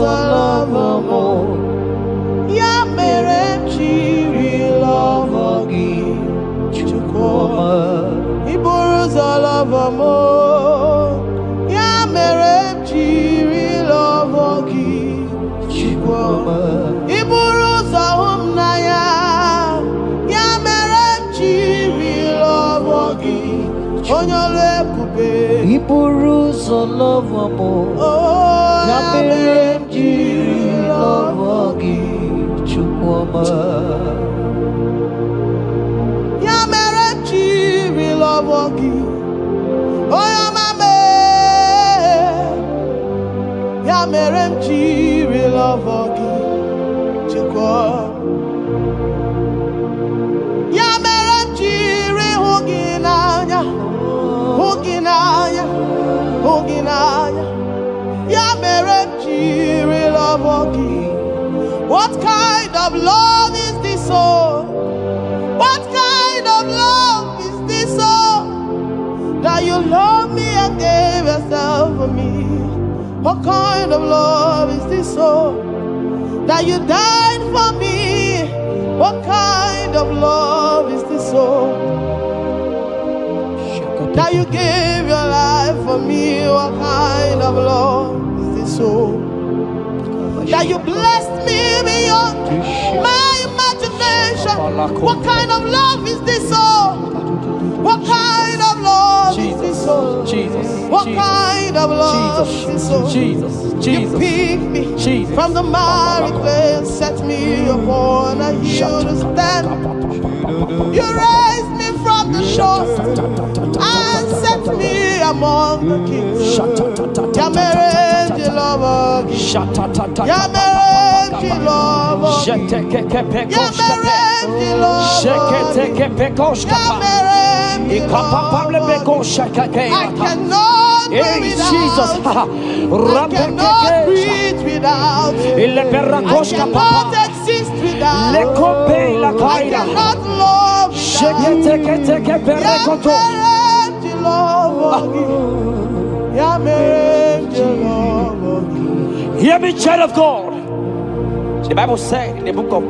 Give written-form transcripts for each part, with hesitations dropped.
ụzọ lọvọ mụ, ya mere m jiri lọvọ gị Chukwuma. Ị bụrụ ụzọ lọvọ mụ, ya mere m jiri lọvọ gị Chukwuma. Ị bụrụ ụzọ hụ m n'anya, ya mere m jiri lọvọ gị onye ọrụ ebube. Ị bụrụ ụzọ lọvọ mụ, ya mere m jiri lọvọ gị Chukwuma. Ya mere m jiri lọvọ gị onye ọma mee. Ya mere m jiri lọvọ gị Chukwuma. Ya mere m jiri hụ gị n'anya, hụ gị n'anya, hụ gị n'anya. Ya mere m jiri lọvọ gị. What kind of love is this, oh? What kind of love is this, oh? That you love me and gave yourself for me. What kind of love is this, oh? That you died for me. What kind of love is this, oh? That you gave your life for me. What kind of love is this, oh? That you blessed me beyond my imagination. What kind of love is this, oh? What kind of love is this, oh? Jesus, What kind of love is this, oh? Jesus, You picked me from the miry clay and set me upon a hill to stand. You raised me from the shore and set me among the kings. Yamerenji lover, Yamerenji lover, Yamerenji lover, I cannot breathe without. I cannot breathe without. I cannot exist without. I cannot love without. Hear me, child of God. The Bible said in the book of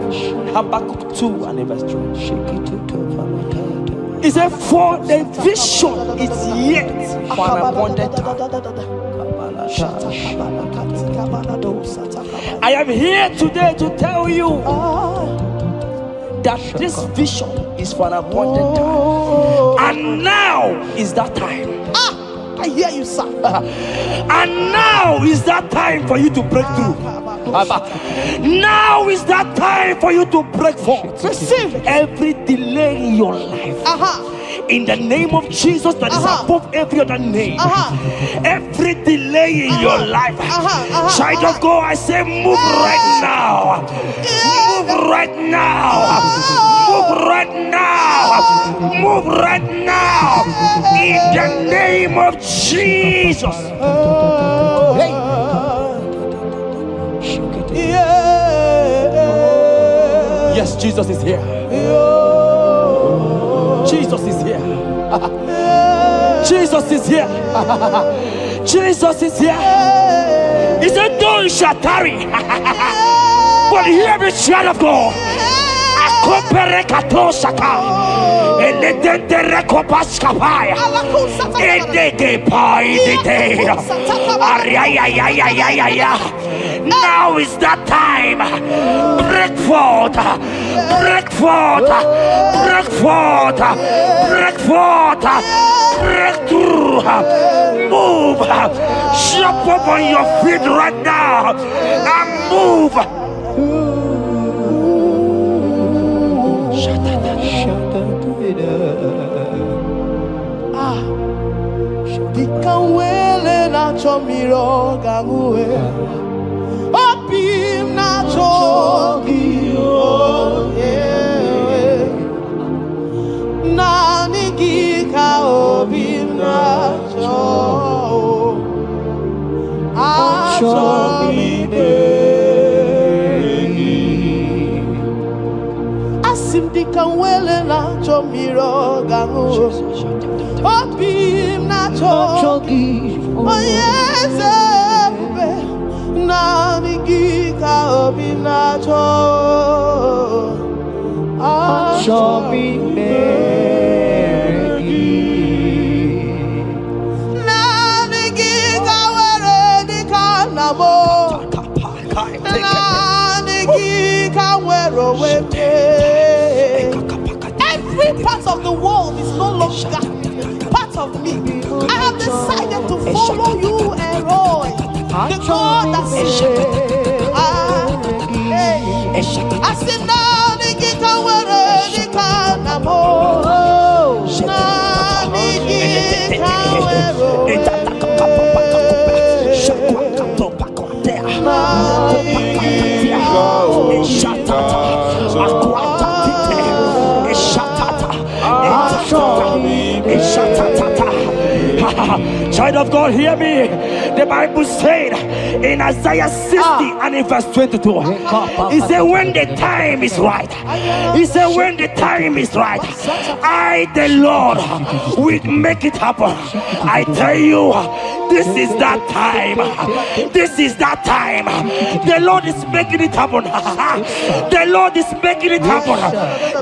Habakkuk 2 and verse 3. It said, for the vision is yet for an appointed time. I am here today to tell you that this vision is for an appointed time. And now is that time. I hear you, sir. And now is that time for you to break through. Now is that time for you to break forth. Receive every delay in your life. In the name of Jesus that is above every other name. Every delay in your life. Child of God, I say move right now. Move right now. Move right now. Move right now. In the name of Jesus. Hey. Yes, Jesus is here. Jesus is here. Jesus is here. Jesus is here. He said, though you shall tarry, but hear me, child of God. Now is that time. Break forth, break forth, break forth, break forth, break through. Move, jump up on your feet right now and move. Dikawele na chomiro gamuwe, opim na chogi oye, na nigika opim na cho, achomide, asim dikawele na chomiro gamuwe. Opim na chogi, oh yes, na Show me every part of the world is no longer part of me. I have decided to follow you, Elroy, the God that says, I said, now the gita were the canamo. Child of God, hear me. The Bible said in Isaiah 60 and in verse 22, he said, when the time is right, he said, when the time is right, I, the Lord, will make it happen. I tell you, this is that time. This is that time. The Lord is making it happen. The Lord is making it happen.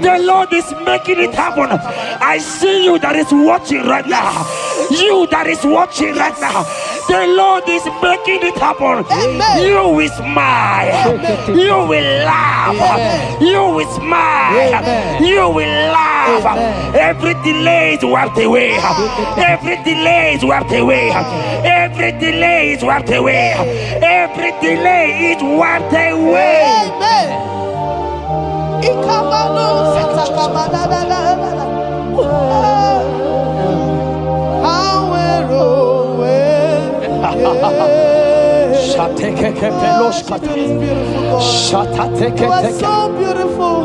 The Lord is making it happen. I see you that is watching right now. You that is watching right now. The Lord is making it happen. Amen. You will smile. Amen. You will laugh. Amen. You will smile. Amen. You will laugh. Amen. Every delay is wiped away. Every delay is wiped away. Every delay is wiped away. Every delay is wiped away. Amen. You are so beautiful.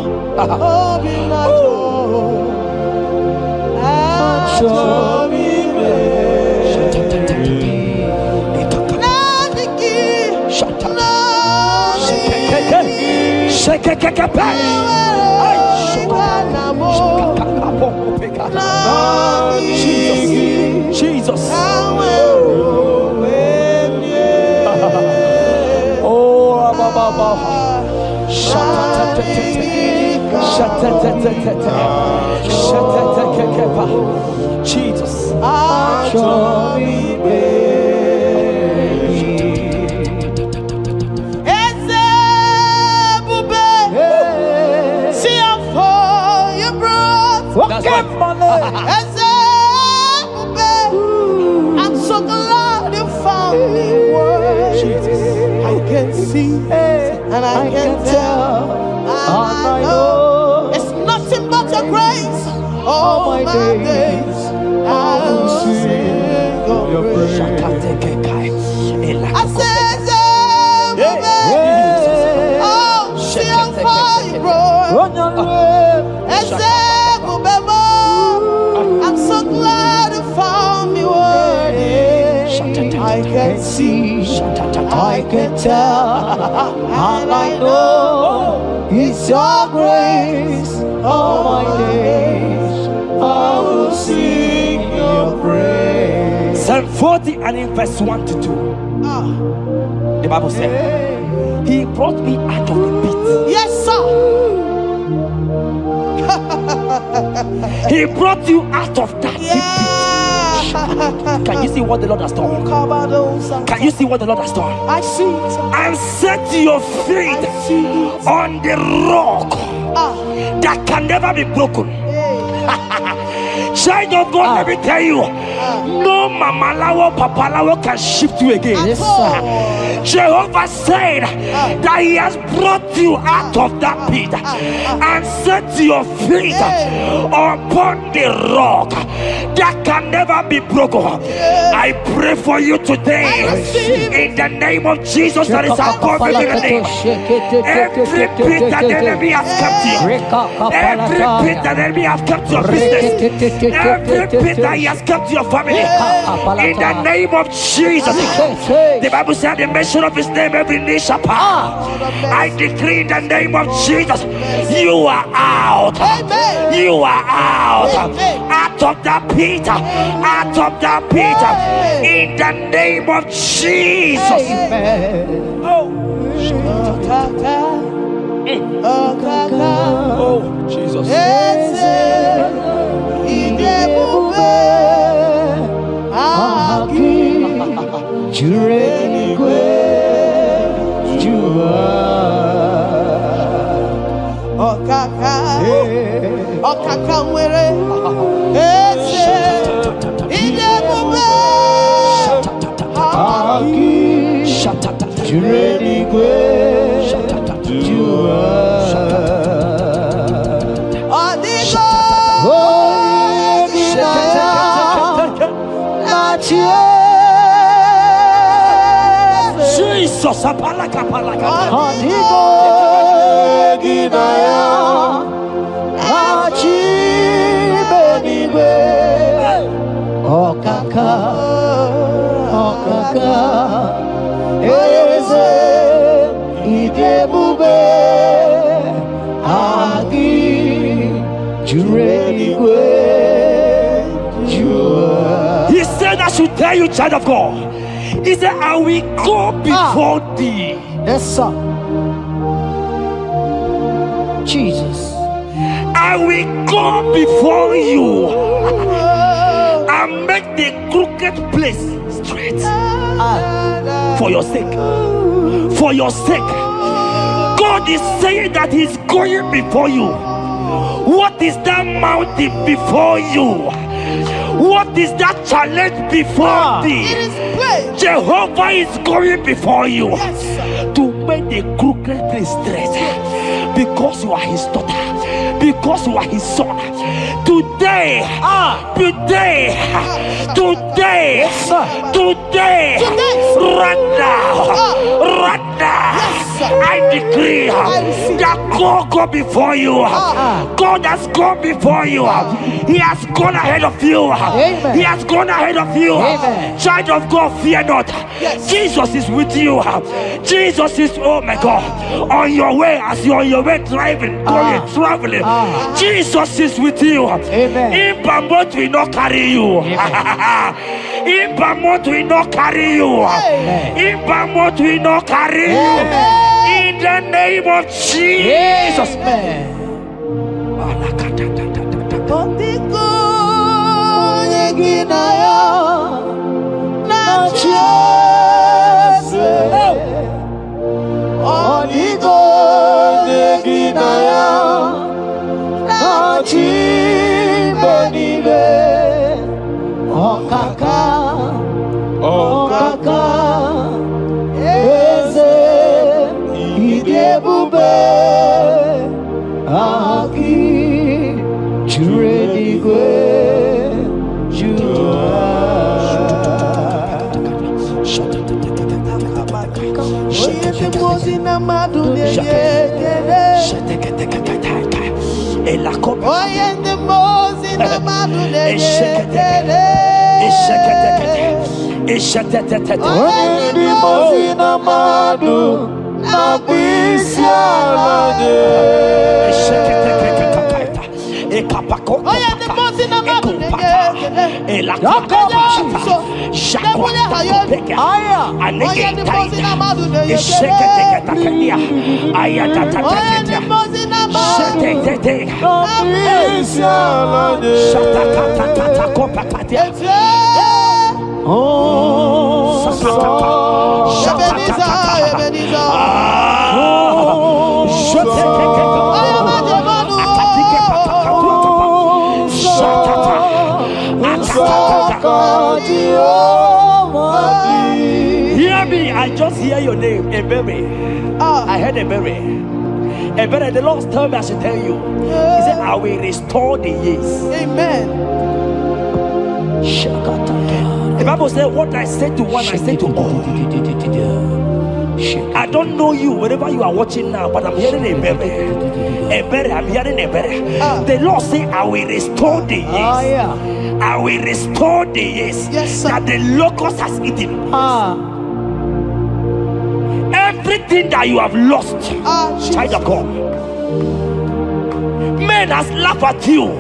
Jesus. Jesus. I'm so glad you found me worthy. I can see and I can tell and I know it's nothing but your grace. All my days I will sing your praise. I said, oh, see how far you brought. I'm so glad you found me worthy. I can see, I can tell, and I know it's your grace. All my days I will sing your praise. Psalm 40 and in verse 1 to 2. The Bible said, He brought me out of the pit. Yes, sir. He brought you out of that pit. Can you see what the Lord has done? Can you see what the Lord has done? I see. And set your feet on the rock that can never be broken. Child of God, let me tell you, no mama lawo, papa lawo can shift you again. Yes, sir. Jehovah said that He has brought you out of that pit and set your feet upon the rock that can never be broken. I pray for you today in the name of Jesus that is above every name. Every pit that the enemy has kept you, every pit that the enemy has kept your business, every pit that he has kept your family, in the name of Jesus. The Bible said the mention of His name every knee shall bow. I decree in the name of Jesus, you are out. You are out. Out of that pit. Out of that pit. In the name of Jesus. Amen. Oh. Jureni kwe jua Okaka nwere ese idebube Aki Jureni kwe jua Odigo Jesus, apalaka. Odigo ginaya Achibeniwe Okaka Eze Idebube Agi Jureligwe Jua. He said I should tell you, child of God. He said, I will go before thee. Yes, sir. Jesus. I will go before you and make the crooked place straight. For your sake. For your sake. God is saying that He's going before you. What is that mountain before you? What is that challenge before thee? Jehovah is going before you to make the crooked place straight. Because you are His daughter. Because you are His son. Today, right now, I decree that God go before you. God has gone before you. He has gone ahead of you. Amen. He has gone ahead of you. Amen. Child of God, fear not. Jesus is with you. Jesus is, oh my God, on your way, as you're on your way driving, going, traveling. Jesus is with you. Amen. Impamot will not carry you. Impamot will not carry you. Impamot will not carry you. In the name of Jesus. Amen. Odigo yeginaya na chese Odigo yeginaya na chibenibe Okaka Eze Idebube Aki Jureligwe Jua. Hear me, I just hear your name, Ebere. I heard Ebere. Ebere, the Lord told me I should tell you. He said, I will restore the years. Amen. The Bible said, what I said to one, I said to all. I don't know you, wherever you are watching now, but I'm hearing Ebere. Ebere, I'm hearing Ebere. The Lord said, I will restore the years. I will restore the years that the locust has eaten. Everything that you have lost, child of God, men has laughed at you.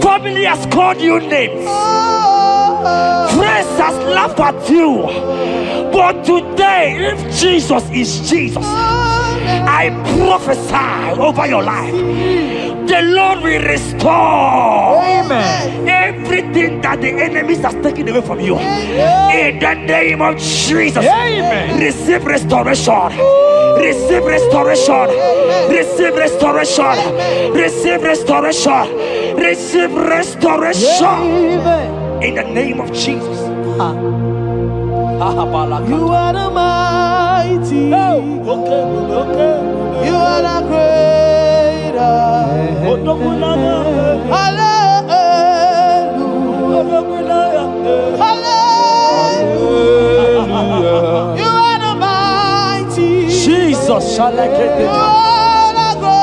Family has called you names. Friends has laughed at you. But today, if Jesus is Jesus, I prophesy over your life. The Lord will restore. Amen. Everything everything that the enemies has taken away from you, in the name of Jesus, receive restoration. Receive restoration. Receive restoration. Receive restoration. Receive restoration. In the name of Jesus. You are the mighty. You are the greater. Hallelujah. Hallelujah. You are the mighty. Jesus shall I get You it. are the greater.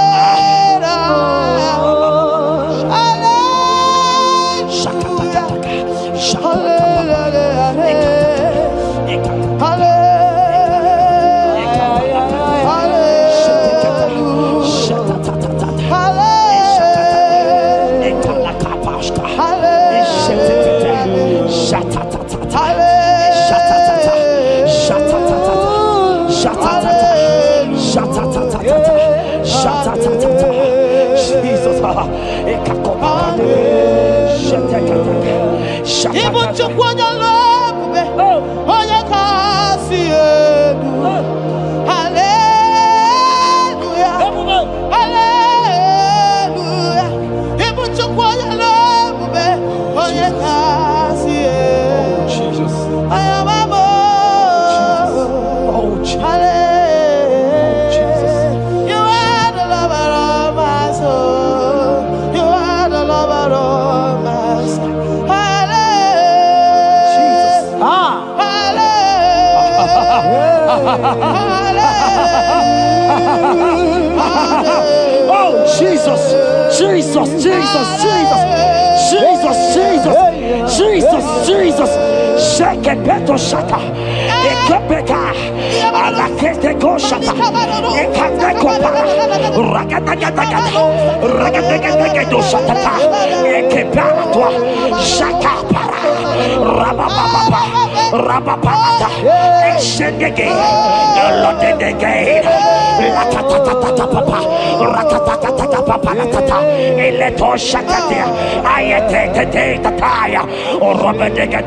Oh, Jesus, Jesus, Jesus, Jesus, Jesus, Jesus, Jesus, Jesus. Shake it, Beto Shata. Ekepeka. Alakete go Shata. Ekateko para. Ragatagatagat. Ragatagatagat Shata. Ekepara. Shaka para. Rabababa. Rababata. Exendege. Lotedege. Latatatata papa. Ratatatata papa. Latata. Eleto Shatatia. Ayete tataya. Or Robedega.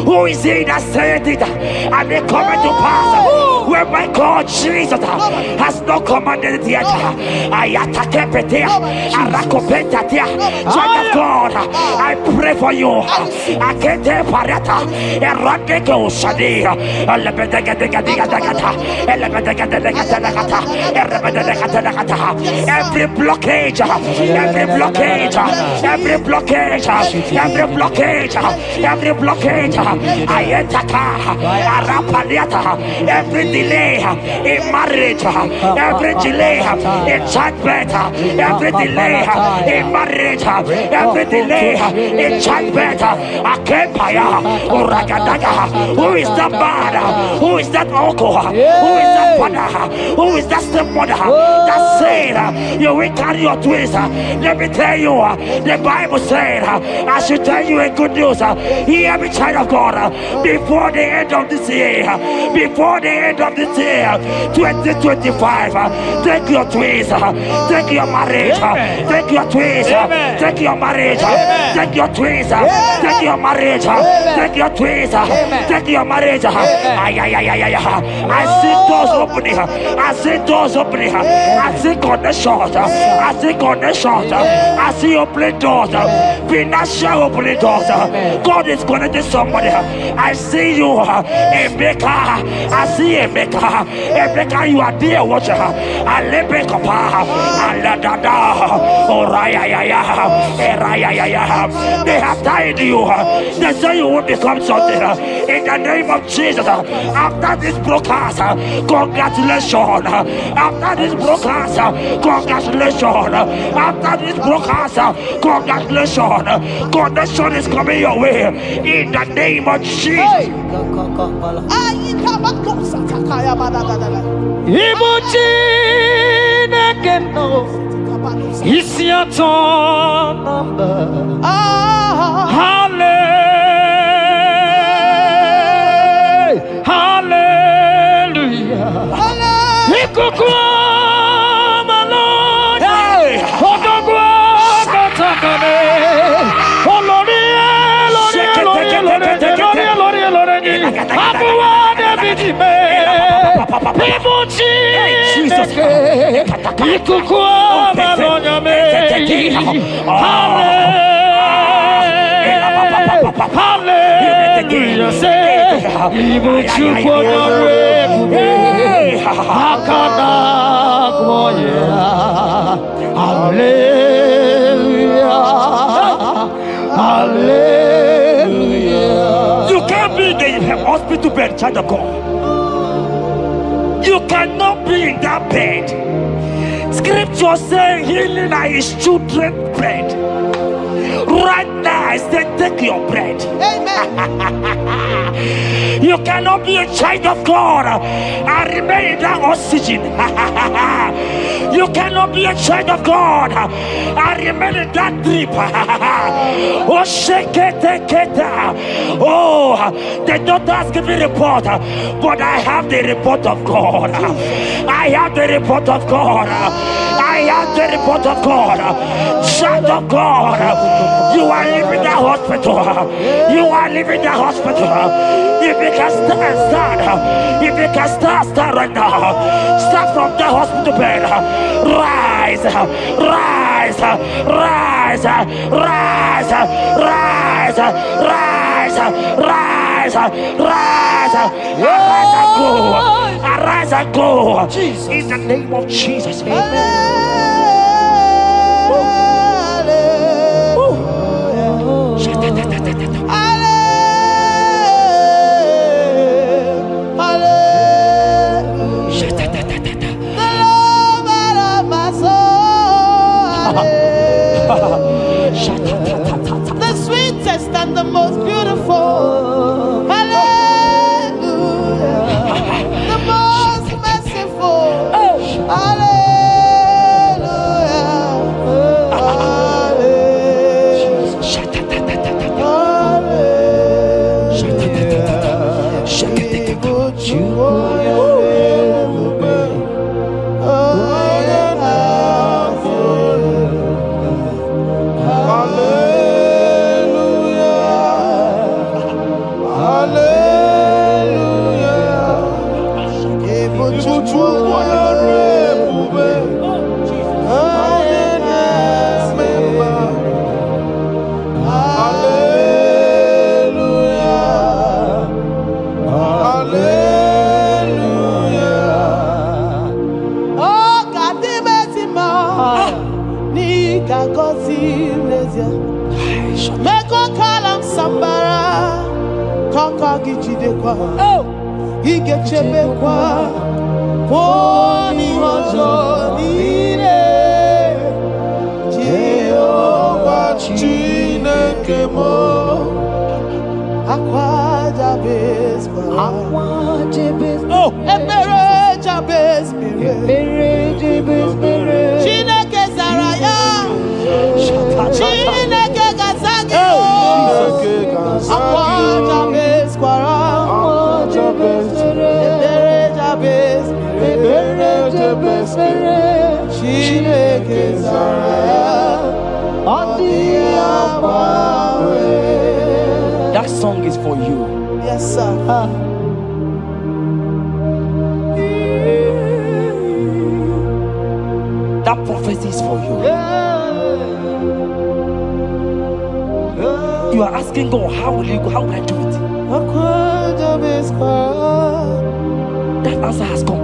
Who is he that said it? And they come to pass where my God Jesus has not commanded it yet. Ayatakepetia, Arakopetatia, Child of God, I pray for you. Akete parata, Eradeko Shadi, every blockage, every blockage, every blockage, every blockage, every blockage, Ayataka, Arapaliata, every delay in marriage, every delay in childbirth, every delay in marriage, every delay in childbirth, Akempaya, Uragadaga, who is that man? Who is that uncle? Who is that father? Who is that stepmother that said you will carry your twins? Let me tell you, the Bible said, I should tell you a good news. Hear me, child of God, before the end of this year, 2025, take your twins, take your marriage, take your twins, take your marriage, take your twins, take your marriage, take your twins, take your marriage. I see doors opening, I see doors opening, I see connections, I see connections, I see opening doors, financial opening doors. God is connecting somebody. I see you, Emeka. I see Emeka. Emeka, you are there, watcher. Alebekapa, Aladada, Oraya, Eraya. They have tied you. They say you will become something. In the name of Jesus, after this broadcast, congratulations. After this broadcast, congratulations. After this broadcast, congratulations. Connection is coming your way. In the name of Jesus. Ibuchi nekeno is your turn number. Hallelujah. Ikukwa malone. Odogwa katakane. Oloria. Hallelujah, say, even you for your hallelujah, hallelujah. You can't be in the hospital bed, child of God. You cannot be in that bed. Scripture saying healing are his children's bread. Right now, I said, take your bread. Amen. You cannot be a child of God and remain in that oxygen. You cannot be a child of God and remain in that drip. Oh, shake it, take it. Oh, the doctors give me a report, but I have the report of God. I have the report of God. I have the report of God. Child of God, you are leaving the hospital. You are leaving the hospital. If you can stand, if you can stand right now, start from the hospital bed. Rise, rise, rise, rise, rise, rise, rise, rise, arise and go, arise and go. In the name of Jesus. The sweetest and the most beautiful. Hallelujah. The most merciful. That song is for you. Yes, sir. That prophecy is for you. You are asking God, how will you go? How will I do it? That answer has come.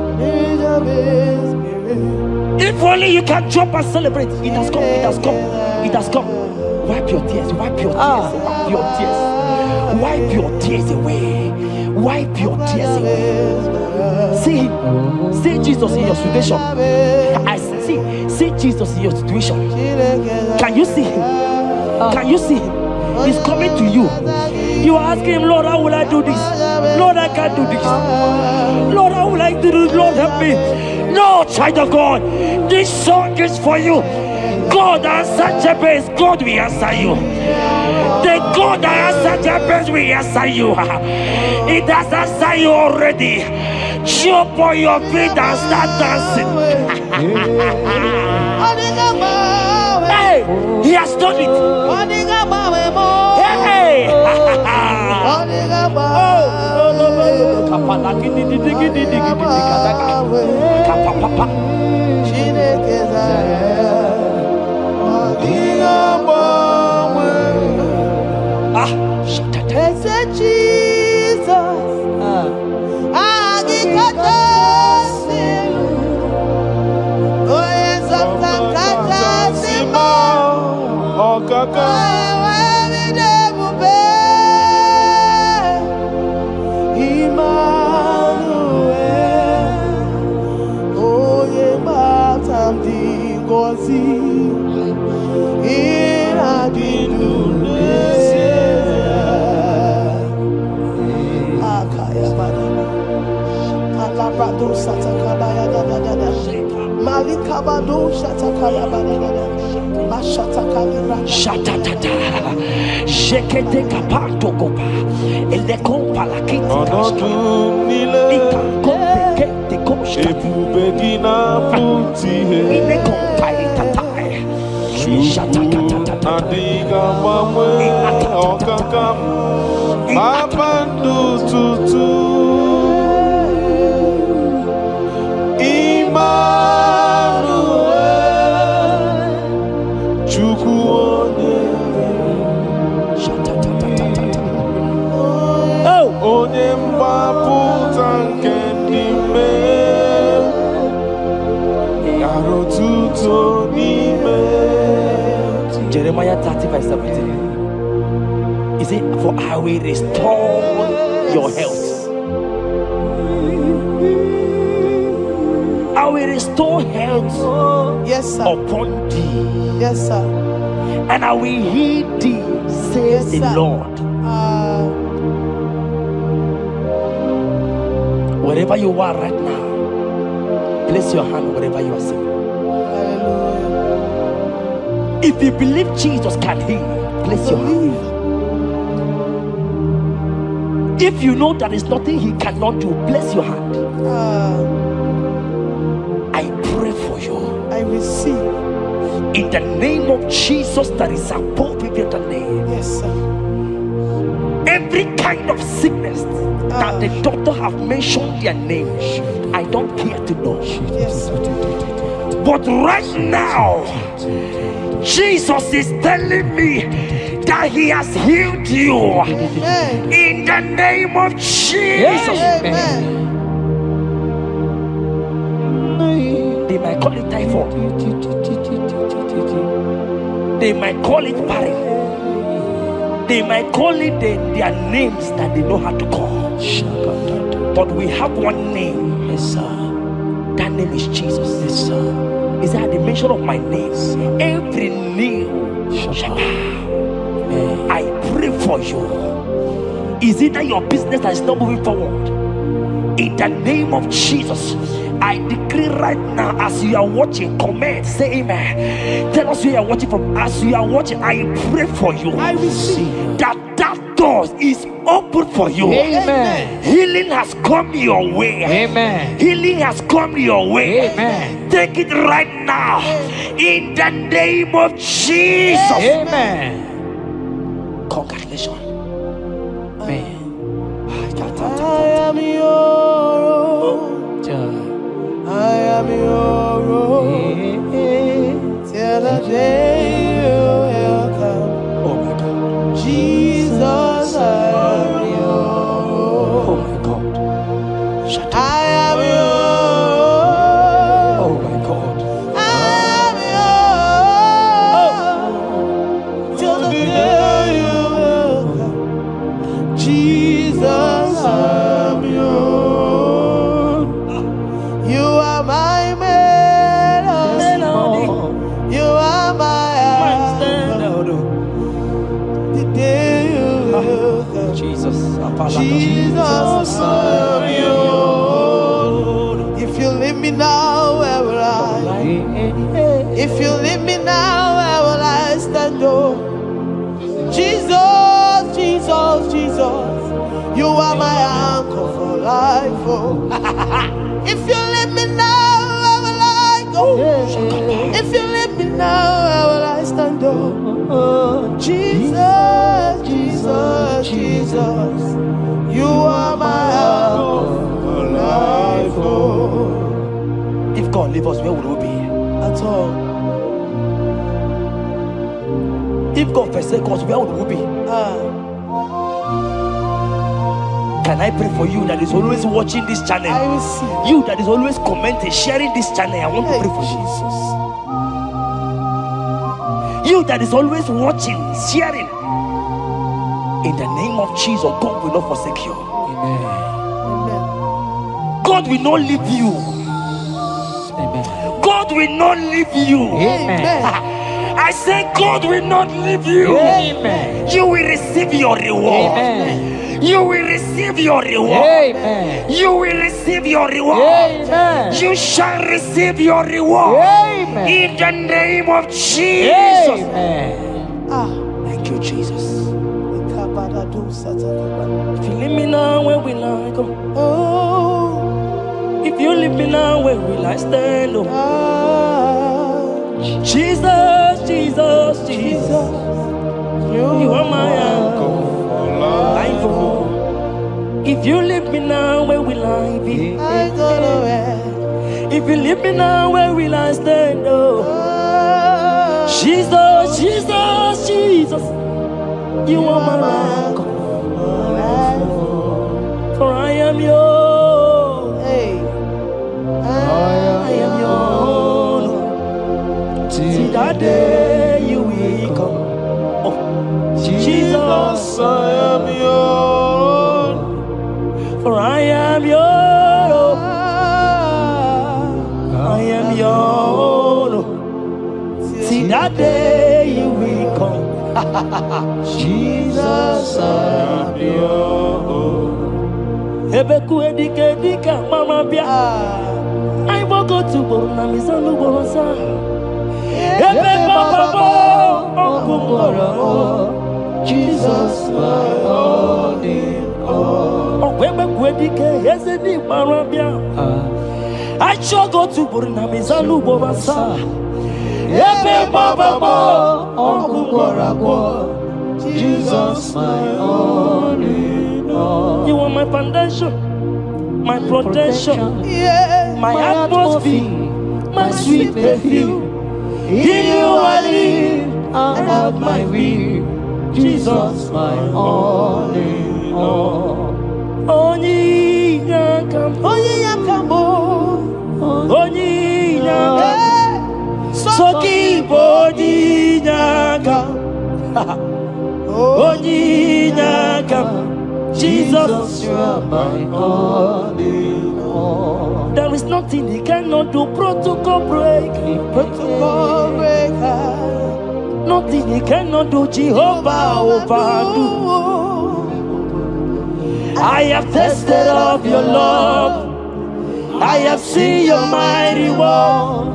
If only you can jump and celebrate. It has come. It has come. It has come. Wipe your tears. Wipe your tears. Wipe your tears. Wipe your tears away. Wipe your tears away. See Jesus in your situation. I see Jesus in your situation. Can you see him? Can you see him? He's coming to you. You are asking him, Lord, how will I do this? Lord, I can't do this. Lord, how will I do this? Lord, help me. No, child of God, this song is for you. God answered Jabez, God will answer you. The God that answered Jabez will answer you. It has answered you already. Jump on your feet and start dancing. Hey, he has done it. Hey, Jeremiah 30 verse 17. He said, for I will restore your health. I will restore health, yes, sir, upon thee. Yes, sir. And I will heal thee, says the Lord. Wherever you are right now, place your hand wherever you are sitting. If you believe Jesus can heal, place your hand. If you know there is nothing he cannot do, place your hand. I pray for you. I receive. In the name of Jesus that is above every other name. Yes, sir. Every kind of sickness that the doctor have mentioned their name, I don't care to know. Yes, sir. But right now, Jesus is telling me that he has healed you. Amen. In the name of Jesus. Amen. They might call it typhoid. They might call it barren. They might call it their names that they know how to call. But we have one name. Yes, sir. That name is Jesus. Yes, sir. Is that the mention of my name? Every knee shall bow. I pray for you. Is it that your business that is not moving forward? In the name of Jesus, I decree right now, as you are watching, comment, say amen. Tell us where you are watching from. As you are watching, I pray for you. I receive that door is open for you. Amen. Healing has come your way. Amen. Healing has come your way. Amen. Take it right now. In the name of Jesus. Amen. Congratulations. Amen. I am your own. I am your own. Till the day you will come. Oh my God. Jesus, I am your Oh own. my God. I am your own. Oh my God. I am your own. Till the day you will come. Jesus, I am your own. You are my melody. You are my anthem. The day you will come. Jesus. Jesus, I am your own. If you leave me now, where will I? If you leave me now, where will I stand? Oh, Jesus, Jesus, Jesus, you are my anchor for life. Oh, if you leave me now, where will I go? If you leave me now, where will I stand? Oh, Jesus, Jesus. Jesus, Jesus, you are my help, life. Oh. If God leave us, where would we be? At all. If God forsake us, where would we be? Can I pray for you that is always watching this channel? I will see. You that is always commenting, sharing this channel. I want to pray for Jesus. you that is always watching, sharing. In the name of Jesus, God will not forsake you. Amen. Amen. God will not leave you. Amen. God will not leave you. Amen. I say God will not leave you. Amen. You will receive your reward. Amen. You will receive your reward. Amen. You will receive your reward. Amen. You shall receive your reward. Amen. In the name of Jesus. Amen. Thank you, Jesus. If you leave me now, where will I go? Oh, If you leave me now, where will I stand? Oh, Jesus, Jesus, Jesus. You are my uncle. Life, oh. If you leave me now, where will I be? I go nowhere. If you leave me now, where will I stand? Oh, Jesus, Jesus, Jesus. You are my uncle. For I am yours. Hey, I am yours. See that day you will come. Oh, Jesus, I am yours. for I am yours. I am yours. See that day you will come. Jesus, I am yours. Ebeku edike dika mama bia. I will go to Borna Misanu Borosa. Ebe Baba Jesus, my all in all. Ebeku edike Yezedi mama bia. I shall go to Borna Misanu Borosa. Ebe Baba Jesus, my all in all. You are my foundation, my protection, Yeah, my atmosphere, my sweet perfume. In you I live, I have my will. Jesus, my all in all. Onyi Yakam, Onye yakamo, Onyi Yakam, Soki Boni Yakam, Onyi Yakam, Jesus. you are my all in all. There is nothing he cannot do. Protocol break, Protocol breaker, nothing he cannot do. Jehovah overdo. I have tasted of your love. I have seen your mighty work.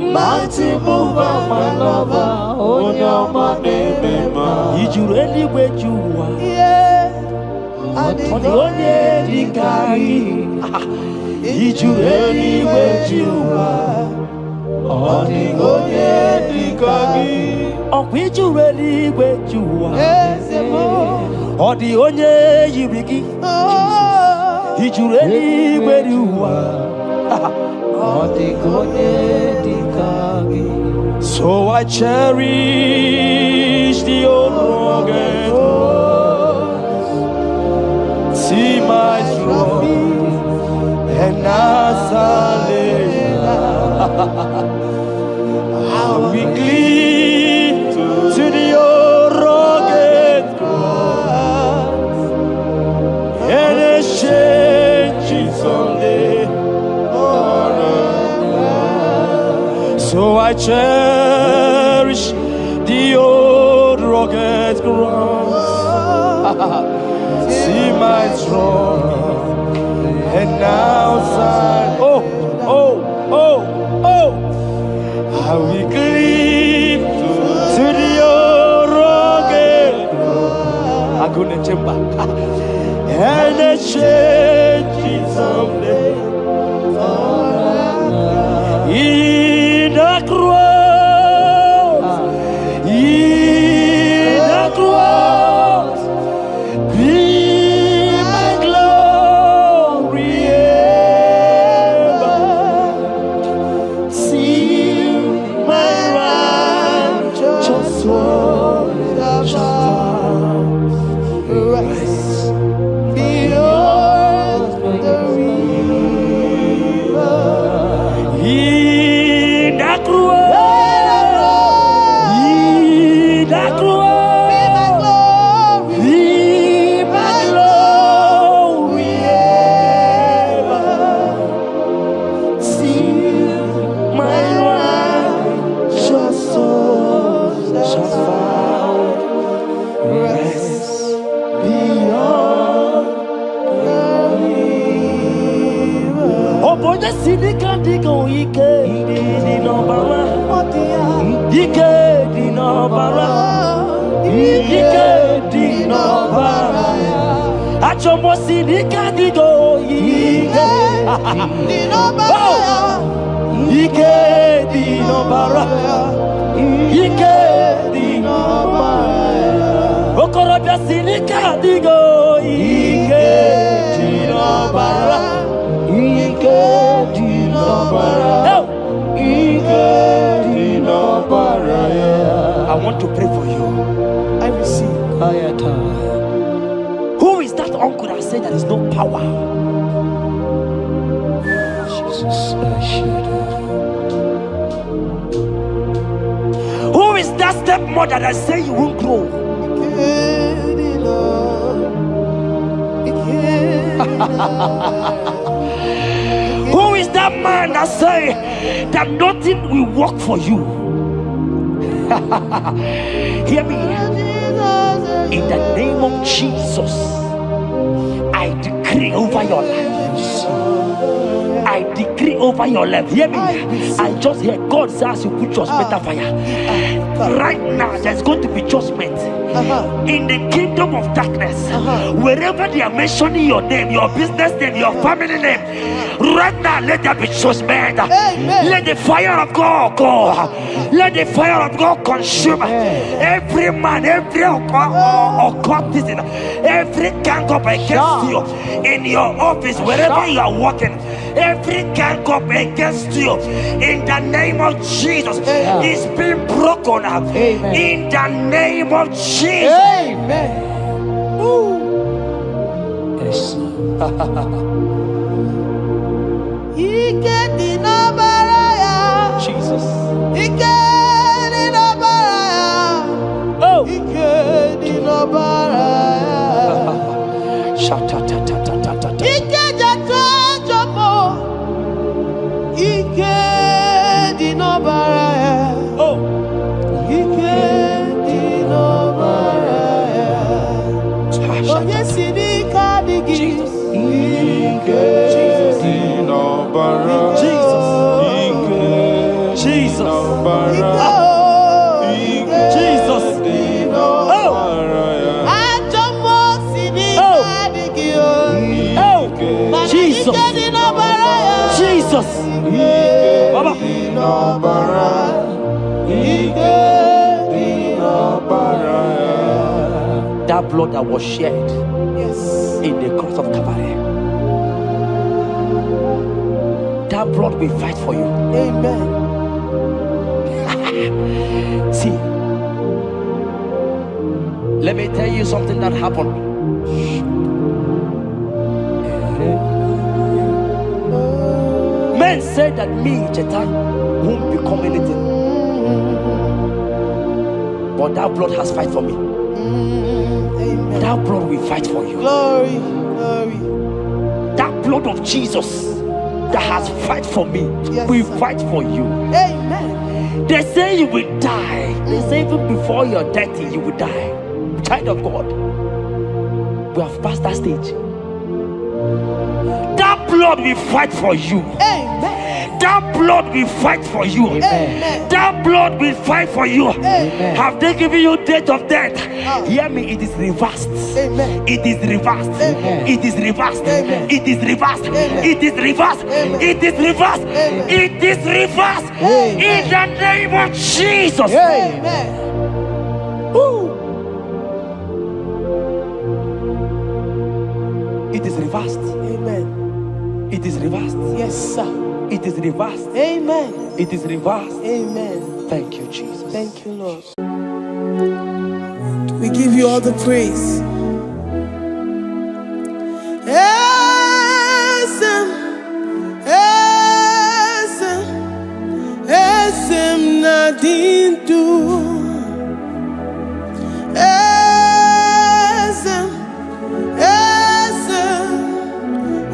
mighty mover, my lover, on your money, Did you really where you are? yeah, On the only Dikari. Did you really where you are? on the Oye Dikagi, On which you really where you are? Ezemo, On the only Yibiki. oh, Did you really where you are? on the Oye Dikagi. So I cherish the old rugged cross. See my trophy and as I lay I'll be clean to the old rugged cross and exchange it someday. So I cherish the old rugged cross. See my trophy and now sign. Oh, oh, oh, oh. I will cleave to the old rugged cross. I'm gonna jump back and exchange it someday. In the cross, in the cross, Oboja sinika digo ike di no bara. Ike di no bara. Ike di no bara. Achomo sinika digo ike di no bara. Ike di no bara. Ike di no bara. Okoroja sinika digo ike di no bara. Ike di no bara. Ike di no bara. I want to pray for you. I receive. Who is that uncle that said there is no power? Jesus, who is that stepmother that say you won't grow? Who is that man that say that nothing will work for you? Hear me. In the name of Jesus, I decree over your life. I decree over your life. Hear me. I just hear God says you put your better fire. Right now, there's going to be judgment in the kingdom of darkness. Wherever they are mentioning your name, your business name, your family name, right now, let there be judgment. Let the fire of God go. Let the fire of God consume every man, every occultism, every gang up against you in your office, wherever you are working. Every gang up against you in the name of Jesus is being broken up. In the name of Jesus. Amen. Yes. Jesus. Jesus. Baba. That blood that was shed in the cross of Calvary, that blood will fight for you. Amen. See, let me tell you something that happened. Men said that me, Chetan, won't become anything. But that blood has fight for me. Amen. That blood will fight for you. Glory, glory. That blood of Jesus that has fight for me will fight for you. Amen. They say you will die. They say even before you're 30, you will die. Child of God, we have passed that stage. That blood will fight for you. Amen. That blood will fight for you. Amen. That blood will fight for you. Amen. Have they given you date of death? Hear me, it is reversed. Amen. It is reversed. Amen. It is reversed. Amen. It is reversed. Amen. It is reversed. Amen. It is reversed. Amen. It is reversed. Amen. In the name of Jesus. Amen. Woo. It is reversed. Amen. It is reversed. Yes, sir. It is reversed. Amen. It is reversed. Amen. Thank you, Jesus. Thank you, Lord. We give you all the praise. Esem nadindu.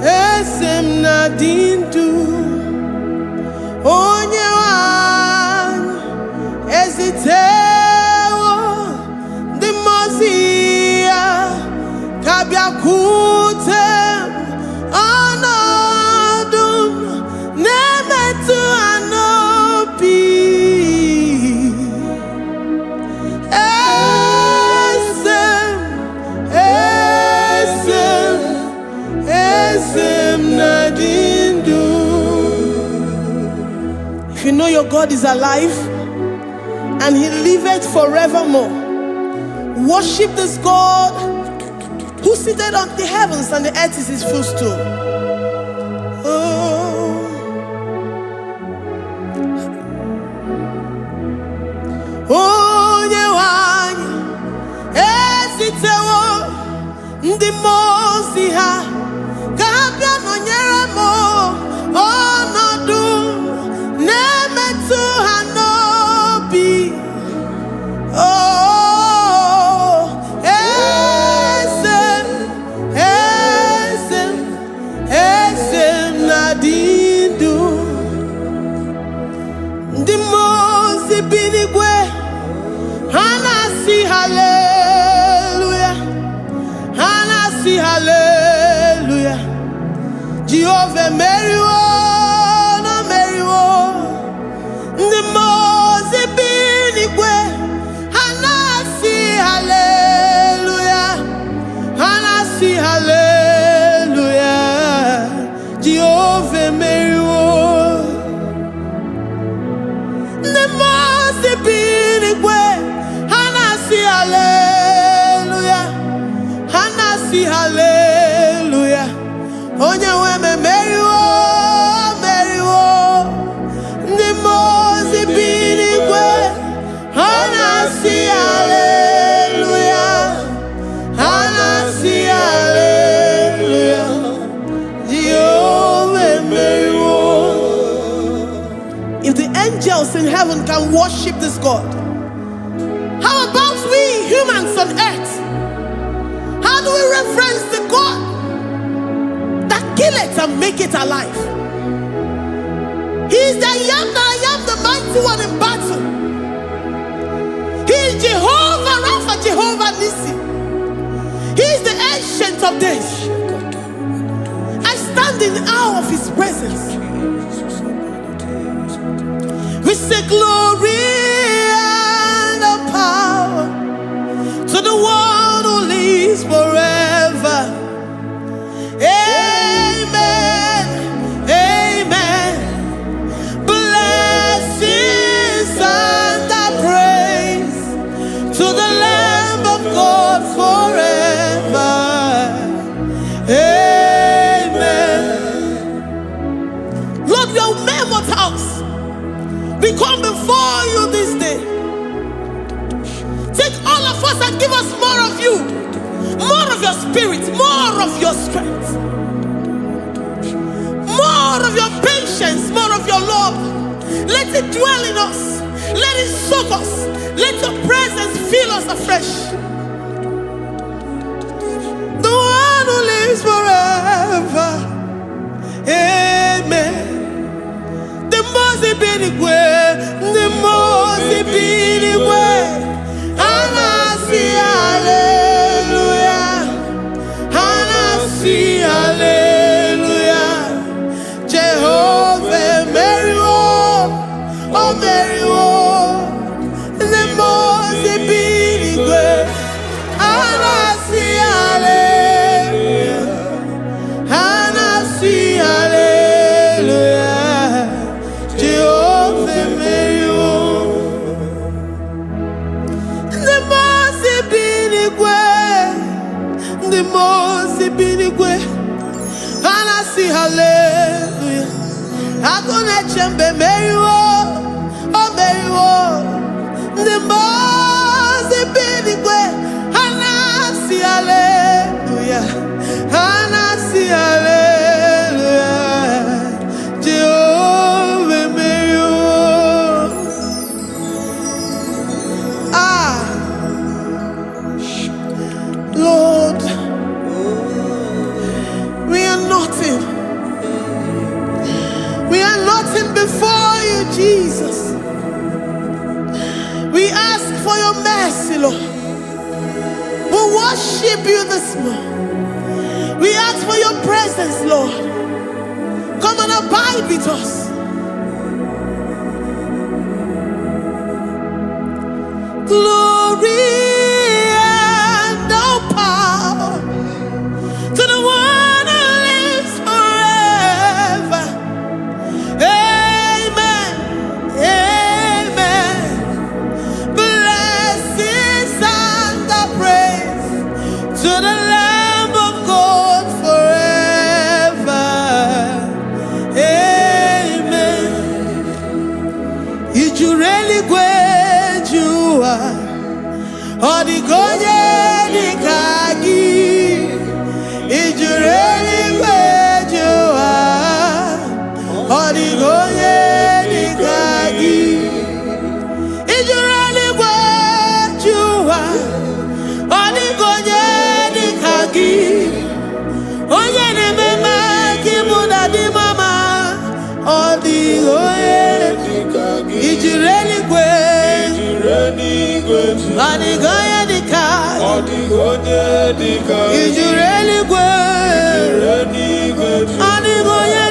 Esem nadindu. Onye wan ezitewo the Mosiah your God is alive and he liveth forevermore. Worship this God who seated on the heavens and the earth is his footstool. Oh, Nyewani, esitewo ndi mozi ha, kabia nonyere mo, onodu nemetu hanobi. Oh, Esem nadindu, ndi mozi binigwe. Hanasi hallelujah, Hanasi hallelujah. Jehovah Meriwo, no Meriwo. The Mose binigwe. Hanasi hallelujah, Hanasi hallelujah. Jehovah Meriwo. The Mose binigwe. Hallelujah, Hanasi hallelujah. Onye weme meriwo, meriwo. Ndi mozi binigwe. Hanasi hallelujah, Hanasi hallelujah. Jehovah meriwo. If the angels in heaven can worship this God, how about we humans on earth? How do we reference the God that kill it and make it alive? He is the I am, the mighty one in battle. He is Jehovah Rapha, Jehovah Nissi. He is the ancient of days. I stand in awe of his presence. We say glory power to the one who lives forever. Amen, amen. Blessings and praise to the Lamb of God forever. Amen. Lord, we are mere mortals. We come before you this day. Take all of us and give us more of you, more of your spirit, more of your strength, more of your patience, more of your love. Let it dwell in us. Let it soak us. Let your presence fill us afresh. The one who lives forever. Amen. The Mose binigwe, the Mose binigwe. Hanasi hallelujah, Hanasi hallelujah. Jehovah Meriwo, oh Meriwo. The Mose binigwe. Hanasi hallelujah, Hanasi hallelujah. Jehovah Meriwo. The Mose binigwe. Hanasi hallelujah. Agone chembe meriwo, oh meriwo. The Mose binigwe. Hanasi hallelujah, Hanasi hallelujah. Jehovah meriwo. Lord, we are nothing. We are nothing before you, Jesus. We ask for your mercy, Lord. We worship you this morning. We ask for your presence, Lord. Come and abide with us. Glory and all power to the one who lives forever. Amen. Odigonye dikagi ijureli gwejua. Odigonye dikagi ijureli gwejua. Odigonye dikagi onye nemema kimuda di mama. Odigonye dikagi ijureli gwejua. Odigonye dikagi odigonye dikagi ijureli gwejua. Odigonye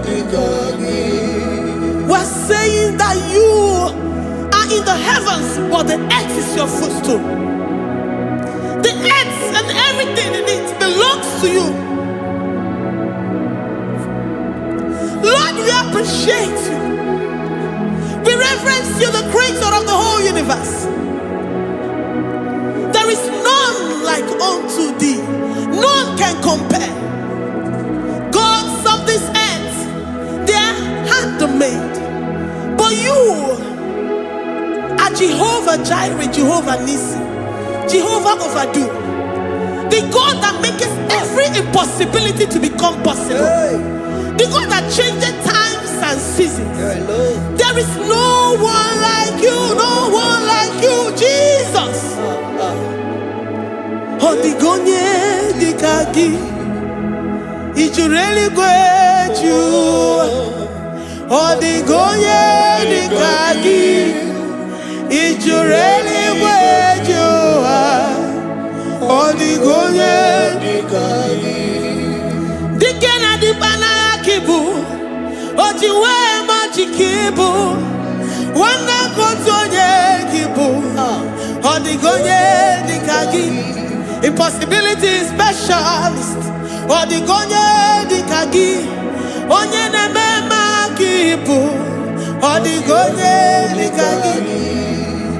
dikagi we're saying that you are in the heavens, but the earth is your footstool. The earth and everything in it belongs to you. Lord, we appreciate you. We reverence you, the creator of the whole universe. There is none like unto thee. None can compare. Gods of this earth, they are handmade. But you are Jehovah Jireh, Jehovah Nissi, Jehovah Overdo, the God that makes every impossibility to become possible, the God that changes times and seasons. There is no one like you, no one like you, Jesus. Odigonye dikagi ijureli gwejua. Odigonye dikagi ijureli gwejua. Odigonye dikagi dikena dibana kibu ojiwe majikibu wana kotonye kibu. Odigonye dikagi impossibility specialist. Odigonye dikagi onye nemema kibu. Odigonye dikagi.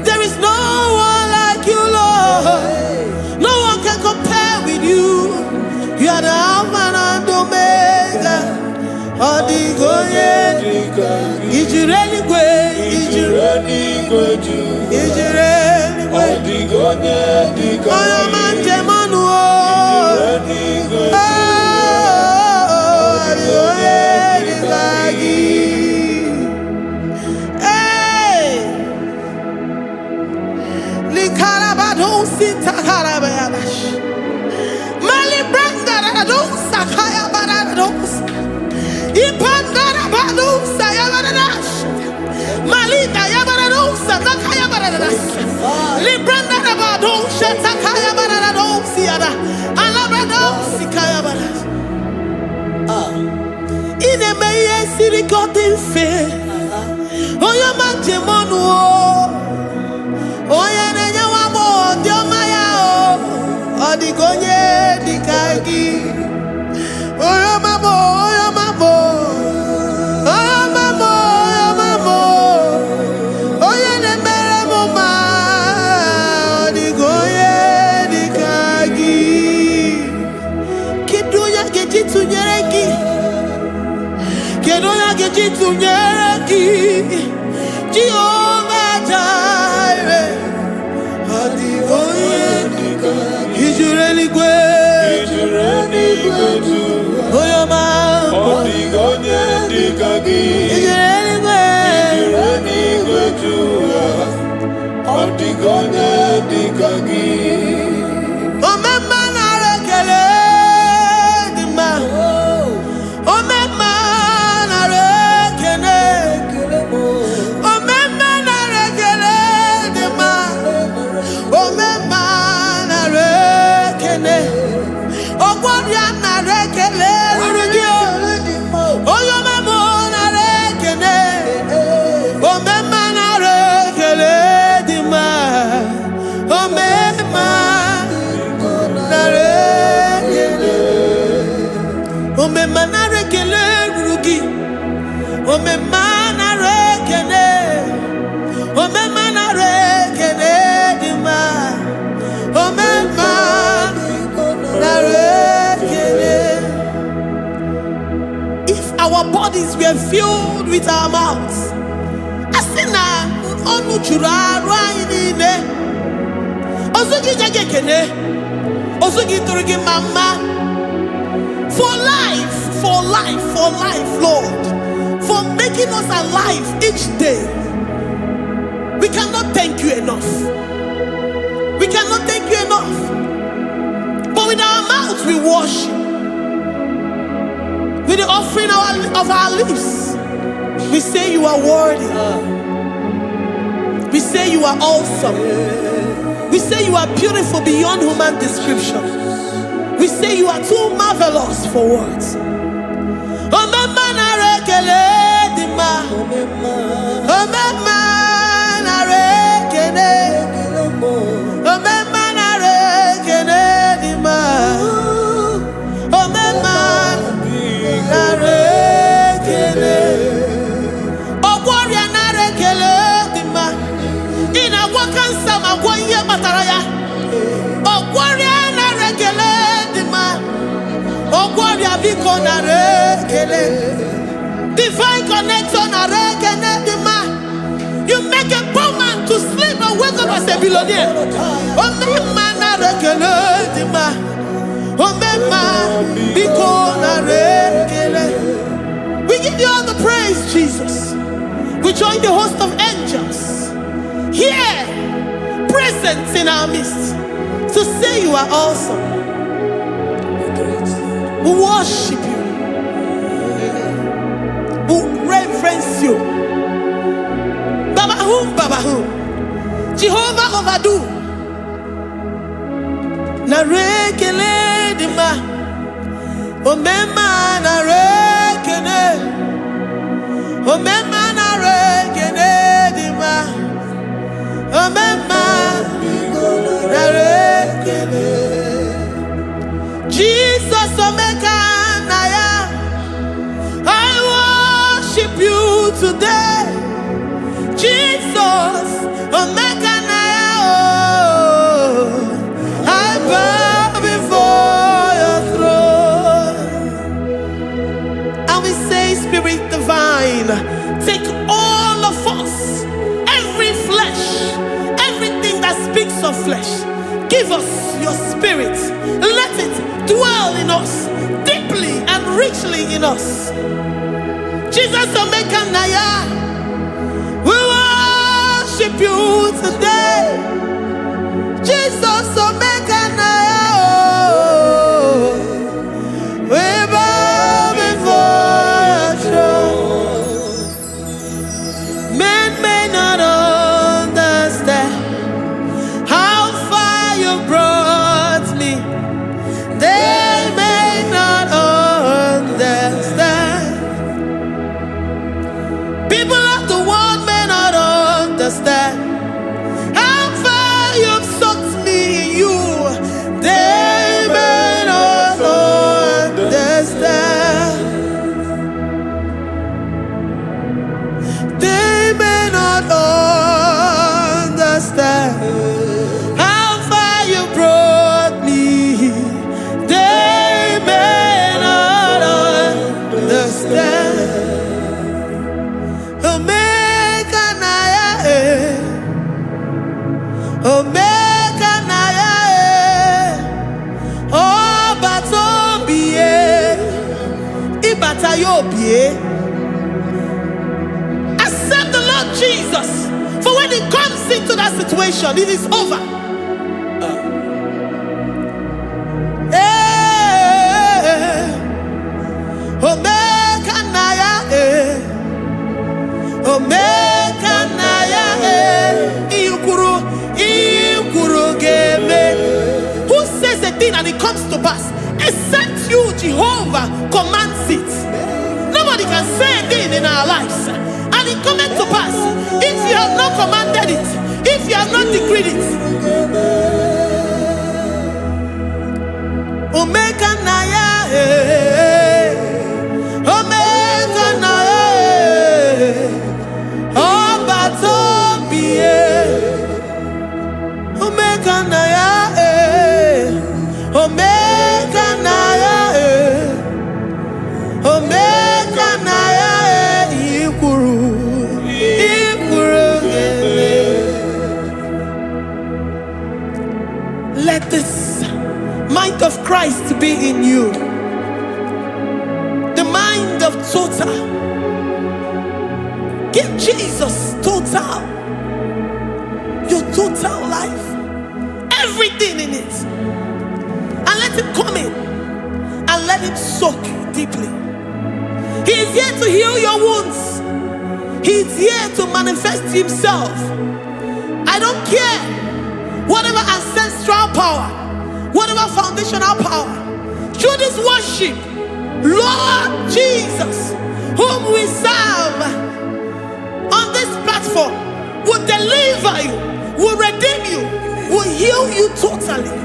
There is no one like you, Lord. No one can compare with you. You are the Alpha and Omega. Odigonye dikagi ijureli gwe ijureli odigonye dikagi oyamanje manu odigonye dikagi. Hey, likarabado sitakarabayash mali branda radosa kaya barados ipandara badosa yabarash malita yabaradosa takaya baradas libranda rabadosa takaya barados yada alabrados kaya baradas. Ine meye sirikotin fe oyo manje monu oya nenya wamo diomaya odigonye dikagi oyo mamo oyo mamo oyo mamo oyo mamo oya nemere moma odigonye dikagi kidunya gejitu nyereki kedonya gejitu nyereki Jehovah Jireh. Odigonye dikagi ijureli gwe oyoma. Odigonye dikagi ijureli gwe odigonye dikagi. Omema na rekele dima. Omema na rekele. Omema na rekele dima. Omema na rekele. Ogwabia na rekele urugio. Oyoma mo na rekele. Omema na rekele dima. Omema na rekele. Omema na rekele urugi. Omema na rekele. Omema na rekele dima. Omema na rekele. If our bodies were filled with our mouths, asina onu churaru anyị niile. Ozugi nyage kene. Ozugi turugi mama. For life, Lord. For making us alive each day. We cannot thank you enough. We cannot thank you enough. But with our mouths we worship. With the offering of our lips, we say you are worthy. We say you are awesome. We say you are beautiful beyond human description. We say you are too marvelous for words. Divine connection. You make a poor man to sleep and wake up as a billionaire. We give you all the praise, Jesus. We join the host of angels here, present in our midst, to say you are awesome. We worship you. We reverence you. Baba whom? Jehovah overdo. Na rekele dima. Omema na rekene. Omema na rekene dima. Omema na rekene. Jesus omeka naya. I worship you today. Jesus omeka naya. I bow before your throne. And we say, Spirit divine, take all of us, every flesh, everything that speaks of flesh. Give us your spirit. Let it dwell in us, deeply and richly in us. Jesus omeka naya. We worship you today. Jesus omeka naya. We bow before your throne. Men may not understand how far you brought me. They may not understand. People of the world may not understand how far you've sucked me in you. They may not understand. They may not understand how far you brought me. They may not understand. Omeka naya, omeka naya, obatombiye, ibatayobiye. Accept the Lord Jesus, for when He comes into that situation, it is over. Omeka naya, omeka naya, ikuru geme. Who says a thing and it comes to pass? Except you, Jehovah, commands it. Nobody can say a thing in our lives and it comes to pass if you have not commanded it, if you have not decreed it. Omeka naya, omeka naya, obatombiye, omeka naya, omeka naya, omeka naya, ikuru geme. mind of Christ to be in you. The mind of total. Give Jesus total. Your total life. Everything in it. And let him come in. And let him soak deeply. He is here to heal your wounds. He is here to manifest himself. I don't care. Whatever ancestral power, whatever foundational power, through this worship, Lord Jesus, whom we serve on this platform, will deliver you, will redeem you, will heal you totally.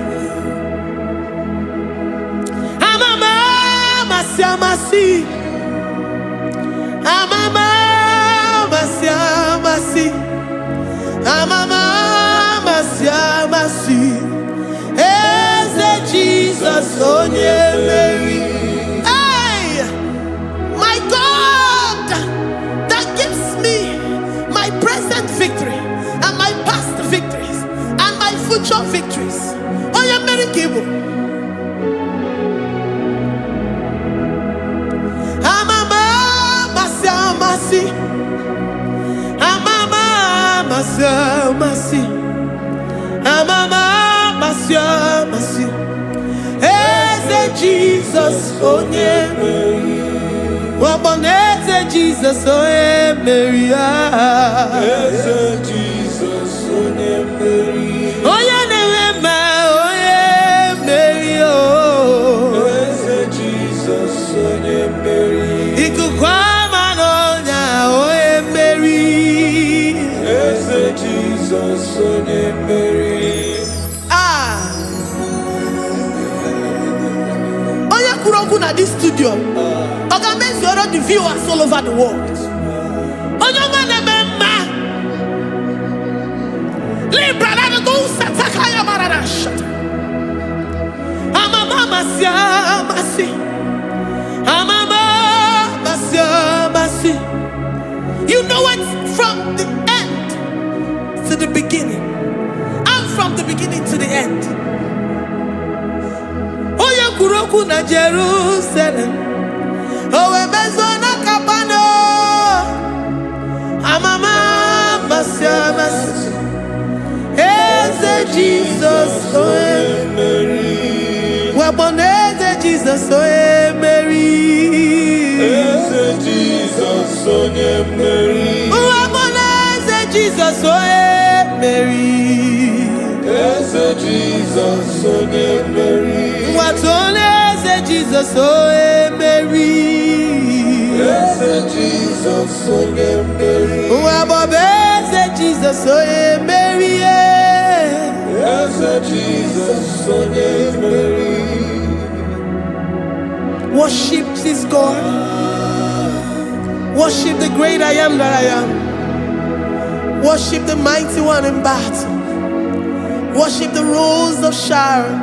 Amasi, Eze Jesus, onye Mary. Hey, my God, that gives me my present victory and my past victories and my future victories. Onye Mary Kibu. Amasi, Eze Jesus, onye Mary. Waboneze Jesus, onye Mary. Eze Jesus, onye Mary. Onye Nehema, onye Mary. Eze Jesus, onye Mary. Ikukwama nonya, onye Mary. Eze Jesus, onye Mary. At this studio, organize the viewers all over the world. You know it from the end to the beginning, and from the beginning to the end. Kuroku na Jerusalem, owe bezona kapano, amama masiamas. Eze Jesus, owe Mary. Waboneze Jesus, owe Mary. Eze Jesus, owe Mary. Waboneze Jesus, owe Mary. Eze Jesus, owe Mary. Watoleze Jesus, owe Mary. Eze Jesus, owe Mary. Wabobeze Jesus, owe Mary. Eze Jesus, owe Mary. Worship this God. Worship the great I am that I am. Worship the mighty one in battle. Worship the rose of Sharon.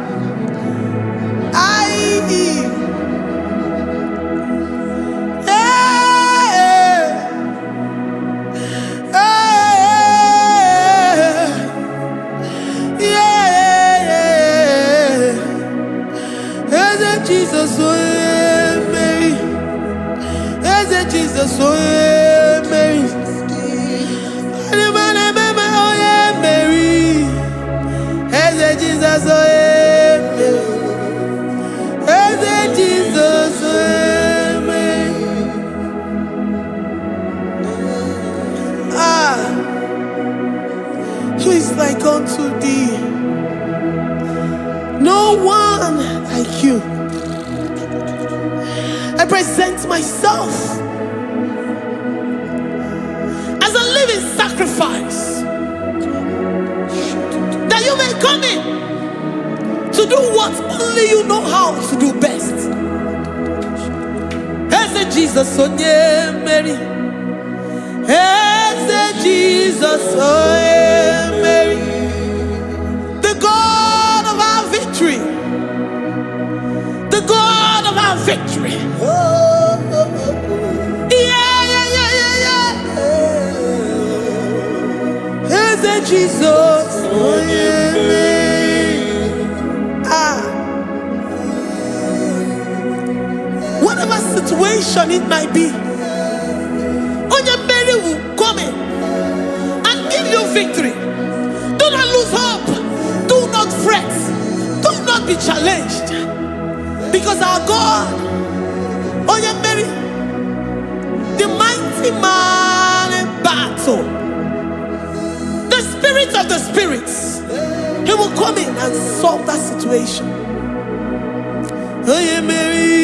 Jesus, oh Mary. Eze Jesus, oh Mary. Mary. Eze Jesus, oh Mary. Eze Jesus, oh Mary. Who is like unto thee? No one like you. I present myself as a living sacrifice, that you may come in to do what only you know how to do best. Eze Jesus, oh Mary. Eze Jesus, oh Mary. The God of our victory. The God of our victory. Jesus, oh yeah, situation it might be, Onyemeri will come in and give you victory. Do not lose hope. Do not fret. Do not be challenged. Because our God, Onyemeri, the mighty man in battle, the spirit of the spirits, he will come in and solve that situation. Onyemeri.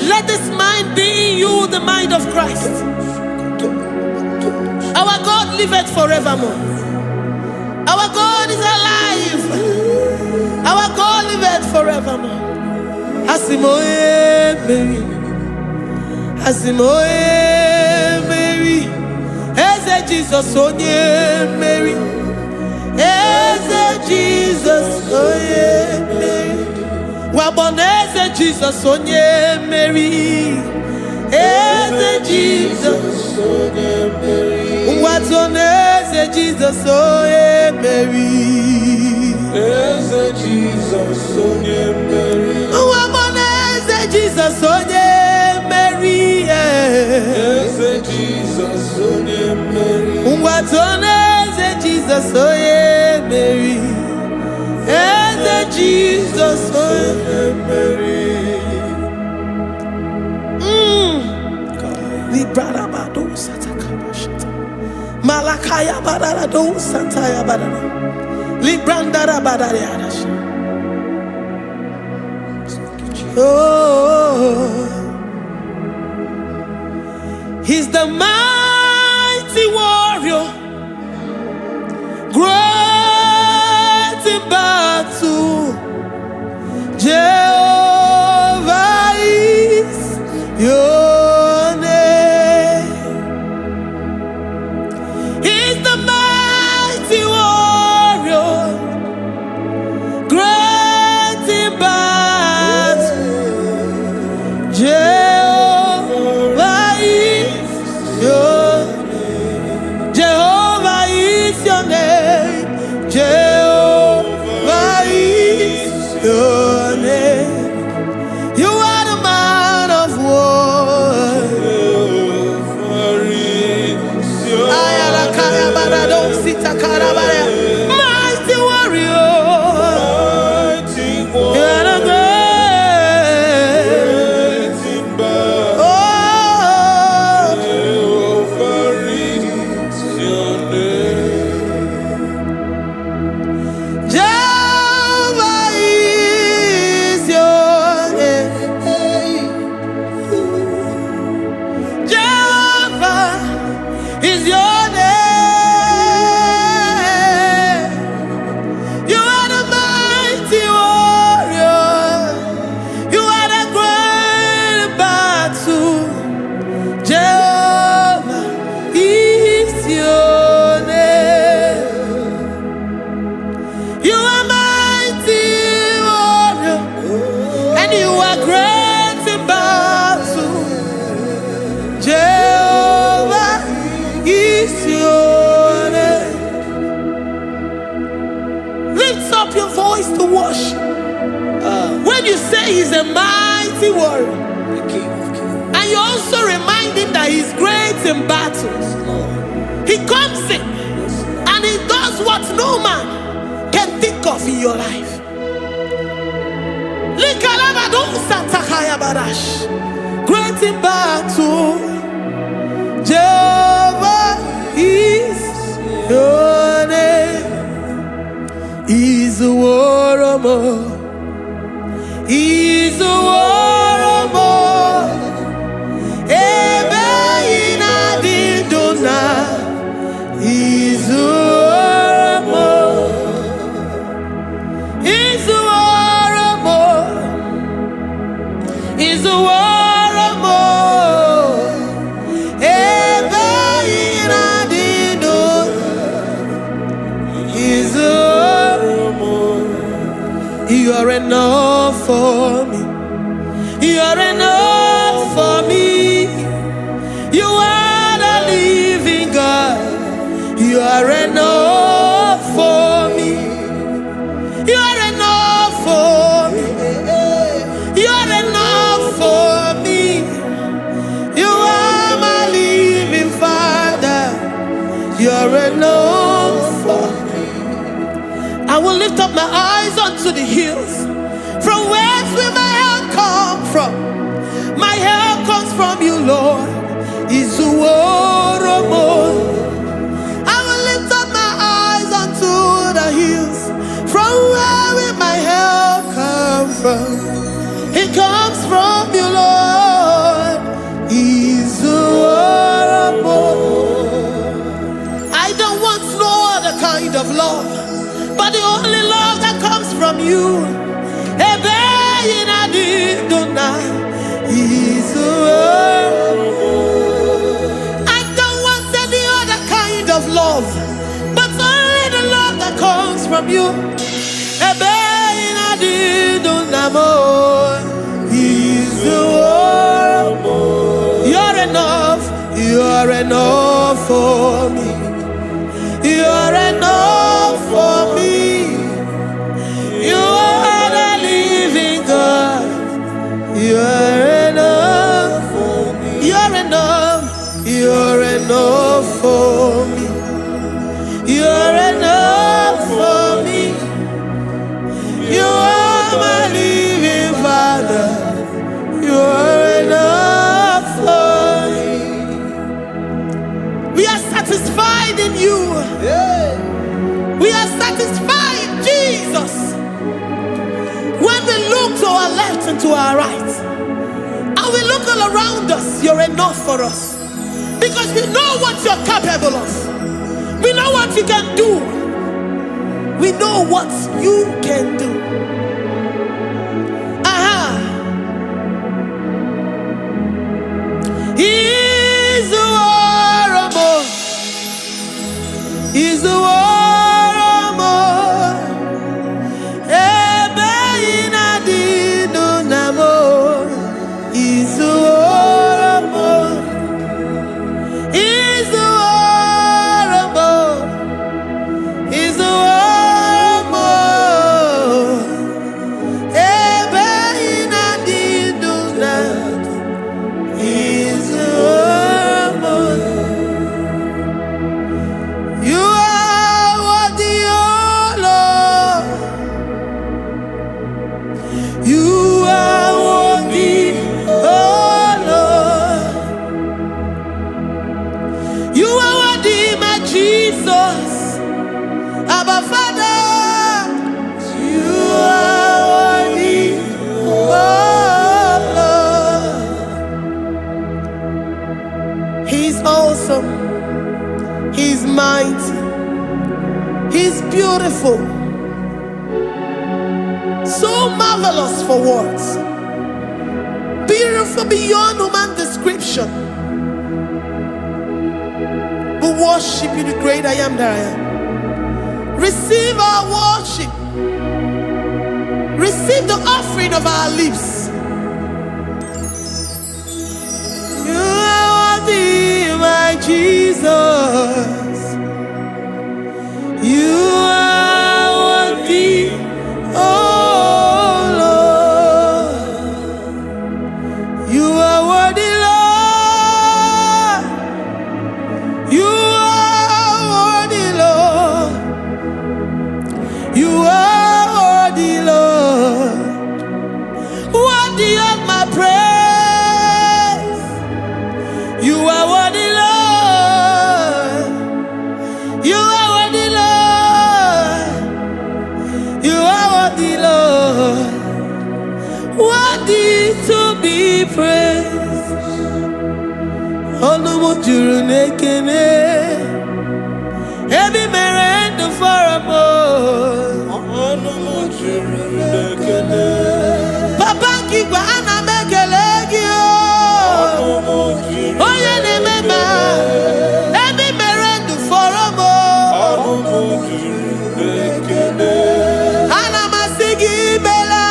Let this mind be in you, the mind of Christ. Our God liveth forevermore. Our God is alive. Our God liveth forevermore. Asimoye Mary. Asimoye Mary. Eze Jesus onye Mary. Eze Jesus onye Mary. Waboneze Jesus onye Mary. Eze Jesus onye Mary. Watoneze Jesus onye Mary. Eze Jesus onye Mary. Waboneze Jesus onye Mary. Eze Jesus onye Mary. Watoneze Jesus onye Mary. Eze Jesus onye Mary. Librada bado satakaba shata. Malakaya badara do santaya badara. Librandara badara yadash. Oh, he's the mighty warrior, great in battle. Jehovah is your name. He's the mighty warrior, great in battle. Jehovah is your name. Jehovah is your name. Jehovah is your name. You are the man of war. Mighty warrior. You are the great. Oh, Jehovah is your name. Jehovah is your name. Jehovah is your name. You are the mighty warrior. You are the great battle. Jehovah is your name. You are mighty warrior, and you are great in battle. Jehovah is your name. Lift up your voice to worship. When you say he's a mighty warrior, and you also remind him that he's great in battles, he comes in and he does what no man can think of in your life. Great in battle, Jehovah is your name. He's a warrior. He's a warrior. Ebe ina didona. He's a warrior. He's a warrior. He's a warrior. Ebe ina didona. He's a warrior. You are enough for me. You are enough for me. You are the living God. You are enough for me. You are enough. hills. From whence will my help come from? My help comes from you, Lord. Is the word of God. I will lift up my eyes unto the hills. From where will my help come from? It comes from you, Lord. Is the word of God. I don't want no other kind of love, but the only love that comes from you. Is the word. I don't want any other kind of love, but only the love that comes from you. Is the word. You're enough. You're enough for me. You're enough for me. You are the living God. You're enough for me. You're enough. You're enough for me. You're enough for me. You are my living Father. You're enough for me. We are satisfied in you. We are satisfied, Jesus. When we look to our left and to our right, and we look all around us, you're enough for us. Because we know what you're capable of. We know what you can do. We know what you can do. He's the war. He's the war. He's mighty. He's beautiful. So marvelous for words. Beautiful beyond human description. We worship you, the great I am that I am. Receive our worship. Receive the offering of our lips. You are worthy, my Jesus. You are worthy, oh Lord. You are worthy, Lord. You are worthy, Lord. You are worthy, Lord. Worthy of my praise. You are worthy, Lord. You are worthy, Lord. You are worthy, Lord. Worthy to be praised. Onumujuru nekene. Every merend for a more. Onumujuru nekene. Papa kigwa ana mekelegio. Oh yeah, remember. Every merend for a more. Ana masigi bela.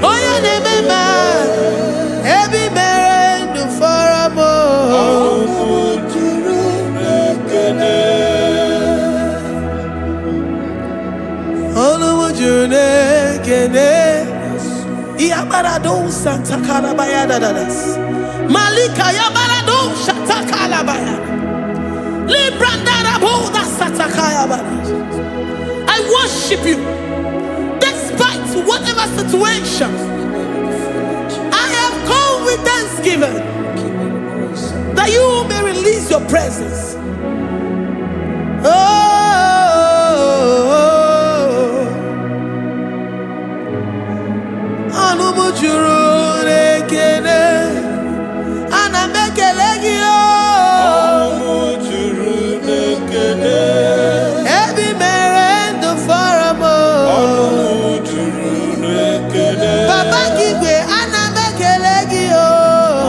Oh yeah, remember. Every merend for a more. Yabarado Santa Calabaya dadas. Malika Yabarado Santa Calabaya. Librandara Boda Satakaya. I worship you. situation, I have come with thanksgiving that you may release your presence. Oh, Anumujuru nekene, anamekelegio. Anumujuru nekene, ebi merendo faramo. Anumujuru nekene, Baba Kigwe anamekelegio.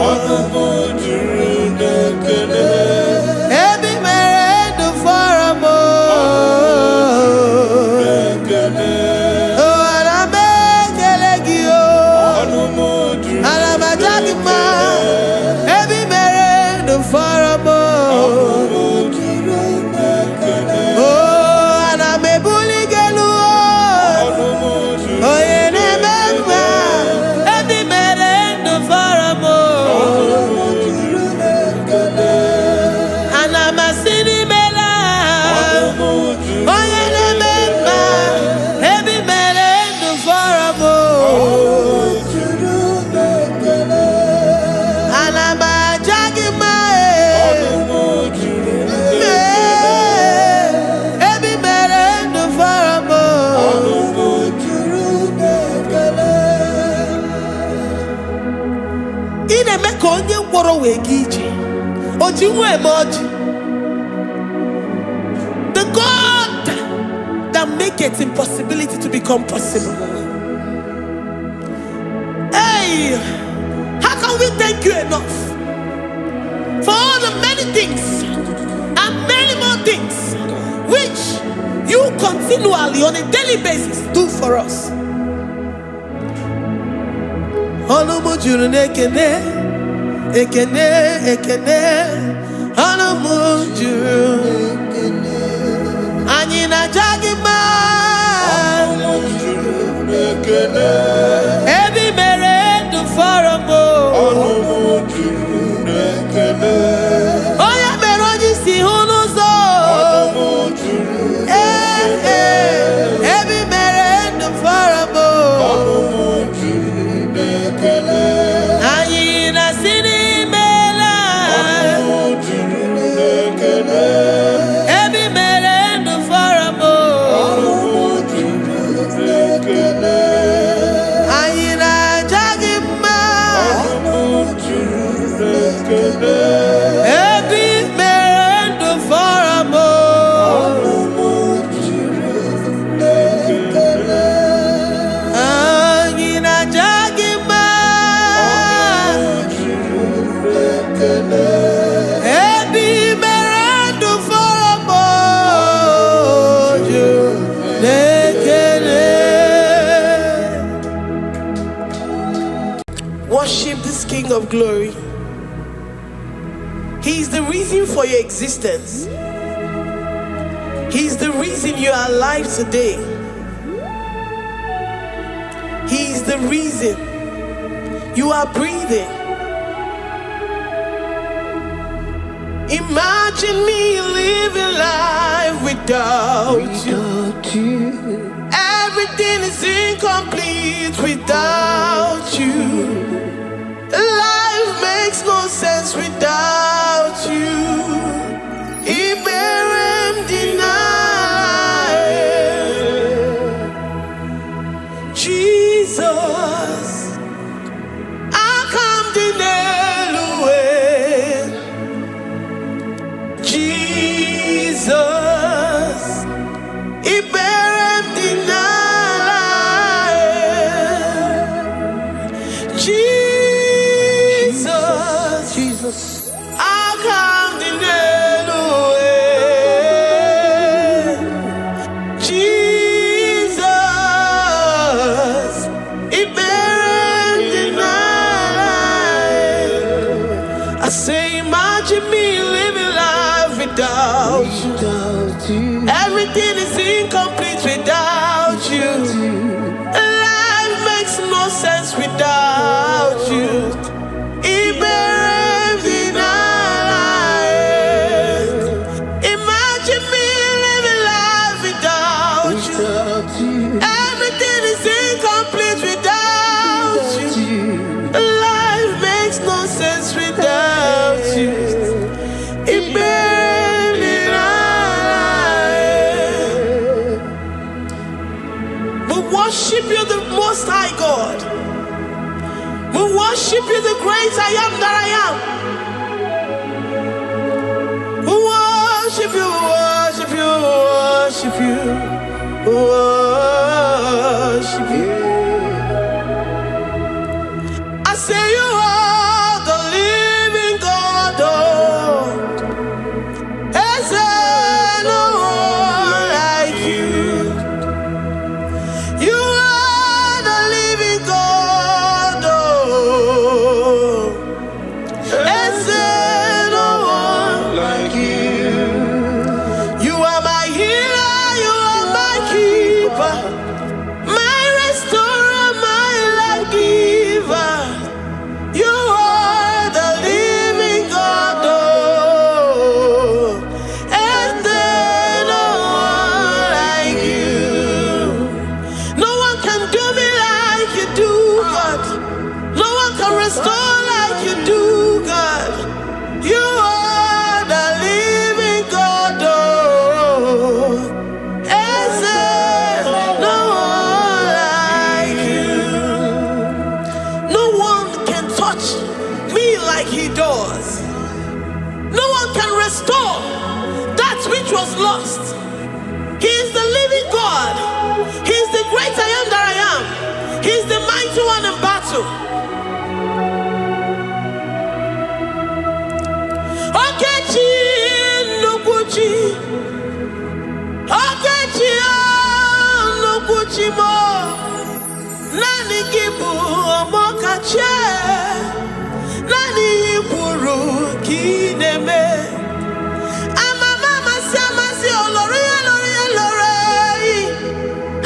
Anumujuru nekene, ebi merendo faramo. The God that makes impossibility to become possible. Hey, how can we thank you enough for all the many things and many more things which you continually on a daily basis do for us? Ekene, ekene, anamujuru, anyina jagima, anamujuru, ekene, ebi merendo faramo, anamujuru, ekene, oya meroji si hunuzo, anamujuru, ebi merendo faramo, anamujuru, ekene, anyina sini. Worship this King of Glory. He is the reason for your existence. He is the reason you are alive today. He is the reason you are breathing. Imagine me living life without you. Everything is incomplete without you. Life makes no sense without you. Iberem deny. Jesus, I come deny. Jesus, Iberem deny. Jesus, I come deny. Jesus, Iberem deny. I say, imagine me living life without you. Everything is incomplete without you. Life makes no sense without you. Imagine me living life without you. Everything is incomplete without you. worship you, the Most High God. We worship you, the great I am that I am. We worship you, worship you, worship you, worship you. I say you are the living God. Oh, is there no one like you? You are the living God. Oh, is there no one like you? You are my healer, you are my keeper, my restorer, my life giver. You are the living God. Oh, is there no one like you? No one can do me like you do, God. No one can restore like you do, God. You are the living God. Oh, is there no one like you? No one can touch me like he does. No one can restore that which was lost. He is the living God. He is the great I am that I am. He is the mighty one in battle. Okechi Nukuchi. Okechi Nukuchi mo. Nani kibu omokache. Nani iburu kineme. Ama mama sama si olori olori olori.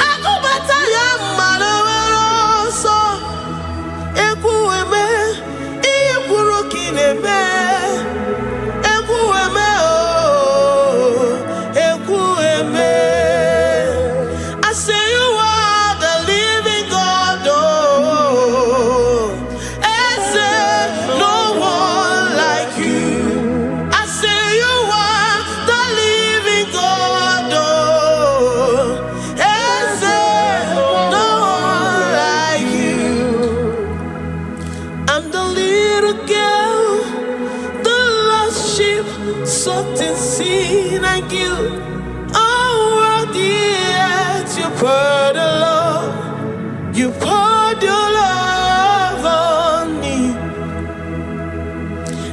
Akubata ya maloro so. Ekueme iburu kineme. Ekueme oh. Ekueme. I say you are the living God. Oh, is there no one like you? I say you are the living God. Oh, is there no one like you? I'm the little girl, the lost sheep, soaked in sin and guilt. Oh, worthy yet you poured a love. You poured your love on me.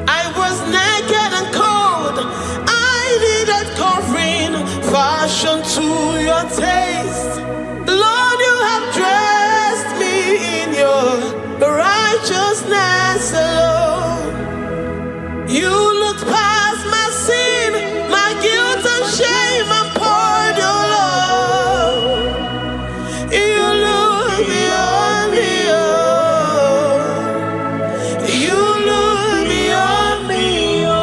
I was naked and cold. I needed covering, fashioned to your taste. Lord, you have dressed me in your righteousness alone. You looked past my sin, my guilt and shame, and poured your love. You look beyond me, oh. You look beyond me, oh.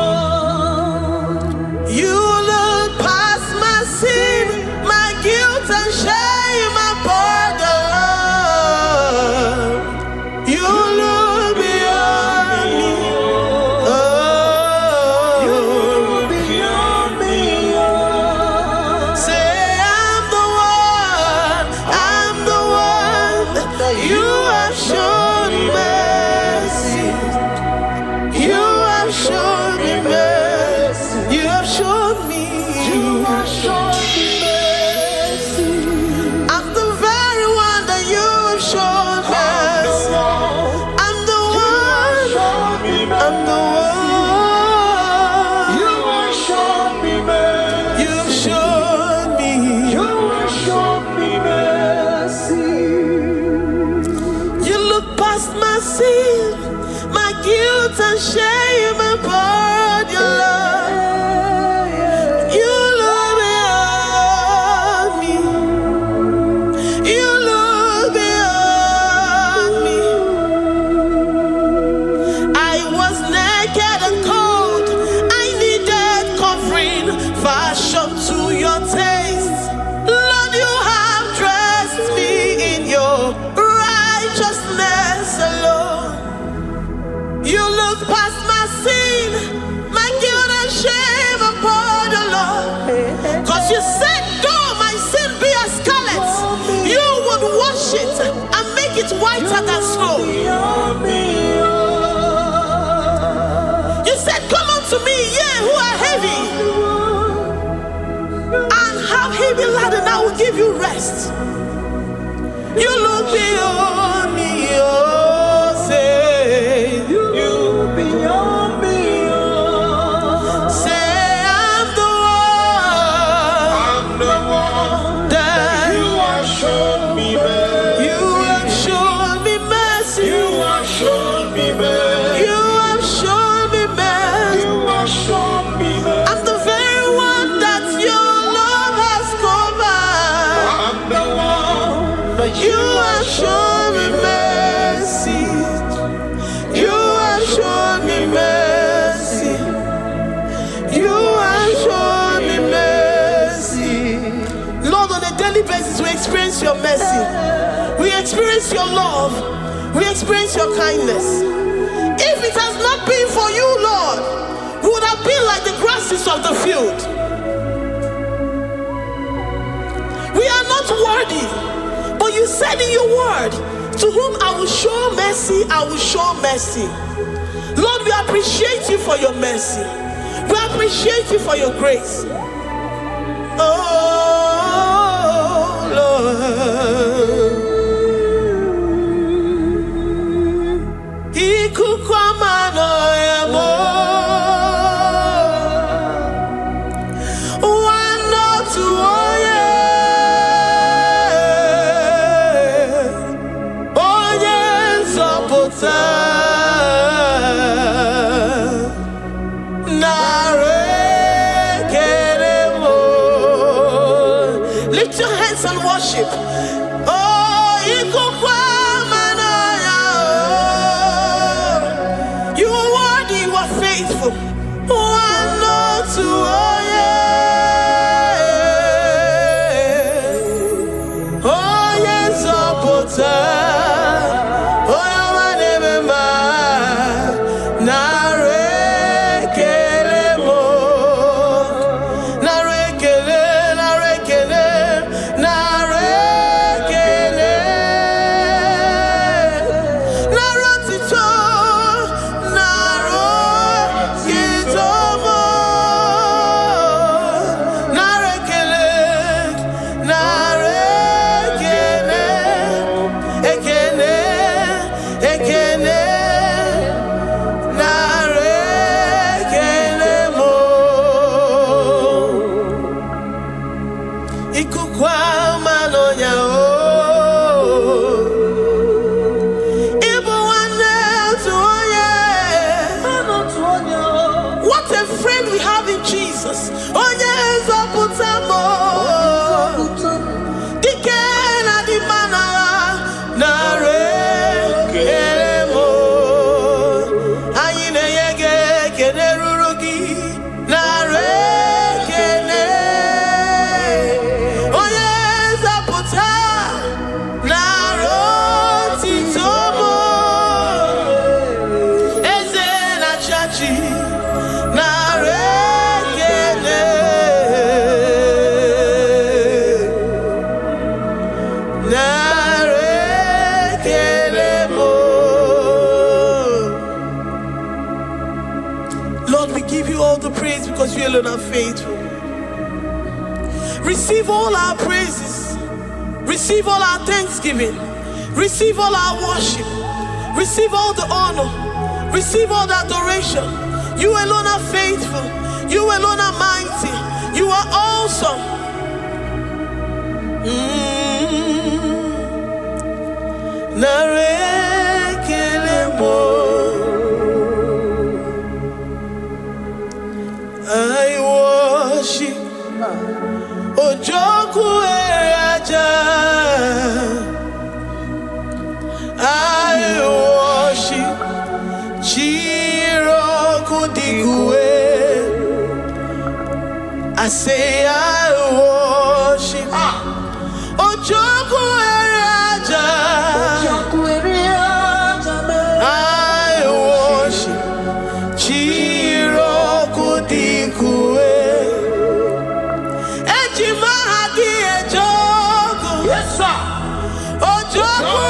You look past my sin, my guilt and shame, and poured your love. You look beyond me, oh. You look beyond me, oh. Say I'm the one that you have shown mercy. You have shown me mercy. You have shown me. You have shown me mercy. I'm the very one that you have shown mercy. I'm the one. I'm the one. You have shown me mercy. You have shown me. You have shown me mercy. You look past my sin, my guilt and shame, and poured your love. You look beyond me. You look beyond me. I was naked and cold. I needed covering, fashioned to your taste. Lord, you have dressed me in your righteousness alone. You look past my lighter than snow. You said, come unto me, ye who are heavy, and have heavy laden, I will give you rest. You look beyond me, oh, say, you beyond me, oh. Say, I'm the one that you have shown me mercy. You have shown me mercy. You have shown me mercy. You have shown me mercy. You have shown me mercy. I'm the very one that your love has covered. I'm the one that you have shown me mercy. You have shown me mercy. You have shown me mercy. Lord, on a daily basis, we experience your mercy. We experience your love. We experience your kindness. If it has not been for you, Lord, we would have been like the grasses of the field. We are not worthy, but you said in your word, to whom I will show mercy, I will show mercy. Lord, we appreciate you for your mercy. We appreciate you for your grace. Oh, Lord. Lift your hands and worship. Oh, you are worthy, you are faithful. One, no, two, oh yeah. Oh yes, oh oh my name What a friend we have in Jesus. Oh yes, Lord, we give you all the praise because you alone are faithful. Receive all our praises. Receive all our thanksgiving. Receive all our worship. Receive all the honor. Receive all the adoration. You alone are faithful. You alone are mighty. You are awesome. I worship Ojoku Eraja. I worship Chiroku Digwe. I say I worship Ojoku Eraja. I worship Chiroku Digwe. Ejima Hadi Ejoku. Yes, sir. Ojoku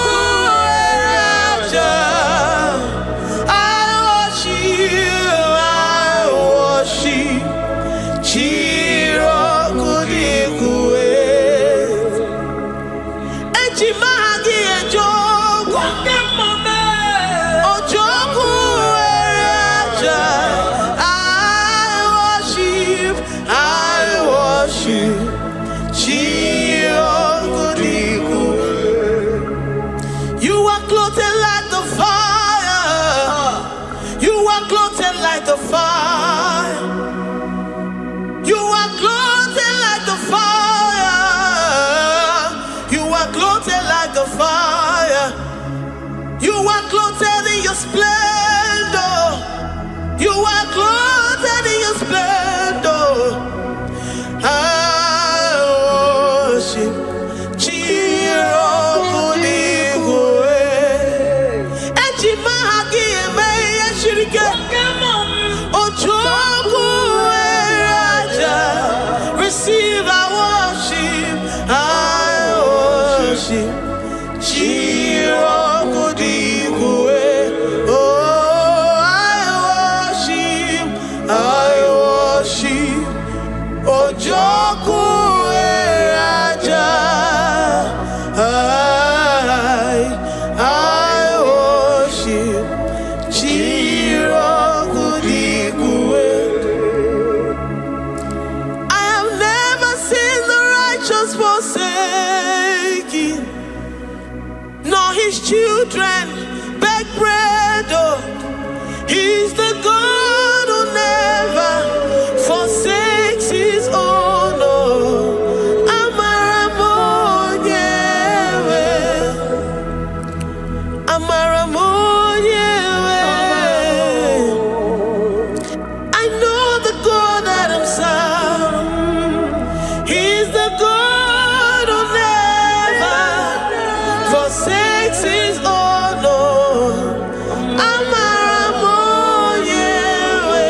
Eraja. the fire. You are clothed like the fire. You are clothed like the fire. You are clothed in your splendor. You are clothed in your splendor. I worship receive our worship. I worship. Oh, I worship. Oh, Joku Raja. I worship. Forsaken, nor his children beg bread. Oh, he's the God who never forsakes his own. Oh, Amaramonyewe, Amaramonyewe. I know the God that I'm serving. He's the God forsakes his own. Amaramonyewe,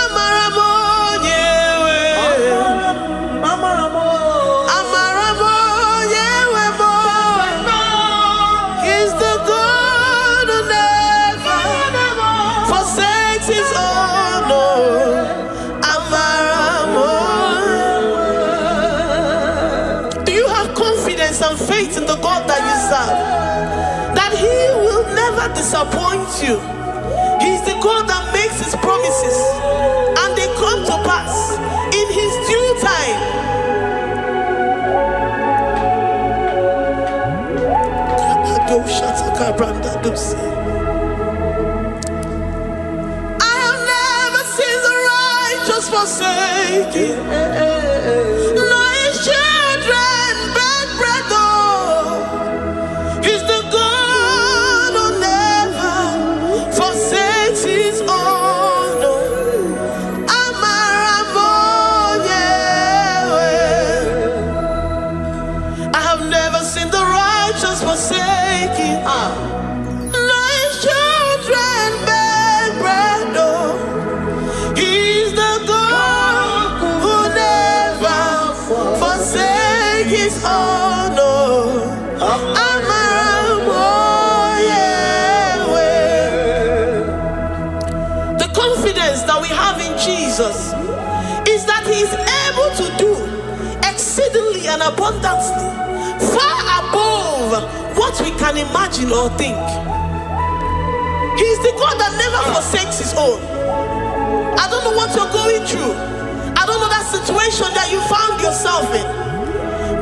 Amaramonyewe, Amaramonyewe. He's the God who never forsakes his own. And faith in the God that you serve, that he will never disappoint you. He's the God that makes his promises and they come to pass in his due time. I have never seen the righteous forsaken, nor his children beg bread. He's the God who never forsakes his own. Amaramonyewe. I have never seen the righteous forsaken, nor his children beg bread. He's the God who never forsakes his own. The confidence that we have in Jesus is that he is able to do exceedingly and abundantly, far above what we can imagine or think. He is the God that never forsakes his own. I don't know what you're going through. I don't know that situation that you found yourself in.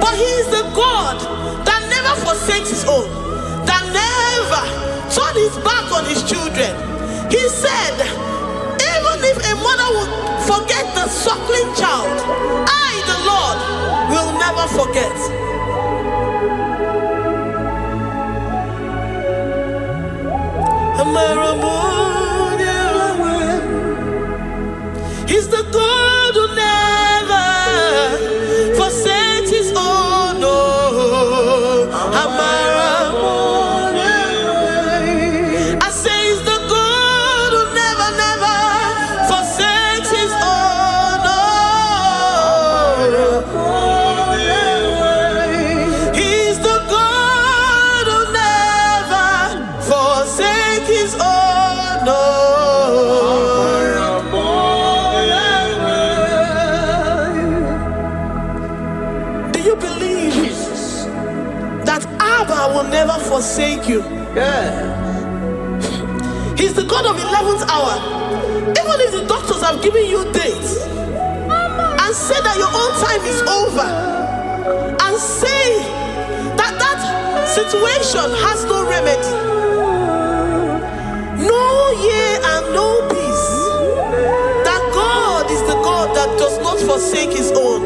But he is the God that never forsakes his own, that never turned his back on his children. He said, even if a mother would forget the suckling child, I, the Lord, will never forget. He's the God who never forsakes his own. I say he's the God who never forsakes his own. He's the God who never forsakes his own. Will never forsake you. He's the God of 11th hour. Even if the doctors have given you dates and said that your own time is over, and say that that situation has no remedy, know forsake his own.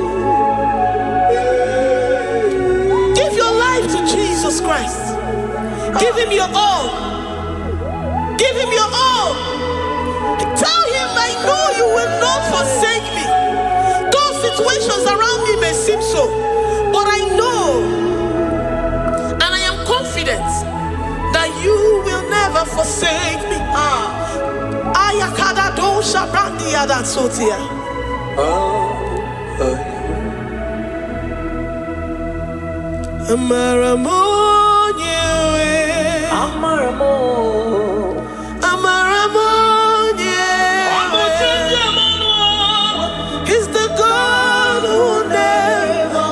Give your life to Jesus Christ. Give him your all. Give him your all. Tell him, I know you will not forsake me. Those situations around me may seem so, but I know and I am confident that you will never forsake me. Ayakada dosha brandi adansotia. Amaramonye, Amaramonye, he's the God who never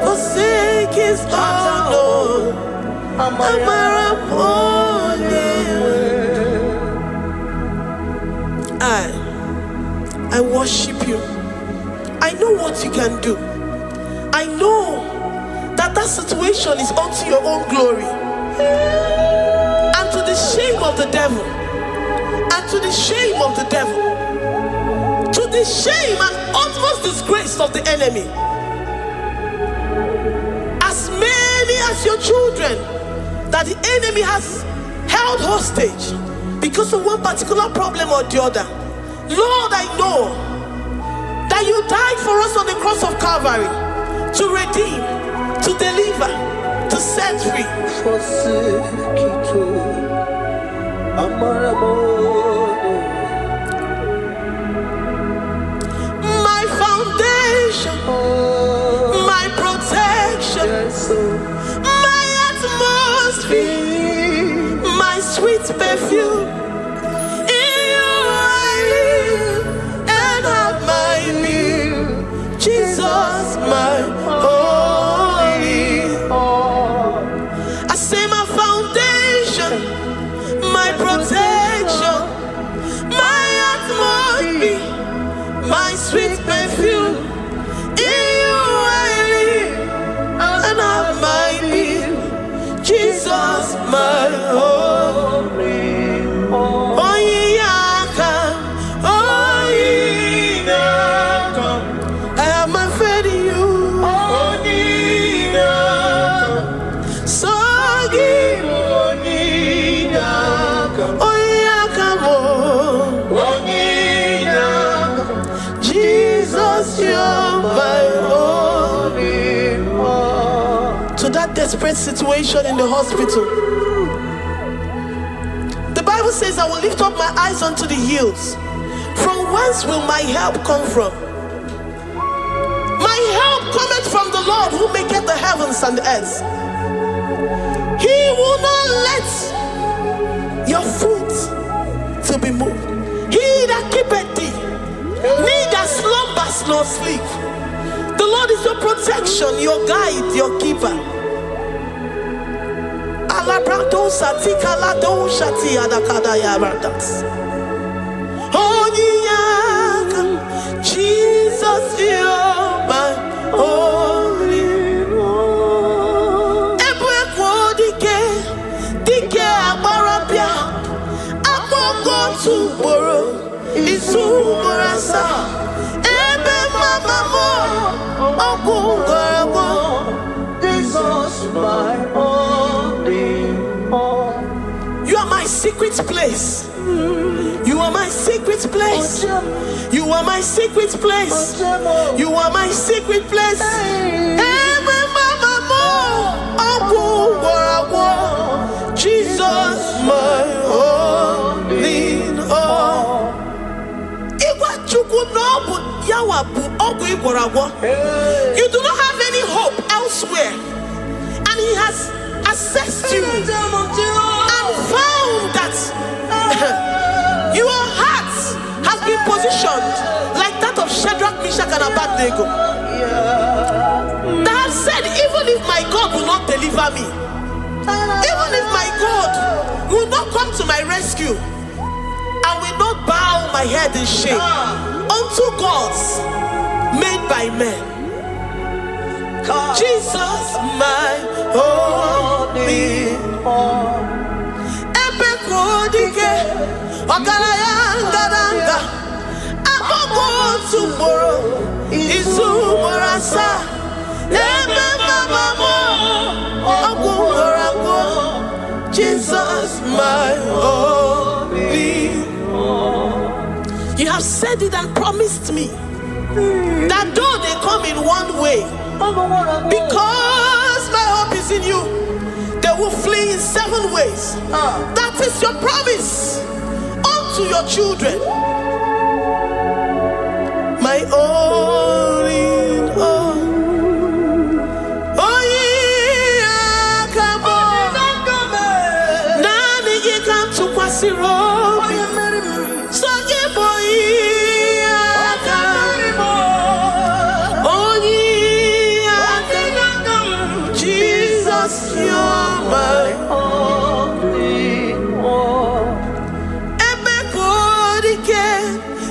forsake his own. Amaramonye. I worship you. I know what you can do. I know that situation is unto your own glory and to the shame of the devil, and to the shame of the devil, to the shame and utmost disgrace of the enemy. As many as your children that the enemy has held hostage because of one particular problem or the other, Lord, I know that you died for us on the cross of Calvary to redeem, to deliver, to set free. My foundation, my protection, my atmosphere, my sweet perfume. In you I live and have my being. Jesus, my my sweet perfume. In you I live and have my being. Jesus, my holy. Oh, Yaka, oh, Yaka. I have my faith in you. Oh, Yaka. So give, oh, Yaka. Oh, Yaka, oh, Jesus, you're my only one. To that desperate situation in the hospital, the Bible says, I will lift up my eyes unto the hills. From whence will my help come from? My help cometh from the Lord who maketh the heavens and the earth. He will not let your foot to be moved. He that keepeth thee neither slumbers nor sleep. The Lord is your protection, your guide, your keeper. Jesus, you're my only one. You are my secret place. You are my secret place. You are my secret place. You are my secret place. Jesus, my only all. You do not have any hope elsewhere, and He has assessed you and found that your heart has been positioned like that of Shadrach, Meshach, and Abednego. That have said, even if my God will not deliver me, even if my God will not come to my rescue, I will not bow my head in shame unto gods made by men. Jesus, my only all. Tomorrow Izumorasa. Jesus, my only. You have said it and promised me that though they come in one way, because my hope is in you, they will flee in 7 ways. That is your promise unto your children. My only. Jesus, you're my only one.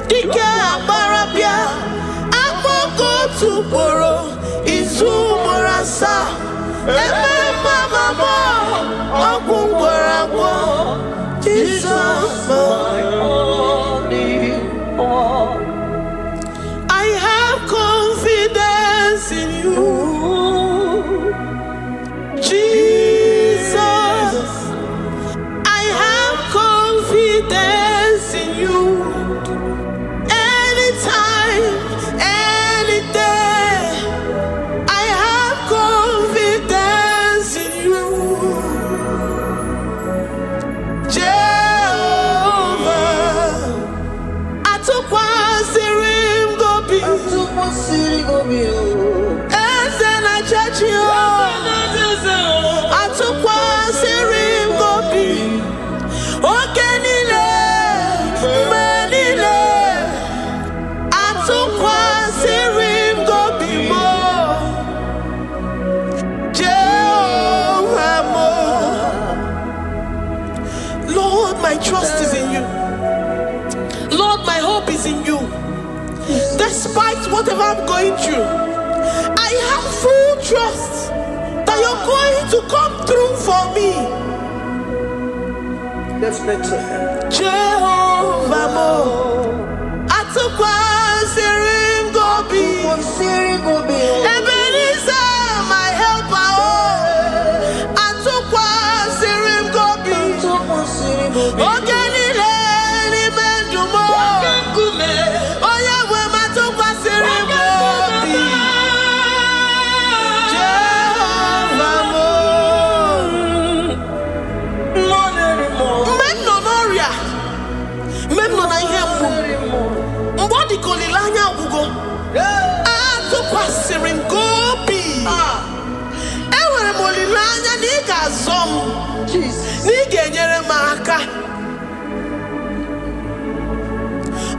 Dike abarabia, amoko tuboro, izumorasa. Jesus, my only one. I have confidence in you, Jesus. I have confidence in you. Anytime, any day, I have confidence in you. Lord, my trust is in you. Lord, my hope is in you. Despite whatever I'm going through, I have full trust that you're going to come through for me. Let's make to him. Jehovah Mo, Atukwa Sirim Gobi, Ebenezer, my helper. Atukwa Sirim Gobi, Ogenile ni Mendumo.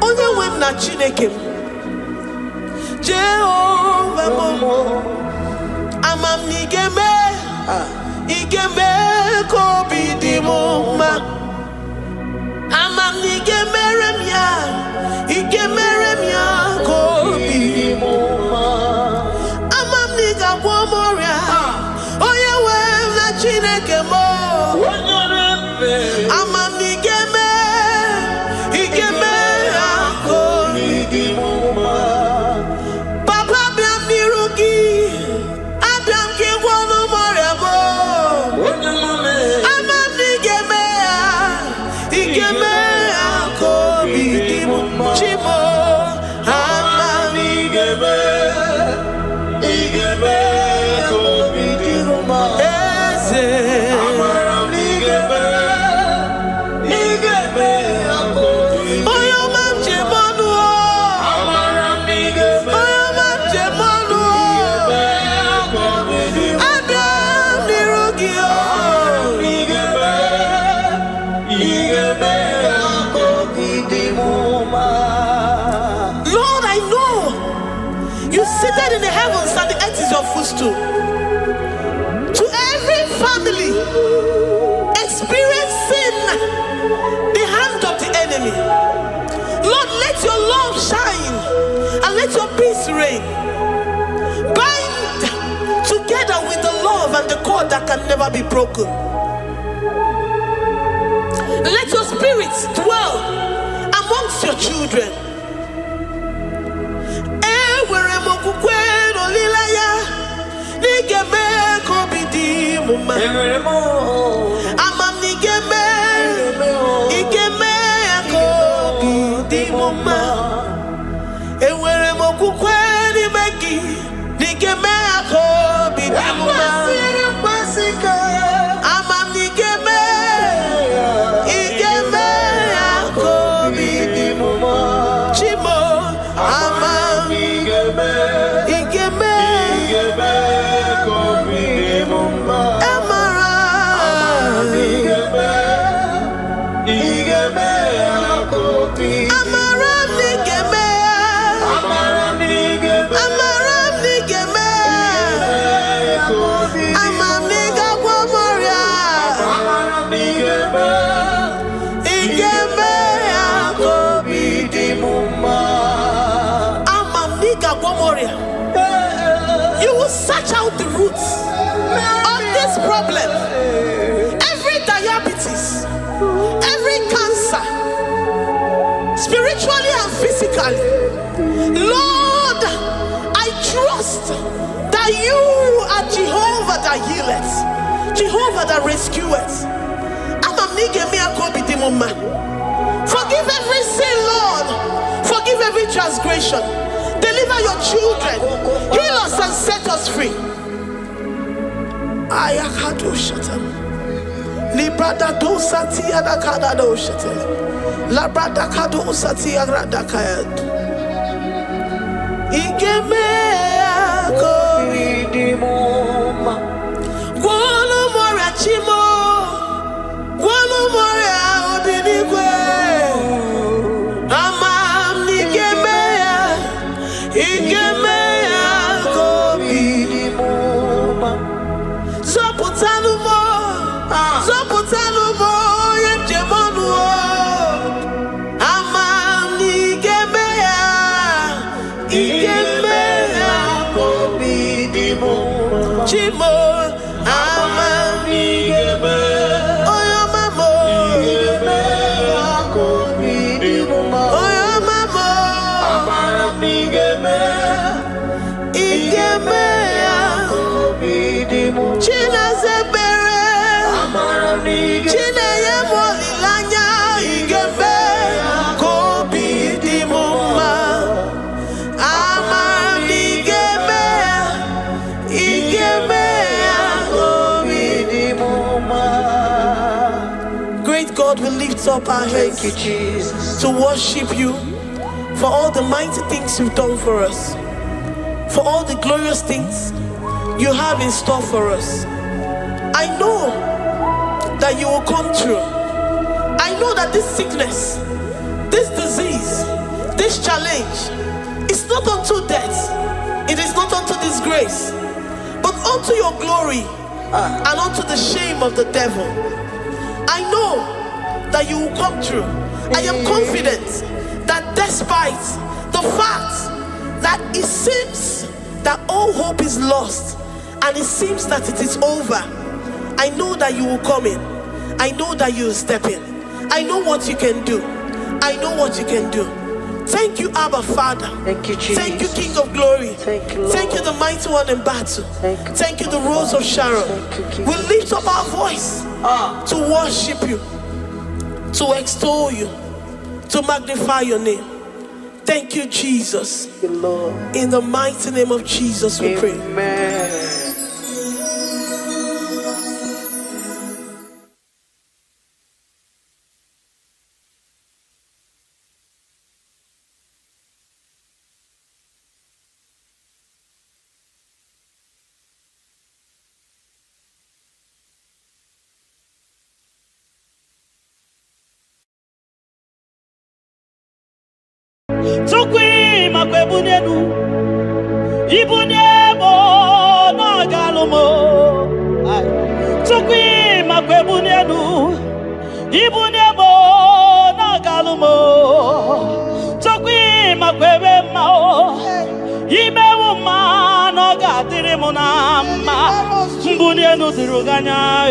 Onye nwe m na Chineke m, Jehovah Mo, amam na igeme ka obi dị m mma. Amam na igemere m ya ka obi dị m mma. Amam na igagwọ m ọrịa, onye nwe m na Chineke m. Amam na igeme Papa biam nirugi, abiam ki wonu morebo. Amam ni igeme akobi dimu chibo. Amam ni igeme akobi dimu eze. Amam ni igeme akobi. Oyo mam chebonu. Lord, I know you seated in the heavens and the earth is your footstool. To every family experiencing the hand of the enemy, Lord, let your love shine and let your peace reign. Bind together with the love and the cord that can never be broken. Let your spirits dwell amongst your children. Wherever olilaya nigeme kobidi muma amam nigeme igeme kobidi muma ewere mokukwe ni megi nigeme kobidi muma amam nigeme igeme kobidi muma chimo amam igeme kobidi muma amara igeme kobidi amara nigeme amam niga gwomoria igeme kobidi muma amam niga gwomoria. You will search out the roots of this problem. Every diabetes, every cancer, spiritually and physically. Lord, I trust that you are Jehovah that healeth, Jehovah that rescueth. Forgive every sin, Lord. Forgive every transgression. Deliver your children. Heal us and set us free. Ayakado shatam. Librada do satia da kada do shatam. Labrada kado satia rada kayad. Igeme kobidi muma. Gwano mora chimo. Gwano mora obinigwe. Amam nigeme. Igeme kobidi muma. Zoputanumo yemjemonu. Amam nigeme igeme kobidi muma. Chimo amam nigeme oyo mamo igeme kobidi muma. Oyo mamo amam nigeme igeme kobidi muma. China zebere amam nigeme China yemolilanya igeme kobidi muma. Amam nigeme igeme kobidi muma. Great God, we lift up our hands to worship you for all the mighty things you've done for us, for all the glorious things you have in store for us. I know that you will come through. I know that this sickness, this disease, this challenge is not unto death, it is not unto disgrace, but unto your glory and unto the shame of the devil. I know that you will come through. I am confident that despite the fact that it seems that all hope is lost and it seems that it is over, I know that you will come in. I know that you will step in. I know what you can do. I know what you can do. Thank you, Abba Father. Thank you, Jesus. Thank you, King of Glory. Thank you, Lord. Thank you, the mighty one in battle. Thank you, the Rose of Sharon. Thank you, We lift up our voice to worship you, to extol you, to magnify your name. Thank you, Jesus. Thank you, Lord. In the mighty name of Jesus, we pray. Amen. Tukwi makwebunenu ibunebo na galumo. Tukwi makwebunenu ibunebo na galumo. Tukwi makwebe mao imewu ma no gadiri munama mbunenu ziruganya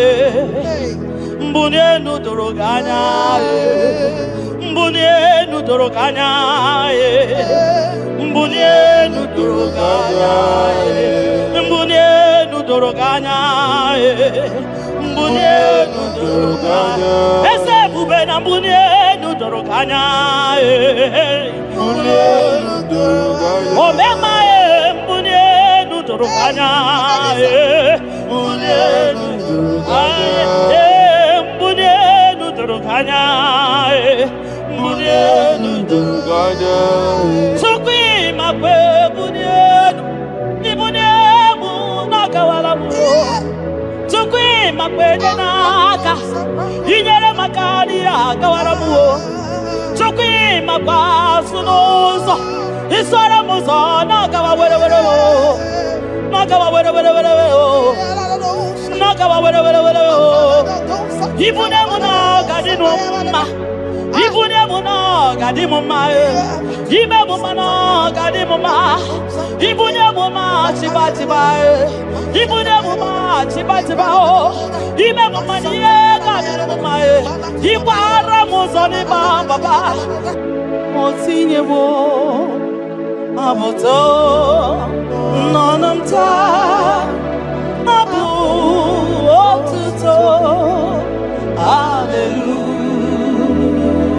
mbunienu doroganya, mbunienu doroganya, mbunienu doroganya, mbunienu doroganya, mbunienu doroganya. Ese bubena mbunienu doroganya, mbunienu doroganya. Omema mbunienu doroganya, mbunienu doroganya. Mbunienu doroganya, mbunienu doroganya. Sukwi makwe mbunienu, mbunienu nakawala mu. Sukwi makwe denaka, inyere makani akawala mu. Sukwi makwa sunuzo, isara muzo nakawa were were wo, nakawa were were were wo, nakawa were were were wo. Ibune muna gadino ma, ibune muna gadimo ma, ibe muna gadimo ma, ibune muna chiba chiba, ibune muna chiba chiba o, ibe muna niye gadimo ma, ibara muzoni ba baba, motinye wo, aboto, nonamta, abu otuto.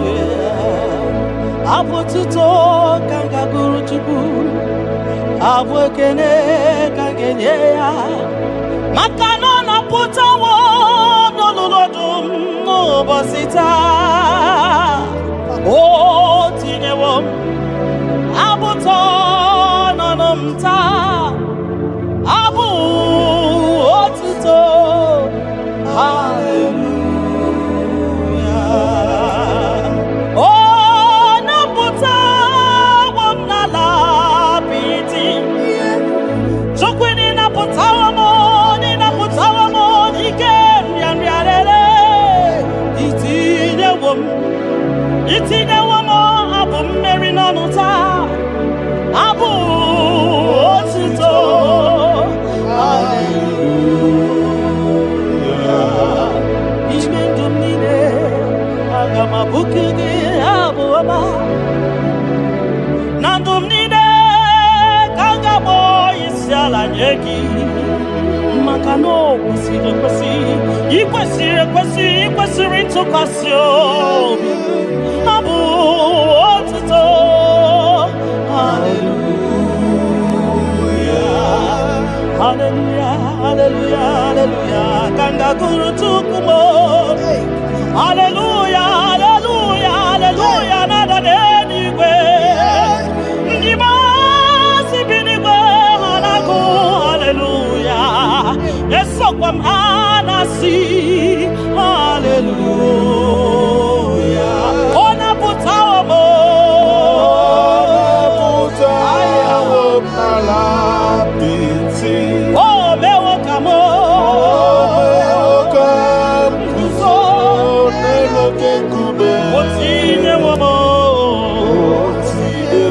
Hallelujah. Abututo kanga guru chuku, abwekene kangenye ya. Makano na putawo no lolodum no bosita. Oh tinewo, abuto no nomta, abu otuto. Hallelujah. Itinye wamo abu mmeri n'ọnụta abu otito. Hallelujah. Ime ndụ m niile aga m abụku gị abụ ọma. Na ndụ m niile ka m ga-akpọ isi ala nye gị, maka na o kwesịrị ekwesị, ikwesịrị ekwesị, ikwesịrị ntụkwasị obi. Abu otito. Hallelujah. Hallelujah. Hallelujah. Hallelujah. Kanga guru tukumo. Hallelujah. Hallelujah. Hallelujah. Nada denigwe. Ndima sibinigwe hanaku. Hallelujah. Eso kwa mhanasi. Hallelujah. Ona putawo mo. Oh, mewo kamo. Otine womo.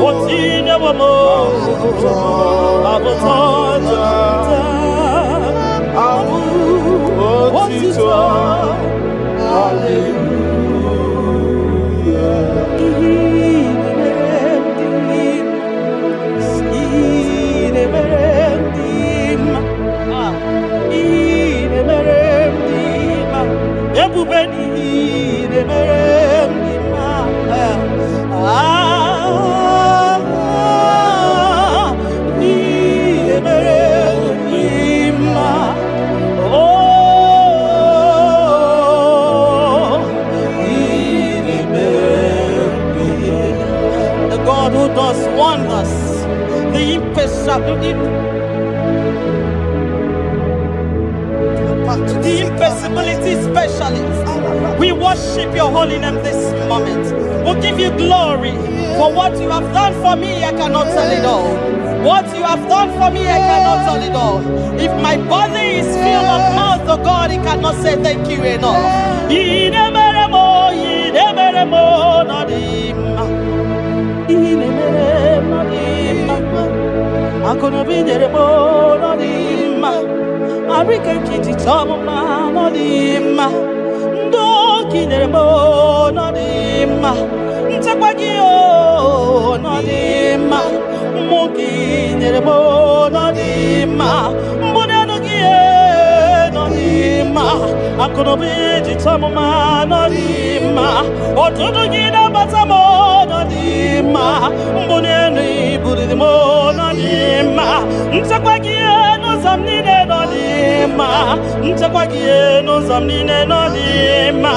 Otine womo. Abotoja. Abu otito. Who does wonders, the impossibility specialist. We worship your holy name this moment. We'll give you glory for what you have done for me. I cannot tell it all. What you have done for me, I cannot tell it all. If my body is filled of mouth, oh God, it cannot say thank you enough. I'm gonna be there, no dimma. I reckon kitty top of my no dimma. Ndoki nerebo no dima. Ntakwagio no dima. Moki nerebo no dima. Mbonanogie no dima. Akonobi jitamuma no dima. Otudugida batamo no dima. Mboneni buridimo no dima. Ntakwagie no zamnine no dima. Ntakwagie no zamnine no dima.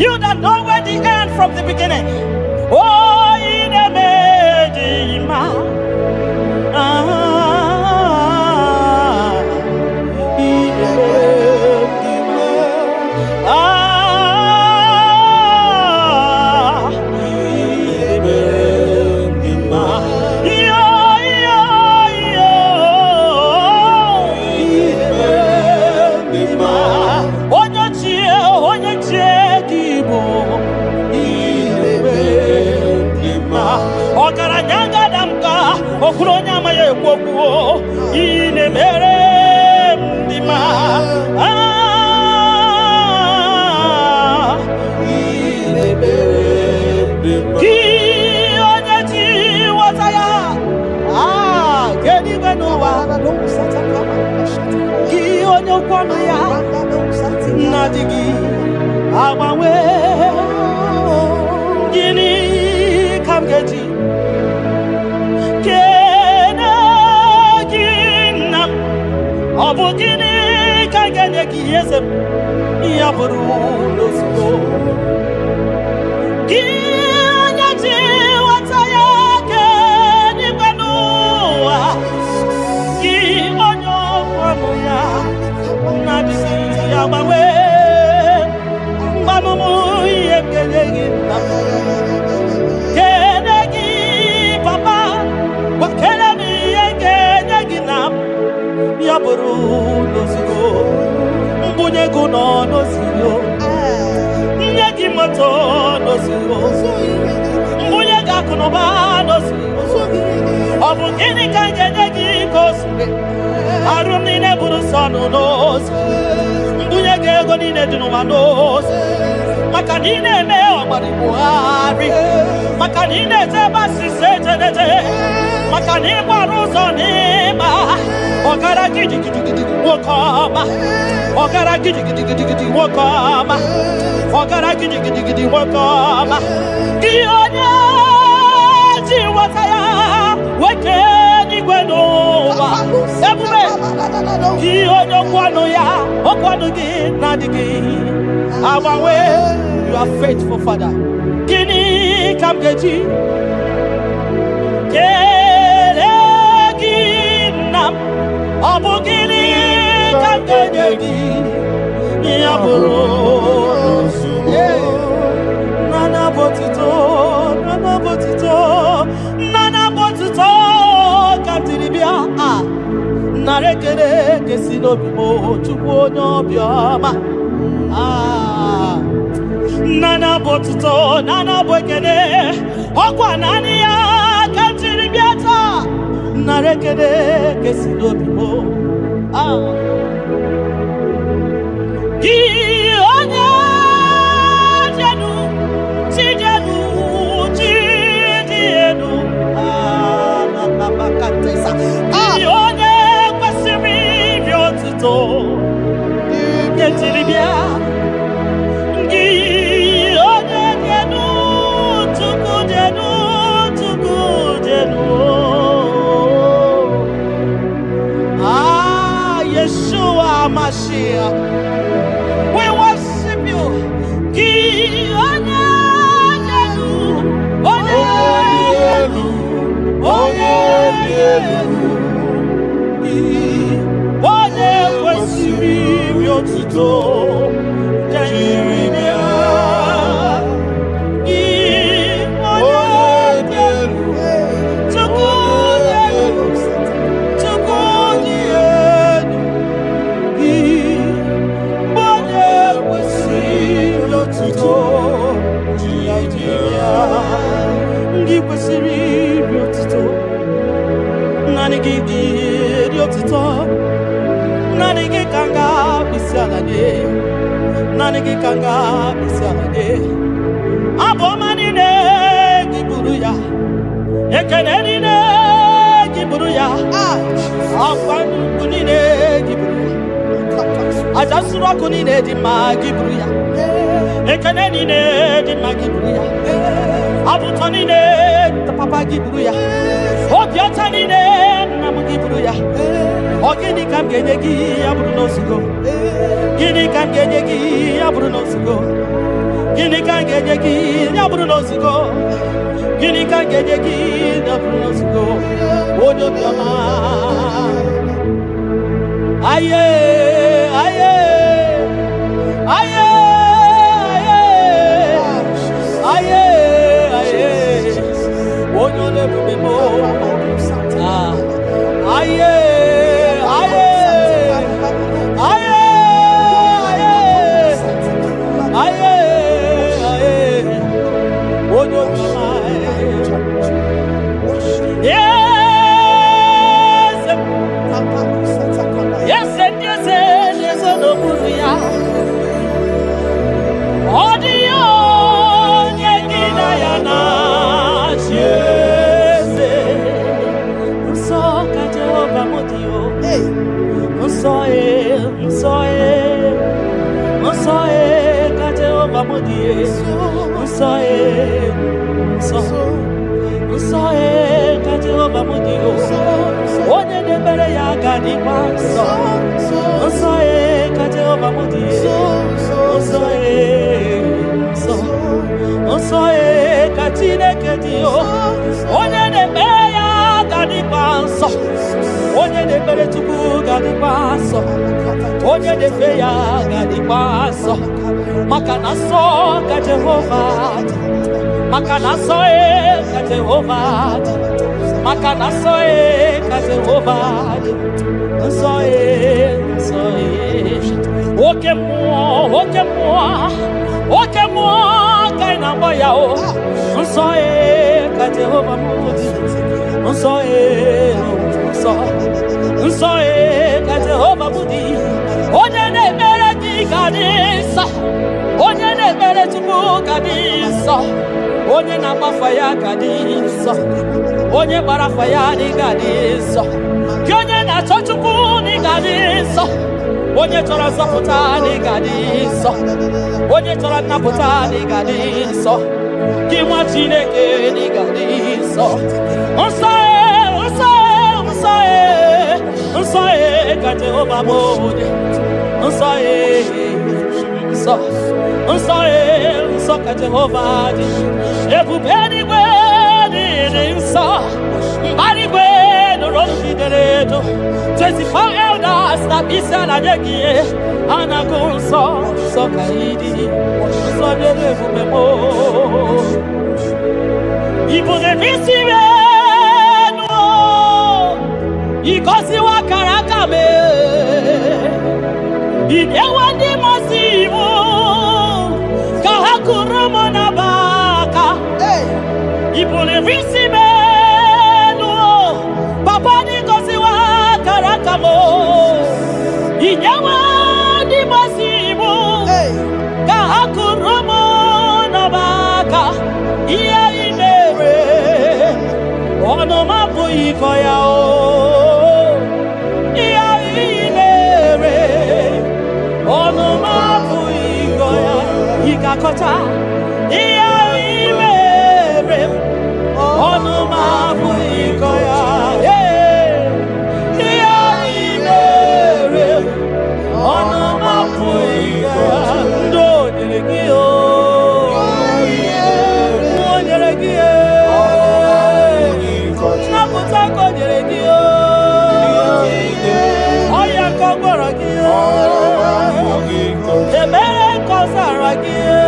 You that know where the end from the beginning. Oh, in a no knows. Mbuye gego ni ne dinu manos. Makanine me obari buhari. Makanine te basi se. Makani baruzo ni ma. Ogara gidi wokoma. Ogara gidi wokoma. Ogara gidi wokoma. Gionya jiwataya weke ni gwenova. Ebume gionya kwano ya okwano gi nadigi. Our way, you are faithful, Father. Gini kamgeji. Nam abugini kangeni yaburo nana botito katiribia narekere kesino bimo chukwu nyobioma nana botito nana bwekene okwa nani ya katiribia ta narekere kesino bimo Gionya jenu bakatesa Gionya kwasiri biotuto Getiribia Gionya jenu tuku jenu Yeshua Mashiach, we worship you. Nanigi kanga bisalade abomani ne giburuya ekeneni ne giburuya afani kunine giburuya ajasura kunine di magiburuya ekeneni ne di magiburuya abutoni ne papa giburuya obiotani ne namugiburuya ogini kamgenegi aburuno sugo Gini kangenyegi abruno sigo Gini kangenyegi abruno sigo Gini kangenyegi abruno sigo Odo biama Aye aye aye aye aye Odo le bubemo Aye Onye de feya gadi paso makanaso ka Jehovah makanaso ka Jehovah makanaso ka Jehovah so oke mo kaina boya o so ka Jehovah so ka Jehovah budi Gadiso, Onye Namafaya Gadiso, Onye Barafaya Gadiso, Onye Nachochuku Gadiso, Onye Tora Zaputa Gadiso, Onye Tora Naputa Gadiso, Kiwa Chineke Gadiso, Unsae Gate Obabode, Unsae Unsae Jehovah, everybody wedding so, body wedding, 24 elders that be said at the gear, and I go so kaidi, so the Memo. People the receive no, because you are Karakame, in Ewadi Masivo. Kurumona baka, ipole visimeno, papa ni kosiwa karakamo, inyawa di masimu, kaha kurumona baka, iya inere, ono mapu ikoya o, iya inere, ono mapu ikoya. Ikakota, iya iwere, onu mabu ikoya, iya iwere, onu mabu ikoya, ndo nyelegio, naputako nyelegio, oya kogoragio, emere kosaragio.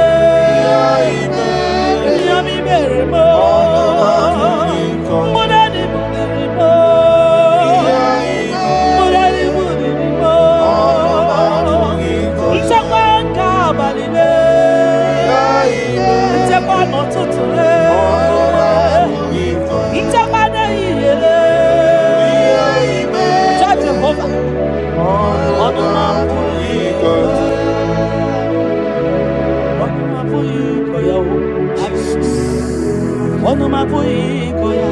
Ono mapuikoya,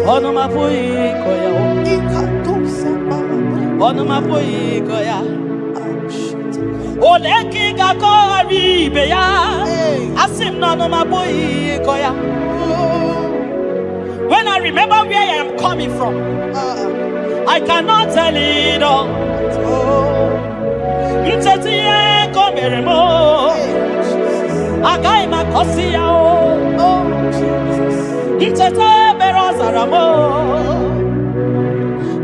ono mapuikoya, ono mapuikoya. Oleki gako aribeya, asim no ono mapuikoya. When I remember where I am coming from, I cannot tell it all. Mtetiye komeremo. Agai makosia o, itete berozaramo.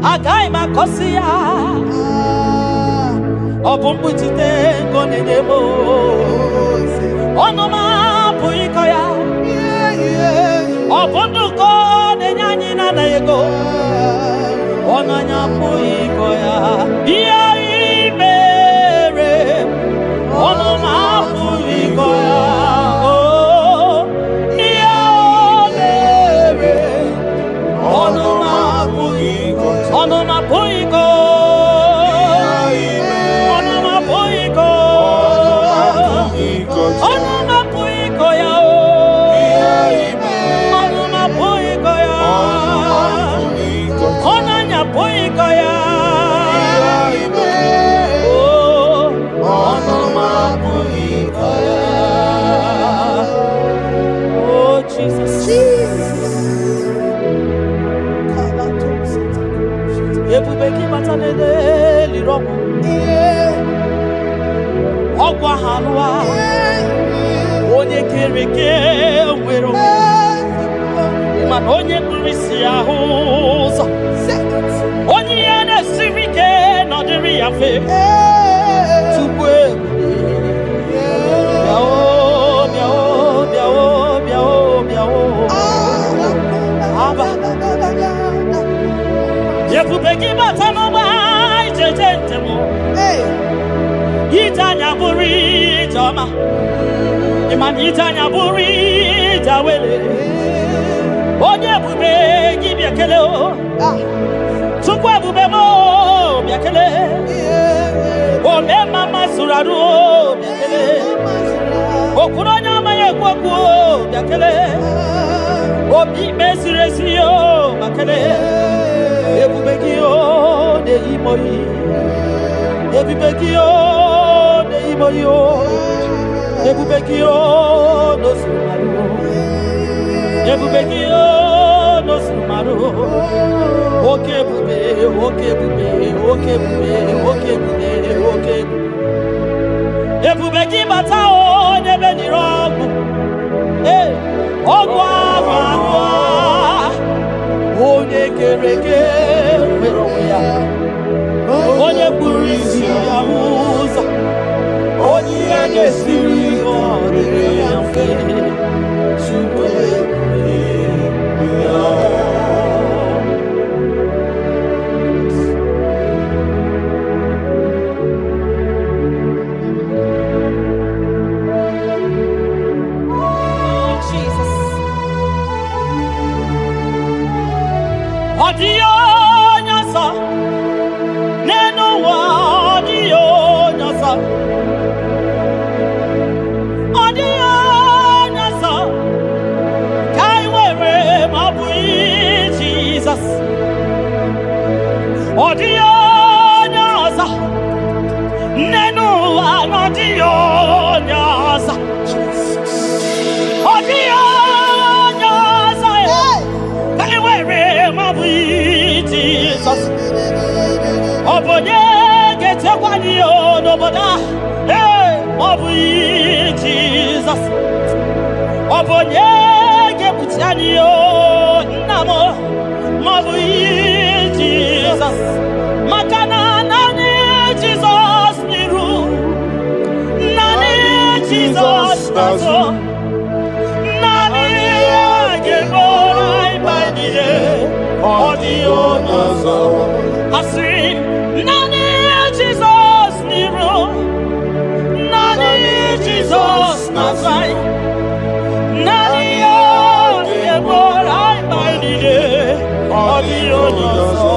Agai makosia, obumbutite konedemo. Onoma puikoya, obunduko nenyanyi na naego. Onanya puikoya, iya imere. Onoma puikoya. Ogwa halwa onye kereke nwere man onye kurisi ahụzọ onye ya na-esiri ike n'ọdịrị ya mfe tupu aba ebube gị bata n'ọgba ijeje njem Itanya buri jama, iman itanya buri jawele. Onye bube gibi akele o, chukwe bube mo biakele. Ome mama suradu o biakele. Okuronya maye kwaku yakele. Obi mesiresiyo makele. Ebubekio de imoyi. Ebubekio de imoyo. Ebubekio no sumaru. Ebubekio no sumaru. Okebube, okebube, okebube, okebube, okebube. Ebubeki batao nebe ni rogu. Ogwa magwa. Onye kereke meroya. Onye burisi ya uza. Onye agesiri odere ya fe. Chukwe ya. Adio nyasa, neno wa adio nyasa, adio nyasa, kai wewe mabui Jesus, adio nyasa, neno wa adio nyasa, adio nyasa, kai wewe Jesus, Obonye gete kwani ono boda, Obi Jesus, Obonye geputiani o namo, Obi Jesus, Makana nani Jesus niru, nani Jesus nazo, nani agemorai bainiye. Audio nazo, asin nani Jesus niru, nani Jesus nazai, nani agemorai bainiye. Audio nazo,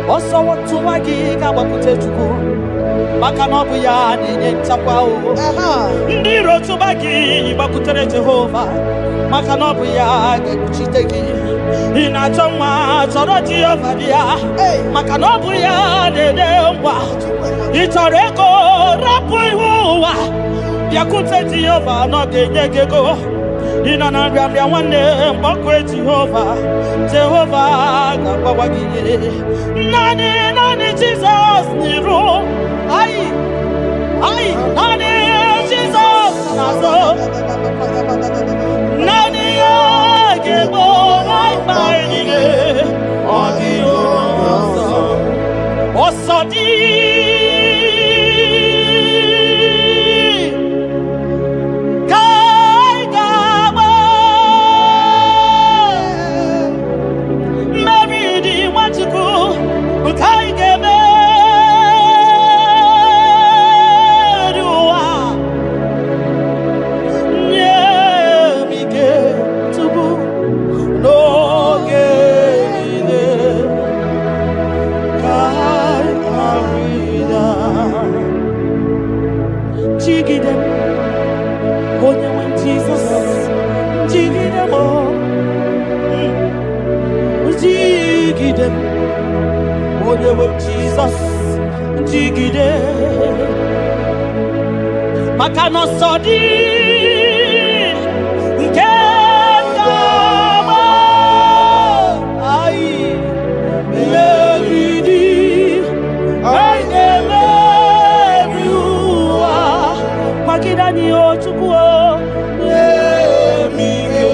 oso watu wagiga wakute chuku, makanobu ya ninye chapao. Ndiro tubagi wakutere Jehova, makanobu ya gekuchitegi. Inachoma choro Jehova dia, makanobu ya dedemwa. Itoreko rapu ihuwa, yakute Jehova no genyegego. Inanambia wane mbakwe Jehova, Jehova gabawagire. Nani Jesus niru, ai, nani Jesus nazo. Nani agebo bainige, audio nazo, osodi. Jesus, jigide, makano sodi, nkengama, ai, meridi, ai nemeriwa, makidani ochukuo, nemige,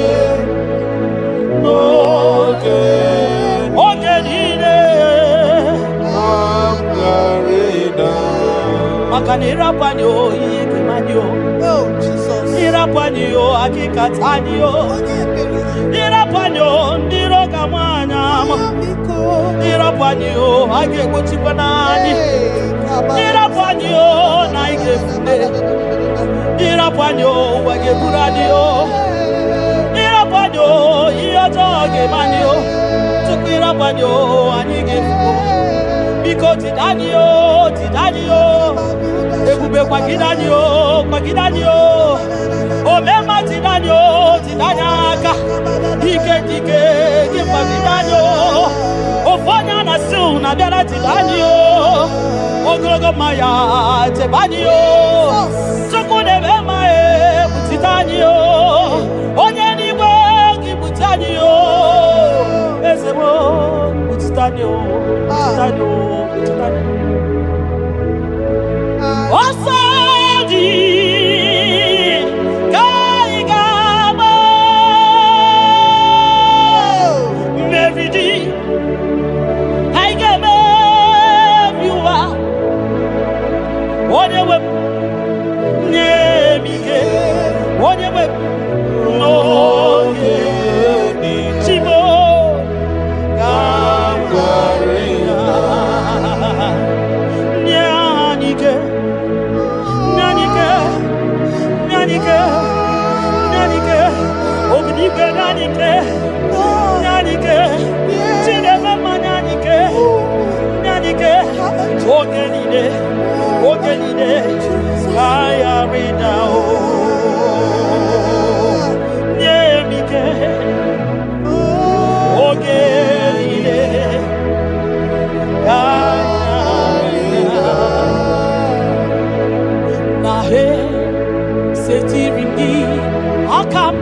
Makanira panyo yekemanyo. Oh Jesus. Ira panyo akikatanyo. Ira panyo ndiro kamanya. Ira panyo agekuchipanani. Ira panyo naigefune. Ira panyo wageburaniyo. Ira panyo iyotoge manyo. Tukira panyo anigefune. Biko tidaniyo. Tidanio, Ebube Kwagidanio, Kwagidanio, Omema Tidanio, Tidanyaka, Dike, Kwagidanio, Ofanya Nasu, Nabera Tidanio, Ogrogo Maya, Tebanio, Sokune Bema, Tidanio, Onyaniwe, Kibutanio, Ezebo, Tidanio, Tidanio. Osadi Kaigama Meridi Haigame Viwa Onewe Nemige Onewe No Chimo Gamgaria Nyanike Obnike Nyanike Cinema Nyanike Ogenide Aya Ridao Nyemike Ogenide Nahe Setirindi Akam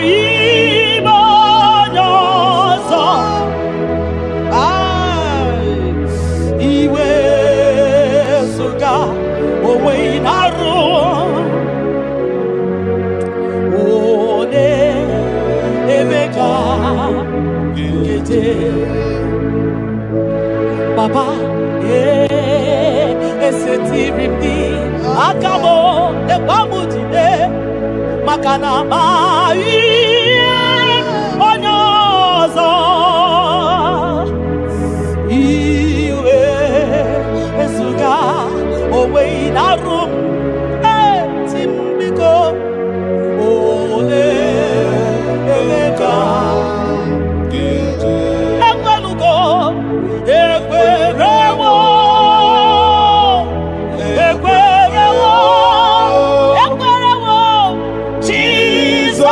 Abaibo Nyoso Iwe Suga Owe Naru Ode Emeka Gete Papa Esetirindi Akamo Ebamutide Makana Mai Onyozo Iwe Esuga Owe Narum Timbiko Ole Emeka Ekwelugo Ekwerewo Jesus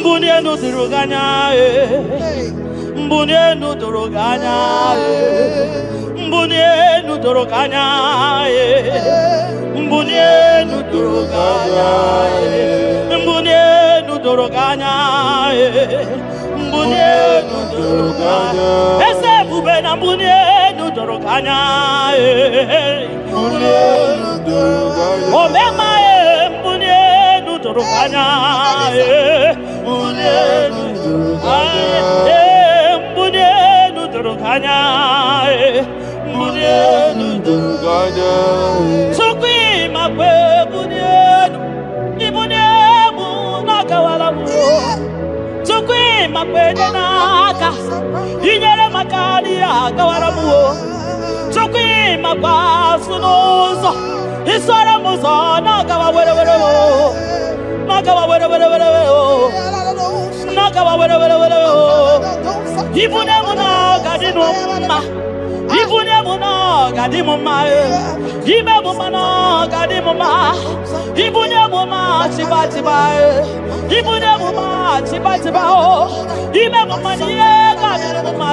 mbunienu duruganya mbunienu duruganya mbunienu duruganya mbunienu duruganya mbunienu duruganya mbunienu duruganya ese bubena mbunienu duruganya mbunienu duruganya omema mbunienu duruganya mbunienu duruganya mbunienu duruganya mbunienu duruganya sokwi mabwe mbunienu ibuniemu nakawala mu sokwi mabwe naka inyere makali akawala mu sokwi mabwa sunozo isara muzo nakawa were nakawa were nakawa were ibuniemu nakadinu ma ibuniemu nakadimu ma ibemu mana kadimu ma ibuniemu ma chibatiba ibuniemu ma chibatiba o ibemu ma niye kadimu ma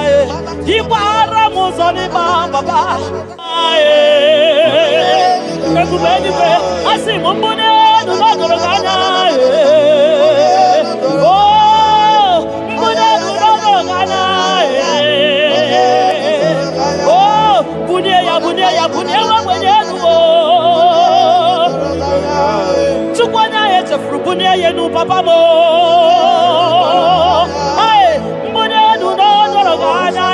ibara muzoni baba ekubeni pe asimu mbunienu nakadoganya ya bunye wa mwenyenu tukwanya yeche frubunye yenu papa mo ai mbunenu no doroganya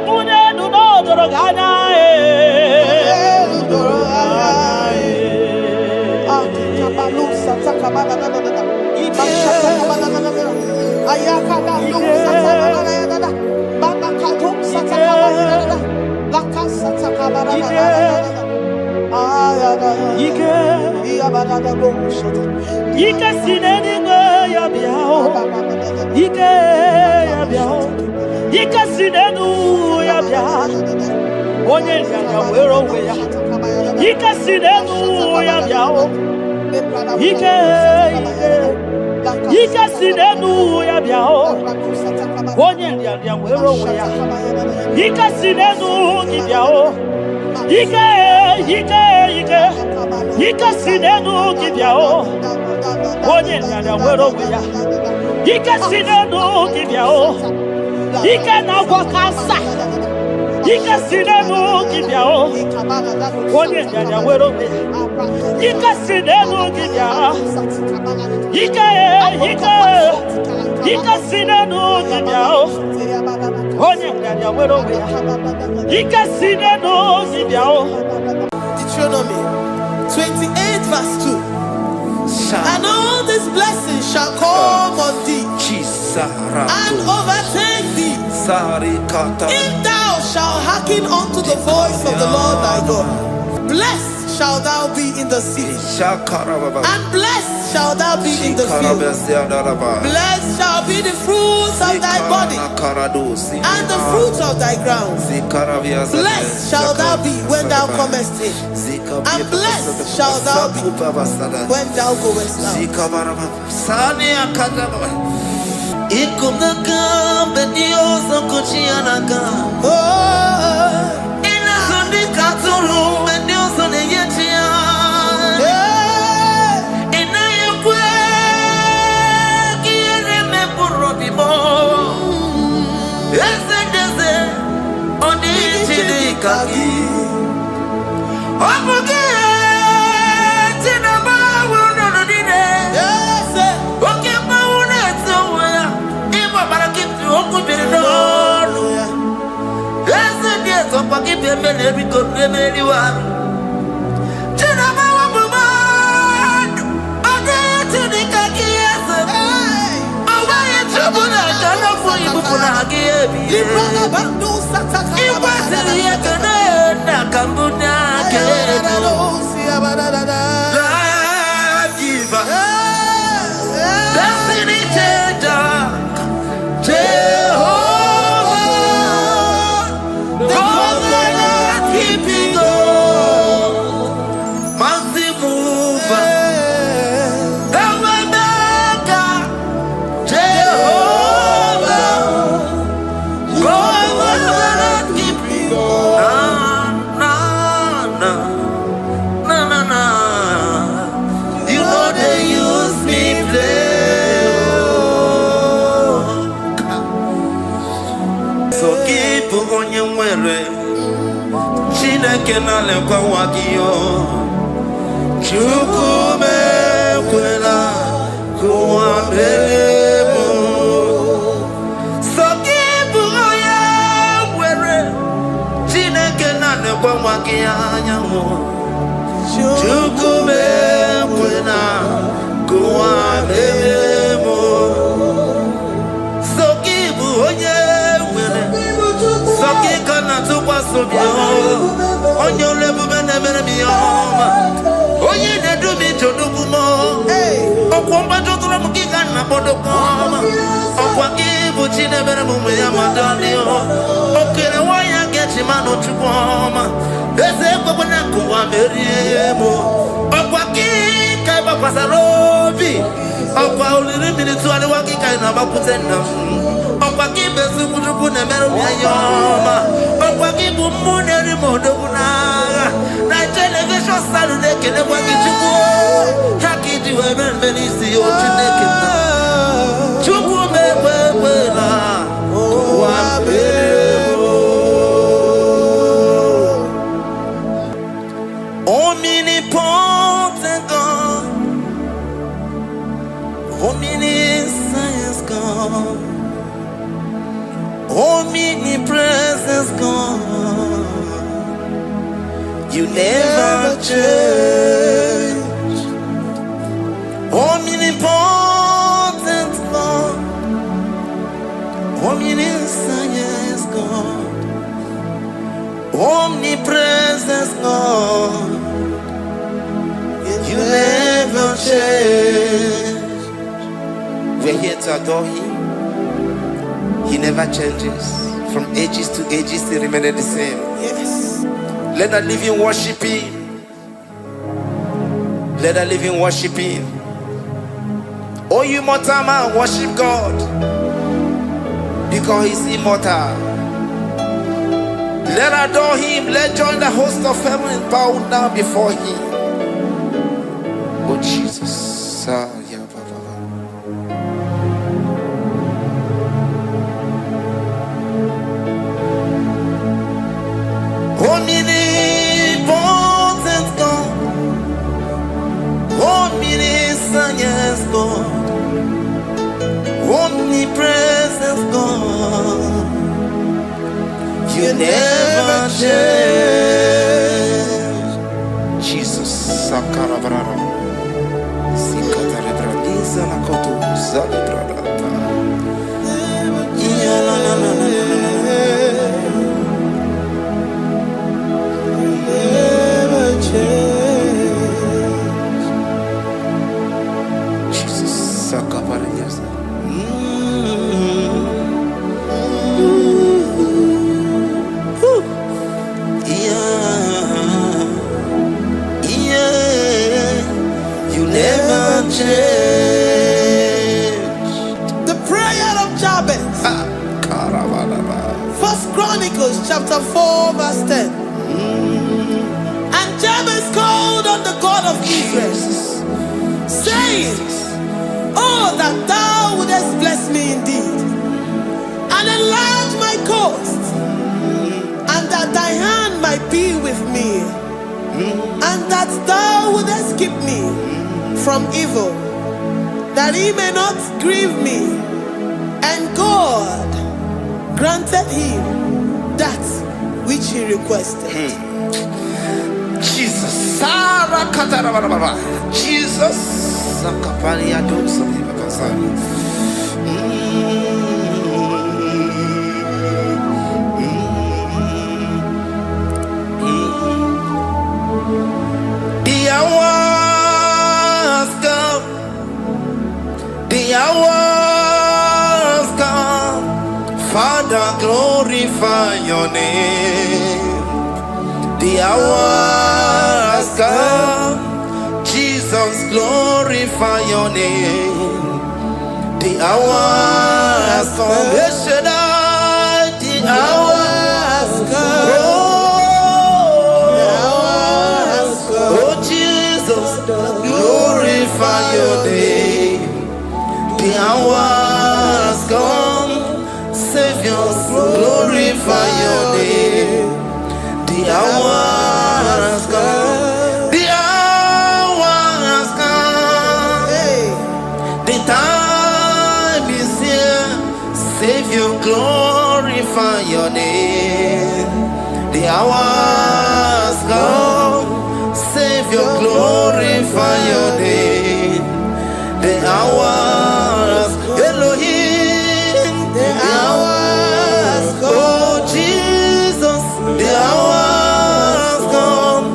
mbunenu no doroganya kabalusa takamana Ike sineni ya biao Ike ya biao Ike sinenu ya biao Onye ya wero we ya Ike sinenu ya biao Ike sinenu ya biao Onye ya wero we ya Ike sinenu ki biao Ike sinenu kibyao onye nyanya wero weya Ike sinenu kibyao Ike na gwakasa Ike sinenu kibyao onye nyanya wero weya Ike sinenu kibyao Ike sinenu kibyao onye nyanya wero weya Ike sinenu kibyao Deuteronomy 28 verse 2. And all these blessings shall come on thee and overtake thee if thou shalt hearken unto the voice of the Lord thy God. Blessed shall thou be in the city, and blessed shall thou be in the field. Blessed shall be the fruits of thy body, and the fruits of thy ground. Blessed shall thou be when thou comest in, and blessed shall thou be when thou goest out. God will not keep me. Na. You know they use me play. So keep on your way. Chineke na lekwa wakio. Chukume kwela kuambelemo. So keep on your way. Chineke na lekwa wakia nyamo. Chukume kwela kuambelemo. So keep on your way. So keep on your on your level, never be home. Oh, you did do me to do more. Oh, Comba to the Muki and Napodocom. Oh, what give what you never move with your Madonna. Okay, why I get him out to come. There's a woman who I'm very able. Oh, what give Kaiba Pasarobi. Oh, what little minutes to the walking kind of a putena. Oh, what give us to put a metal. Oh, what give Muneri Modona. Night television Saturday can never get you go. Hacky to a man, many see your naked. Chukume, omnipotent God, omniscience God, omnipresence God, you never change. Omnipotent God, omniscience God, omnipresence God, you never change. We're here to adore Him. He never changes. From ages to ages, He remained the same. Yes. Let the living worship Him. Let the living worship Him. Oh, you mortal man, worship God, because He's immortal. Let adore Him. Let join the host of heaven and bow down before Him. Oh Jesus. Yeah, omnipotent God, omniscience God, omnipresence God, you never change. Jesus. Sakarabrara. Sikatarebradiza la koto zalibrada. Yeah, la. Jesus, Sakaparias. You never change. The prayer of Jabez. First Chronicles chapter 4 verse 10. And Jabez called on the God of Israel, saying, oh, that thou wouldest bless me indeed, and enlarge my coast, and that thy hand might be with me, and that thou wouldest keep me from evil, that he may not grieve me. And God granted him that which he requested. Jesus. Sarah Katarababa. Jesus. Sakaparia dosa bibakasa. The hours come. The hours come. Father, glorify your name. The hour has come. Jesus, glorify your name. The hour has come. Yes, Shaddai, the hour has come. Oh, Jesus, glorify your name. The hour has come. Savior, glorify your name. The hour has come. The hour has come. The time is here. Savior, glorify your name. The hour has come. Savior, glorify your name. The hour has Elohim. The hour has come. Oh Jesus, the hour has come.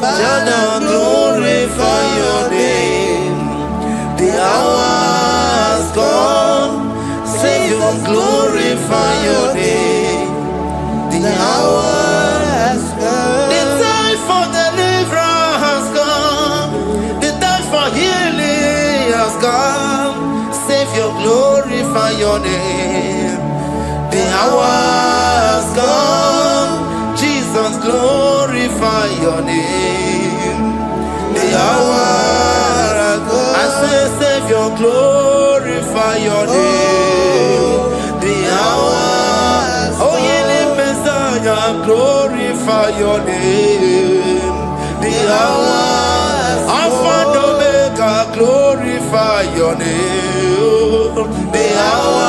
Father, glorify your name. The hour has come. Savior, glorify your name. The hour has come. The time for deliverance has come. The time for healing has come. Savior, glorify your name. The hour has come. Jesus, glorify your name. The hour has come. I say, Savior, glorify your name. The hour. Oh, healing Messiah, glorify your name. The hour. Alpha and Omega, glorify your name. The hour.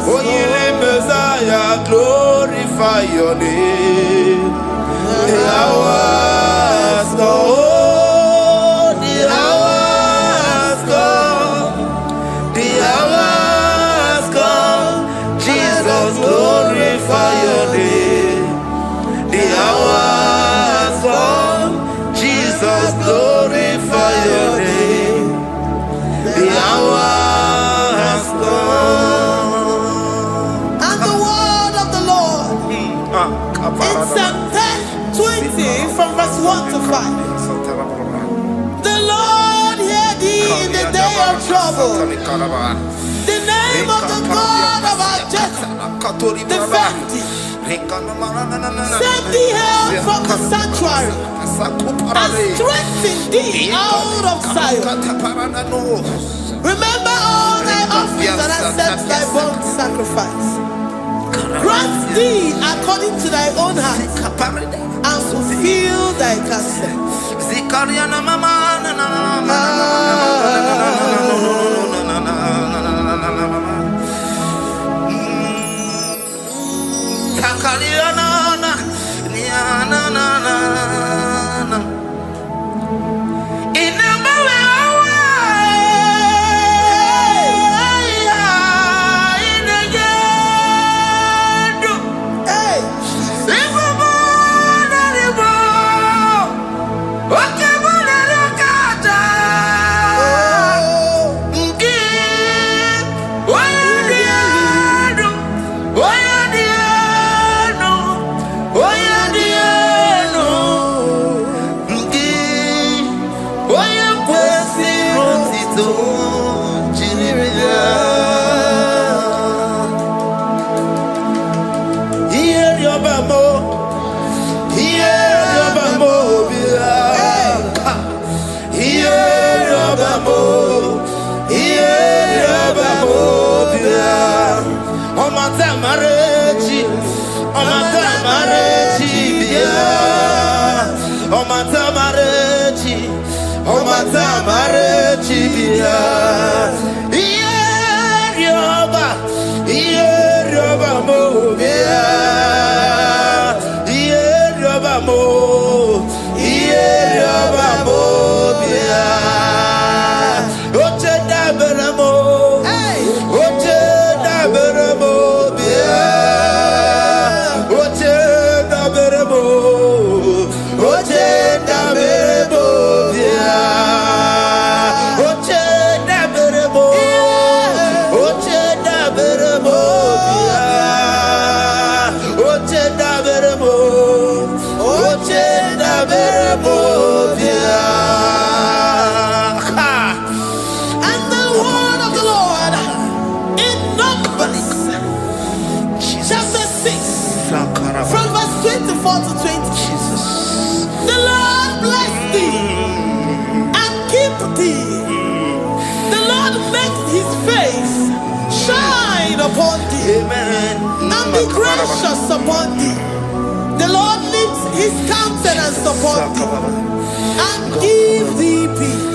Oh, healing Messiah, glorify your name. The hour has come. Oh, the hour has come. The hour has come. Jesus, glorify your name. The hour has come. Jesus, glorify your name. The hour has come. And the word of the Lord in Psalm 20 from verse 1 to 5. The Lord hear thee in the day of trouble. The name of the God of our Jacob defend thee. Send thee help from the sanctuary and strengthen thee out of Zion. Remember all thy offerings and accept thy burnt sacrifice. Grant thee according to thy own heart and fulfill thy counsel. Oche Amen. and be gracious upon thee. The Lord lifts his countenance upon thee and give thee peace.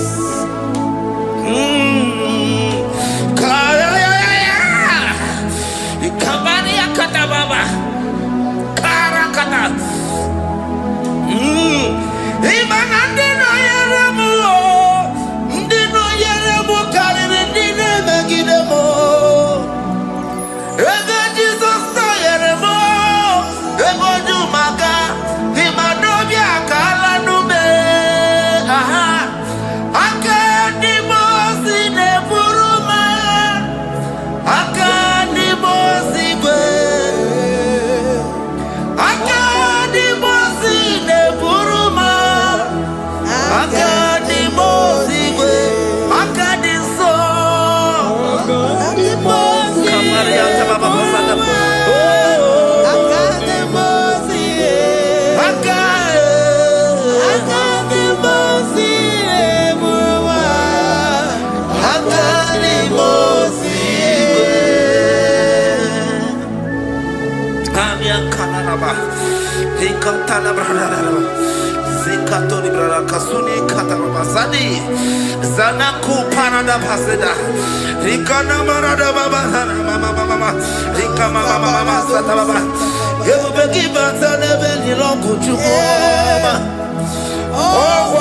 Zanaku Panada Paseda, Rikana Marada Baba, Mama, Rikama Mama Sataba, you will give us a level in Longo Chukoma. Oh,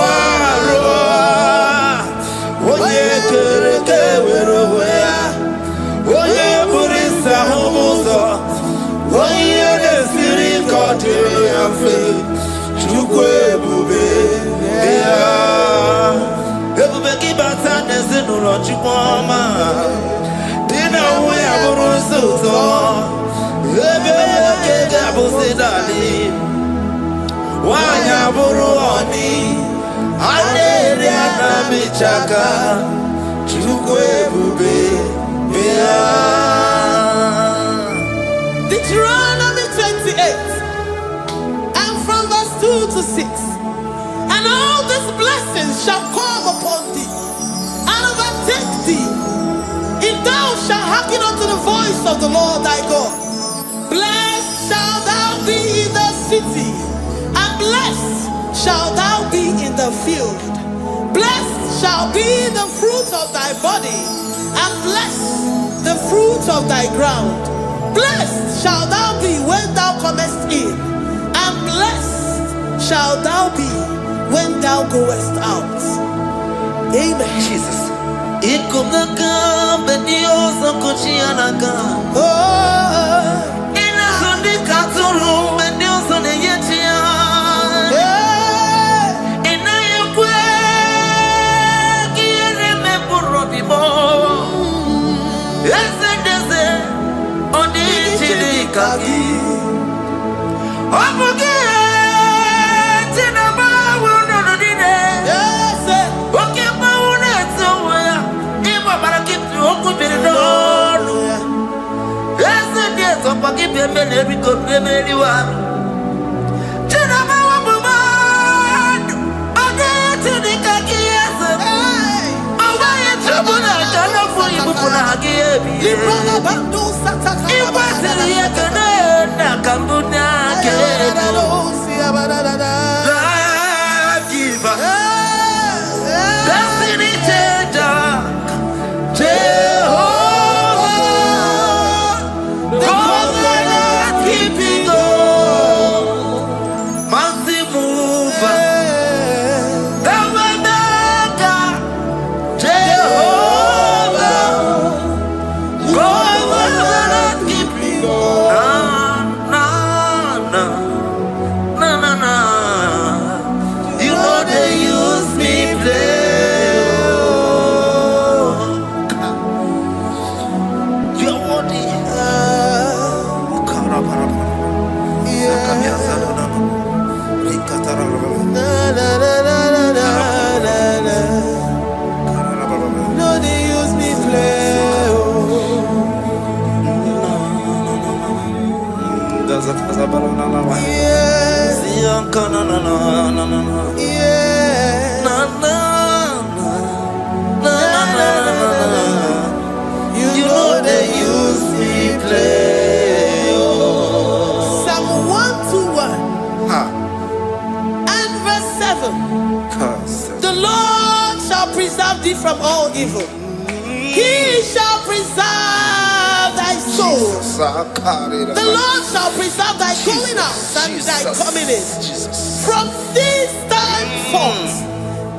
Oye, Oye, Burisa Homosa, Oye, the Siri Cotillo, Chukwe Bube, Everybody but sadness in the Lord Chukoma. Dinner we have a so. Everybody Abusidali. Why have a ruoni? Adeliana Michaka. Chukwe Bube. Deuteronomy 28 and from verse 2 to 6. And all these blessings shall come upon thee and overtake thee, if thou shalt hearken unto the voice of the Lord thy God. Blessed shalt thou be in the city, and blessed shalt thou be in the field. Blessed shall be the fruit of thy body, and blessed the fruit of thy ground. Blessed shalt thou be when thou comest in, and blessed shalt thou be when thou goest out. Amen. Jesus. You know they use me play. thee from all evil. He shall preserve thy soul. The Lord shall preserve thy going out and thy coming in from this time forth,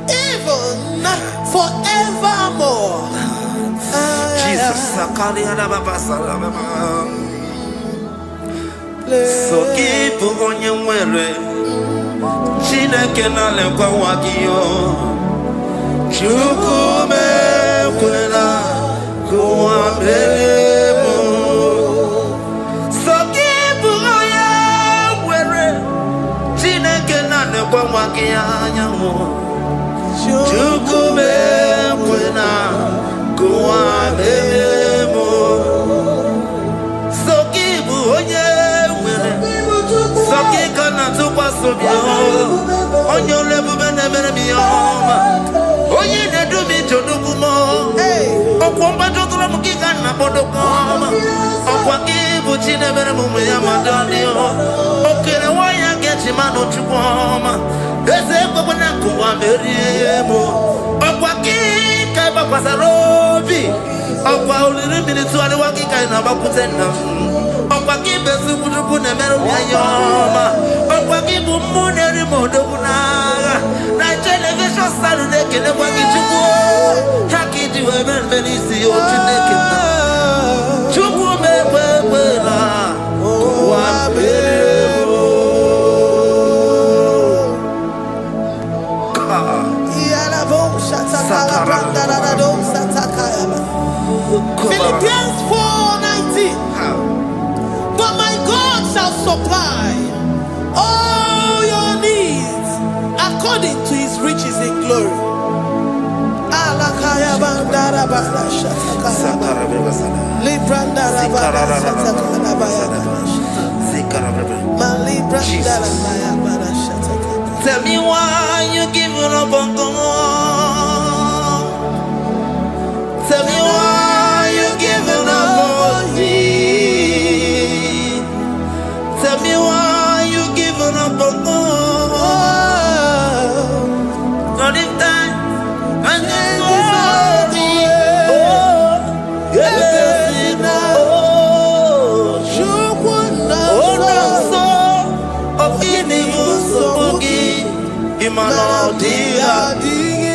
even forevermore. Jesus. So keep on your way. Chineke na lekwa wagiyo. Chukume kwela kuwa mbelemo. So keep on your way. Chineke na lekwa wagiyo. Chukume kwela kuwa mbelemo. So keep on your way. Soki kana tupa sobio onyo lebu bene bene miyoma onye ne dumi chodukumo okwomba chokura mukika na bodokoma okwa kibu chine bene mume ya madalio okere waya gechi mano chukwoma eze kwa na kuwa meriemo okwa kika iba kwa sarobi okwa uliri milituari wakika ina bakutenda okwa kibezu kutuku ne meru yayoma okwa kibu muneri modokunaga na television salude kene kwa kichuku hakiji wemen menisi otuneke chuku mekwela kwa bebo Yala bo shataka brandara do sataka. Philippians 4:19. But my God shall supply all your needs according to his riches in glory. Alakaya bandara bada shataka. Librandara bada shataka baya. Malibrandara bada shataka. Tell me why you giving up on God. Tell me why you giving up on me. Tell me why you giving up on God. Not in time, and then glory. Oh, yeah, oh, of evil, so boogie, Imanodia.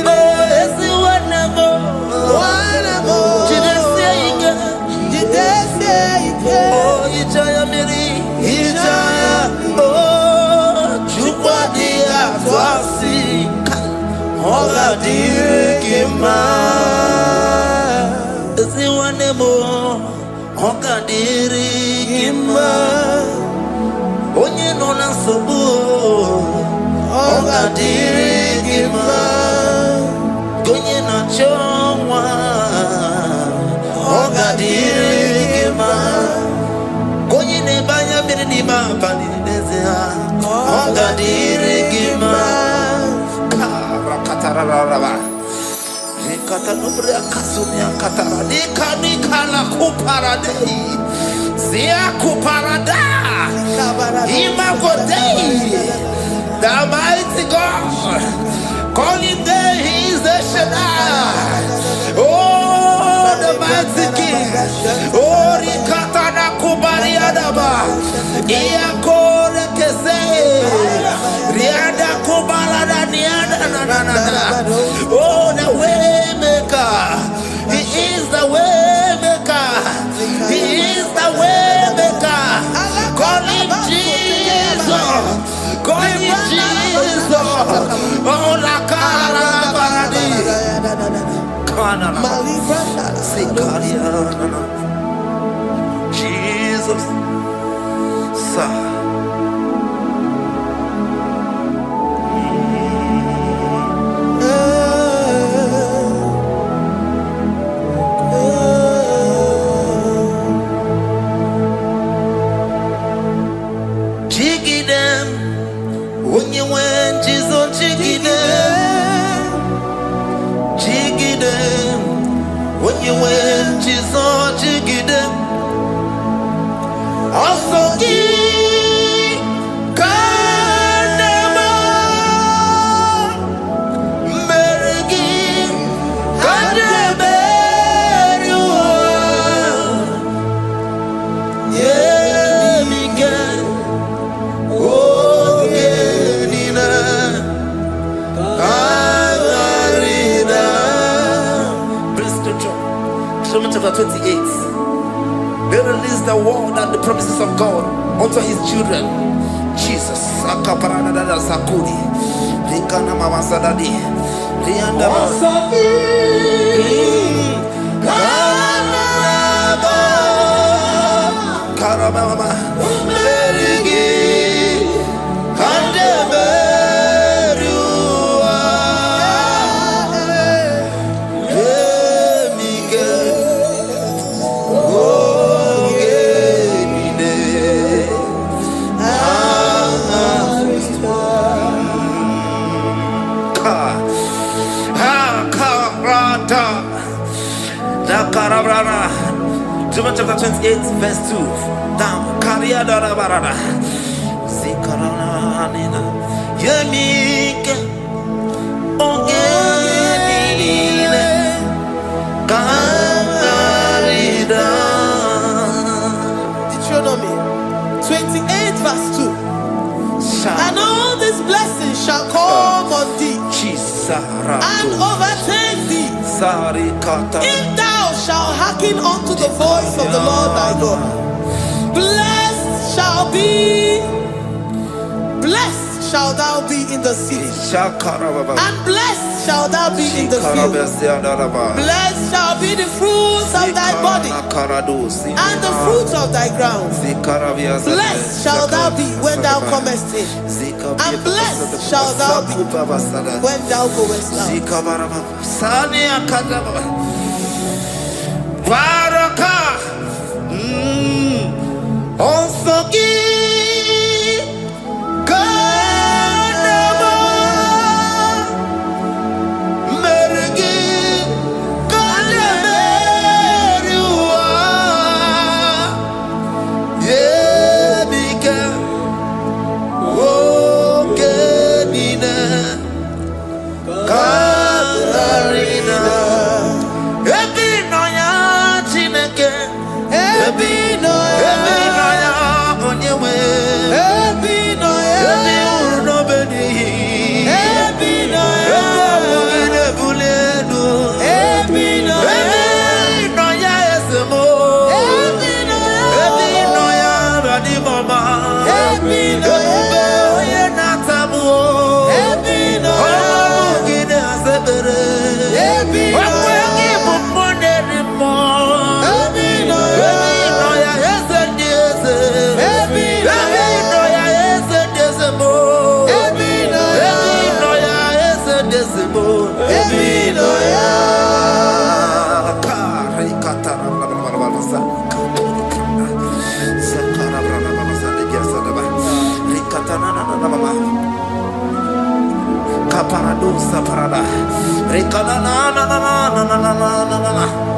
Oh, it's the one more. Oh, Ijaya Miri, Ijaya, oh, Chupadia, Twasi, Hola Dirikima, is the one more, Hoka Dirikima, Onye Nona Sobu, Hoka Dirikima, Gonye na Chongwa, Hoka Dirikima. Ne banya mini ma paninezea onga dirigima karakatara Katanubria Kasunia Katara Nikala Kuparadei Zia Kuparada Imagodei the mighty God calling there he is the Shaddai. Oh, the mighty King. Oh, Rikatana Kubariadaba Iakore Kese Riada Kubalada Niada. Oh, the way maker. He is the way maker. He is the way maker. Call him Jesus. Call him Jesus. Oh, la cara paradi. Kana Jesus. Sa. When you went, you saw Jiggy them. Also, Deuteronomy chapter 28. They release the word and the promises of God unto his children. Jesus. Akaparadada sakuri. Likana mama sadadi. Lianda Karababa. Merigi. Kandeberua. Emige. Ogenide. Karabrana. Deuteronomy chapter 28, verse 2. Down. Kariada barada. Zikarana nina. Yemike. Ogenine. Kamarida. Deuteronomy 28 verse 2. And all these blessings shall come on thee and overtake thee if thou shalt hearken unto the voice of the Lord thy God. Blessed shall thou be in the city, and blessed shall thou be in the field. Blessed shall be the fruits of thy body and the fruits of thy ground. Blessed shall thou be when thou comest in, and blessed shall thou be when thou goest out.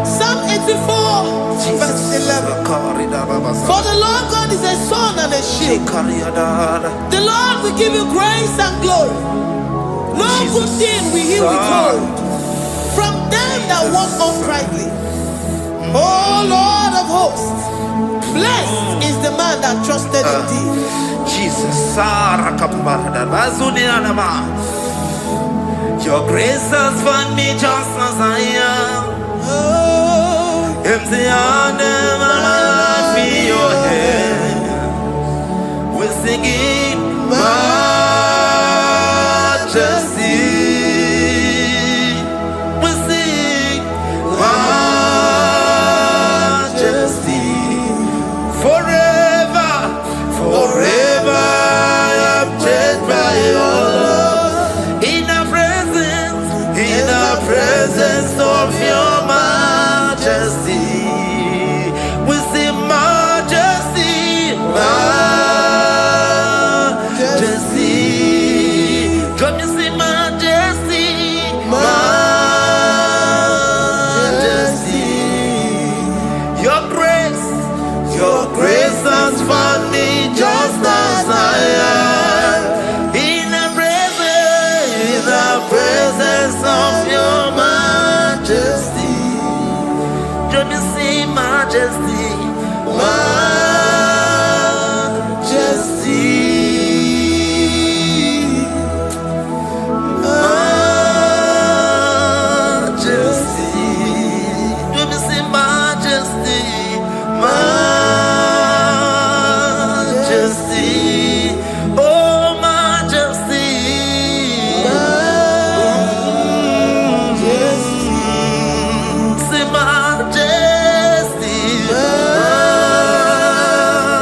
Psalm 84 verse 11. For the Lord God is a sun and a shield. The Lord will give you grace and glory. No good thing will he withhold from them that walk uprightly. O Lord of hosts, blessed is the man that trusted in thee. Jesus, your grace has found me just as I am. Empty handed, my life in your hand. We're singing majesty. We sing majesty. Forever, forever I'm changed by your love. In the presence of your majesty. majesty, oh majesty. Say majesty,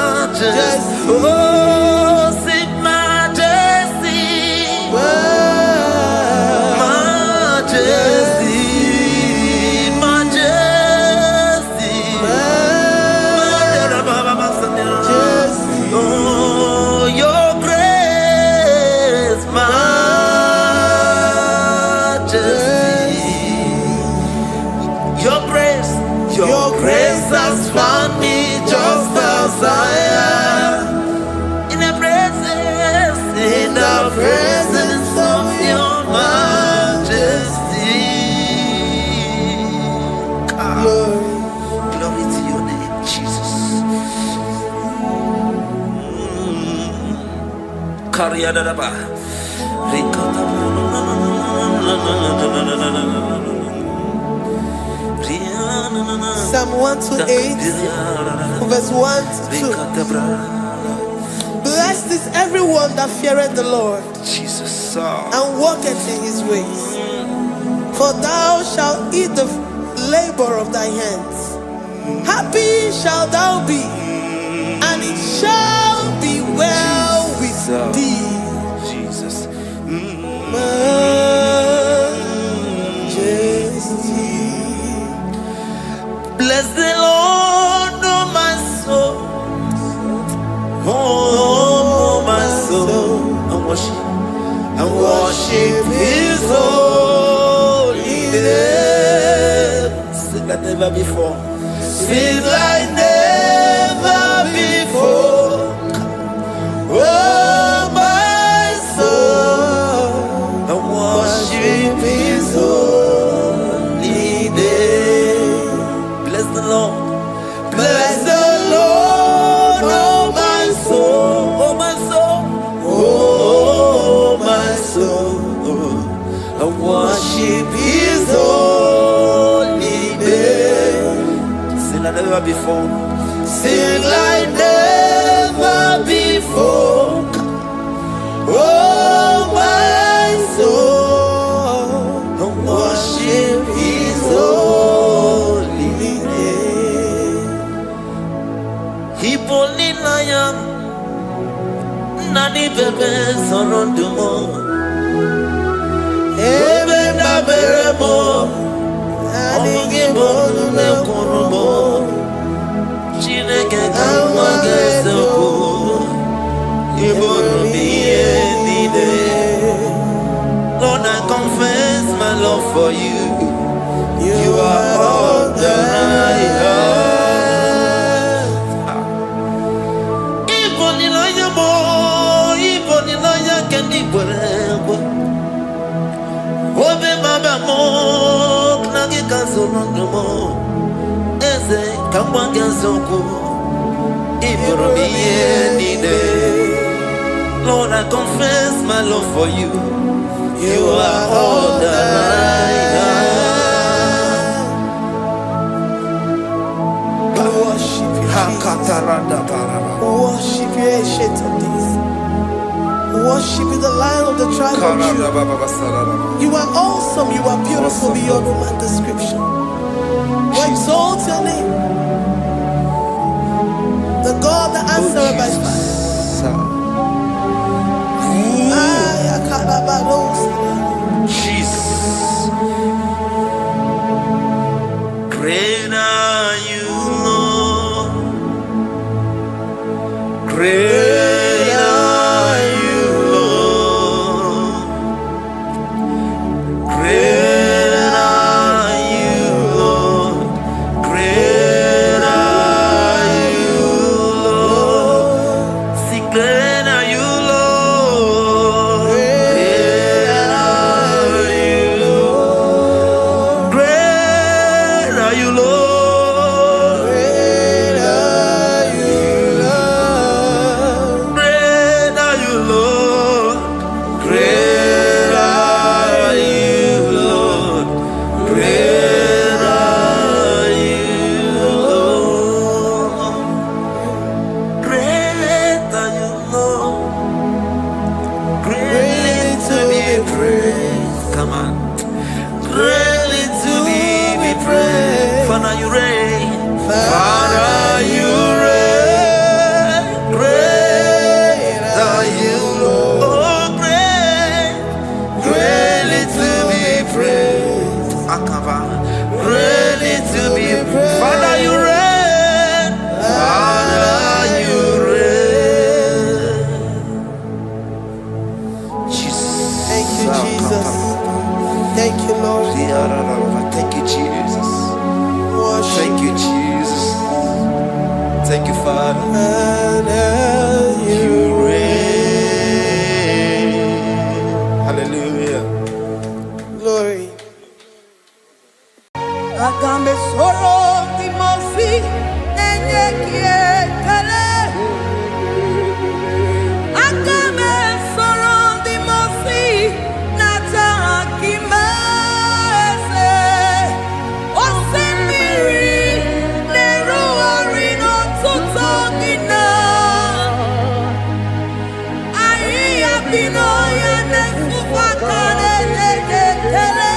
majesty. Oh, say majesty, majesty, majesty. Oh, your grace, majesty. Your grace has found me just as I am. In the presence of your majesty. Glory to your name, Jesus. Kariyadadaba. Psalm 128, verse 1 to 2. Blessed is everyone that feareth the Lord, Jesus. and walketh in his ways. For thou shalt eat the labor of thy hands. Happy shalt thou be, and it shall be well with thee. Jesus. Majesty. Bless the Lord, oh my soul. Oh, my soul. And worship his holy name. Sing like never before. Sing like never before. Oh, my soul. And worship his holy name. Bless the Lord. Bless the Lord, oh my soul. Oh my soul. Oh my soul. And worship his holy name. Sing like never before. Sing like never before. Oh my soul. And worship his holy name. Hipoli layam nani bebe sorondumo. Ebe na beremo omugi bonu ne kurumo. Chineke kama gesoko ibonu miye nide. Lord, I confess my love for you. You are all that I have. Iboni laya mo, iboni laya kendi bwerebo. Obe maba mo, knagi kazono mo. Eze kamba gazoko, ibonu miye nide. Lord, I confess my love for you. You are all that I have. Worship you, worship you, ancient of days. Worship you, the Lion of the tribe of Judah. You are awesome, you are beautiful beyond human description. We exalt your name, the God that answered by fire. Jesus. Great are you, Lord. Great are you, Lord. Great are you, Lord. Great are you, Lord. God, and you reign. Hallelujah. Glory. Agambe soro timosi enye kietele. Agambe soro timosi nata akimese. Osemiri neru orino tutogina. Aia bino ya nesufakane lekele.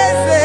Eze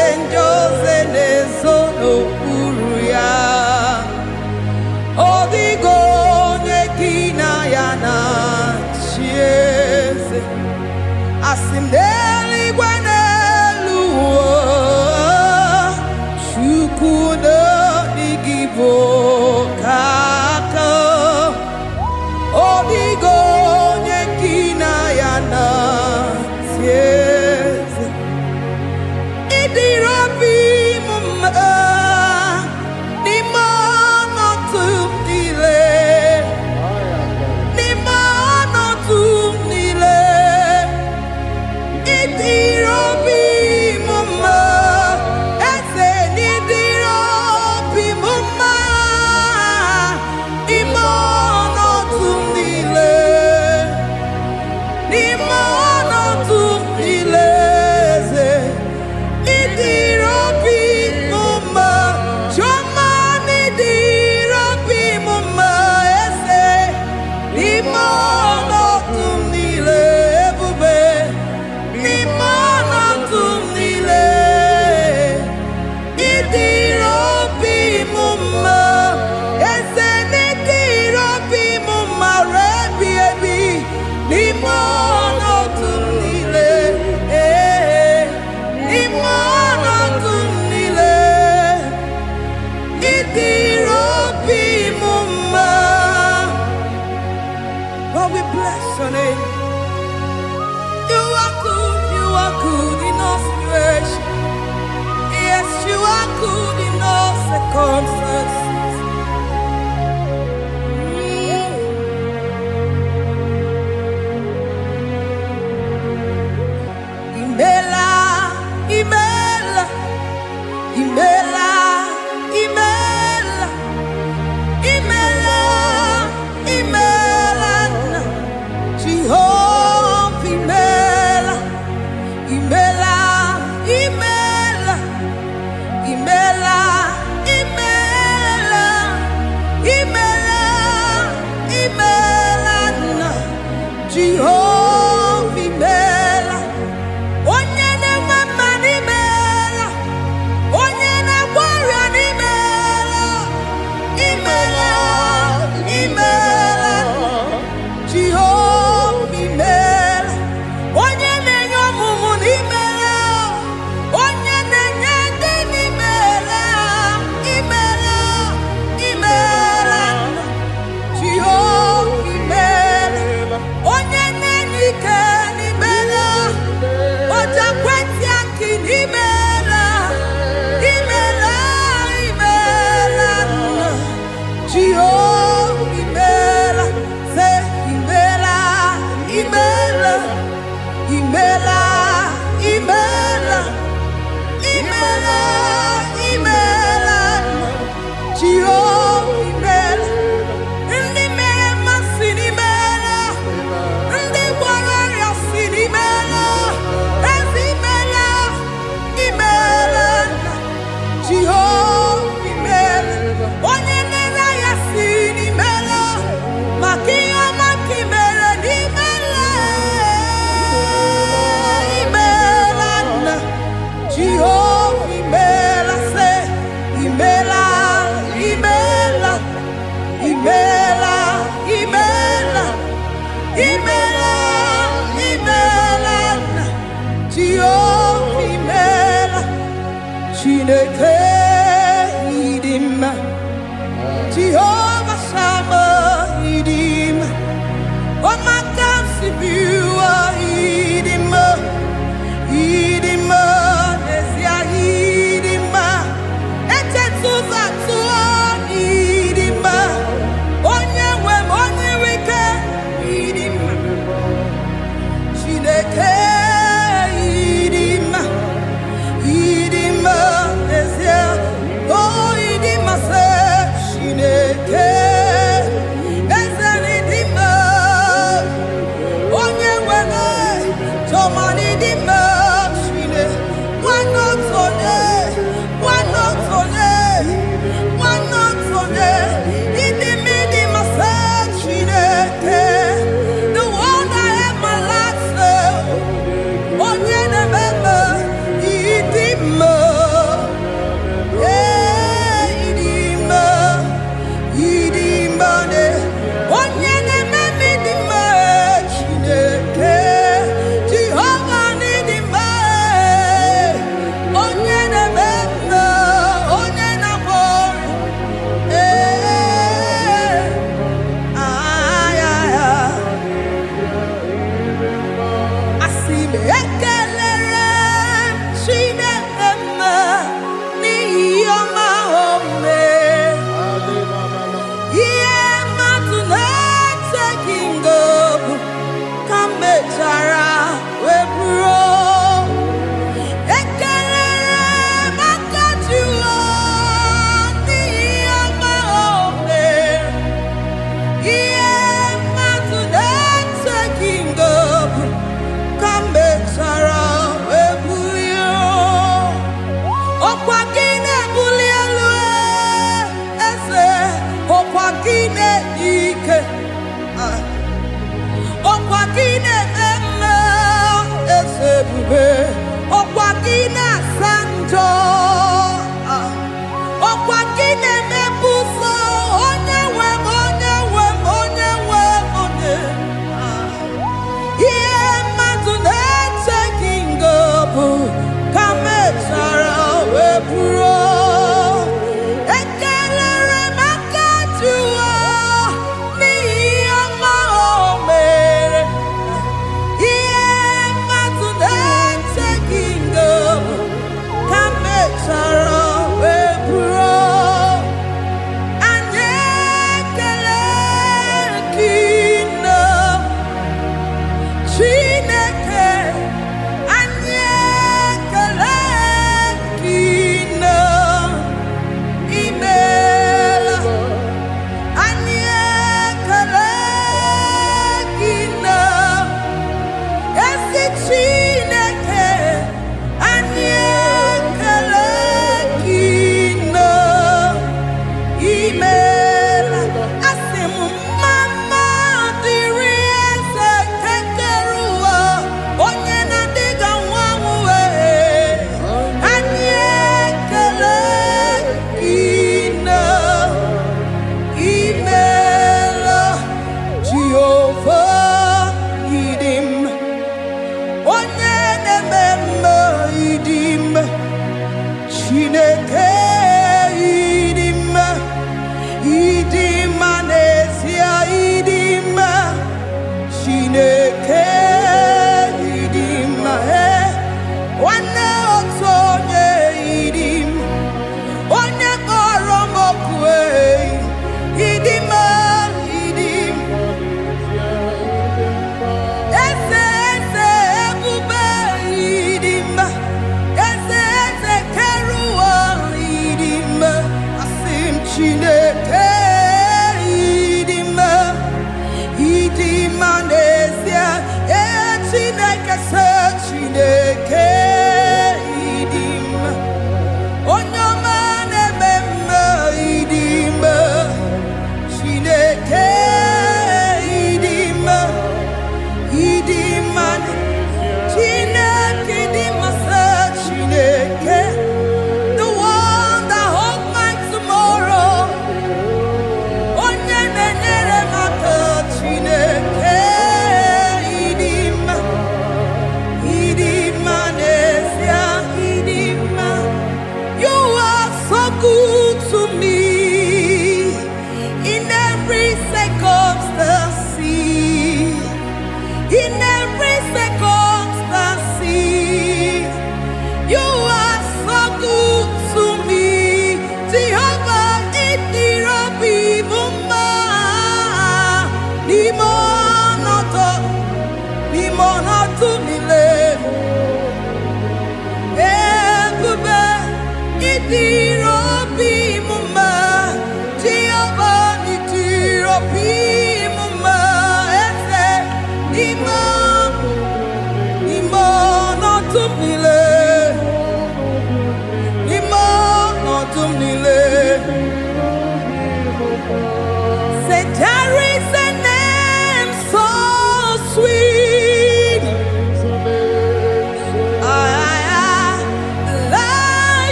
Jehovah imela se imela imela imela imela imela imela Jehovah imela Chineke idima Jehovah Sama idima Omakansibua idima idima nesia idima etetuza tuo idima onyewe onyiwike idima Chineke idima idima nesia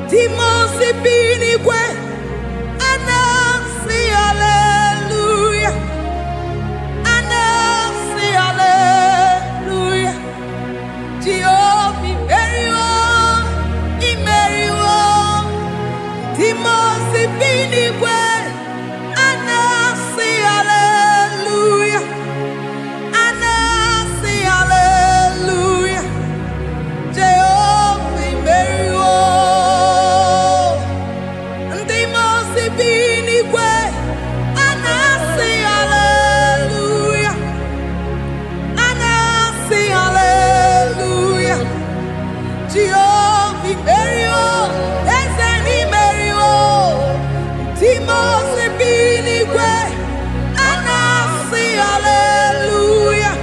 Demons be in Ana binigwe anasi hallelujah, anasi hallelujah. Jehovah imeriwo, ndị mosi binigwe anasi hallelujah, anasi hallelujah. Jehovah imeriwo, eze n'imeriwo, ndị mosi binigwe anasi hallelujah,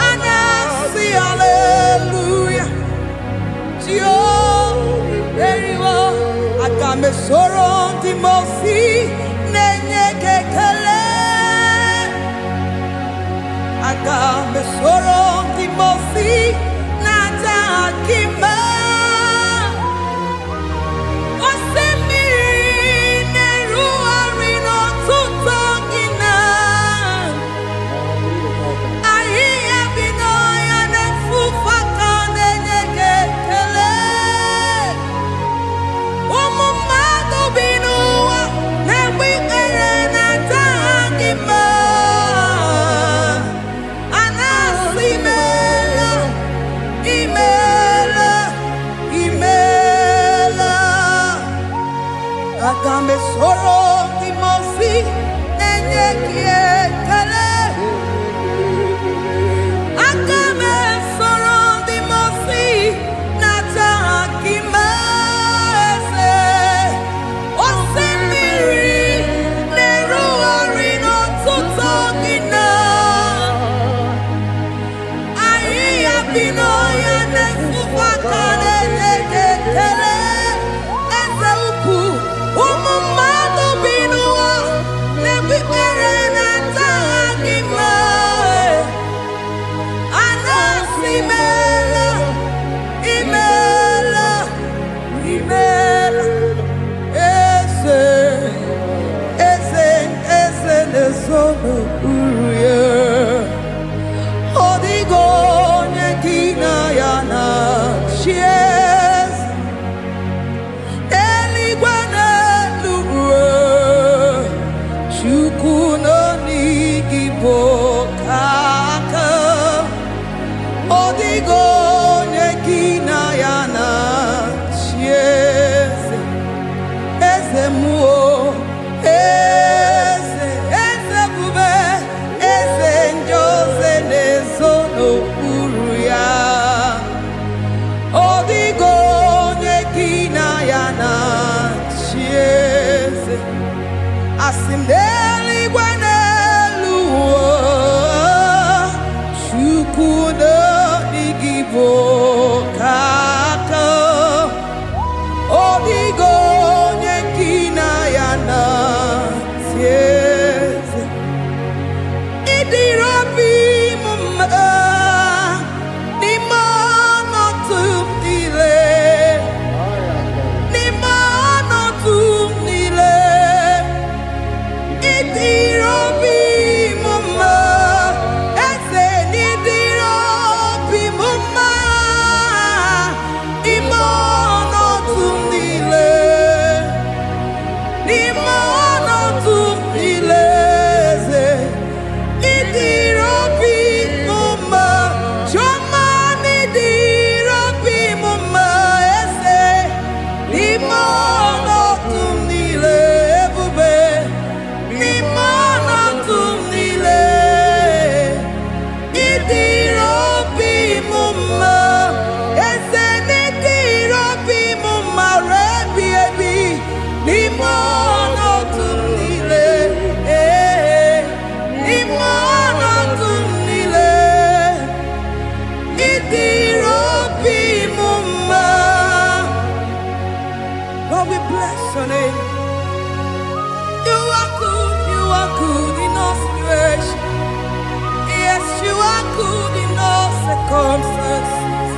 anasi hallelujah. Jehovah imeriwo, aga m esoro ndị mosi na-enye gị ekele, aga m esoro ndị mosi na-aja gị mma. Osimiri na-erugharị n'ọtụtụ gị na ahịhịa bi n'ọhịa na-efufe aka na-enye gị ekele. Ụmụ mmadụ bi n'ụwa na-egbu ikpere na-aja gị mma. Anasị imeela, imeela, imeela. Aga m esoro ndị mosi na-enye gị ekele, aga m esoro ndị mosi na-aja gị mma. Eze osimiri na-erugharị n'ọtụtụ gị na ahịhịa bi n'ọhịa na-efufe aka na-enye gị ekele. Eze ukwu, ụmụ mmadụ bi n'ụwa na-egbu ikpere na-aja gị mma. Anasị imeela, imeela, imeela. Eze, eze, eze na-ezo n'okpuru ya. Ọ dịghị onye gị na ya na-achị eze. Eluigwe n'elu ruo, Chukwu nọ n'IGBO ka aka. Ọ dịghị onye gị na ya na-achị eze. Eze mmụọ, eze, eze ebube, eze ndị ozi na-ezo n'okpuru ya. Ọ dịghị onye gị na ya na-achị eze. Asị m n'eluigwe n'elu ụwa, Chukwu nọ n'IGBO ka aka. Ọ dịghị onye gị na ya na-achị eze. Ịdịrị obi m mma n'ime ọnọdụ m niile, n'ime ọnọdụ m niile. Ịdịrị obi m mma, eze n'ịdịrị obi m mma n'ime ọnọdụ m niile, n'ime ọnọdụ m niile. Eze ịdịrị obi m mma, Chioma n'ịdịrị obi m mma. Eze n'ime ọnọdụ m niile, ebube n'ime ọnọdụ m niile. Ịdịrị obi m mma, eze n'ịdịrị obi m mma ruo ebi ebi n'ime ọnọdụ m niile. N'ime ọnọdụ m niile, ịdịrị obi m mma. Lord, we bless your name. You are good, you are good in all situations. Yes, you are good in all circumstances.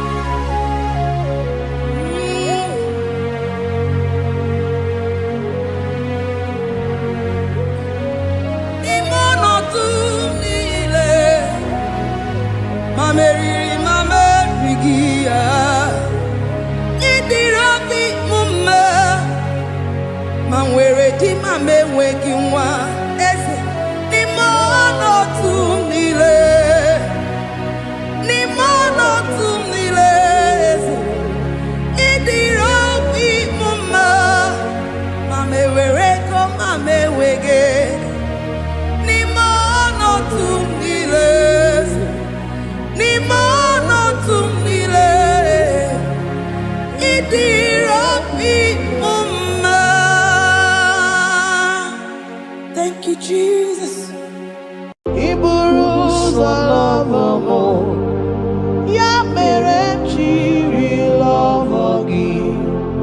N'ime ọnọdụ m niile, ma meriri ma merighị ya. Manwere di mame weki nwa eze ni mono tumile eze idiro bi mama mame were ko mame wege ni mono tumile idiro bi mama. Thank you, Jesus. Iburuza lavamo, ya mere chiri lavagi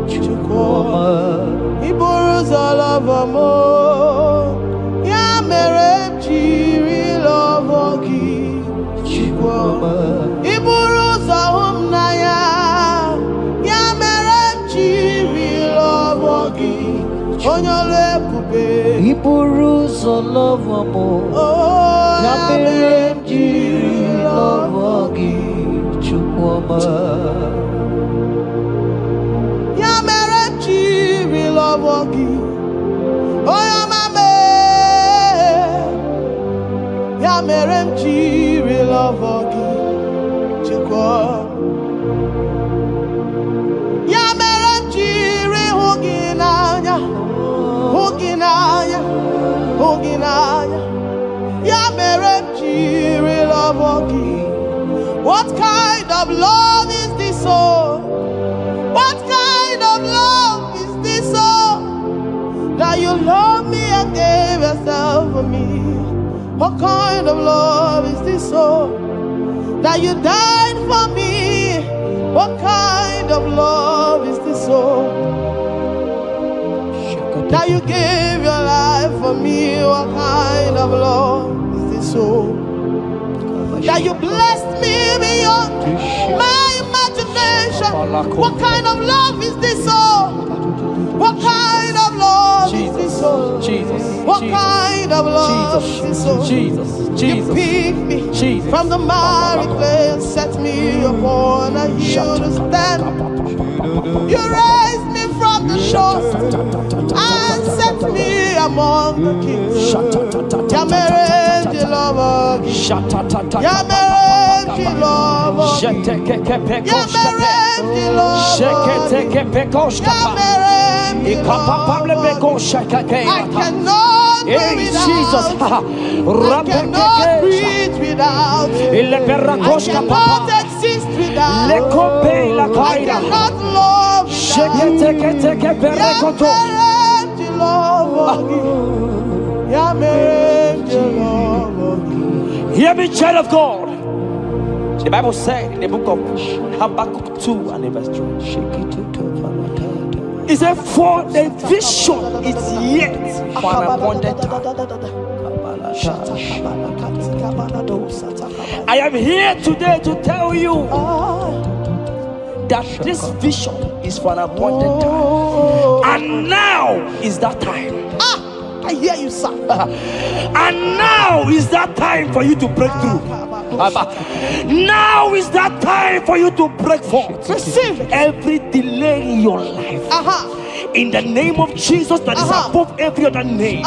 chukoma. Iburuza lavamo, ya mere chiri lavagi chukoma. Iburuza humnaya, ya mere chiri lavagi onyole kube. Iburuza lavamo, ya mere chiri lavagi chukoma. Ya mere chiri lavagi, oh ya mame. Ya mere chiri lavagi chukoma. Ya mere chiri huginanya, huginanya, huginanya. Ya mere chiri lavagi. What kind of love is this, oh? What kind of love is this, oh? That you love me and gave yourself for me. What kind of love is this, oh? That you died for me. What kind of love is this, oh? That you gave your life for me. What kind of love is this, oh? That you blessed me beyond my imagination. What kind of love is this, oh? What kind of love is this, oh? What kind of love is this, oh? You picked me from the miry clay and set me upon a hill to stand. You raised me from the shore and set me among the kings. Yamerenji lover, Yamerenji lover, Yamerenji lover, I cannot breathe without. I cannot breathe without. I cannot exist without. I cannot love without. Hear me, child of God. The Bible said in the book of Habakkuk 2 and verse 3. It said, for the vision is yet for an appointed time. I am here today to tell you that this vision is for an appointed time. And now is that time. I hear you, sir. And now is that time for you to break through. Now is that time for you to break forth. Receive every delay in your life. In the name of Jesus that is above every other name.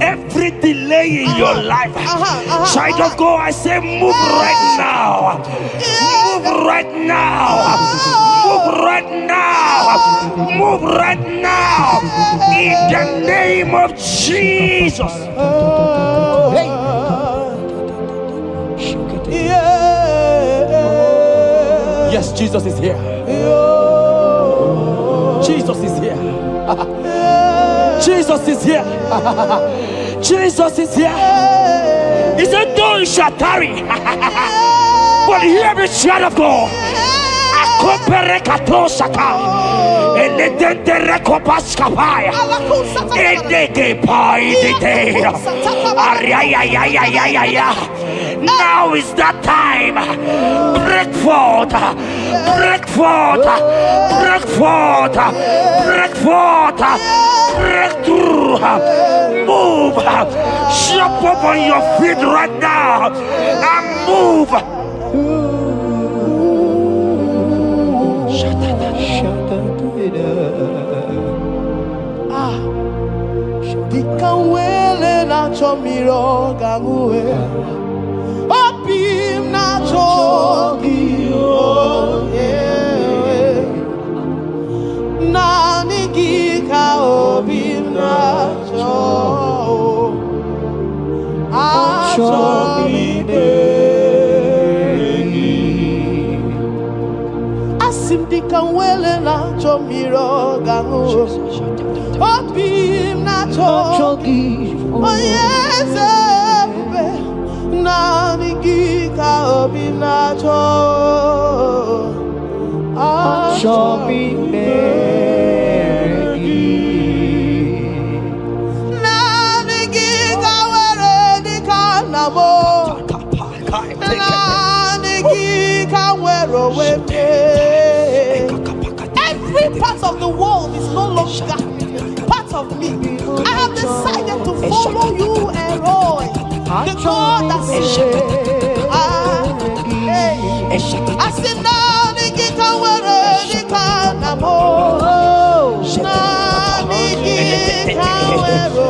Every delay in your life. Child of God, I say move right now. Move right now. Move right now. Move right now. In the name of Jesus. Hey. Yes, Jesus is here. Jesus is here. Jesus is here. Jesus is here. He said, though you shall tarry, but hear me, child of God. Now is that time. Break forth, break forth, break forth, break forth, break through. Move, jump up on your feet right now and move. Dikawele na chomiro gangue. Obim na chogi nani gika obim na cho asim dikawele na chomiro gangue. Obim na chogi nani gika obim na cho nani gika were dikanamo nani gika were wepe. Every part of the world is no longer part of me. I have decided to follow you, Elroy, the God that saves. I said, Nani gika were dikanamo, Nani gika were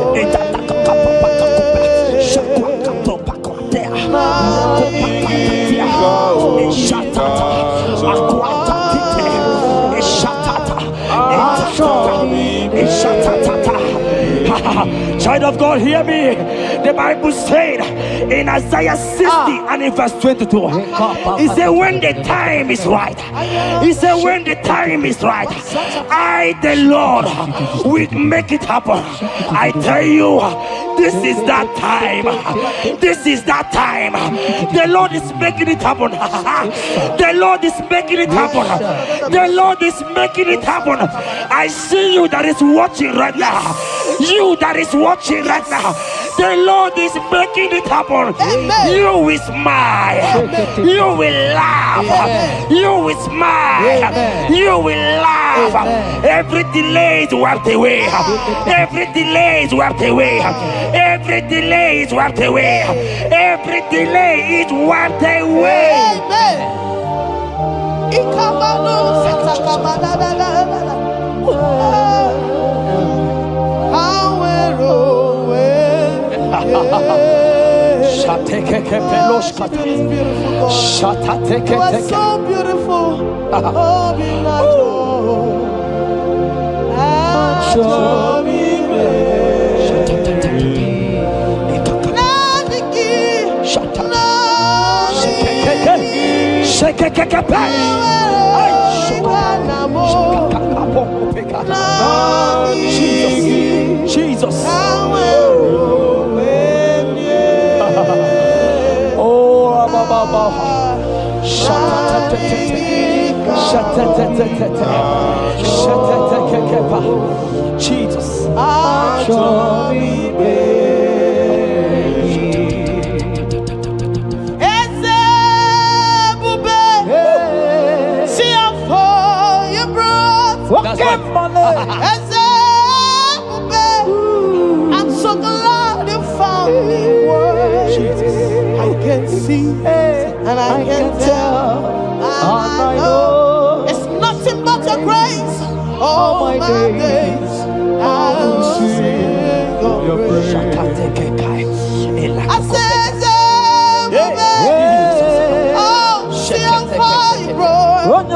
Child of God, hear me. The Bible said in Isaiah 60 and in verse 22, he said, when the time is right, he said, when the time is right, I, the Lord, will make it happen. I tell you, this is that time. This is that time. The Lord is making it happen. The Lord is making it happen. The Lord is making it happen. I see you that is watching right now. You that is watching right now. The Lord is making it happen. Amen. You will smile. Amen. You will laugh. Amen. You will smile. Amen. You will laugh. Amen. Every delay is wiped away. Every delay is wiped away. Every delay is wiped away. Every delay is wiped away. Amen. Ikamano satakamana. You are so beautiful. Jesus. Jesus. That's right. I'm so glad you found me worthy. I can see and I can tell and I know it's nothing but your grace. All my days I will sing your praise. I said, oh, see how far you brought.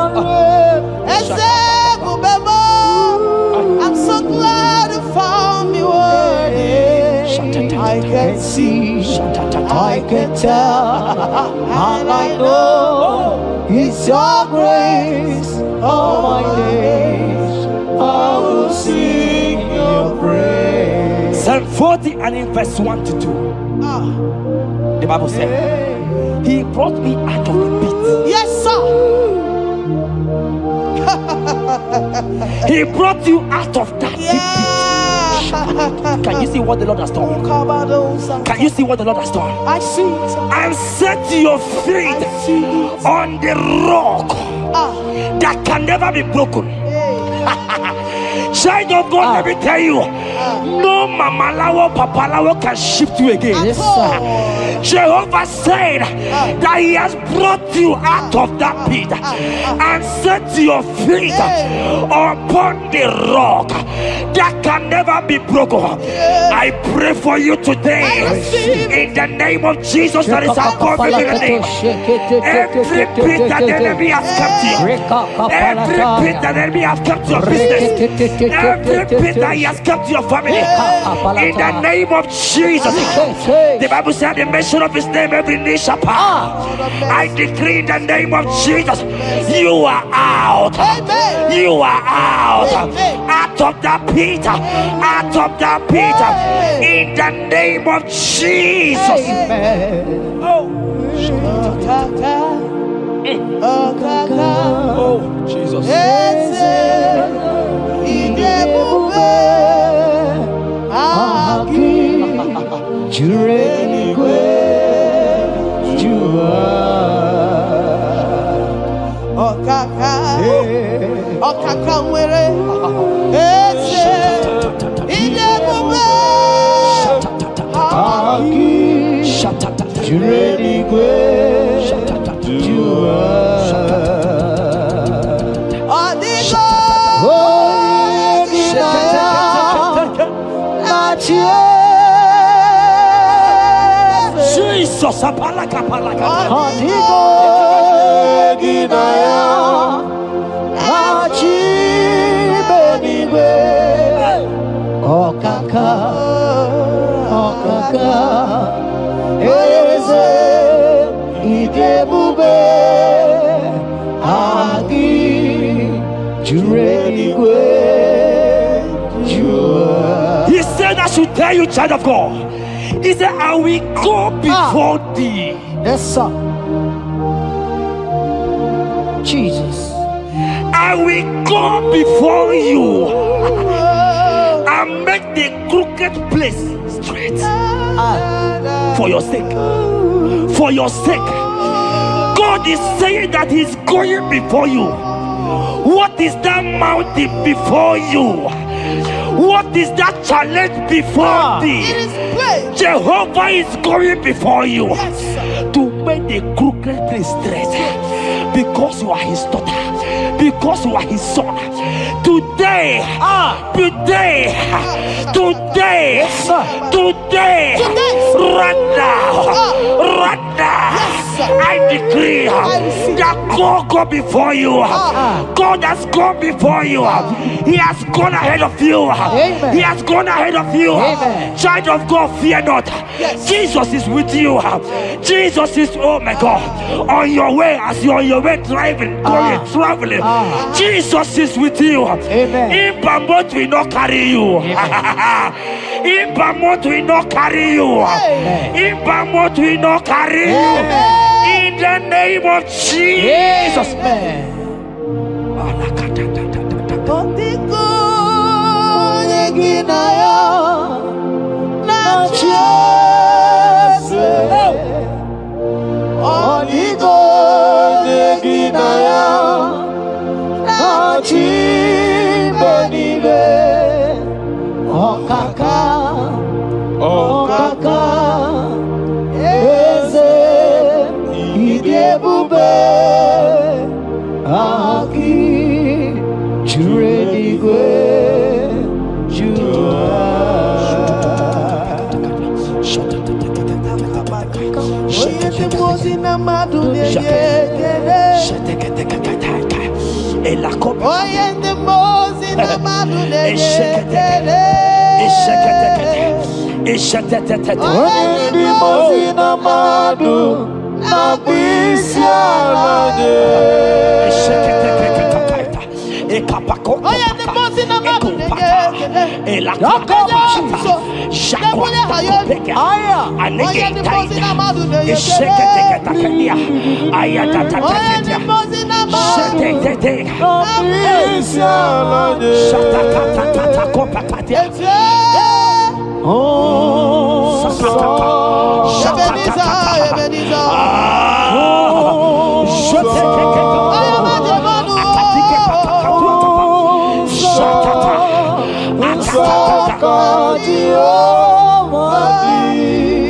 I'm so glad you found me worthy. I can see, I can tell, and I know it's your grace. All my days I will sing your praise. Psalm 40 and in verse 1 to 2. The Bible said, He brought me out of the pit. Yes, sir. He brought you out of that deep pit. Can you see what the Lord has done? Can you see what the Lord has done? I see. I'm set your feet on the rock that can never be broken. Child of God, let me tell you, no mama lawo, papa lawo can shift you again. Yes, sir. Jehovah said that he has brought you out of that pit and set your feet upon the rock that can never be broken. I pray for you today in the name of Jesus that is above every name. Every pit that the enemy has kept you, every pit that the enemy has kept your business, every pit that he has kept your family, in the name of Jesus. The Bible said the mention of his name every knee shall bow. I decree in the name of Jesus, you are out. You are out. Out of that pit. Out of that pit. In the name of Jesus. Oh, Jesus. Jesus, apalaka. He said I should tell you, child of God. He said, I will go before thee. Yes, sir. Jesus. I will go before you and make the crooked place straight. For your sake. For your sake. God is saying that he's going before you. What is that mountain before you? What is that challenge before thee? Jehovah is going before you to make the crooked place straight. Because you are his daughter. Because you are his son. Today, right now, I decree that God go before you. God has gone before you. He has gone ahead of you. Amen. He has gone ahead of you. Amen. Child of God, fear not. Jesus is with you. Jesus is, oh my God, on your way, as you're on your way driving, going, traveling. Jesus is with you. Amen. Impamot will not carry you. Impamot will not carry you. Impamot will not carry you. In the name of Jesus. Amen.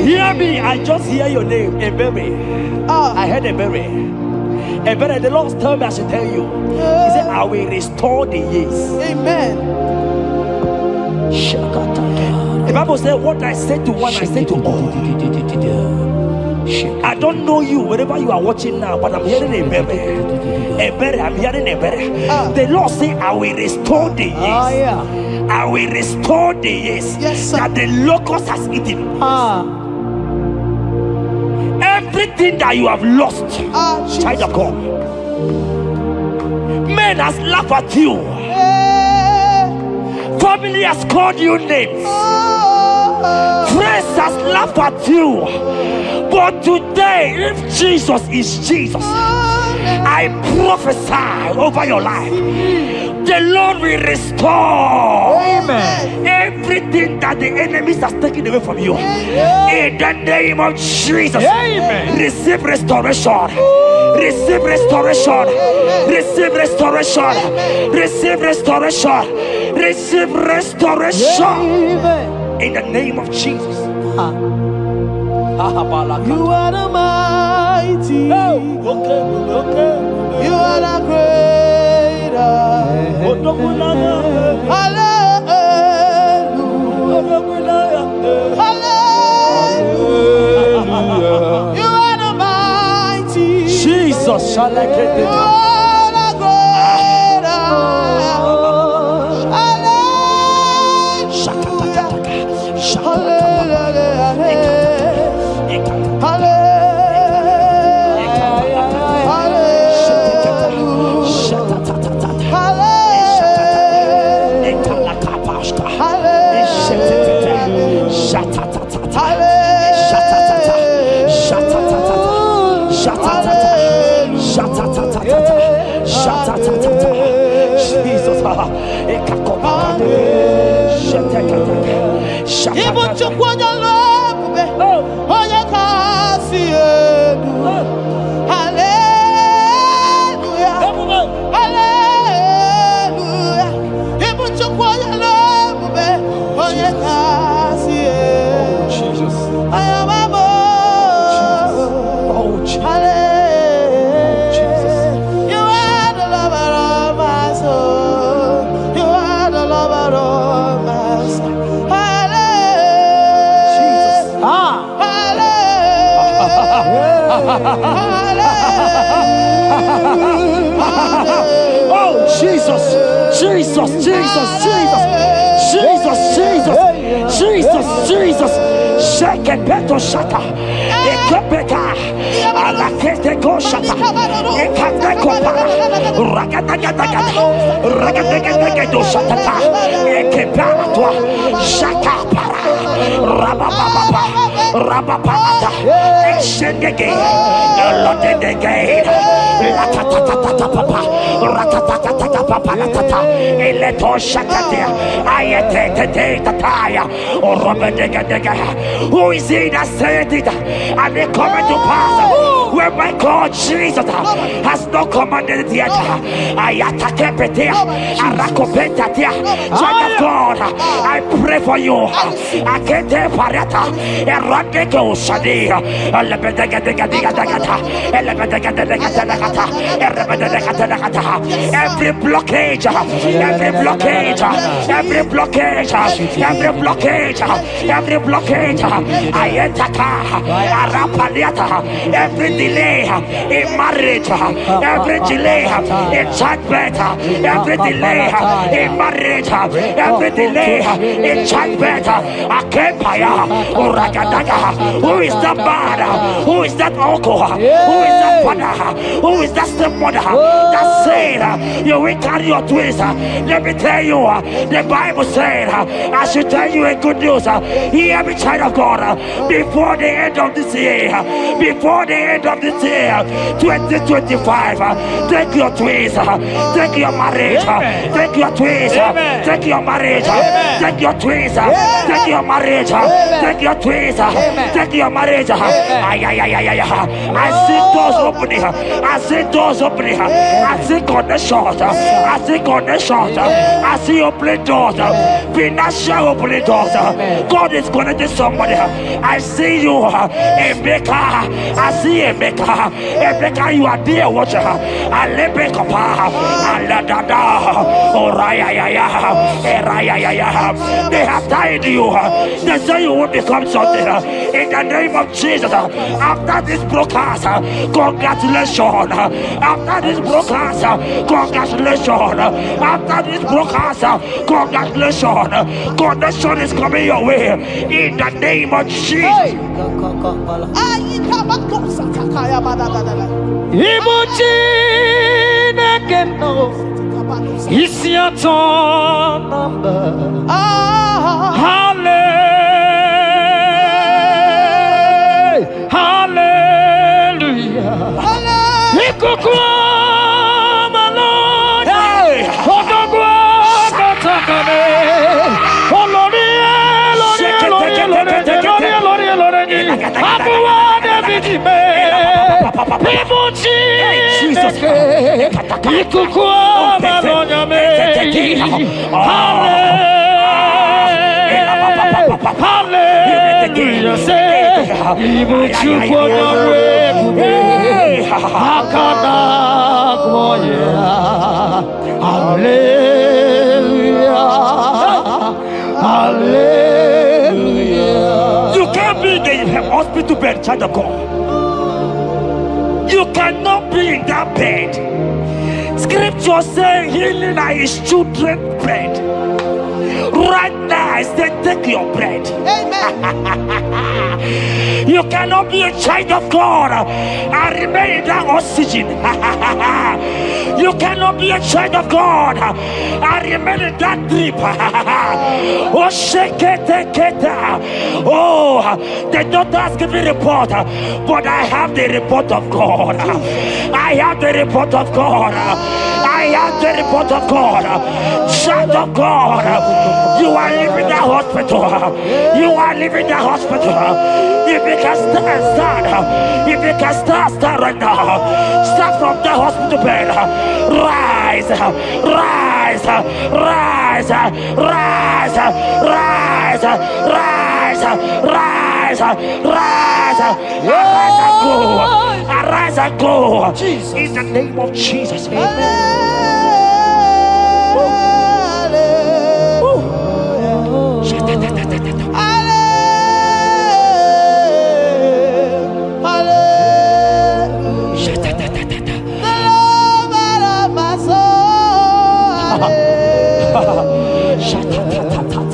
Hear me, I just hear your name, Ebere. I heard Ebere. Ebere, the Lord told me I should tell you. He said, I will restore the years. Amen. The Bible said, what I said to one, I said to all. I don't know you, wherever you are watching now, but I'm hearing Ebere. Ebere, I'm hearing Ebere. The Lord said, I will restore the years. I will restore the years that the locust has eaten. Everything that you have lost, child of God. Men has laughed at you. Family has called you names. Friends has laughed at you. But today, if Jesus is Jesus, I prophesy over your life. The Lord will restore. Amen. Everything that the enemies has taken away from you. In the name of Jesus. Amen. Receive restoration. Receive restoration. Receive restoration. Receive restoration. Receive restoration. In the name of Jesus. You are the mighty. You are the greater. Hallelujah. Hallelujah. You are the mighty. Jesus shall I get You it. are the greater. Oh Jesus, Jesus, Jesus, Jesus, Jesus, Jesus, Jesus, Jesus. Shake it, beto shaka. Ekepeka, alakete go shaka. Ekateko para. Ragatagataga. Ragatagataga shaka. Ekepara toi. Shaka para. Rabababa. Rabababa. Exendege. Lotedege. Latatatata papa. Ratatatata papa latata. Eleto shakatia. Ayete tataya. Who is he that said it and it coming to pass when my God Jesus has not commanded it yet? Child of God, I pray for you. Every blockage, every blockage, every blockage, every blockage, every blockage, every delay in marriage, every delay in childbirth, every delay in marriage, every delay in childbirth. Who is that man? Who is that uncle? Who is that father? Who is that stepmother that said you will carry your twins? Let me tell you, the Bible said I should tell you a good news. Hear me, child of God, before the end of this year, before the end of this year, 2025, take your twins, take your marriage, take your twins, take your marriage, take your twins, take your marriage, take your twins, take your marriage. I see doors opening, I see doors opening. I see connections. I see connections. I see opening doors. Financial opening doors. God is connecting somebody. I see you, Emeka. I see Emeka. Emeka, you are there, watcher. Alebekapa. Aladada. Oraya. They have tied you. They say you will become something. In the name of Jesus. After this broadcast, congratulations. After this broadcast, congratulations. After this broadcast, congratulations. Connection is coming your way. In the name of Jesus. It's your turn number. Hallelujah. Hallelujah. You can't be in the hospital bed, child of God. You cannot be in that bed. Scripture saying healing are his children's bread. Right now, I say take your bread. Amen. You cannot be a child of God and remain in that oxygen. You cannot be a child of God and remain in that drip. Oh, shake it. Oh, the doctor has given a report, but I have the report of God. I have the report of God. I have the report of God. Child of God, you are leaving the hospital. You are leaving the hospital. If you can stand, if you can stand right now, start from the hospital bed. Rise. Arise and go. Jesus. In the name of Jesus. Amen.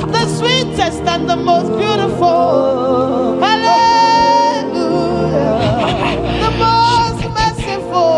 The sweetest and the most beautiful. Hallelujah. The most merciful.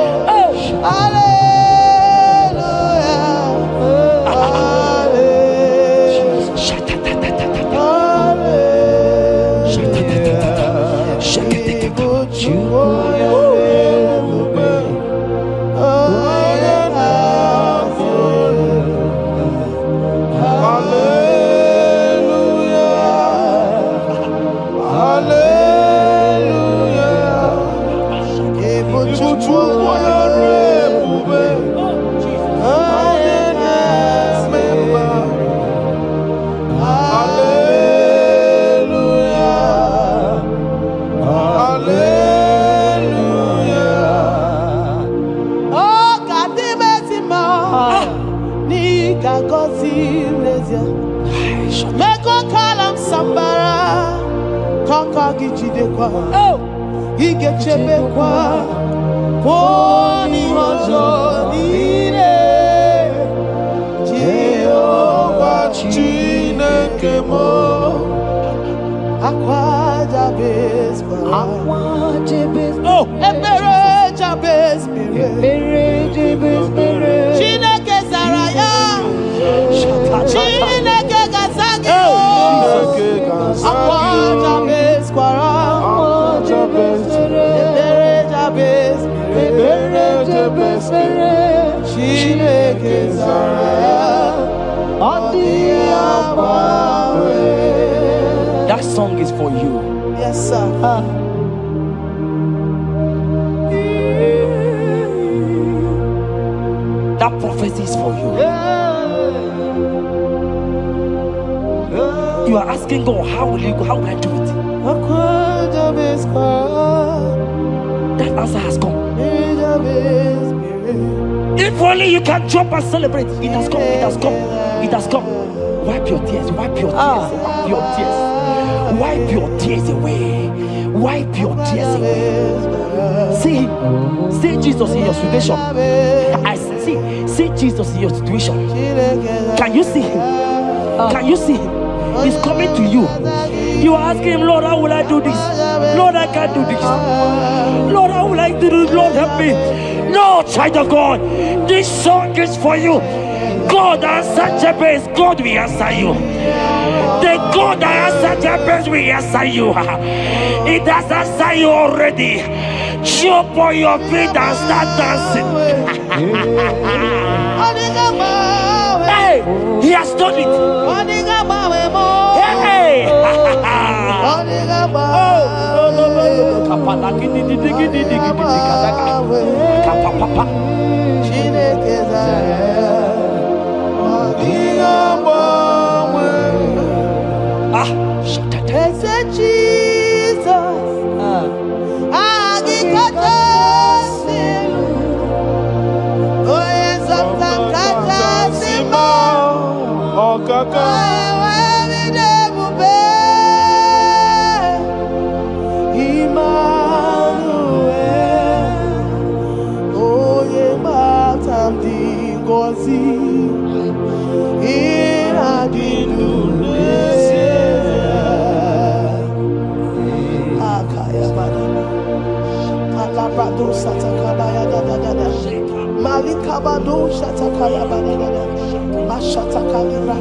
That song is for you. Yes, sir. mercies for you. You are asking God, how will you go? How will I do it? That answer has come. If only you can jump and celebrate. It has come. It has come. It has come. Wipe your tears. Wipe your tears. Wipe your tears. Wipe your tears away. Wipe your tears away. See Jesus in your situation. I see Jesus in your situation. Can you see him? Can you see him? He's coming to you. You are asking him, Lord, how will I do this? Lord, I can't do this. Lord, how will I do this? Lord, help me. No, child of God, this song is for you. God answered Jabez, God will answer you. The God that answered Jabez will answer you. It has answered you already. Jump on your feet and start dancing. Hey, he has done it. Hey.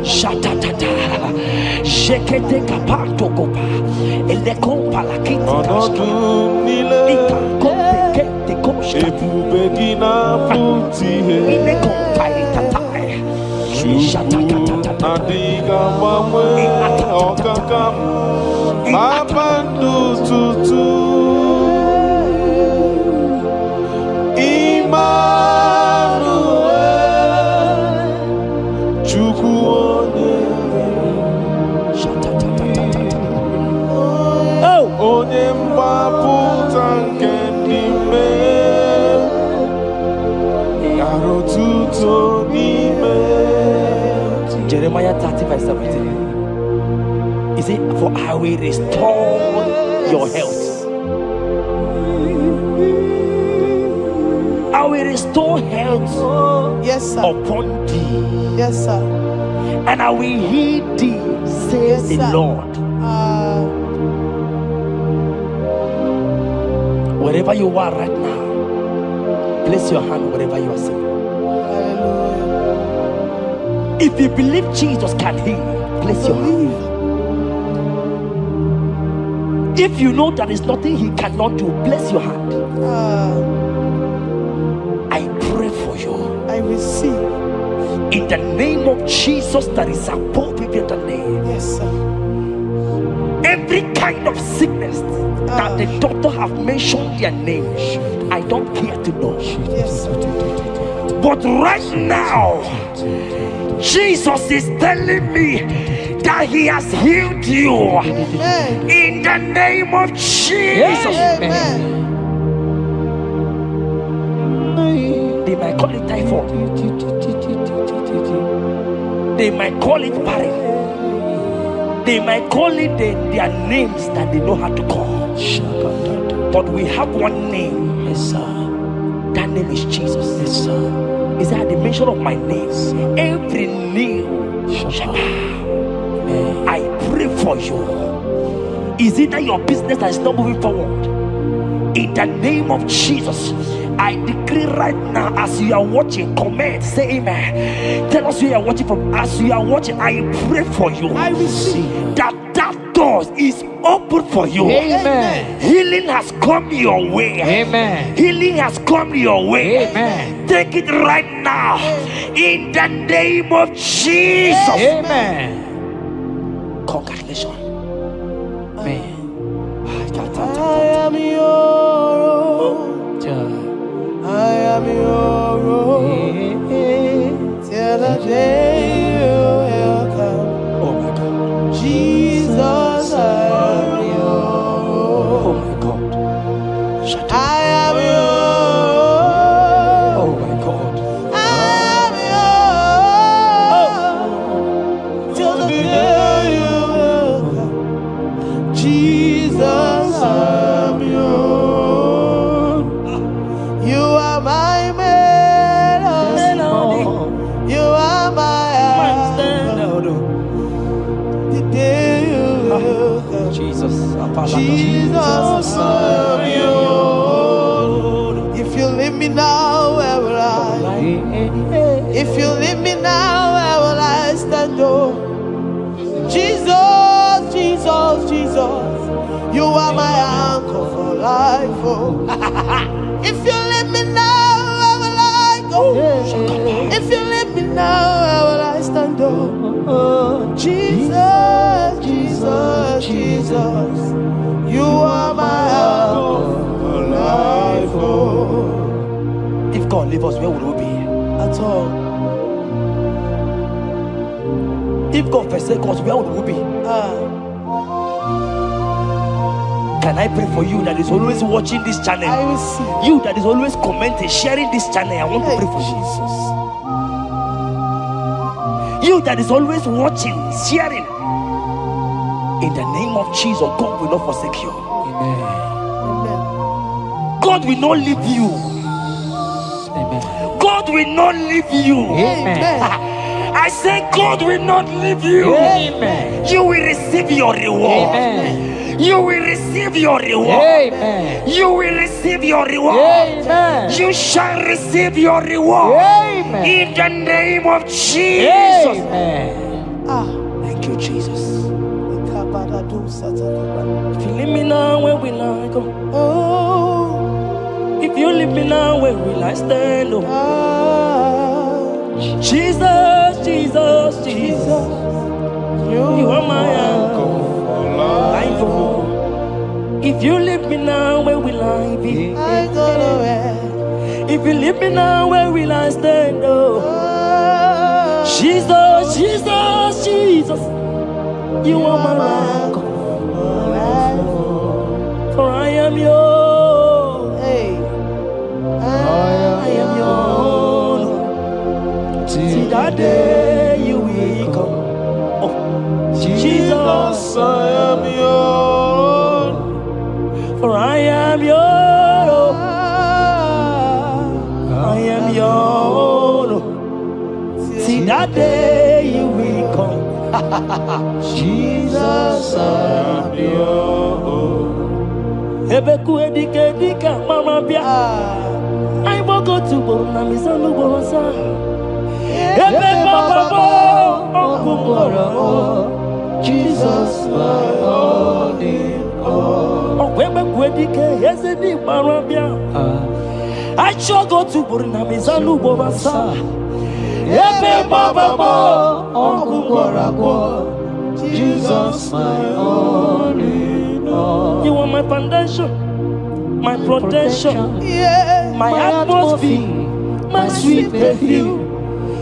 Shatatata, Jekete kapato kopa, ele kompa la kita kashka, ika kompe kete koshka, ile kompa itatai, shatatata, Jeremiah 30:17. He said, for I will restore your health. I will restore health, yes, sir, upon thee. Yes, sir. And I will heal thee, says, yes, the Lord. Wherever you are right now, place your hand wherever you are sitting. If you believe Jesus can heal, place your hand. If you know there is nothing he cannot do, place your hand. I pray for you. I receive. In the name of Jesus that is above every other name. Yes, sir. Every kind of sickness that the doctor have mentioned their name, I don't care to know. Yes, sir. But right now, Jesus is telling me that he has healed you. Amen. In the name of Jesus. Amen. They might call it typhoid. They might call it barren. They might call it their names that they know how to call. But we have one name. Yes, sir. That name is Jesus. Yes, sir. Is that the mention of my name? Every knee shall bow. I pray for you. Is it that your business that is not moving forward? In the name of Jesus, I decree right now, as you are watching, comment, say amen. Tell us where you are watching from. As you are watching, I pray for you. I receive that door is open for you. Amen. Healing has come your way. Amen. Healing has come your way. Amen. Take it right now. In the name of Jesus. Amen. Congratulations. Amen. I am your own. I am your own. I am yours. Oh my God. I am yours. Till the day you will come. Jesus, I'm yours. You are my melody. You are my anchor. The day you will come. Jesus. Jesus, I'm yours. If you leave me now, where will I? If you leave me now, where will I stand? Oh, Jesus, Jesus, Jesus, you are my anchor for life. Oh, if you leave me now, where will I go? If you leave me now, where will I stand? Oh, Jesus, Jesus, Jesus, you are my anchor for life. Oh, If God leave us, where would we be? at all. If God forsake us, where would we be? Can I pray for you that is always watching this channel? I will see. You that is always commenting, sharing this channel, I want to pray for you. You that is always watching, sharing. In the name of Jesus, God will not forsake you. Amen. God will not leave you. Amen. God will not leave you. Amen. I say God will not leave you. Amen. You will receive your reward. Amen. You will receive your reward. Amen. You will receive your reward. Amen. You shall receive your reward. Amen. In the name of Jesus. Amen. Thank you, Jesus. If you leave me now, where will I go? Oh, If you leave me now, where will I stand? Oh, Jesus, Jesus, Jesus, you are my anchor. Life, oh. If you leave me now, where will I be? I go nowhere. If you leave me now, where will I stand? Oh, Oh, Jesus, Jesus, Jesus, you are my anchor. For I am yours. hey, I am yours. See that day you will come. Oh, Jesus, I am yours. for I am yours. I am yours. See that day you will come. Jesus, I am yours. Ebeku edike dika mama bia. I will go to Borna Misanu Borosa. Ebe Baba Jesus, my only all. Ebeku edike Yezedi Marabia. I shall go to Borna Misanu Borosa. Ebe Baba Jesus, my only all. You are my foundation, my protection, Yeah, my atmosphere, my sweet perfume.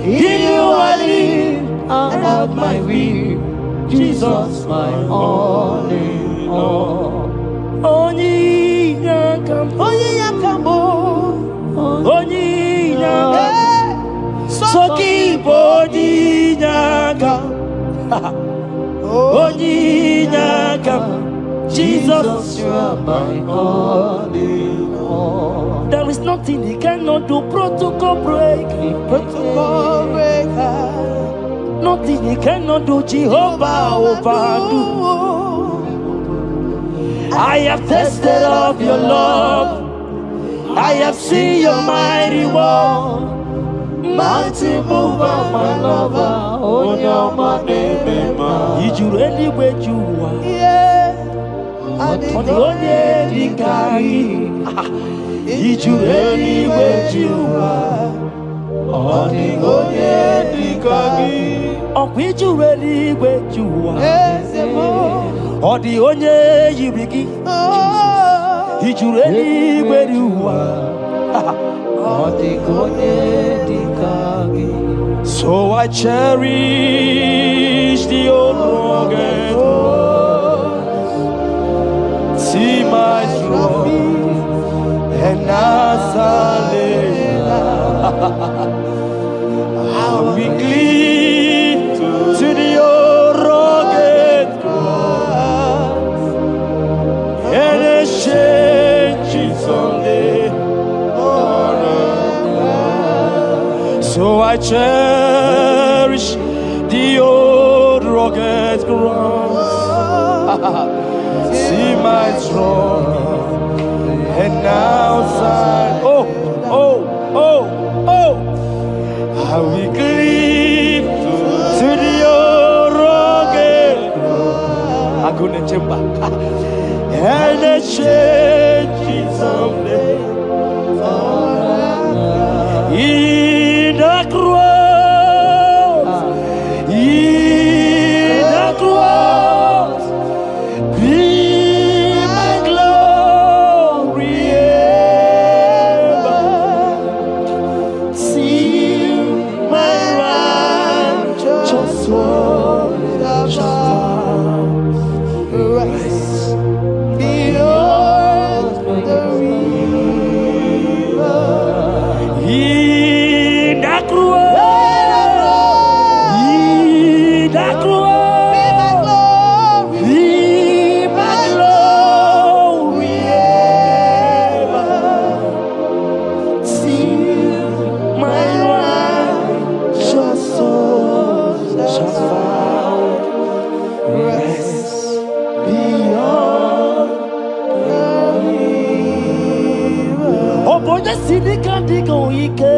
In you I live and have my will. Jesus, my only all. Only yakam, only yakamo, only yakam, soki body yakam, only yakam. Jesus, you are my only all. there is nothing he cannot do. Protocol break, Protocol breaker, nothing he cannot do. Jehovah overdo. I have tasted of your love. I have seen your mighty work. mighty mover, my lover, on your money, Did you really where you are? yeah, I On the only the carry. Did you really where you are? on the only Or did you really where you are? Or the only you begin. Did you really where you are? So I cherish the old rugged. See my trophy I cherish the old rugged ground. See my throne and now side. Oh, oh, oh, oh. I will cleave to the old rugged ground. I'm gonna jump back. And the change someday. In the cross, be my glory ever. See my righteous soul shall rise beyond the river. In the cross, be my glory ever. See my righteous soul shall find rest beyond the river. Oh boy, the city can't go. Ike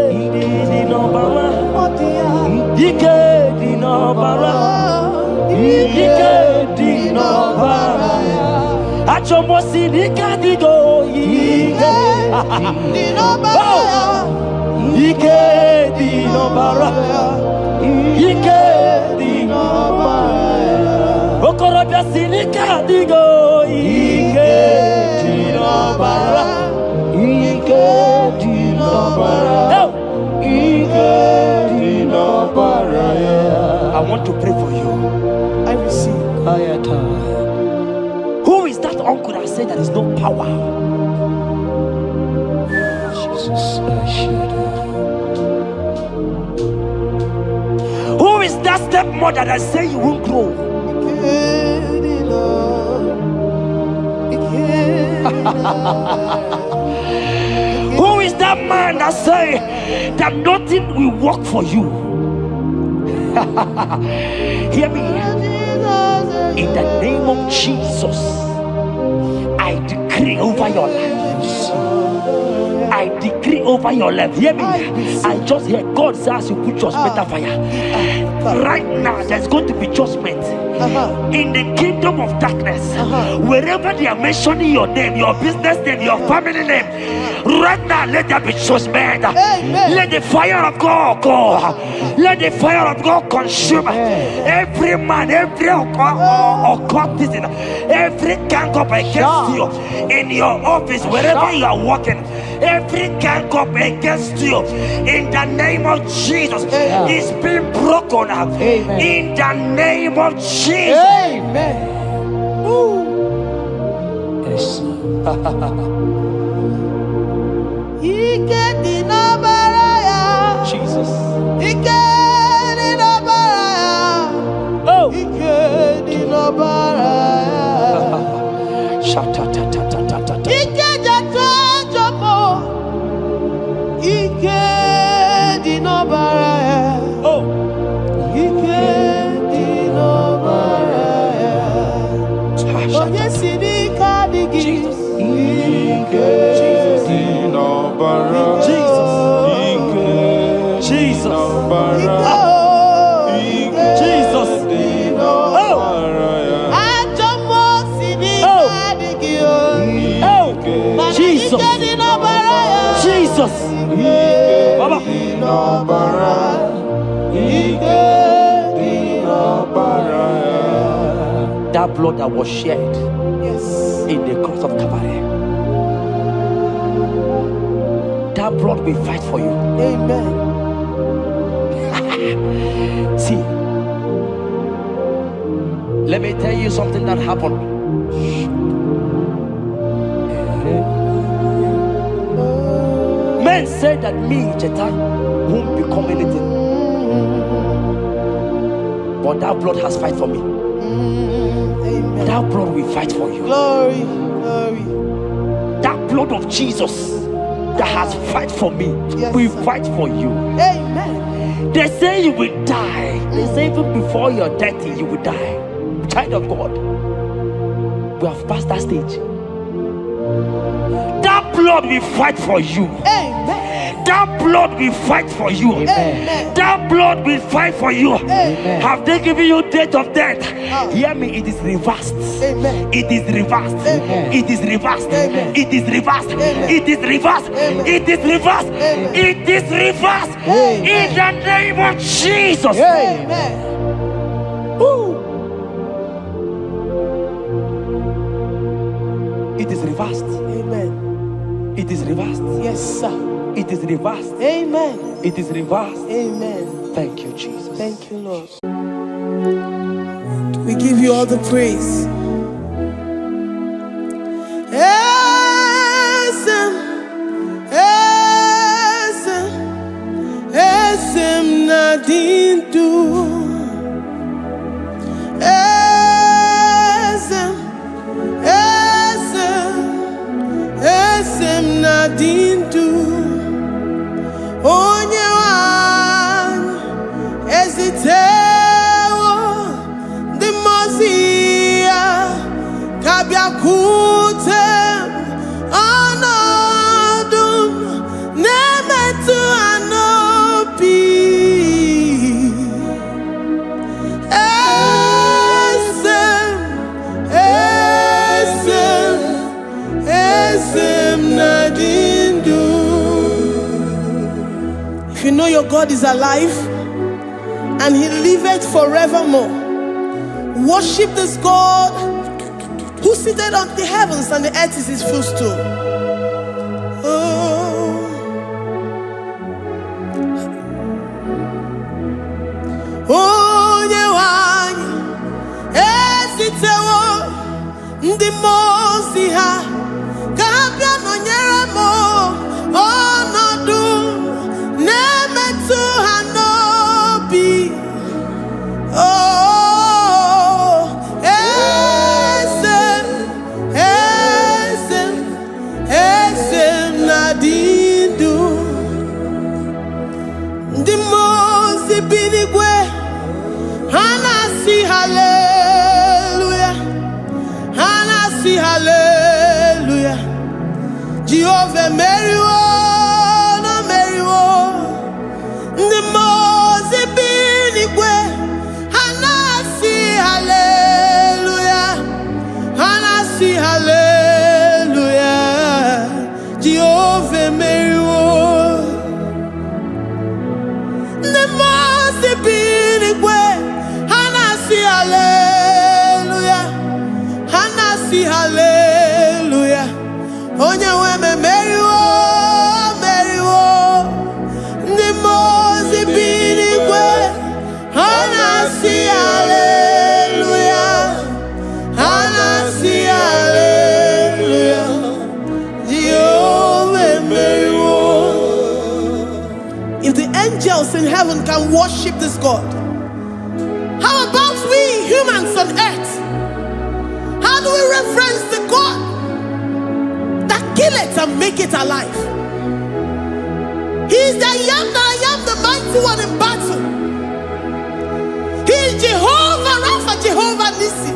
di no bara. Ike di no bara. Ike di no bara. Achomo city can't go. Ike di no bara. Ike di no bara. Ike di no bara. Okorobia city can't go. Ike di no bara. Ike di no bara. I want to pray for you. I receive. Who is that uncle that said there is no power? Jesus, who is that stepmother that said you won't grow? Who is that man that say that nothing will work for you? Hear me. In the name of Jesus, I decree over your life. I decree over your life. Hear me. I just hear God says you put your better fire. Right now, there's going to be judgment in the kingdom of darkness. Wherever they are mentioning your name, your business name, your family name, right now, let there be judgment. Let the fire of God go. Let the fire of God consume every man, every occultism, every gang up against you in your office, wherever you are working. Every gang up against you in the name of Jesus is being broken up. In the name of Jesus. Amen. Yes. Jesus. Oh. Jesus. Baba. That blood that was shed in the cross of Calvary, that blood will fight for you. Amen. See, let me tell you something that happened. Men said that me, Jeta, won't become anything. But that blood has fight for me. Amen. That blood will fight for you. Glory, glory. That blood of Jesus that has fight for me will fight for you. Amen. They say you will die. They say even before you're 30, you will die. Child of God, we have passed that stage. That blood will fight for you. Amen. That blood will fight for you. Amen. That blood will fight for you. Amen. Have they given you date of death? Hear me, it is reversed. Amen. It is reversed. Amen. It is reversed. Amen. It is reversed. Amen. It is reversed. Amen. It is reversed. Amen. It is reversed. Amen. In the name of Jesus. Amen. Woo. It is reversed. Amen. It is reversed. Yes, sir. It is reversed. Amen. It is reversed. Amen. Thank you, Jesus. Thank you, Lord. We give you all the praise. Esem, esem, esem nadindu. Esem, esem, esem nadindu. Onye wanyu ezitewo ndị mmụọ ya kabịakwute ọnọdụ m na-emetụ ha n'obi. Esem, esem, esem nadindu. If you know your God is alive and He liveth forevermore, worship this God who seated on the heavens and the earth is His footstool. Oh. Onye wanyu ezitewo ndị mmụọ ozi ha ka ha bịa nọnyere m ọnọdụ na-emetụ ha n'obi. Oh, esem, esem, esem nadindu. Ndị mmụọ ozi bi n'igwe ha na-asị haleluya, ha na-asị haleluya. Jehova emeriwo. Hallelujah. Onye nwe m emeriwo, meriwo. Ndị mmụọ ozi bi n'igwe ha na-asị hallelujah, ha na-asị hallelujah. Jehova emeriwo. If the angels in heaven can worship this God, how about we humans on earth? How do we reference the God that kill it and make it alive? He is the I am that I am, the mighty one in battle. He is Jehovah Rapha, Jehovah Nissi.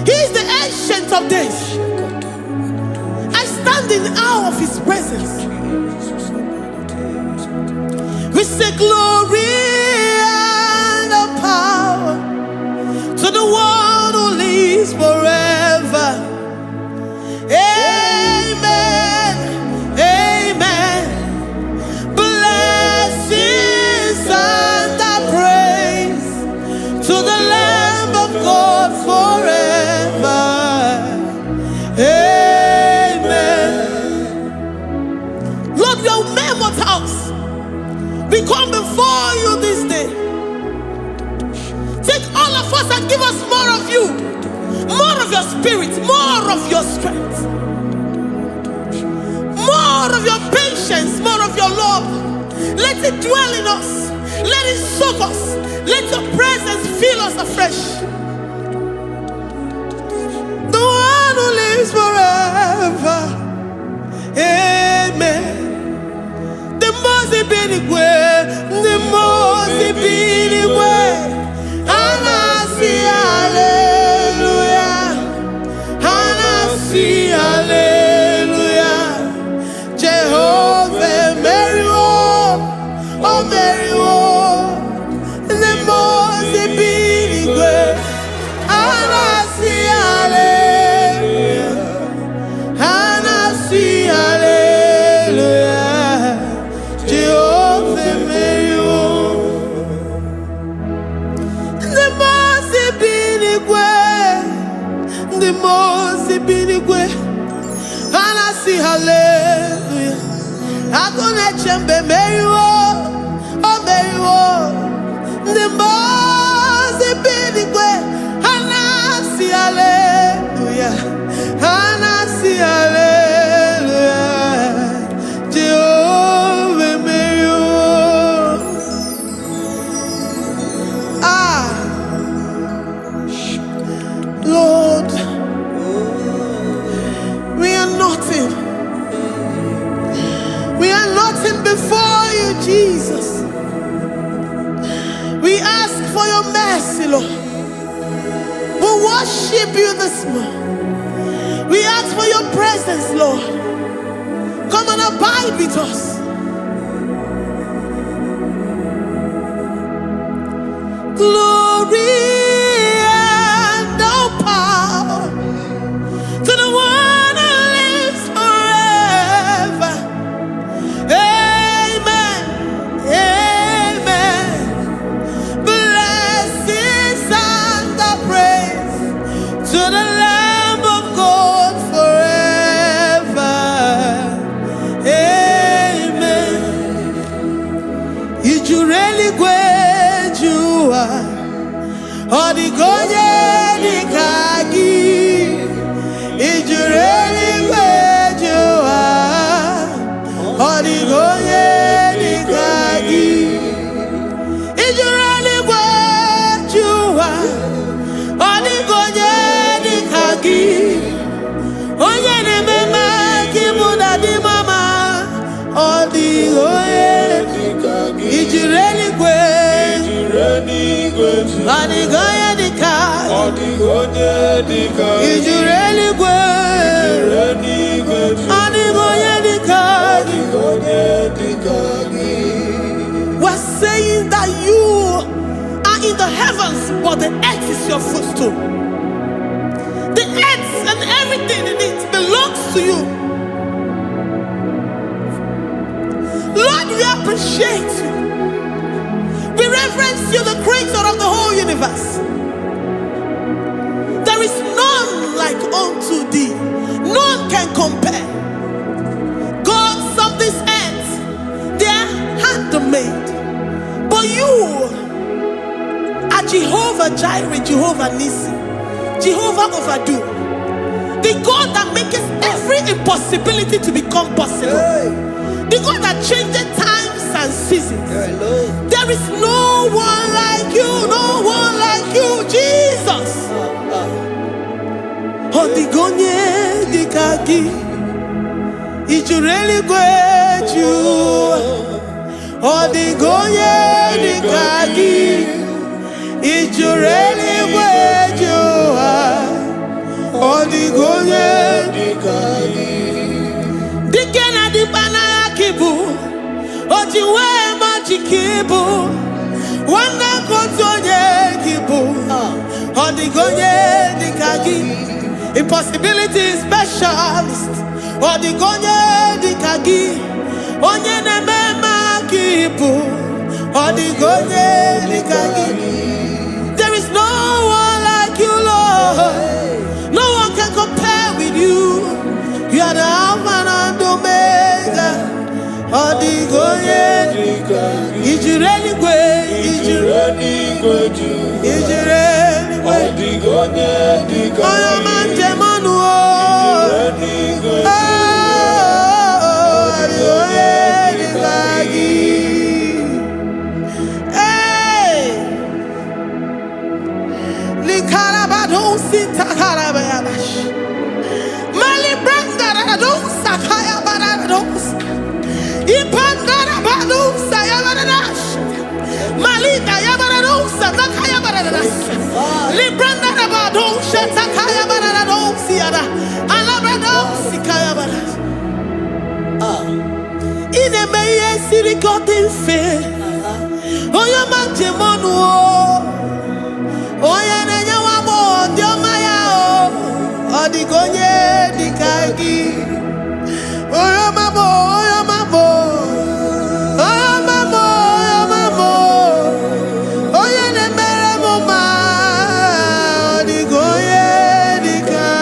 He is the ancient of days. I stand in awe of His presence. We say glory and the power to the one who lives forever. Amen. Amen. Blessings and the praise to the Lamb of God forever. Amen. Lord, we are mere mortals. We come before you this day. Take all of us and give us more of you, more of your spirit, more of your strength, more of your patience, more of your love. Let it dwell in us. Let it soak us. Let your presence fill us afresh. The one who lives forever. Amen. The most the most binigwe. And I see hallelujah. I gonna chamber Mary oh Mary the most binigwe. And I see hallelujah. And I see hallelujah. Jehovah Mary Lord, we are nothing. We are nothing before you, Jesus. We ask for your mercy, Lord. We worship you this morning. We ask for your presence, Lord. Come and abide with us. Glory and all power to the one who lives forever. Amen. Amen. Blessings and the praise to the Lamb of God forever. Amen. Did you really go you are? Odigoye di kagi, ijureli wejoa. Odigoye di kagi, ijureli wejoa. Odigoye di kagi, onye ne mema kimuda di mama. Odigoye di kagi, ijureli wejoa. Odigoye di kagi, odigoye di kagi, ijureli wejoa. Odigoye di kagi, odigoye di kagi. We're saying that you are in the heavens, but the earth is your footstool. The earth and everything in it belongs to you. Lord, we appreciate you. We reverence you, the creator of the whole universe. There is none like unto thee. None can compare. Gods of this earth, they are handmade. But you are Jehovah Jireh, Jehovah Nissi, Jehovah Overdo. The God that makes every impossibility to become possible. The God that changes times and seasons. There is no one like you, no one like you, Jesus. Odigonye di kagi, ijureli gweju. Odigonye di kagi, ijureli gweju. Odigonye di kagi. Dikena di bana kibu, ojiwe maji kibu, wana kontonye kibu, odigonye di kagi. Impossibility specialist, odigonye di kagi, onye nemema kibu, odigonye di kagi. There is no one like you, Lord. No one can compare with you. You are the Alpha and Omega. Odigonye di kagi, ijureli gwe, ijureli gwe, ijureli gwe. Odigonye di kagi, oyomanje manu o. Ijureli gwe, odigonye di kagi. Hey, likarabado sita karabayabash. Mali branda radosa kaya baradosa. Ipandara badosa yabaradosa. Malita yabaradosa takaya baradosa. Libranda rabadosa takaya baradosa yada. Alabradosa kaya baradosa. Ine meye siri kote fe. Oya manje monu o. Oya nenya wamo diomaya o. Odigonye di kagi. Oya mamo, oya mamo. Oya mamo, oya mamo. Oya nemere moma. Odigonye di kagi.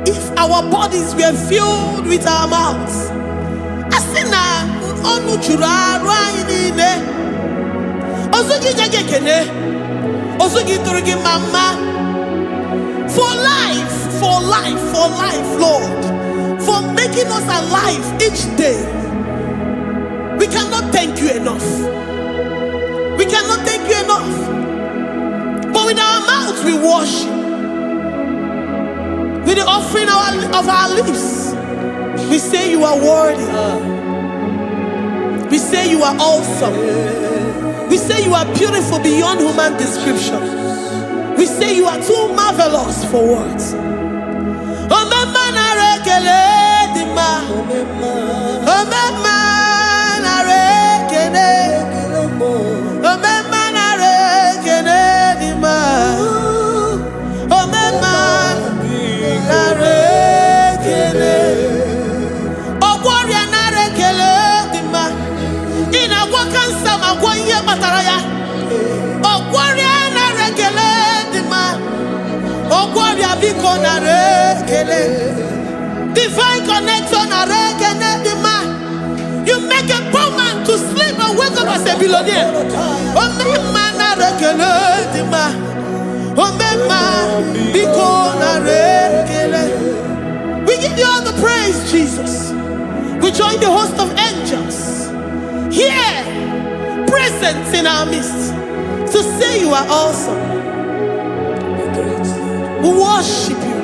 If our bodies were filled with our mouths, for life, Lord, for making us alive each day. We cannot thank you enough. We cannot thank you enough. But with our mouths we worship. With the offering of our lips, we say you are worthy. We say you are awesome. We say you are beautiful beyond human description. We say you are too marvelous for words. Divine connection. You make a poor man to sleep and wake up as a billionaire. We give you all the praise, Jesus. We join the host of angels here, present in our midst, to say you are awesome. We worship you.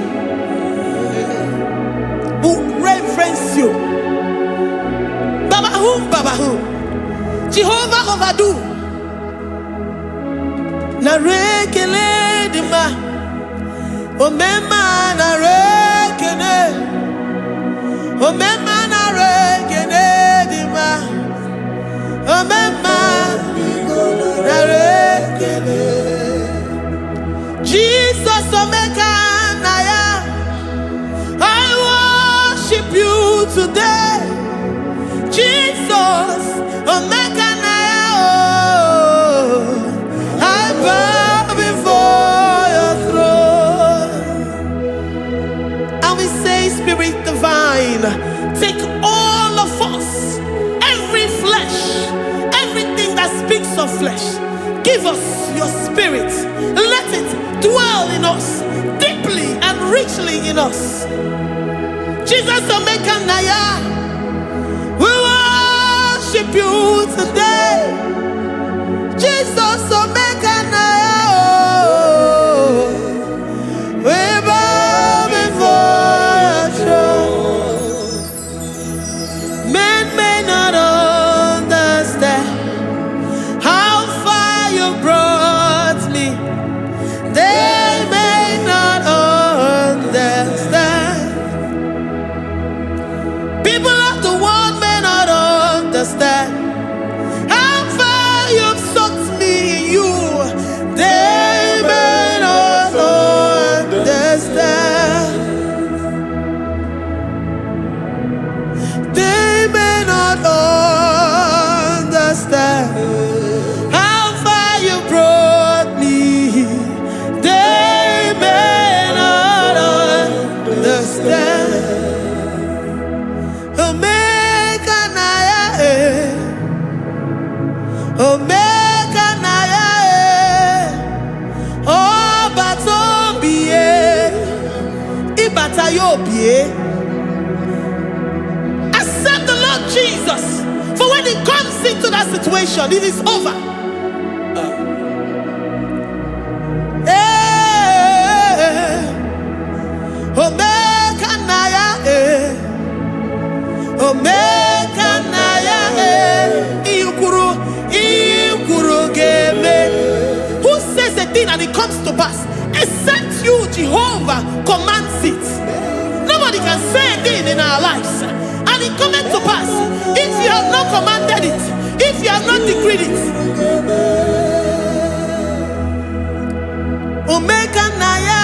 We reverence you. Baba whom, Jehovah overdo. Na rekele dima, omema na rekele, omema na rekele dima, omema na rekele. Jesus omeka naya, I worship you today. Jesus omeka naya, oh, I bow before your throne. And we say, Spirit divine, take all of us, every flesh, everything that speaks of flesh. Give us your spirit. Let it dwell in us, deeply and richly in us. Jesus omeka naya, we worship you today. Jesus omeka naya, oh, we bow before your throne. Men may not understand how far you brought me. They may not understand. People of the world may not understand how far you've sucked me in you. Accept the Lord Jesus. For when He comes into that situation, it is over. Omega Naya, Omega Naya, Ikuru Game. Who says a thing and it comes to pass? Except you, Jehovah, commands it. Nobody can say a thing in our lives and it comes to pass. If you have not commanded it, if you have not decreed it. Omega Naya,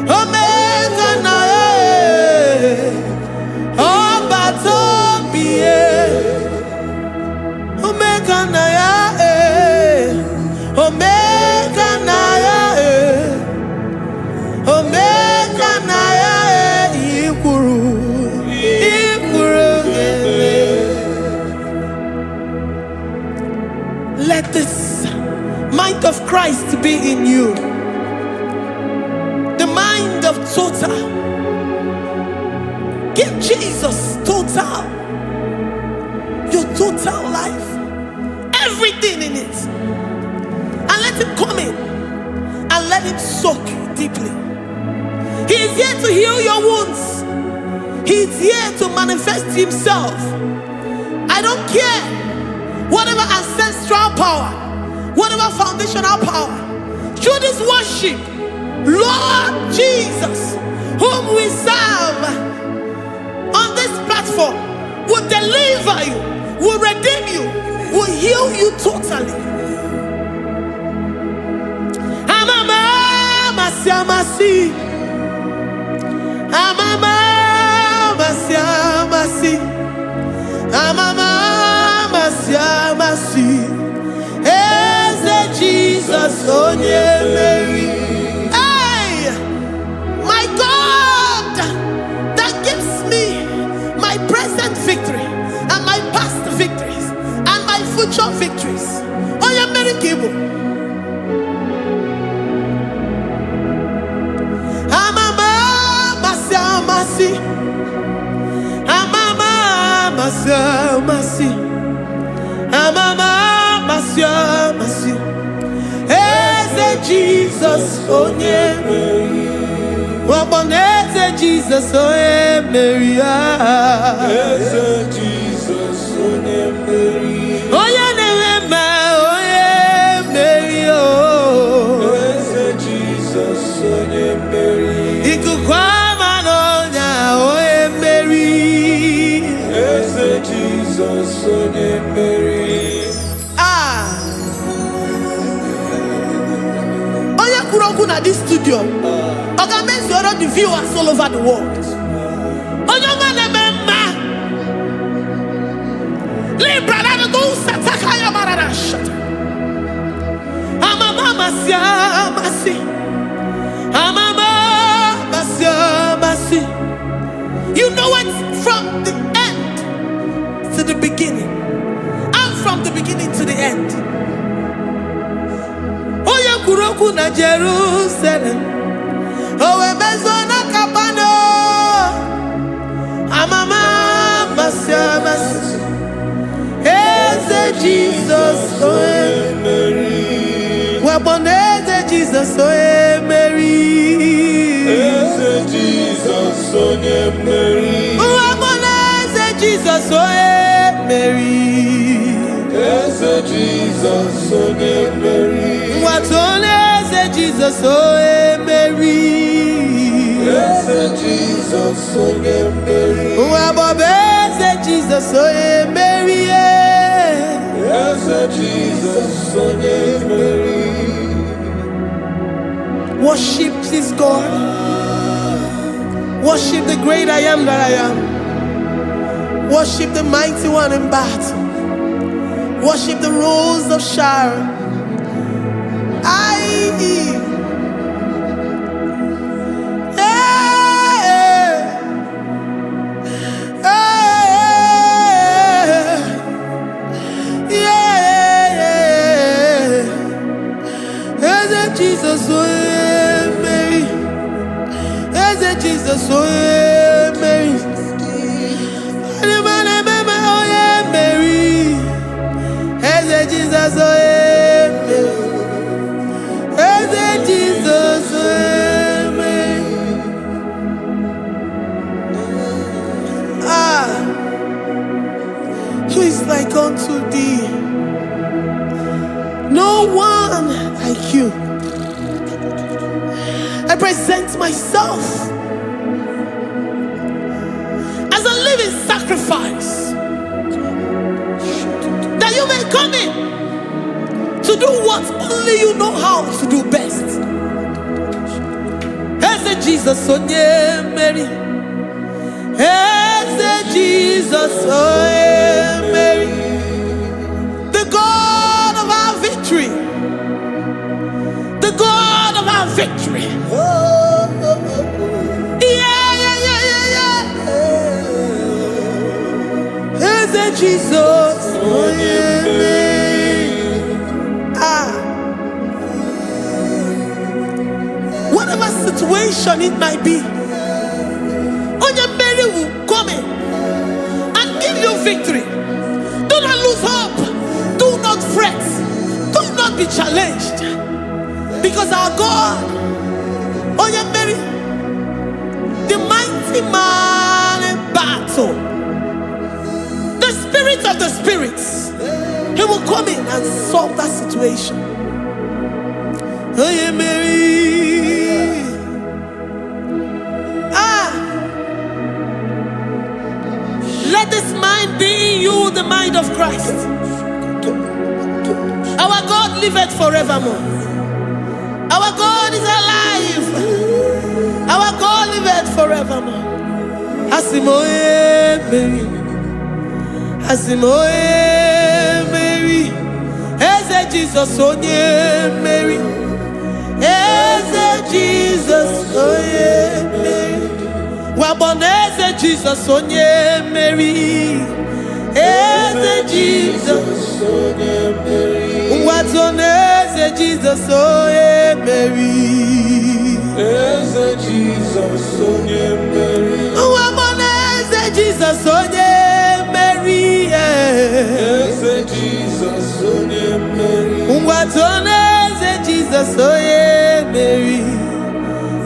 Omega Naya, Obatobie, Omega Naya, Omega Naya, Omega Naya, Ikuru. Let this mind of Christ be in you. The mind of total. Give Jesus total. Your total life. Everything in it. And let Him come in. And let Him soak deeply. He is here to heal your wounds. He is here to manifest Himself. I don't care. Whatever ancestral power, whatever foundational power, through this worship, Lord Jesus, whom we serve on this platform, will deliver you, will redeem you, will heal you totally. Amama Masiamasi, Amama Masiamasi, Amama Masiamasi. Jesus, Onye Mary. Hey, my God, that gives me my present victory and my past victories and my future victories. Onye Mary Kibu. Amama Masiamasi. Amama Masiamasi. Amama Masiamasi. Jesus, Onye Mary. Waboneze Jesus, Onye Mary. Eze Jesus, Onye Mary. Onye Neme, Onye Mary. Eze Jesus, Onye Mary. Ikukwama nonya, Onye Mary. Eze Jesus, Onye Mary. At this studio, organize all the viewers all over the world. You know it from the end to the beginning, and from the beginning to the end. Kuroku na Jerusalem, owe bezona kapano, amama masiamasi. Eze Jesus, owe Mary. Waboneze Jesus, owe Mary. Eze Jesus, owe Mary. Waboneze Jesus, owe Mary. Eze Jesus, owe Mary. Watoleze Jesus, owe Mary. Eze Jesus, owe Mary. Wabobeze Jesus, owe Mary. Eze Jesus, owe Mary. Worship this God. Worship the great I am that I am. Worship the mighty one in battle. Worship the rose of Sharon. Jesus, Mary. Jesus, oh yeah, Mary. Oh yeah, Mary. Eze Jesus, oh yeah, Mary. Eze Jesus, oh yeah, Mary. Who is like unto thee? No one like you. I present myself as a living sacrifice, that you may come in to do what only you know how to do best. As a Jesus, oh yeah, Mary. As a Jesus, oh yeah, Mary. The God of our victory. The God of our victory. As a Jesus, oh yeah, whatever situation it might be, Onya Mary will come in and give you victory. Do not lose hope. Do not fret. Do not be challenged, because our God, Onya Mary, the mighty man in battle, the spirit of the spirits, he will come in and solve that situation. Oh yeah, Mary. Let this mind be in you, the mind of Christ. Our God liveth forevermore. Our God is alive. Our God liveth forevermore. Asimoye Mary. Asimoye Mary. Eze Jesus, onye Mary. Eze Jesus, onye Mary. Waboneze Jesus, onye Mary. Eze Jesus, onye Mary. Watoneze Jesus, onye Mary. Eze Jesus, onye Mary. Waboneze Jesus, onye Mary. Eze Jesus, onye Mary. Watoneze Jesus, onye Mary.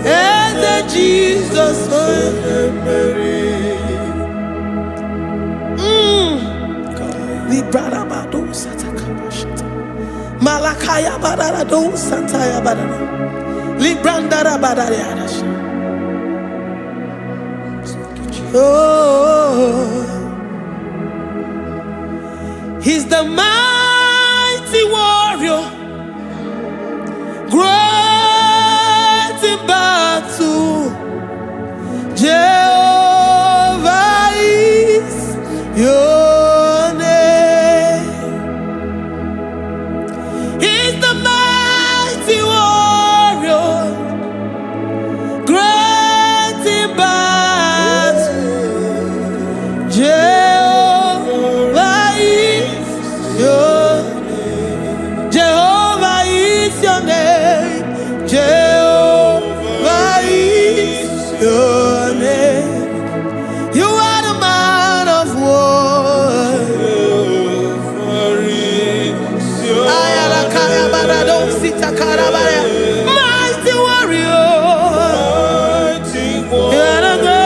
Eze Jesus, onye Mary. Librada bado satakaba shata. Malakaya badara do santaya badara. Librandara badara yadash. Oh, he's the mighty warrior, great in battle. Jehovah is your name. He's the mighty warrior, great in battle. Jehovah is your name. Jehovah is your name. Jehovah is your name. You are the man of war. Ayalakaya barado sita karabaya. Mighty warrior. You are the great.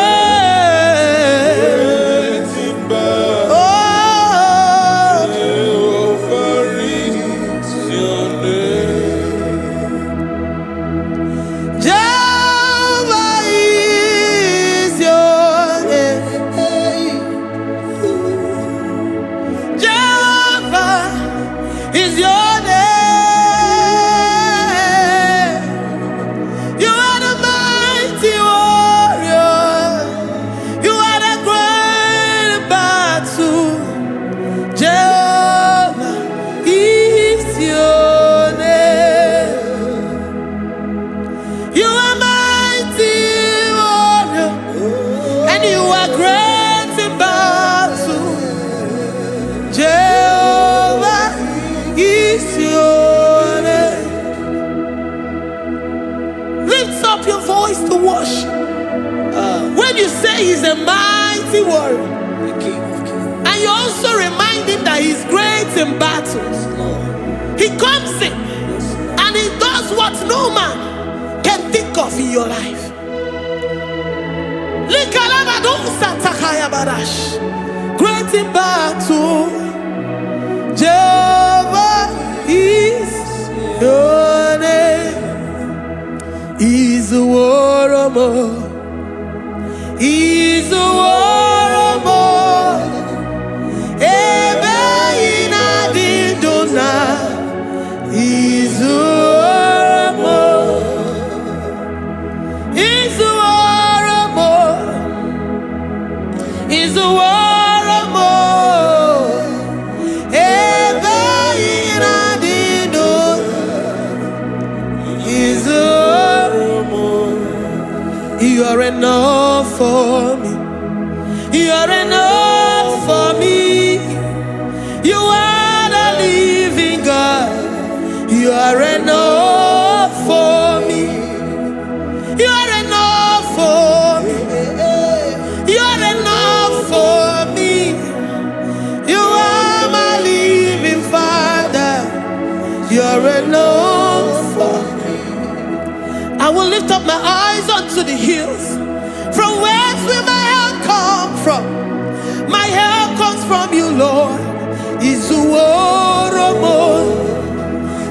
Oh, Jehovah is your name. Jehovah is your name. Jehovah is your name. say he's a mighty warrior. And you also remind him that he's great in battles. He comes in and he does what no man can think of in your life. Great in battle, Jehovah is your name. He's a warrior. He's a warrior. Ebe ina dindona. He's a warrior. He's a warrior. He's a warrior. Ebe ina dindona. He's a warrior. You are enough for me. You are enough for me. You are the living God. You are enough for me. You are enough for me. You are enough for me. You are my living Father. You are enough for me. I will lift up my eyes unto the hills. From whence will my help come from? My help comes from you, Lord. Is the word of God.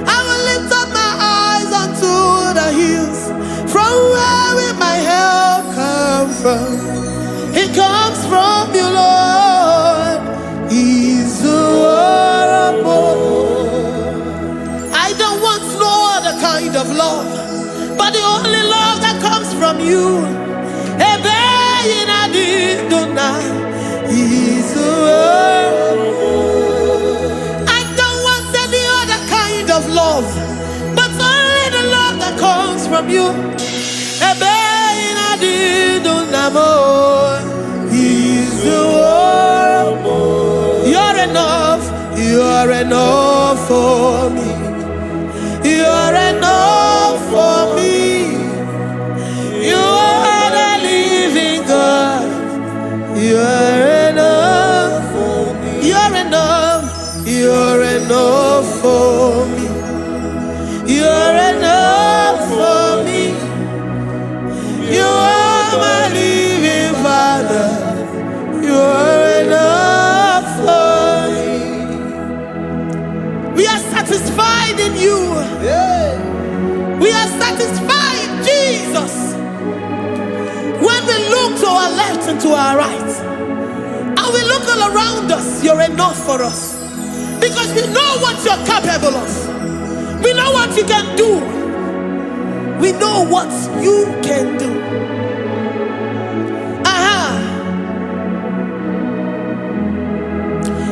I will lift up my eyes unto the hills. From where will my help come from? It comes from you, Lord. Is the word of God. I don't want no other kind of love, but the only love that comes from you. I don't want any other kind of love, but only the love that comes from you. You're enough. You're enough for me. You're enough for me. You are the living God. You are enough for me. You're enough. You're enough for me. You're enough for me. You are my living Father. You are enough for me. We are satisfied in you. We are satisfied, Jesus. When we look to our left and to our right, and we look all around us, you're enough for us. Because we know what you're capable of. We know what you can do. We know what you can do.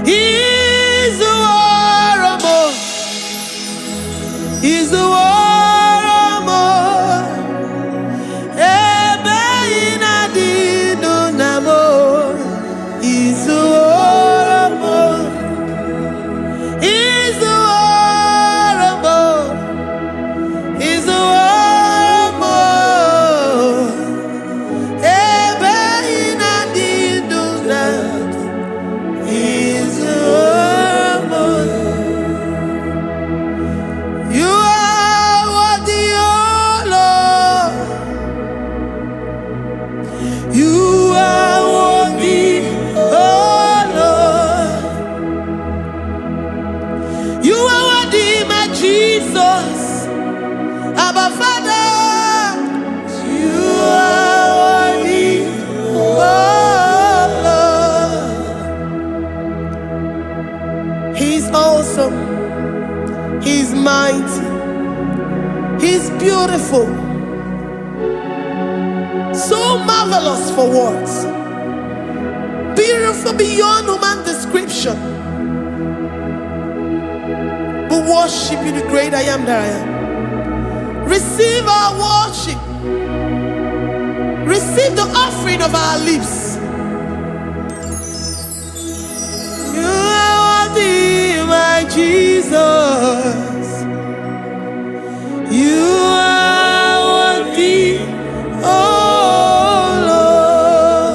He's the warrior. He's the warrior. He's mighty. He's beautiful. So marvelous for words. Beautiful beyond human description. We worship you, the great I am that I am. Receive our worship. Receive the offering of our lips. You are worthy, my Jesus. You are worthy, oh Lord.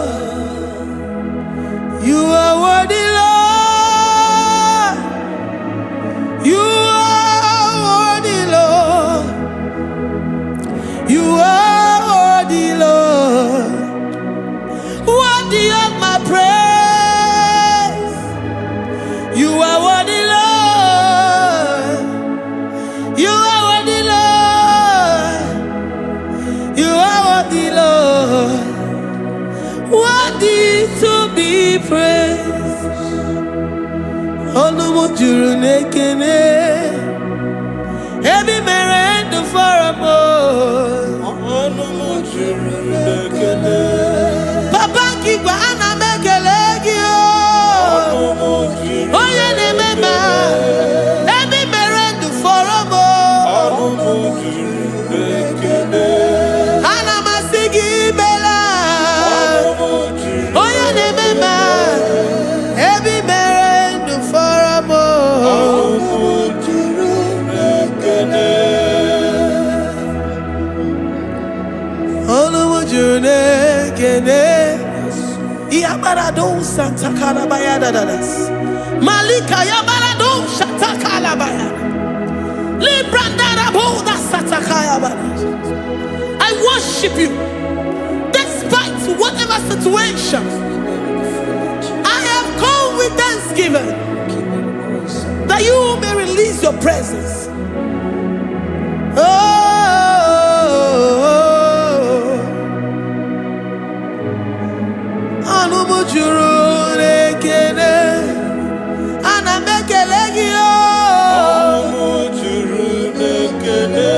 praise. Onumu juru nekene. Ebi merendo for a more. Onumu juru nekene. Papa kigwa ana mekelegio. Onumu juru. Oye ne mema. Ebi merendo for a more. Onumu juru nekene. Ana masigi bela. Onumu juru. Oye ne mema. Ebi merendo for a more. Onumu juru nekene. Onumu juru nekene. Yabarado Santa Calabaya dadas. Malika Yabarado Santa Calabaya. Librandara Boda Santa Calabaya. I worship you despite whatever situation. I have come with thanksgiving that you may release your presence. Onumu juru nekene. Ana mekelegio. Onumu juru nekene.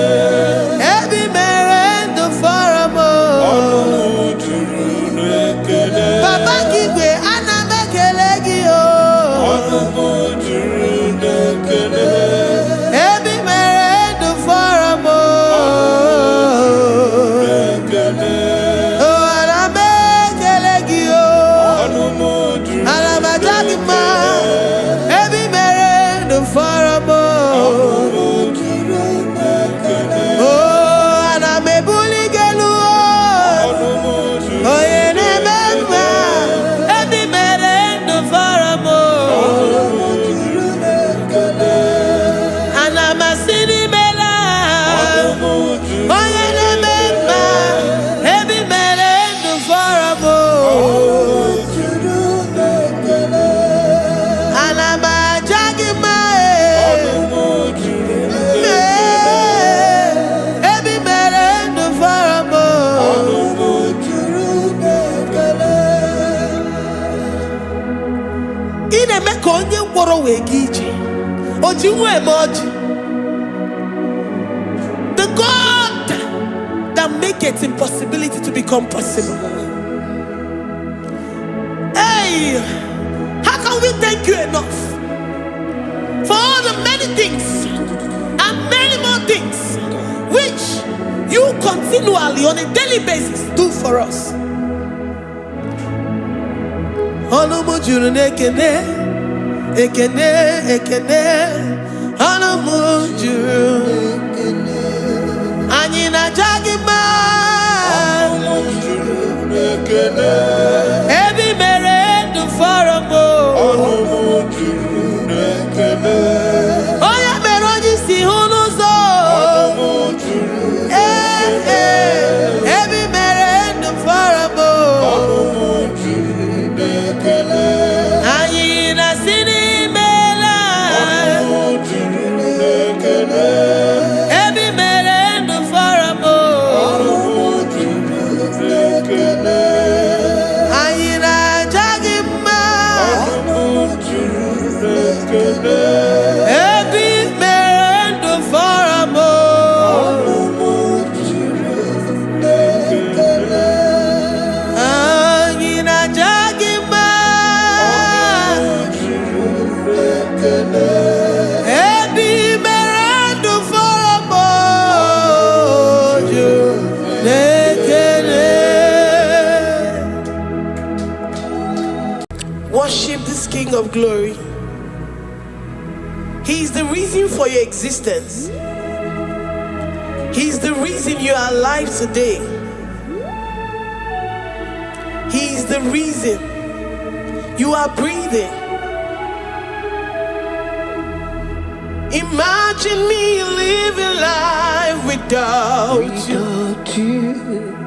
Ebi merendo for a more. Onumu juru nekene. Papa kigwe ana mekelegio. Onumu juru nekene. Ebi merendo for a more. Nekene. The God that makes impossibility to become possible. Hey, how can we thank you enough for all the many things and many more things which you continually on a daily basis do for us? Onumu juru nekene. Ekene, ekene, Onumu juru. Anyina jagima. Onumu juru nekene. Ebi merendo for a more. Onumu juru nekene. Oya meroji si hunuzo. Onumu juru nekene. Ebi merendo for a more. Onumu juru nekene. Anyina sini. Worship this King of Glory. He is the reason for your existence. He is the reason you are alive today. He is the reason you are breathing. Imagine me living life without you.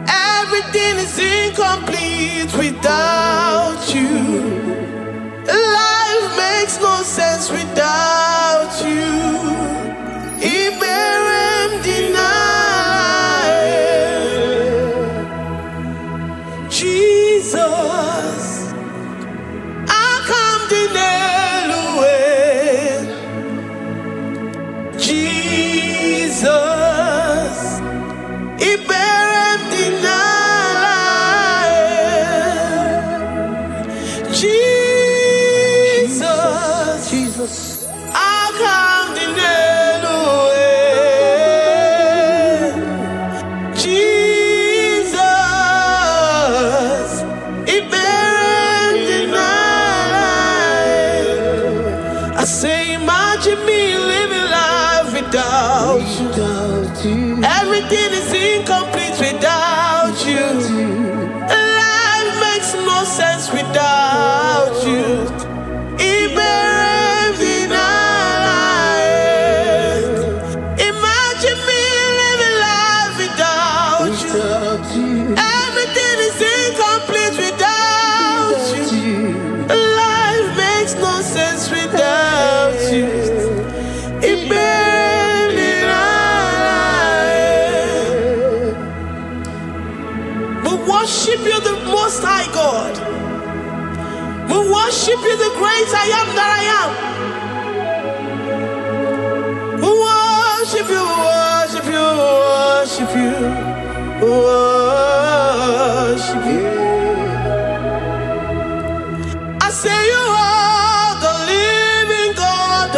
Everything is incomplete without you. Life makes no sense without you. Iberem deny. Jesus, you. Everything is incomplete without you. Life makes no sense without you. Imagine me living life without you. Everything is incomplete without you. Life makes no sense without you. We worship you, the Most High God. We worship you, the great I am that I am. We worship you, worship you, worship you, worship you. I say you are the living God.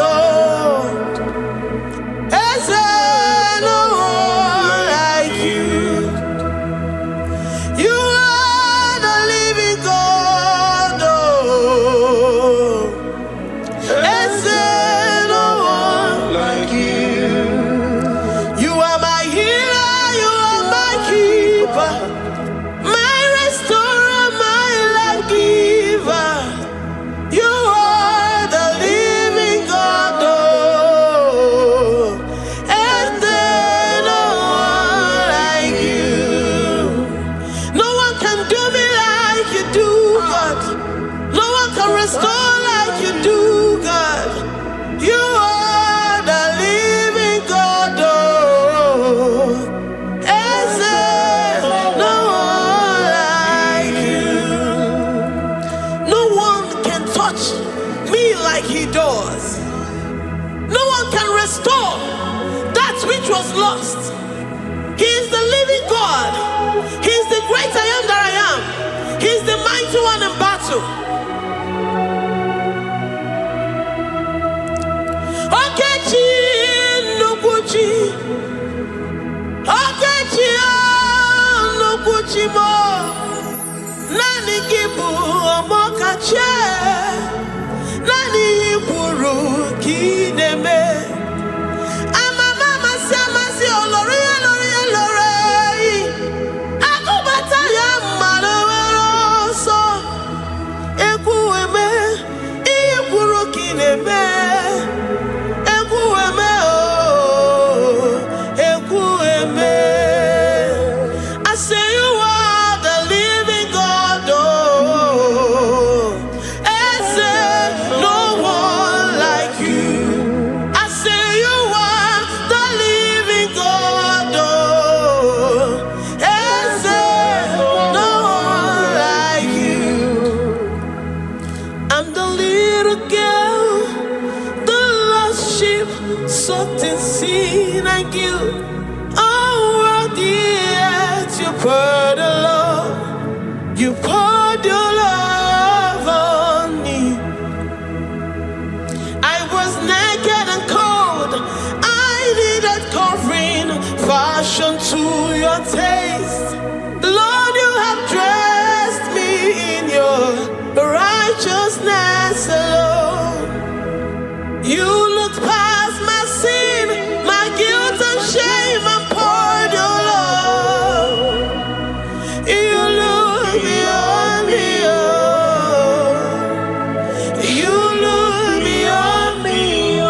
Is there no one like you? You are the living God. Is there no one like you? You are my healer, you are my keeper, my restorer, my life giver. You are the living God. Is there no one like you? No one can do me like you do, God. No one can restore like you do, God. You are the living God. Is there no one like you? No one can touch me like he does. No one can restore that which was lost. He is the living God. He is the great I am that I am. He is the mighty one in battle. Okechi Nukuchi. Okechi Nukuchi mo. Nani kibu omokache. Nani iburu kineme. I say you are the living God. Is there no one like you? I say you are the living God. Is there no one like you? I'm the little girl, the lost sheep, soaked in sin and guilt. Oh, worthy yet you poured a love. You poured your love on me. I was naked and cold. I needed covering, fashioned to your taste. Lord, you have dressed me in your righteousness alone. You looked past my sin, my guilt and shame, and poured your love. You look beyond me, oh. You look beyond me, oh.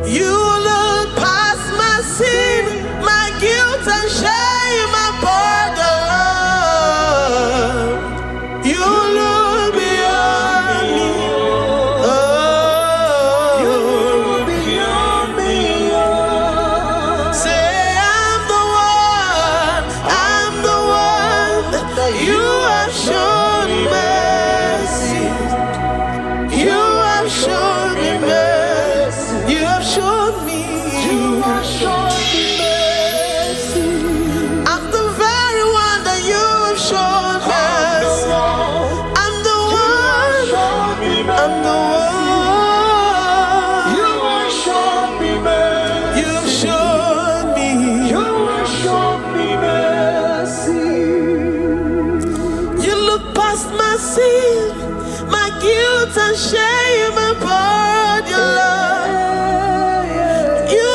You look past my sin, my guilt and shame, and poured your love. You look beyond me, oh. You look beyond me, oh. Say I'm the one that you have shown mercy. You have shown me mercy. You have shown me. You have shown me mercy. I'm the very one that you have shown mercy. I'm the one. I'm the one. You have shown me mercy. You have shown me. You have shown me mercy. You look past my sin, my guilt and shame, and poured your love. You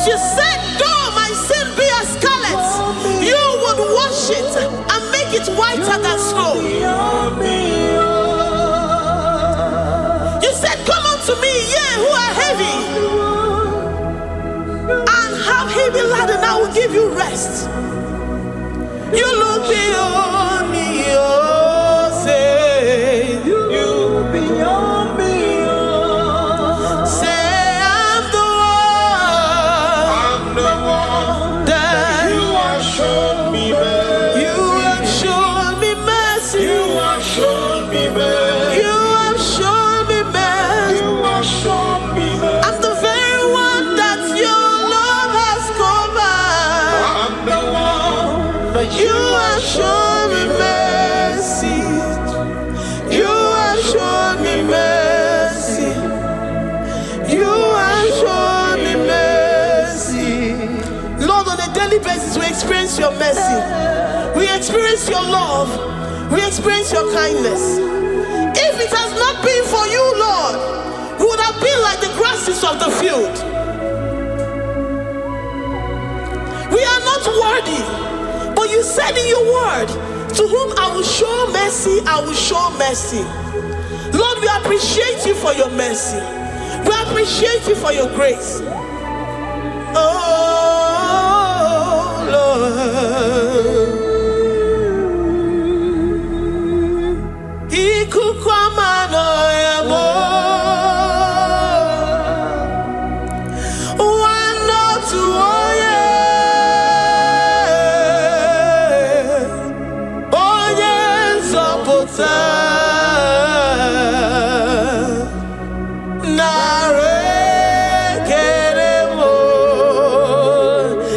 Because you said, though my sin be as scarlet, you would wash it and make it whiter than snow. You said, come unto me, ye who are heavy, and have heavy laden, I will give you rest. You look beyond me, oh, say, you beyond me, oh. Say, I'm the one that you have shown me mercy. You have shown me mercy. You have shown me mercy. You have shown me mercy. You have shown me mercy. I'm the very one that your love has covered. I'm the one. You have shown me mercy. You have shown me mercy. You have shown me mercy. Lord, on a daily basis, we experience your mercy. We experience your love. We experience your kindness. If it has not been for you, Lord, we would have been like the grasses of the field. We are not worthy. But you said in your word, to whom I will show mercy, I will show mercy. Lord, we appreciate you for your mercy. We appreciate you for your grace. Oh, Lord.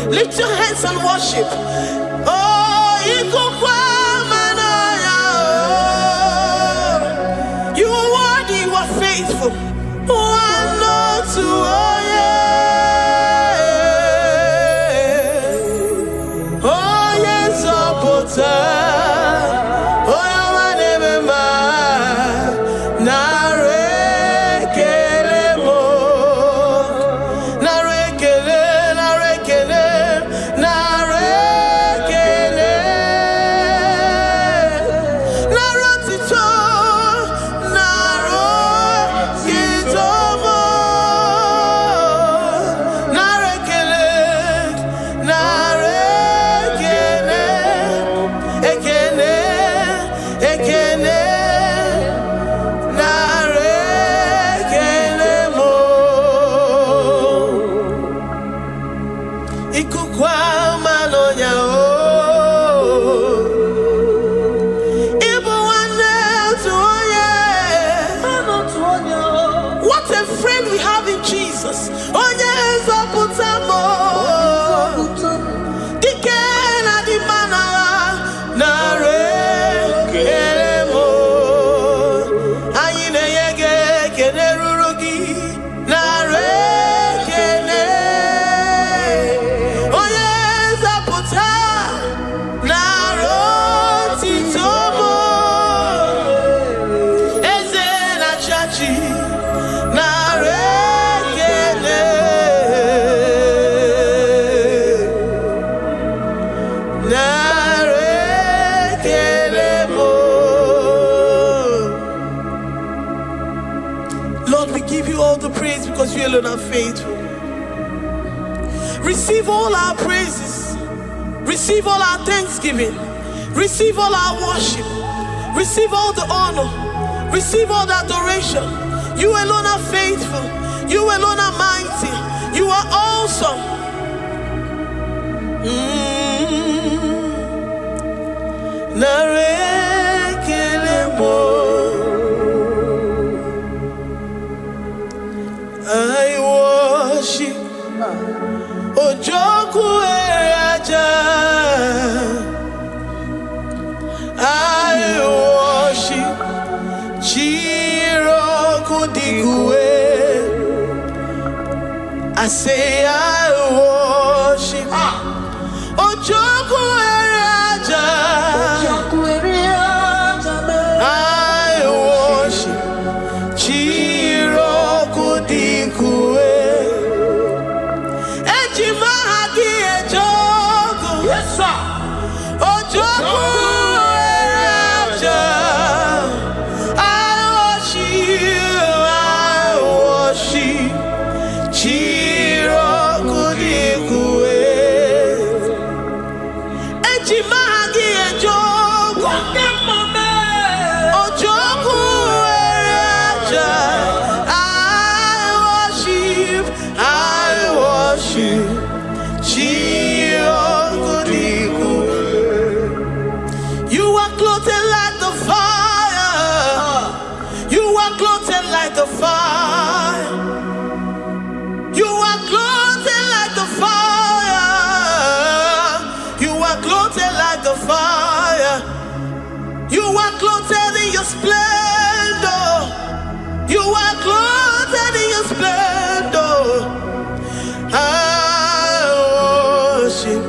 Lift your hands and worship. Oh, you are worthy, you are faithful. One or two, oh yeah. Oh yes, oh oh because you alone are faithful. Receive all our praises. Receive all our thanksgiving. Receive all our worship. Receive all the honor. Receive all the adoration. You alone are faithful. You alone are mighty. You are awesome. I worship Ojoku Eraja. I worship Chiroku Digwe. I say I worship Ojoku Eraja. I worship Chiroku Digwe. your splendor. You are clothed in your splendor. I worship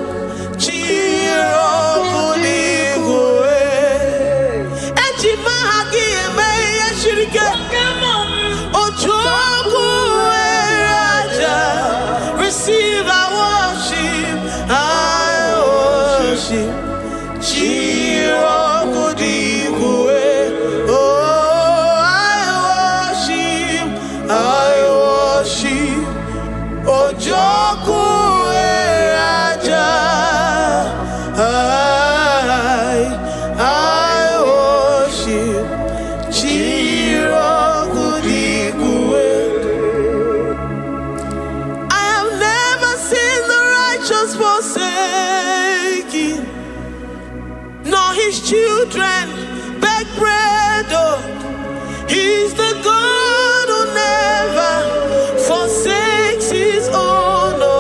receive our worship. I worship. Oh, I worship. Ojoku Raja. I worship. I have never seen the righteous forsaken, nor his children beg bread. Oh, he's the God who never forsakes his own. Oh,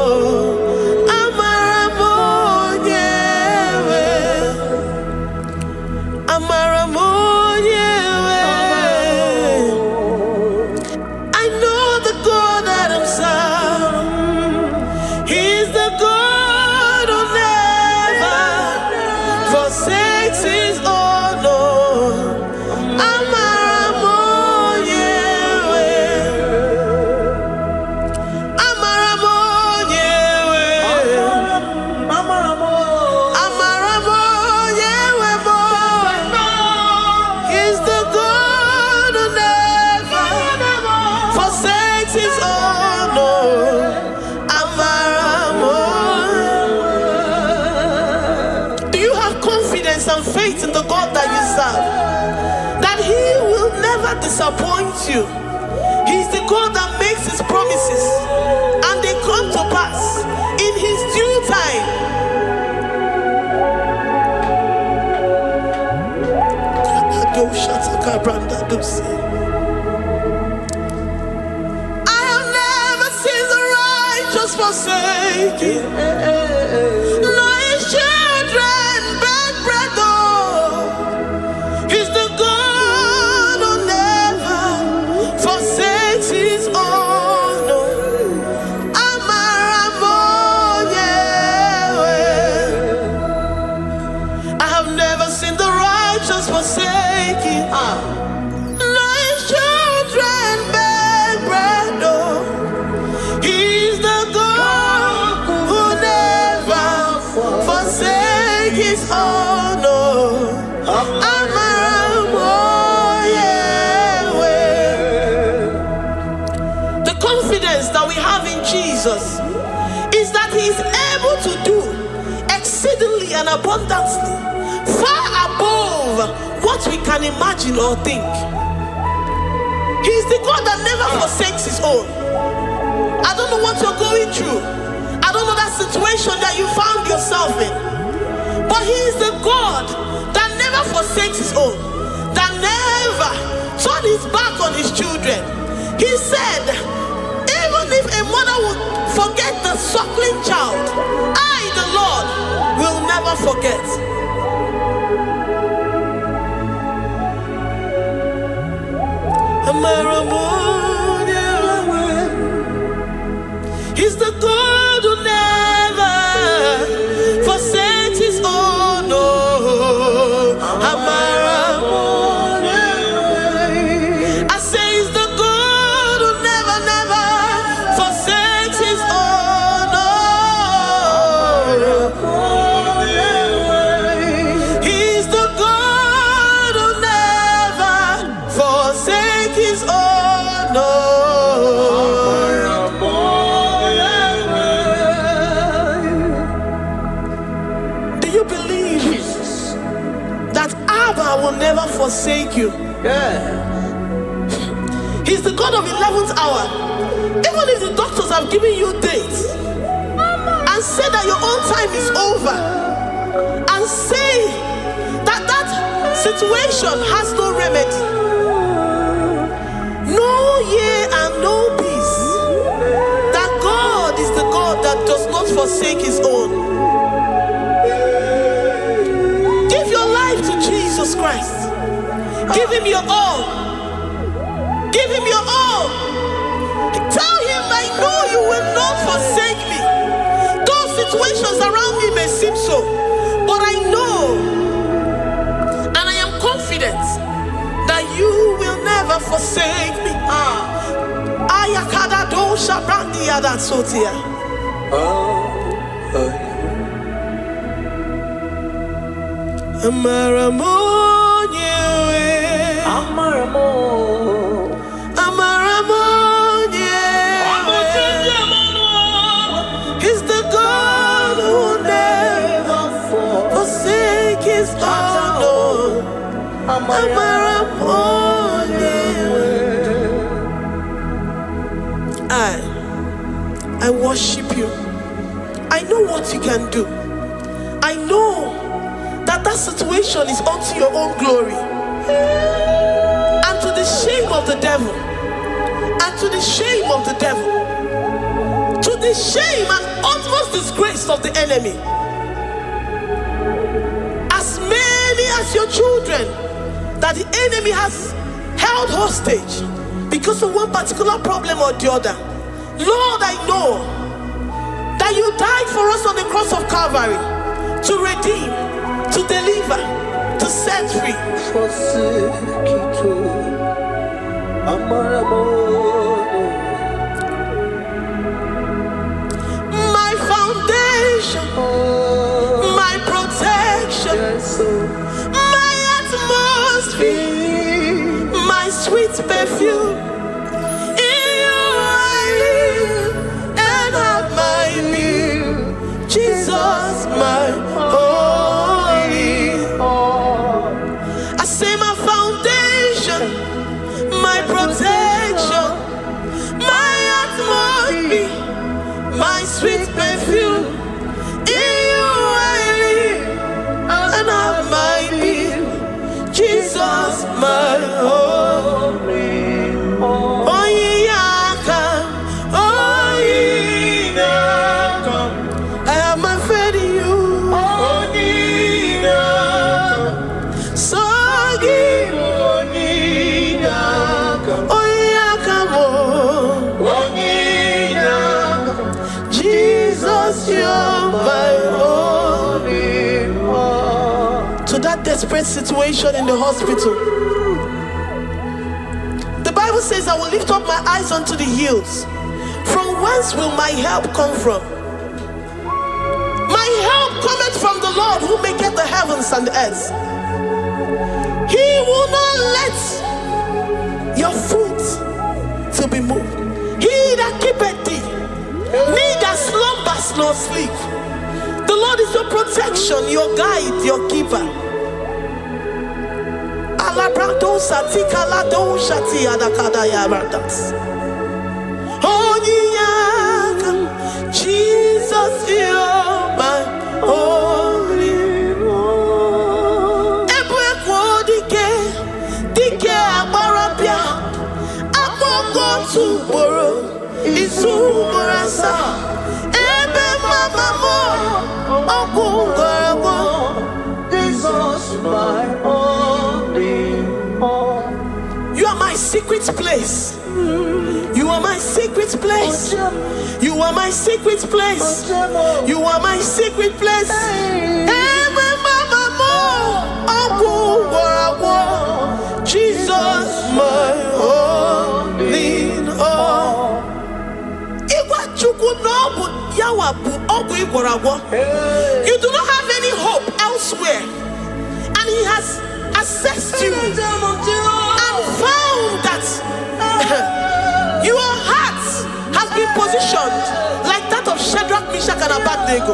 I know the God that I'm serving. He's the God who never forsakes his own. He's the God who never forsakes his own. Do you have confidence and faith in the God that you serve? That he will never disappoint you. He's the God that makes his promises and they come to pass in his due time. I have never seen the righteous forsaken, nor his children beg bread. He's the God who never forsakes his own. I have never seen the righteous forsaken, nor his children beg bread. He's the God who never forsakes his own. The confidence that we have in Jesus is that he is able to do exceedingly and abundantly, far above what we can imagine or think. He's the God that never forsakes his own. I don't know what you're going through. I don't know that situation that you found yourself in. But he is the God that never forsakes his own, that never turned his back on his children. He said, even if a mother would forget the suckling child, I, the Lord, will never forget. He's the God who never forsakes his own. I say he's the God who never, never forsakes his own. He's the God who never forsakes his own. Do you believe that Abba will never forsake you? He's the God of 11th hour. Even if the doctors have given you dates and say that your own time is over, and say that that situation has no remedy, no year and no peace, that God is the God that does not forsake his own. Give your life to Jesus Christ. Give him your all. Give him your all. Tell him, I know you will not forsake me. Those situations around me may seem so, but I know and I am confident that you will never forsake me. Ayakada dosha brandi ada sotia. He's the God who never forsake his own. I worship you. I know what you can do. I know that situation is unto your own glory and to the shame of the devil, and to the shame of the devil, to the shame and utmost disgrace of the enemy. As many as your children that the enemy has held hostage because of one particular problem or the other, Lord, I know that you died for us on the cross of Calvary to redeem, to deliver, to set free. My foundation, my protection, my atmosphere, my sweet perfume. In you I live and have my being. Jesus, my holy. I say my foundation, my protection, my atmosphere, my sweet perfume. In you I live and have my being. Jesus, my holy. Oh, yeah, I have my faith in you. So give. Oh, yeah, come on. Jesus, you're my holy. To that desperate situation in the hospital, the Bible says, I will lift up my eyes unto the hills. From whence will my help come from? My help cometh from the Lord who maketh the heavens and the earth. He will not let your foot to be moved. He that keepeth thee, neither slumbers nor sleep. The Lord is your protection, your guide, your keeper. Jesus, you're my holy. You are my secret place. You are my secret place. You are my secret place. You are my secret place. Jesus, my holy all. You do not have any hope elsewhere, and He has assessed you and found that your heart has been positioned like that of Shadrach, Meshach, and Abednego.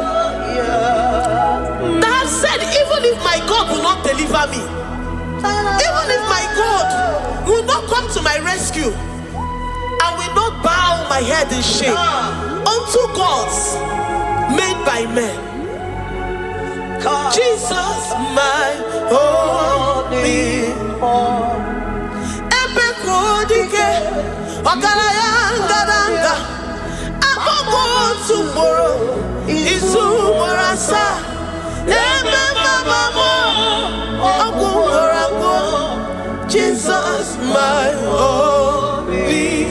That have said, even if my God will not deliver me, even if my God will not come to my rescue, I will not bow my head in shame unto gods made by men. Jesus, my holy. Epekodike, Ogarayanga, Abogo tomorrow, Isumorasa, my only.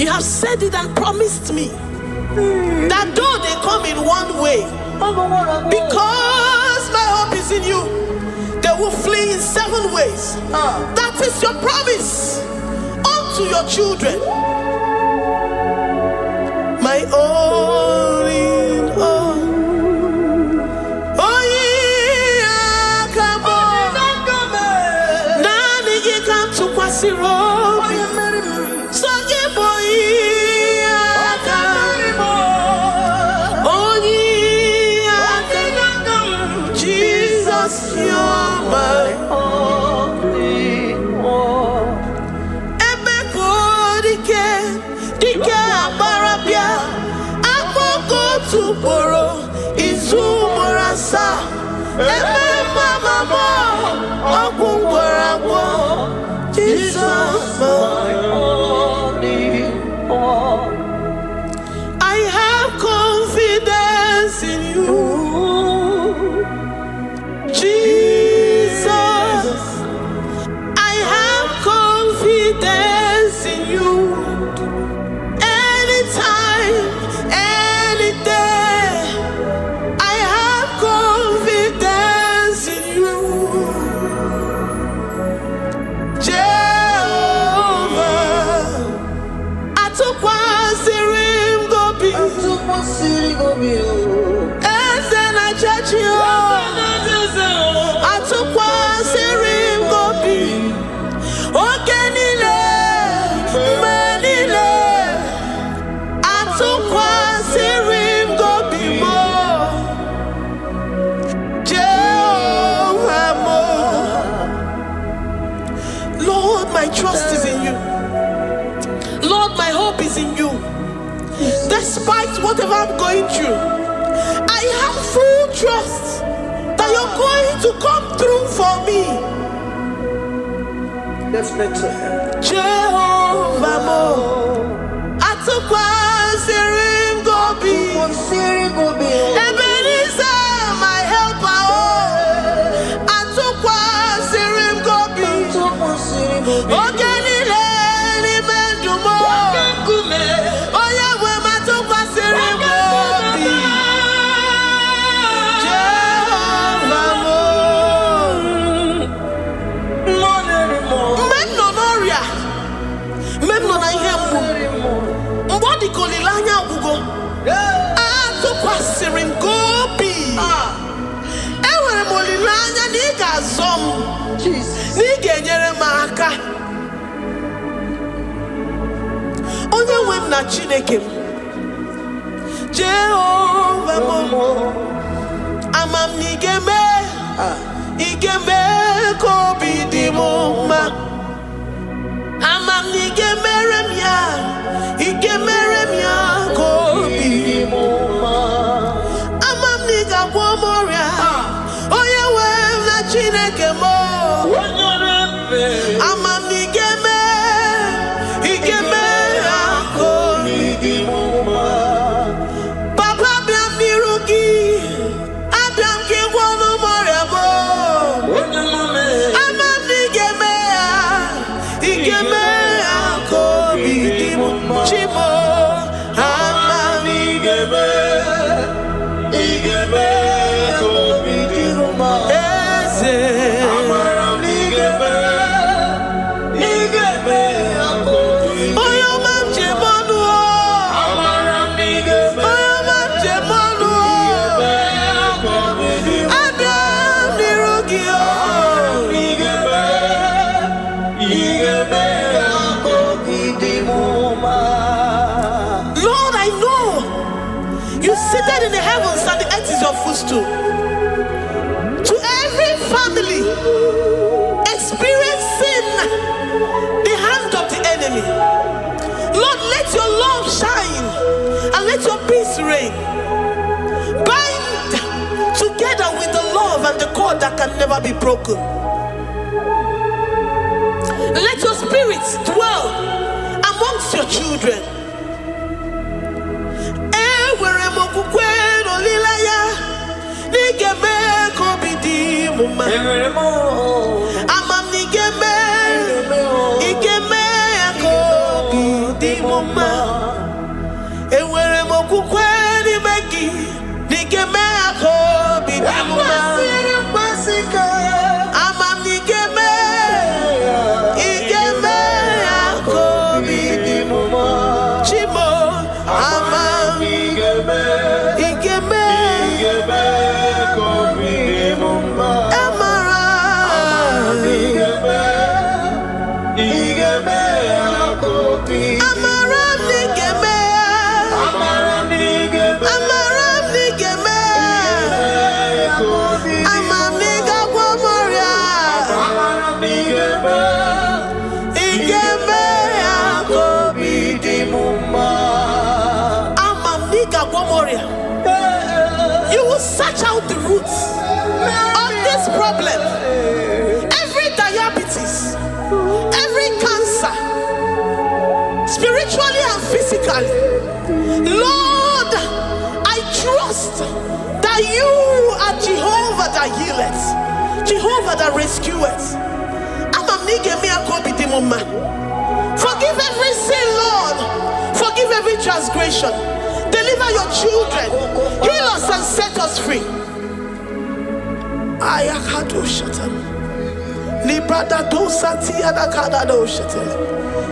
You have said it and promised me that though they come in one way, because my hope is in you, they will flee in 7 ways. That is your promise unto your children. My only. Jesus, you're my only one. Dike abarabia, akoko tuboro, izumorasa. Jesus, my only one. I have confidence in you, Jesus. I have confidence in you. Anytime, any day, I have confidence in you. Lord, my trust is in you. Lord, my hope is in you. Despite whatever I'm going through, I have full trust that you're going to come through for me. Let's mention him. Jehovah Mo, Atukwa Sirim Gobi, Ebenezer, my helper. Atukwa Sirim Gobi, Ogenile Mendumo, Oyawe Matukwa Sirim Gobi, Jehovah Mo, Memnonoria, Memnonahemu, Mbodi Kolilanya Bugo, Atukwa Sirim Gobi, Ewe Molilanya Niga Zom, Niga Nyeremaka. Onye wem na Chineke Jehovah Mo, amam nigeme, igeme kobi di moma, amam nigeme remya, igeme remya kobi di moma, amam niga womoria, onye wem na Chineke mo, amam nigeme, igeme seated in the heavens and the earth is your footstool. To every family experiencing the hand of the enemy, Lord, let your love shine and let your peace reign. Bind together with the love and the cord that can never be broken. Let your spirits dwell amongst your children. Nigeme kobi di muma, amam nigeme Moria. You will search out the roots of this problem. Every diabetes, every cancer, spiritually and physically. Lord, I trust that you are Jehovah that healeth, Jehovah that rescueth. Forgive every sin, Lord. Forgive every transgression. Deliver your children. Heal us and set us free. Ayakado shatan. Librada do sati adakada do shatan.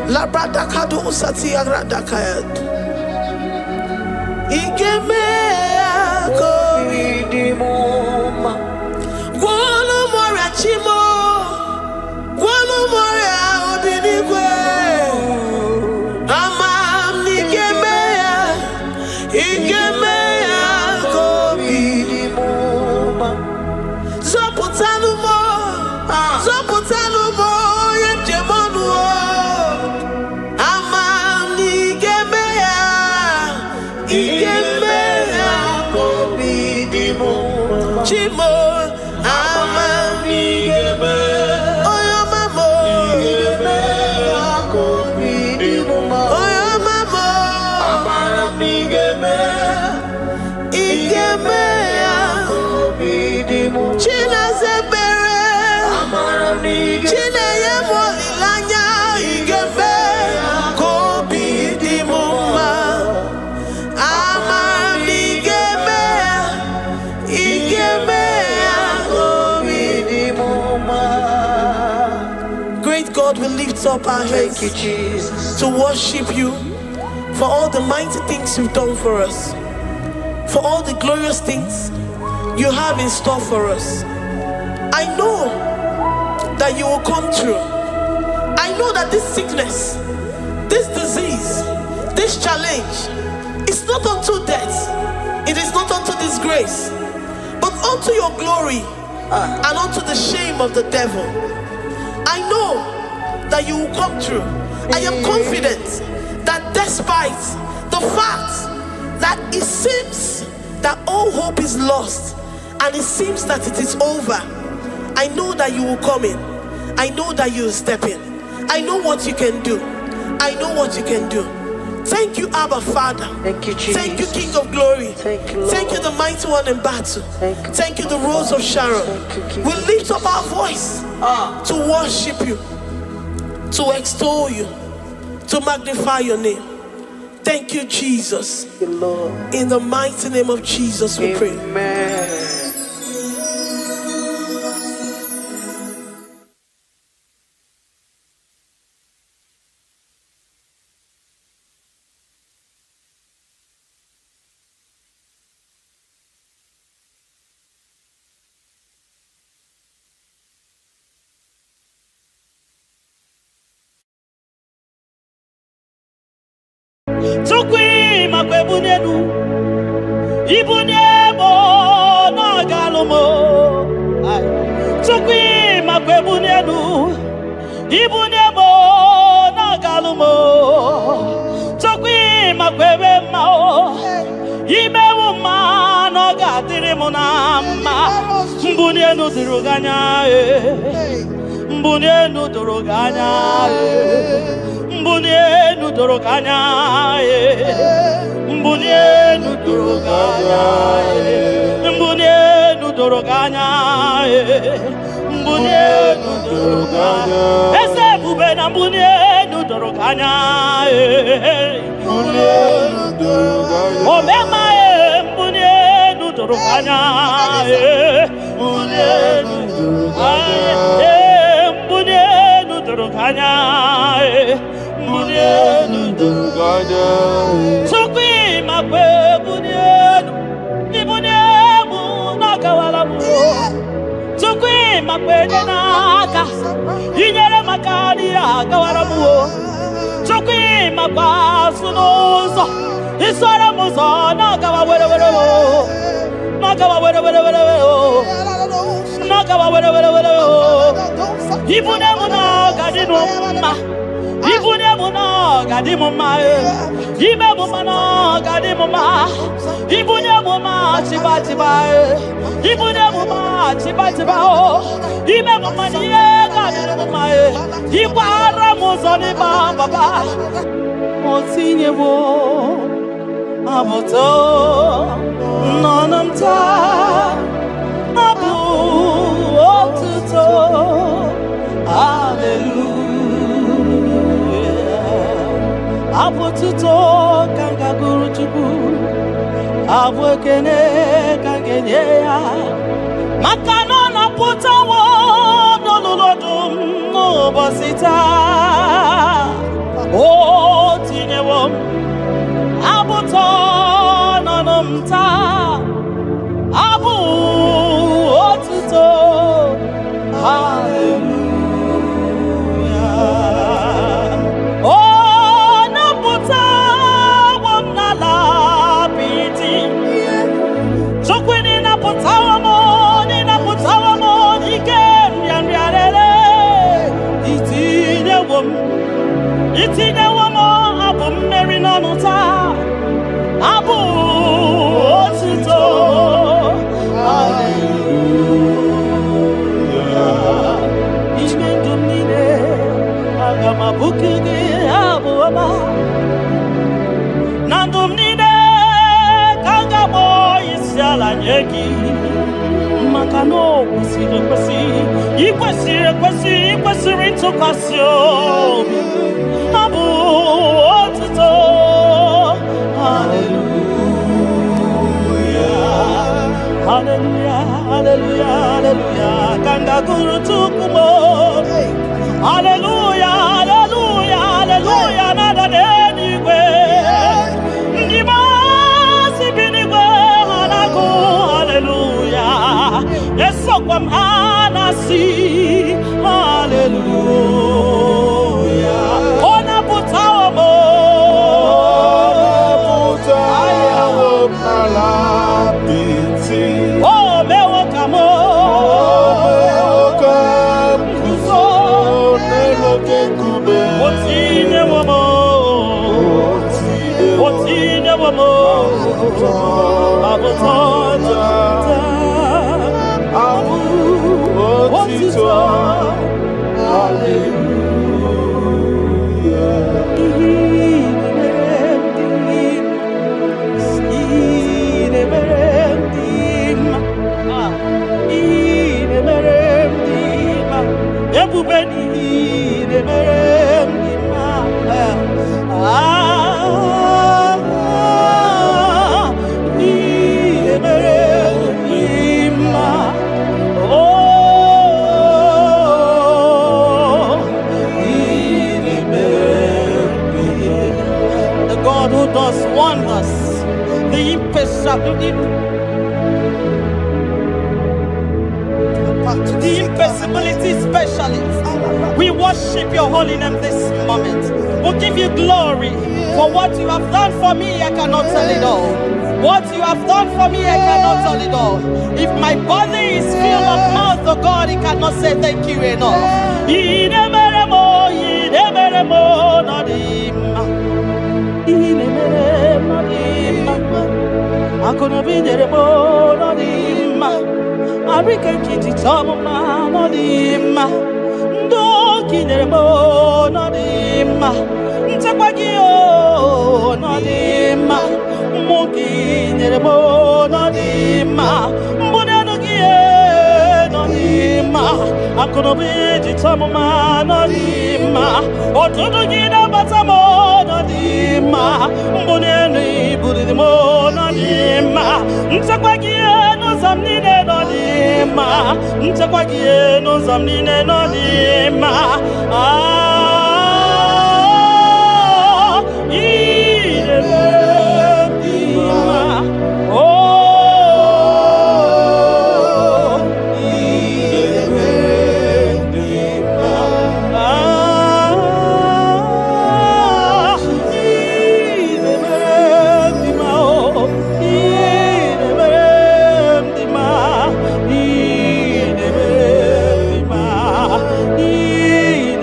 Labrada kado sati agradakayad. Igeme akoridimoma. Guano morachimo. Guano moria obinigwe. Amam nigemea. Igemea koridimoma. Zoputanumo. Zoputanumo yemjemonuo. Amam nigemea. Igemea koridimoma. Chimo. Amam nigemea. Great God, we lift up our hands to worship you for all the mighty things you've done for us, for all the glorious things you have in store for us. I know that you will come through. I know that this sickness, this disease, this challenge is not unto death, it is not unto disgrace, but unto your glory and unto the shame of the devil. I know that you will come through. I am confident that despite the fact that it seems that all hope is lost and it seems that it is over, I know that you will come in. I know that you will step in. I know what you can do. I know what you can do. Thank you, Abba Father. Thank you, Jesus. Thank you, King of Glory. Thank you, Lord. Thank you, the mighty one in battle. Thank you, the Rose of Sharon. Thank you, We lift up our voice to worship you, to extol you, to magnify your name. Thank you, Jesus. Thank you, Lord. In the mighty name of Jesus, we pray. Amen. Tukwi makwebunenu Ibunyebo na galumo. Tukwi makwebunenu Ibunyebo na galumo. Tukwi makwebe mao Imewu ma no gatiri munama. Mbunienu duruganya Mbunienu duruganya Mbunienu duruganya Mbunienu duruganya Mbunienu duruganya Mbunienu duruganya Ese bubena mbunienu duruganya Mbunienu duruganya Omema mbunienu duruganya Mbunienu duruganya Mbunienu duruganya Mbunienu duruganya Tukwi makwe mbunienu Ibuniemu nakawalamu Tukwi makwe naka Inyere makani akawalamu Tukwi makwa sunuzo Isora muzo nakawa were Nakawa were Nakawa were Ibuniemu naka dinuma Ibuniemu naka gadimuma ibe mumano gadimuma ibunye muma chiba chiba ibunye muma chiba chiba o ibe mumani gadimuma ibara muzoni baba motinye wo aboto nonamta abu otuto hallelujah abotuto kanga guru chuku abwekene kangenye ya makano na putawo nololodum no bosita o tinyewo abuto nonamta abu otuto hallelujah oh nabuta wamnala biti chokwini nabuta wamo ikem yanriarere itinye wamo abu mmeri nonuta abu otuto hallelujah ishmendumine agama bukige abu ama nandumnine kangabo isiala nyeki makano ikwesiri ntụkwasị abu otuto hallelujah hallelujah hallelujah hallelujah kanga guru tukumo hallelujah hallelujah hallelujah nada denigwe ndima sibinigwe hanaku hallelujah esokwam anasi hallelujah ona putawo mo oh mewo kamo otine womo abotota abu otito the God who does wonders, the impossibility specialist. We worship your holy name this moment. We give you glory for what you have done for me. I cannot tell it all. What you have done for me, I cannot tell it all. If my body is filled of mouth, oh God, it cannot say thank you enough. Arikan kiti chama no dima ndo kineremo no dima ntakwagio no dima muki neremo no dima mbonano gie no dima akono biji chama no dima otodo gida batamo no dima mbonano ibudimo no dima ntakwagio no zamnine no dima ntakwagie no zamnine no dima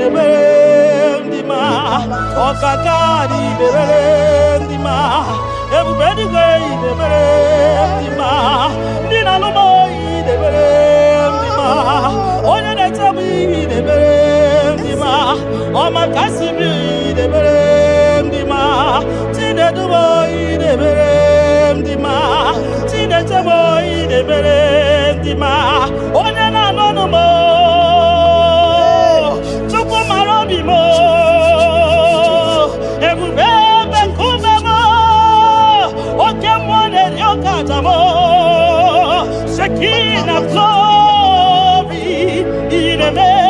Amen. Oma kasibi de berem di ma. Tine duboy de berem di ma. Tine chaboy de berem di ma. Onya na no mo. Chupu marobi mo. Ebubebe kumbe mo. Oke mwone yokata mo. Shekina glory. Ideme.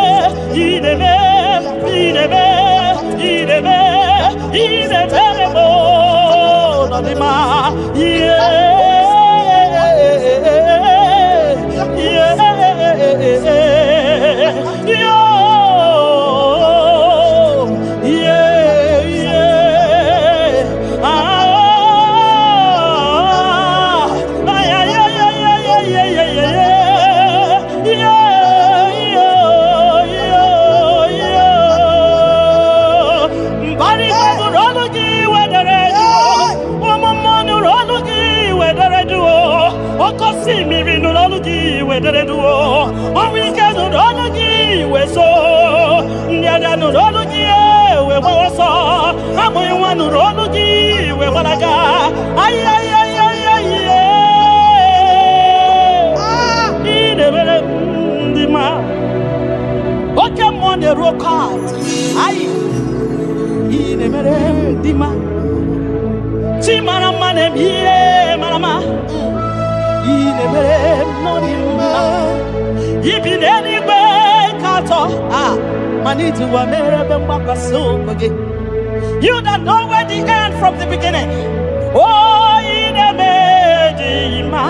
You that know where the end from the beginning. Oh, in a medima.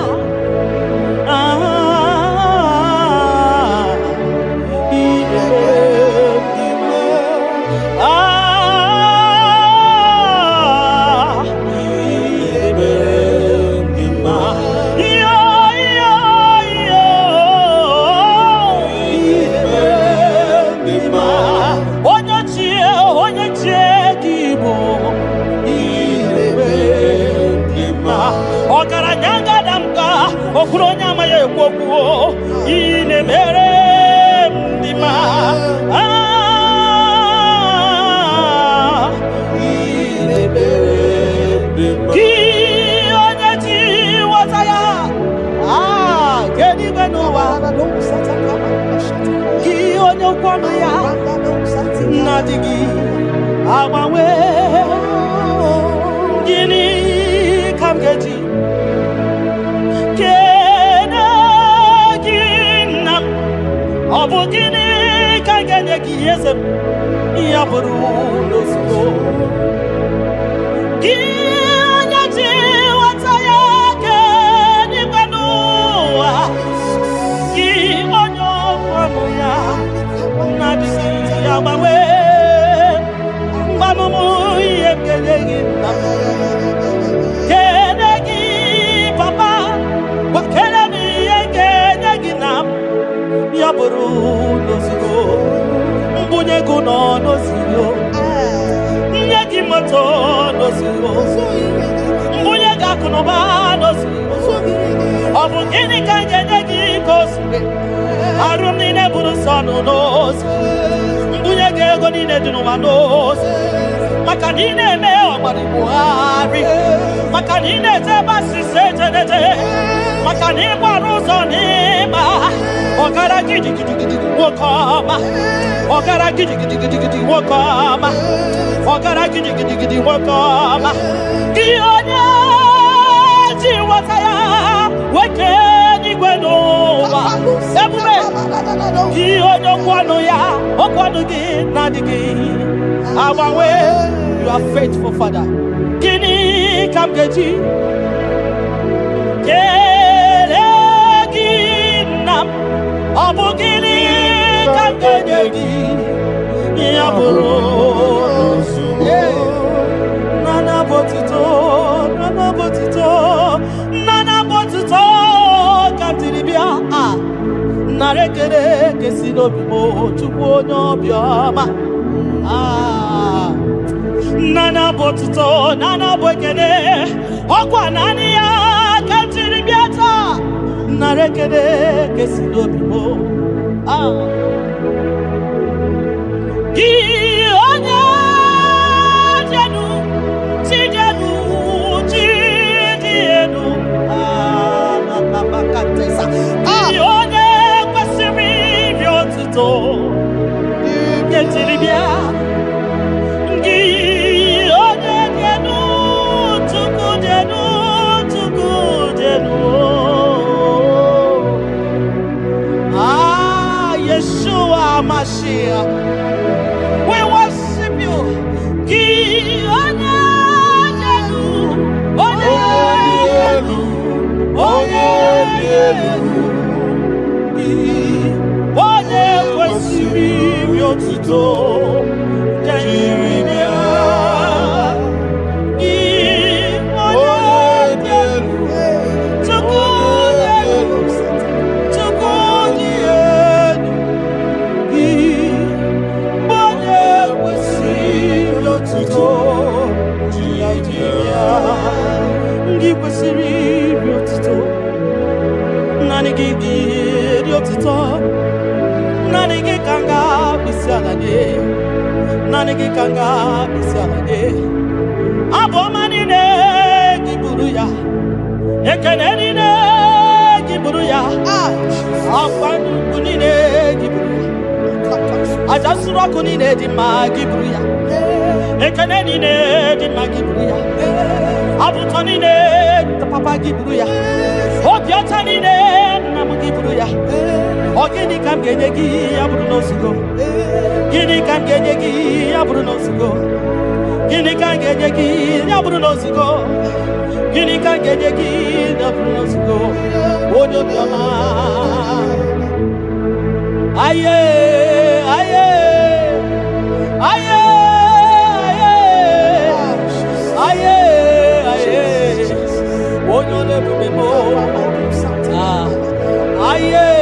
You are faithful, Father. Kini kamgeji. Kelegina. Abugini kamgeji. Yaburo. Nana botito. Kantilibia. Narekere kesino bibo. Chupono bioma. Nana botuto, nana boekene, okwa nani ya kantiri biata, narekene kesino bibo. Gi We worship you. Nanigi kanga bisalade abomani ne giburuya ekeneni ne giburuya afanu kunine giburuya ajasura kunine di magiburuya ekeneni ne di magiburuya abutoni ne papa giburuya obiotani ne namugiburuya ogini kamgenegi aburuno sugo gini kamgenegi aburuno sugo gini kamgenegi aburuno sugo gini kamgenegi aburuno sugo odo bioma aye aye aye aye aye odo le bubemo aye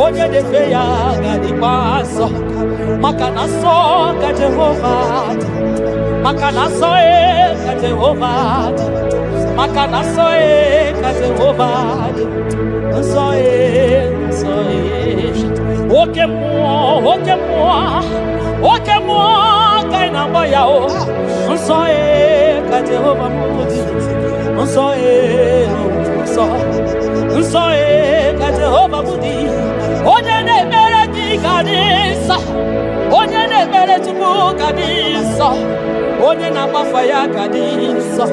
Oye de feya gadi paso makana so ka Jehovah makana so ka Jehovah makana so ka Jehovah so oke mo kaina boya o so ka Jehovah so ka Jehovah budi onye na-emere gị gadị nsọ onye na-emere Chukwu gadị nsọ onye na-agbafa ya gadị nsọ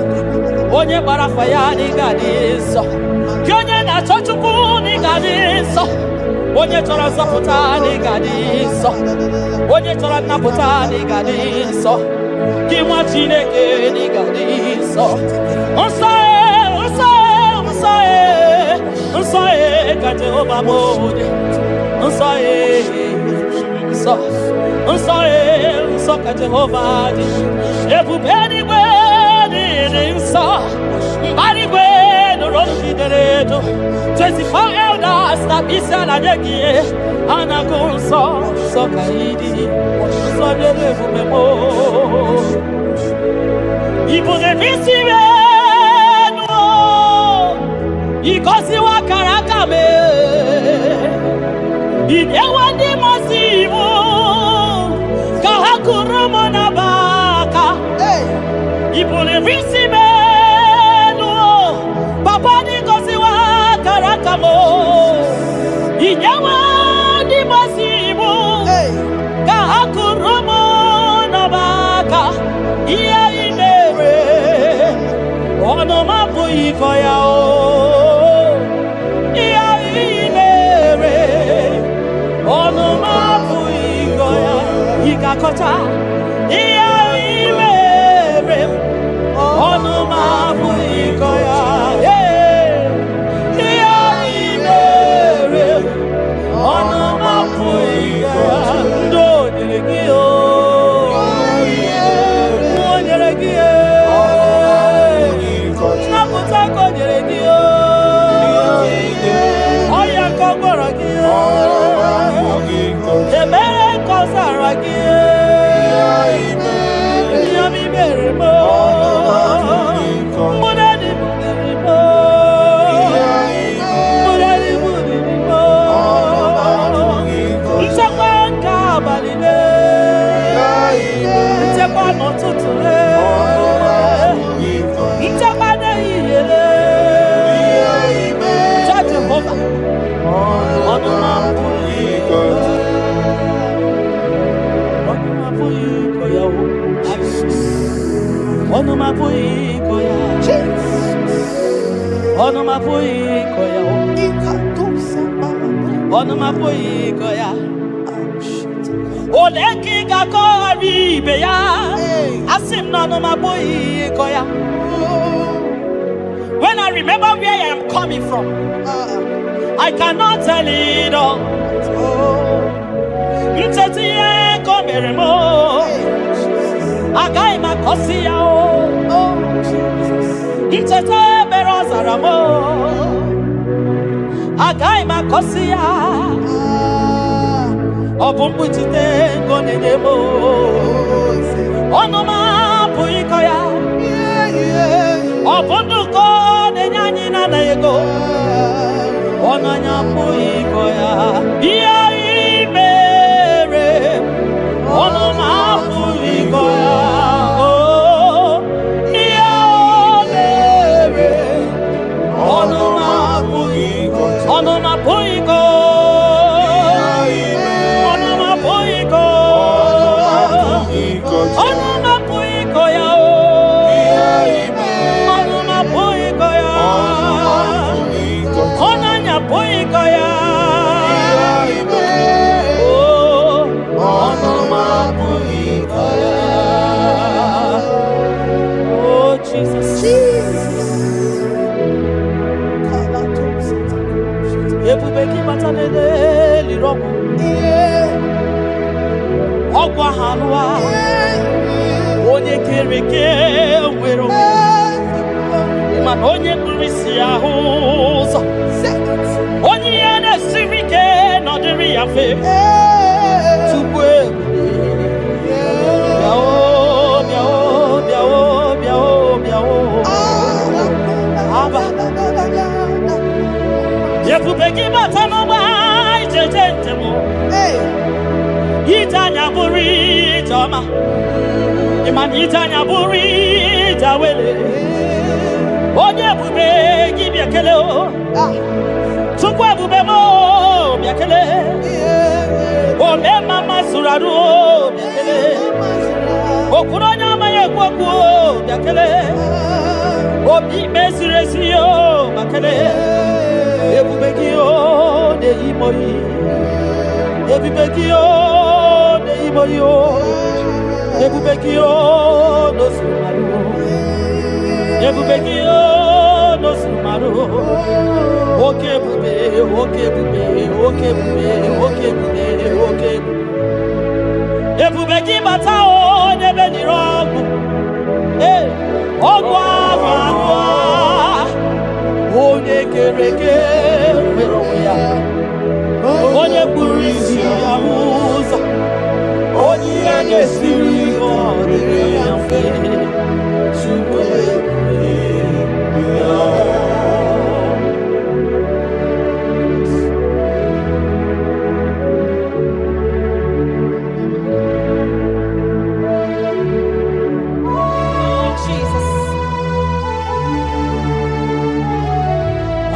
onye gbara afa ya dị gadị nsọ gị onye na-achọ Chukwu dị gadị nsọ onye chọrọ nzọpụta dị gadị nsọ onye chọrọ nnapụta dị gadị nsọ gị nwa Chineke dị gadị nsọ nsọ nsọ ka Jehovah bode nsọ ka Jehovah dị ebube eluigwe dị nsọ mbara igwe nụrụ jidere edo 24 elders na isi ala nye gị ha na-agụ nsọ ka ịdị nsọ dị ebube mo ibu na-ebisi ikosiwa karaka me idewa ndi masimu ka hakurumo na baka ibule visime no papa ni kosiwa karaka mo idewa ndi masimu ka hakurumo na baka iya imere ono mapu ikoya o Kota iya imere onu mabu ikoya iya imere onu Onuma pui koya. Onuma pui koya. Oleki gakori beya. Asim no onuma pui koya. When I remember where I am coming from, I cannot tell it all. Mtetiye komeremo. Agai makosia o. Mtete berozaramo. Agai makosia. Obumbutite ngonenemo. Onoma puikoya. Obunduko nenyanyi na ego. Onanya puikoya. Iya imere. Onoma puikoya. Oh, iya imere. Onoma puiko. Onoma puiko. Onoma puiko. Onoma puiko ya. Onoma puiko ya. Onanya puiko ya. Oh, onoma puiko ya. Oh, Jesus. Ebubeki batanede lirobu. Ogwa hanwa. Onye kereke wero. Man onye kurisi ahuzo. Onye yana sirike no diri afe. Tukwe. Biao, biao, biao, biao, biao. Aba. Yepubeki batano ba ijejentemo. Itanya buri jama. Iman itanya buri jawele. Onye bubeki biakele o. Tukwe bubemo biakele. Ome mama suraru biakele. Okuronya maye kwaku biakele. Obi mesiresi o bakele. Ebubeki o de imoyi. Ebubeki o de imoyi o. Ebubeki o no sumaru. Ebubeki o no sumaru. Oke bube, oke bube, oke bube, oke bube, oke bube. Ebubeki bata o nebe ni rogu. Ogwa agwa. Onye kereke wero ya. Onye kurisi ya uza. Onye anye siri odere ya fe. Chukwe ya.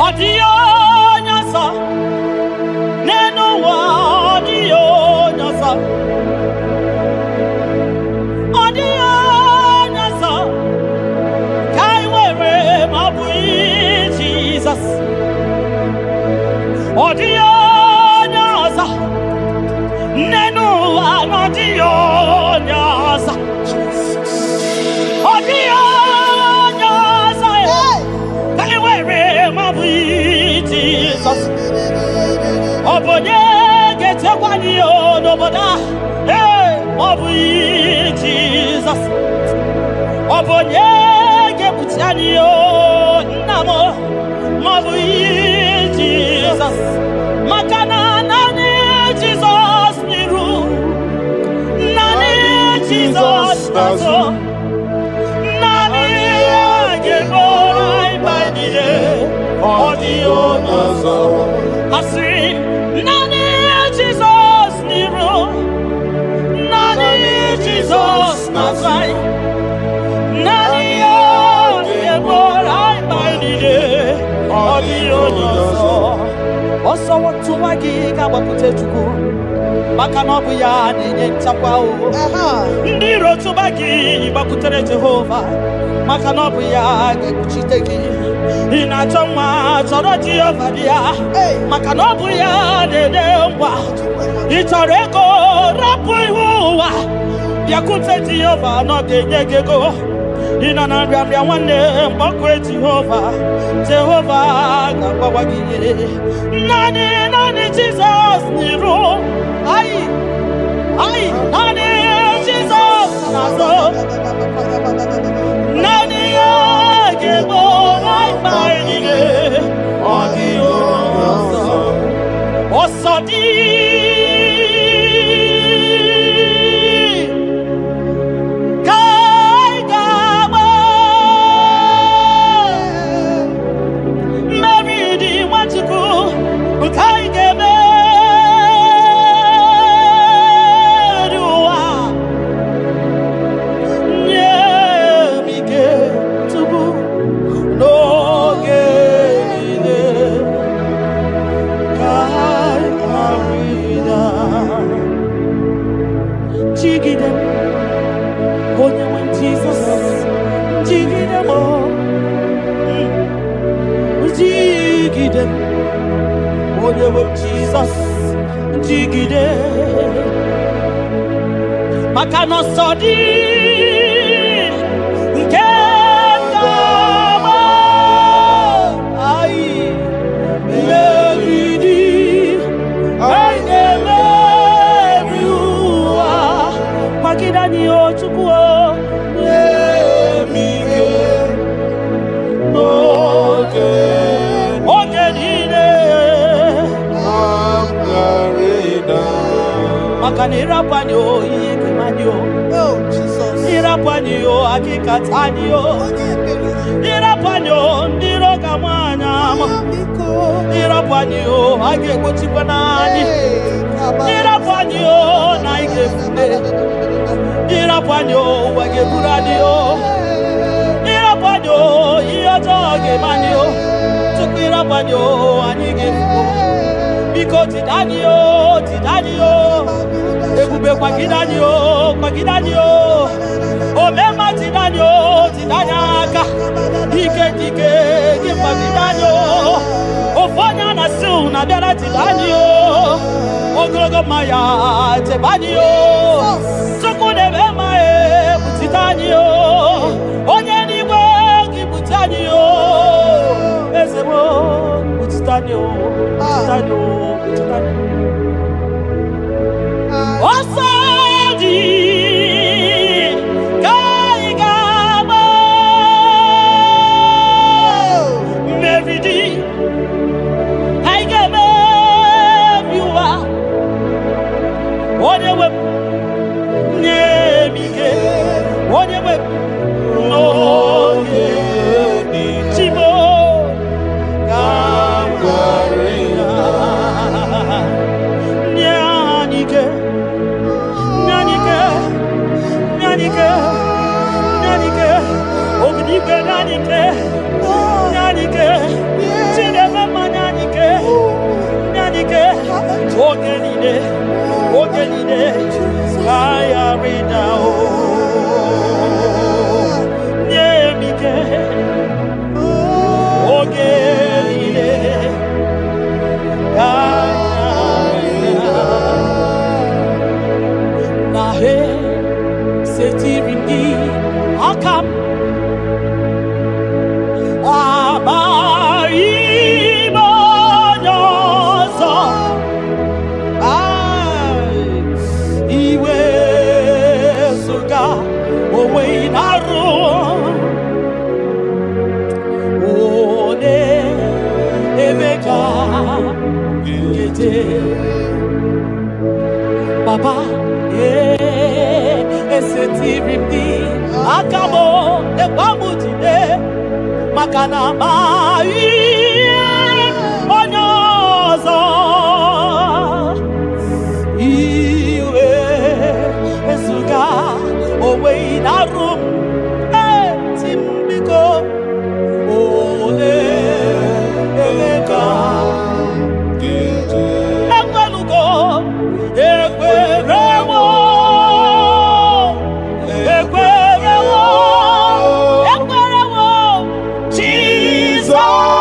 Odio nyasa, neno wa odio nyasa, odio nyasa, kai wewe mabui Jesus, odio nyasa, neno wa odio nyasa, odio nyasa, kai wewe Jesus. Obonye gete kwani o noboda. Obi Jesus. Obonye gebutiani o namo. Obi Jesus. Makana nani Jesus miru. Nani Jesus nazo. Nani geborai baidide. Audio nazo. Asim nani Jesus niru. Nani Jesus nazai. Nani geborai baidide. Audio nazo. Oso watu magiga wakute chuku. Makanobu ya ninye chakwa o. Ndiro tubagi wakutere Jehova. Makanobu ya gekuchiteki. Inachoma choro Jehovah dia makanobu ya dedemwa itoreko rapu ihuwa yakute Jehovah no gengego inana biambia wane mbakwe Jehovah gabawagi nani Jesus niru ai nani Jesus nazo nani gebo Osodi Kai Gabo Mary di Wachuku Kai Gebe Jesus, jigide, makano sodi, nkema, ai, meridi, ainemeruwa, makidani ochukuo, yemige, Makanira panyo yikimanyo oh Jesus ira panyo akikatanyo ira panyo ndiro kamanya ira panyo agekuchipanani ira panyo naigefune ira panyo wageburaniyo ira panyo iyotoge manyo tukira panyo anigefu biko tidanyo ebube kwa gidanyo omema tidanyaka dike gimba gidanyo ofanya na su na biara tidanyo ogologo maya tebanyo sokune bema butidanyo onye niwe gibutanyo ezebo butidanyo Osadi Kai Gabo Meridi I give you are whatever Nemike whatever no Chibo Gamgarina Ogenide, I am in Nemike, Ogenide, Nahe, Setirindi, Akam, Baba, esetirindi akabo ekwamutide makana mai onyozo iwe esuga owe inarum timbiko ole emeka Jesus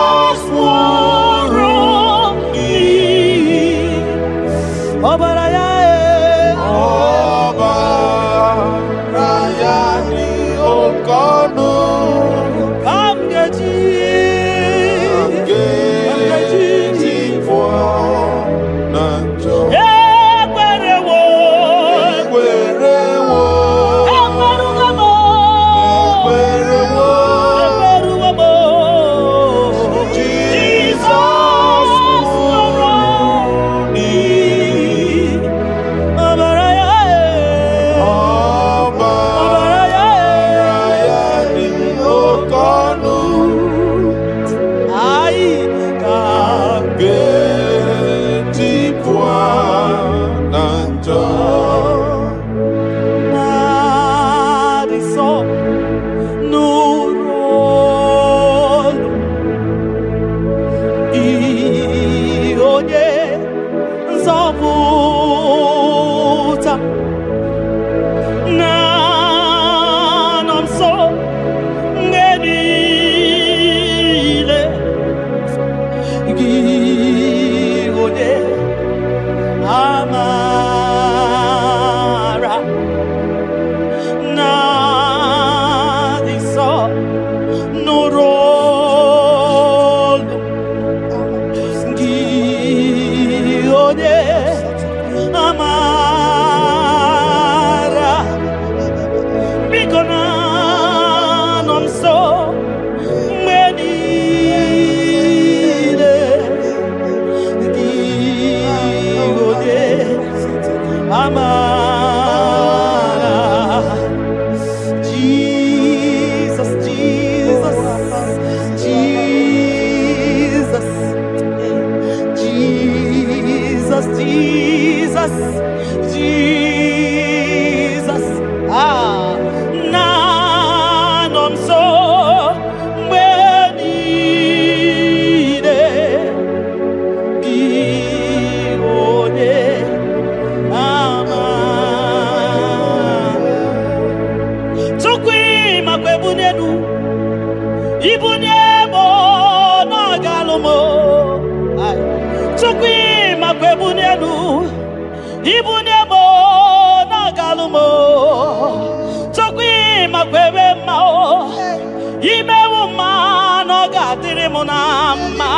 munama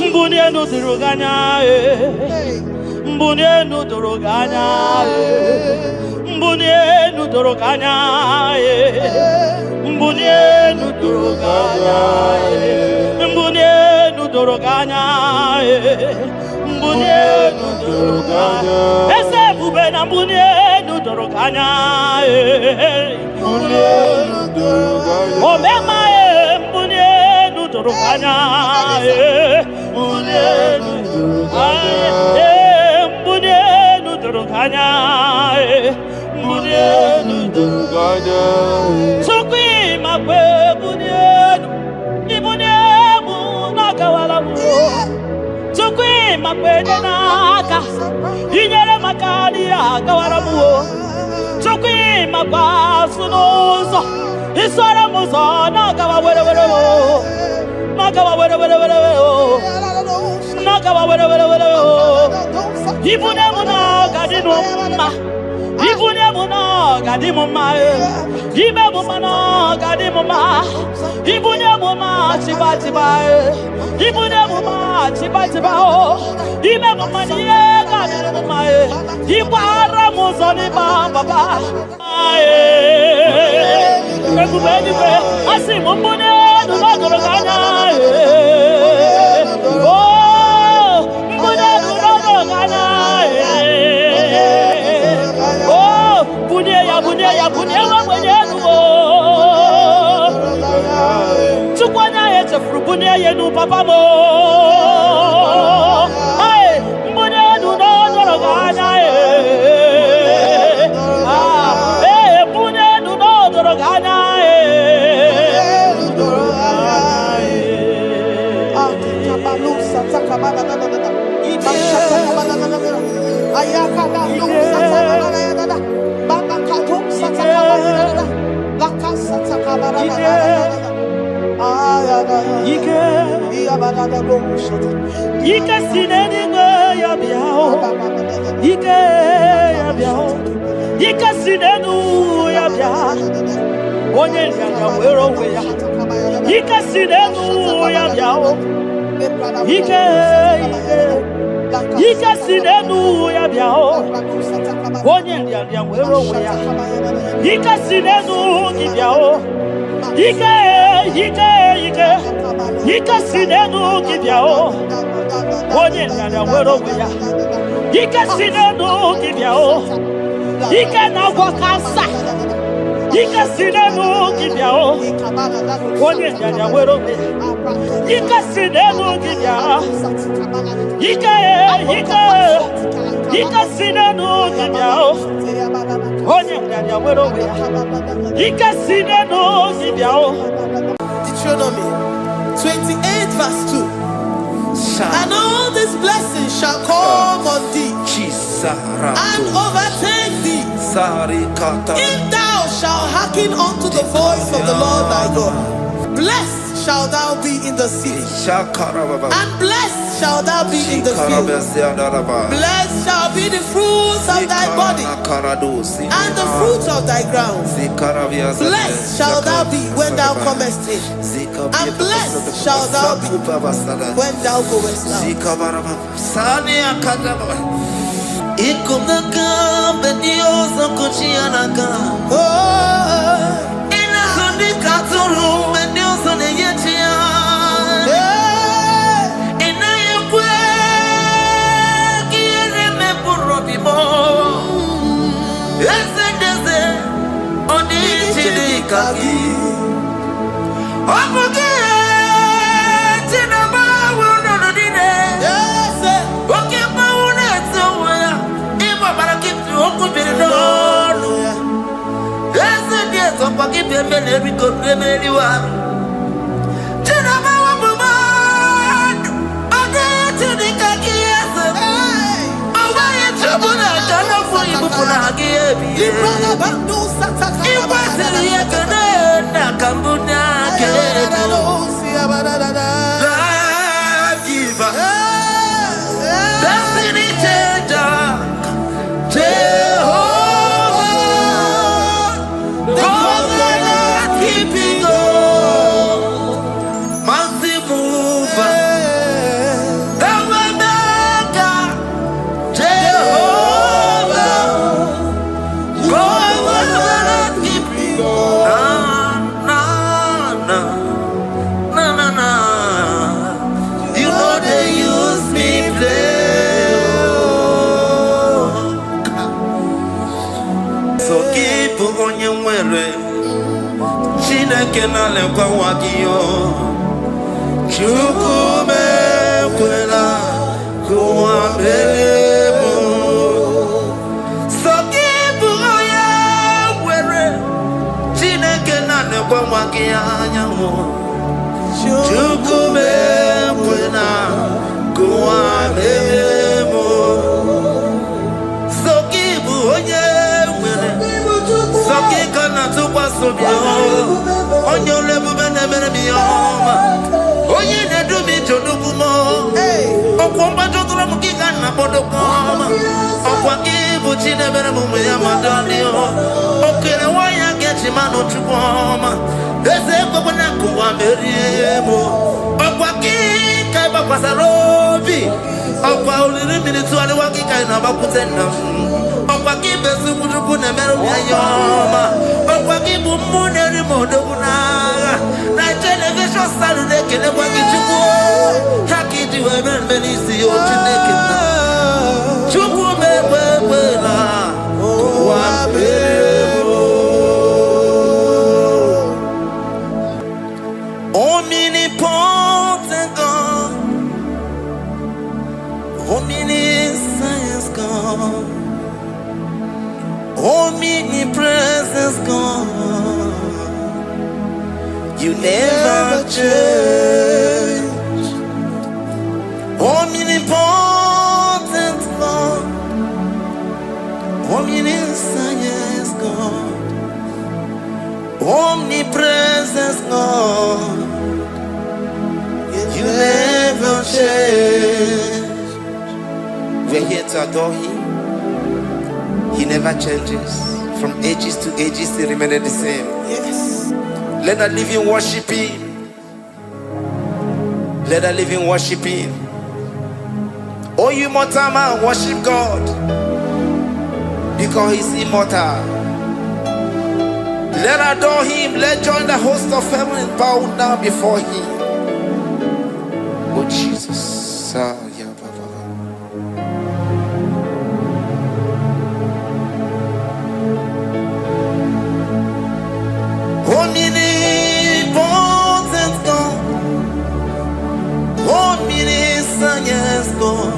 mbunye nuduruganya mbunye nuduruganya mbunye nuduruganya mbunye nuduruganya mbunye nuduruganya mbunye nuduruganya ese bube na mbunye nuduruganya mbunye nuduruganya omema mbunye nuduruganya mbunye nuduruganya mbunye nuduruganya mbunye nuduruganya sukwi makwe mbunye ibunye munakawala mu sukwi makwe naka inyere makali akawala mu sukwi makwa sunuzo isara muzo nakawa were were nakawa were were were nakawa were were were ibune muna gadino ma ibune muna gadimo ma ibe muna gadimo ma ibune muna chibati ba ibune muna chibati ba ibe muna niye gadimo ma ibara muzoni ba baba ekubeni be asi mumbune nudoroganya ya bunye wa mwenye nuo tukwanya yete frubunye yenu papa mo ai mbunye nu no doroganya mbunye nu no doroganya kabalusa takabana ayakada lusa takabana Ike sineni ya biao Ike ya biao Ike sinenu ya biao Onye ya wero we ya Ike sinenu ya biao Ike sinenu ya biao Onye ya wero we ya Ike sinenu ki biao Ike sinenu ki biao Onye ya wero we ya Ike sinenu ki biao Ike na wakasa Ike sinenu ki biao Onye ya wero we ya Ike sinenu ki biao Ike sinenu ki biao Onye ya wero we ya Ike sinenu ki biao Deuteronomy 28 verse 2. And all these blessings shall come on thee and overtake thee if thou shalt hearken unto the voice of the Lord thy God. Blessed shall thou be in the city, and blessed shall thou be in the field. Blessed shall be the fruit of thy body, and the fruit of thy ground. Blessed shall thou be when thou comest in, and blessed shall thou be when thou goest out. Keeping on, wakio chukume kwena kuambelemo sokibu oya were chineke nane kwa wakia nyamo chukume kwena kuambelemo sokibu oya were sokika na tukwa sobio onyo lebu bene bene miyoma oye ne dumi jodugumo okwomba jotula mukika na bodokoma okwa kibu chine bene mumu ya madanio okere waya gechi mano chukoma eze kwa na kuwa meriemo okwa kika kwa sarobi okwa uliri militu ali wakika ina bakutenda okwa kibesu kujuku na meru ya yoma okwa kibu muneri modokunaga na television salude kele kwa kichuku hakidi wemen benisi yo chinekina chuku mebebe na kuwa mebo omnipotent God, omniscience God, omnipresence God, you never change. Omnipotent God, omniscience God, omnipresence God, you never change. We're here to adore Him. He never changes. From ages to ages, He remains the same. Yes. Let the living worship Him. Let the living worship Him. Oh, you mortal man, worship God, because He's immortal. Let adore Him. Let join the host of heaven and bow down before Him. Oh Jesus. Yeah, Baba. Omnipotent God, omniscience God,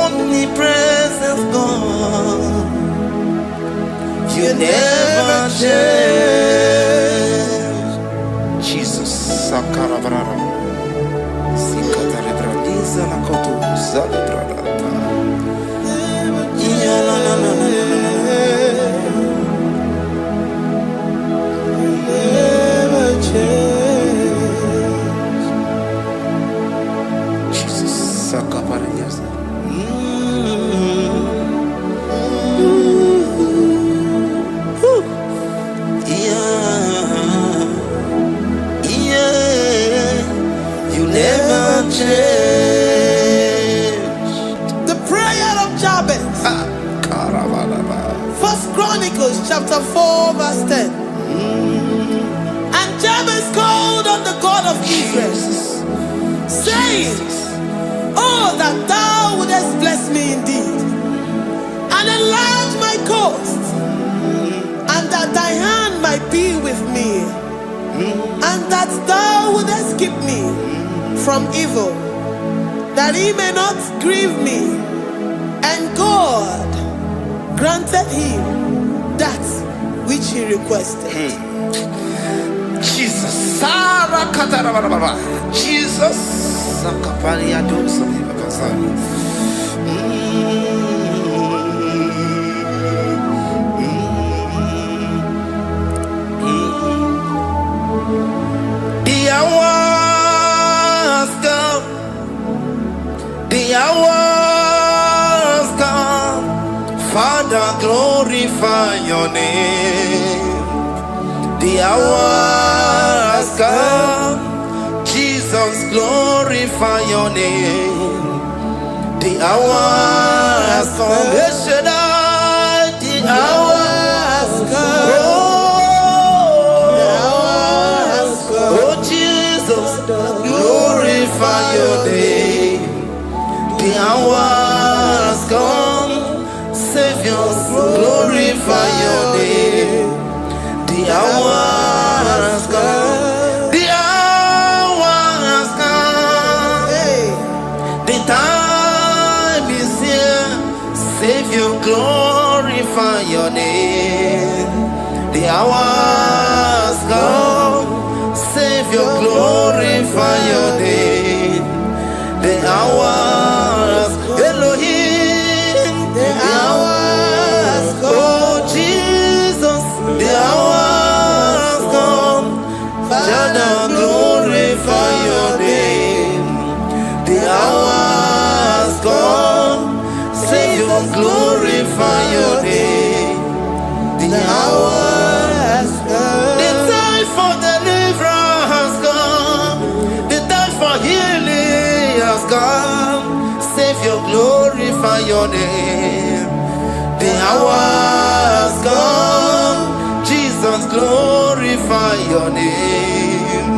omnipresence God, you never change. Jesus, Sakarabrara, Sikataribradiza Nakoto, Zalibrada, Never change. Jesus, Sakaparias. You never change. The prayer of Jabez. First Chronicles chapter 4 verse 10. And Jabez called on the God of Israel, saying, oh, that thou wouldest bless me indeed, and enlarge my coast, and that thy hand might be with me, and that thou wouldest keep me from evil, that he may not grieve me. And God granted him that which he requested. Jesus, Sarah Katarababa, Jesus, Sakaparia dosa bibasa. The hours come, the hours come. Father, glorify your name. The hours come, Jesus, glorify your name. The hours come, the hours come. Oh, Jesus, glorify your name. The hours come, Savior, glorify your name. The hours come. glorify your name. The hours come, Savior, glorify your name. The hours, Elohim, the hours, oh Jesus, the hours come, Father, glorify your name. The hours come, Savior, glorify your name. The hours come. The time for deliverance has come. The time for healing has come. Savior, glorify your name. The hours come. Jesus, glorify your name.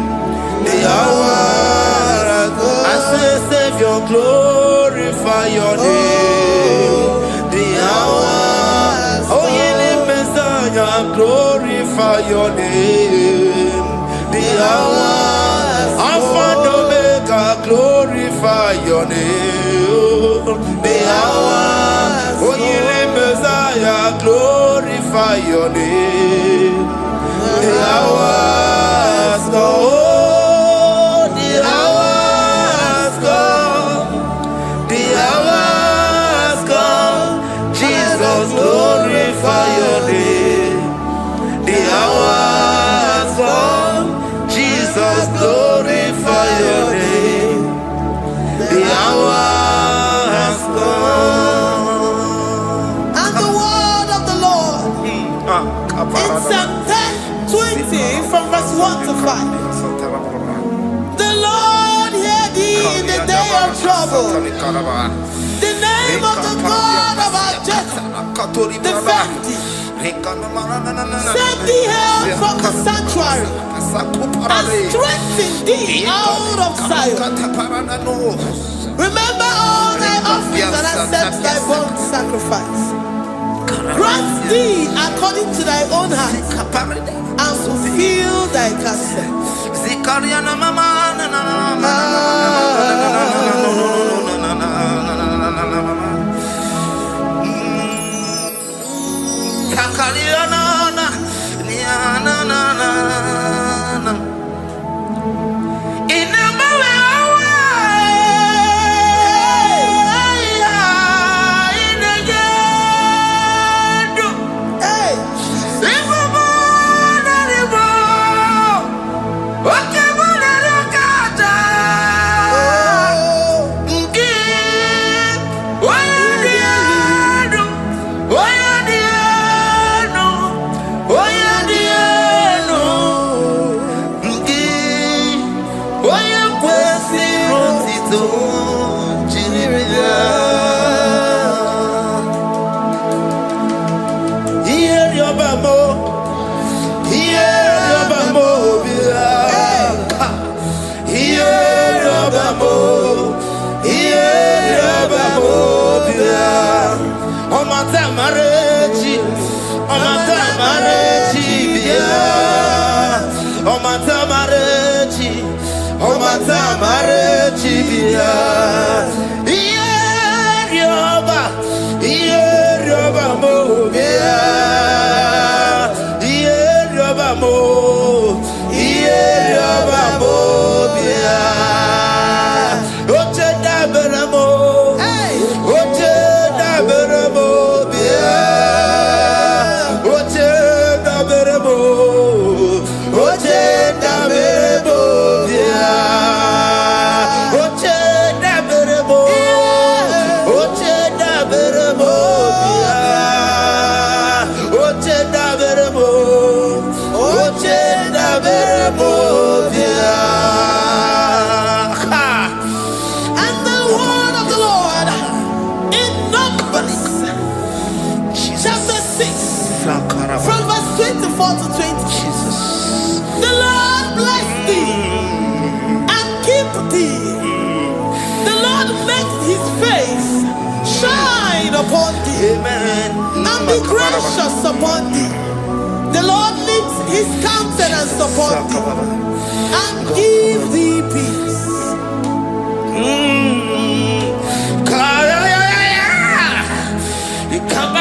The hours come. I say, Savior, glorify your name. The hours, oh, healing Messiah, glorify your name. The hours, Alpha and Omega, glorify your name. The hours, oh, healing Messiah, glorify your name. The hours, oh, the hours come. The hours come. Jesus, glorify your name. The hours come. Jesus, glorify your name. The hours come. And the word of the Lord in Psalm 20 from verse 1 to 5. The Lord hear thee in the day of trouble. The name of the God of our Jacob defend thee. Send thee help from the sanctuary and strengthen thee out of Zion. Remember all thy offerings and accept thy burnt sacrifice. Grant thee according to thy own heart and fulfill thy counsel. From verse 24 to 20. Jesus. The Lord bless thee and keep thee. The Lord make his face shine upon thee. Amen. And be gracious upon thee. The Lord lifts his countenance upon thee and give thee peace. Come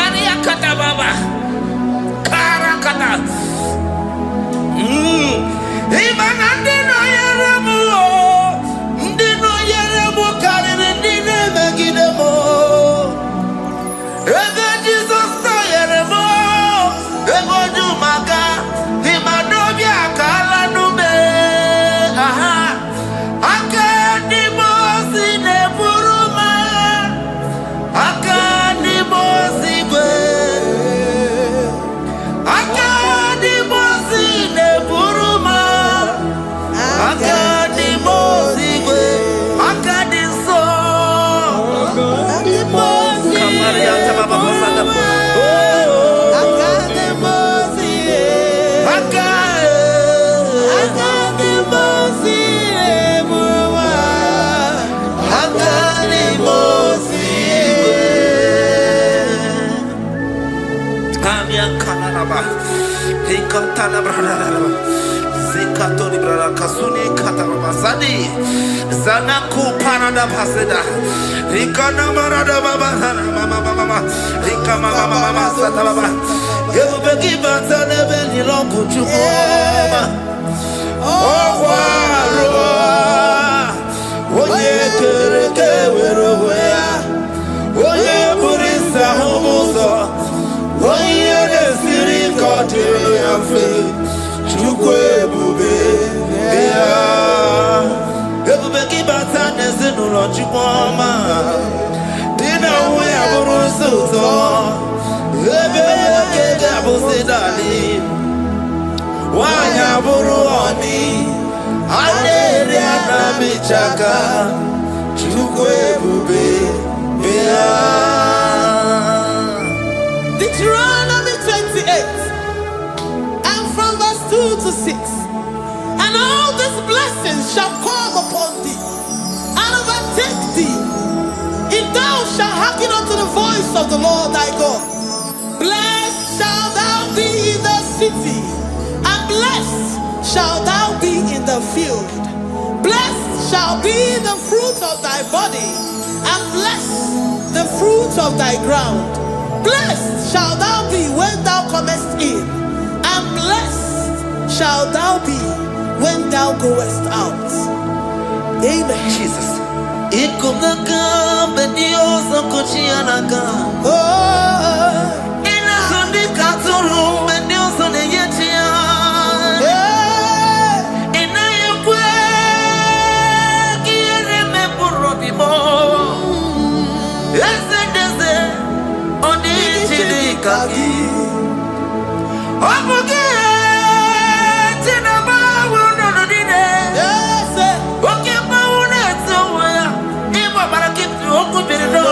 Rikatana brada. Zikatori brada kasuni katarabasadi. Zanaku parada paseda. Rikana marada baba mama. Rikama mama sata baba. Yebeki batane beni longu chukoma. Oh waro. Oye kereke weroya. Oye burisa homoso. Oye desiri kotelo yafe. Chukwe bube ya. Ebubeki batane zinulo chukoma. Dina uwe aburusu to. Ebeke abusidani. Wanya buru oni. Aleri anamichaka. Chukwe bube ya. Deuteronomy 28 and from verse 2 to 6. And all these blessings shall come upon thee and overtake thee if thou shalt hearken unto the voice of the Lord thy God. Blessed shalt thou be in the city, and blessed shalt thou be in the field. Blessed shall be the fruit of thy body, and blessed the fruit of thy ground. Blessed shalt thou be when thou comest in, and blessed shalt thou be when thou goest out. Amen. Jesus. Ikumaka bedioso kuchianaka. Oh, Ina sundika turu bedioso neyetia. yeah. Ina yukwe kiere me burobimo. Ese deze odi chidikaki. Omuge tinaba wuno dine. Yes, Oke maune tsoya. Ibo barakitu okubirino.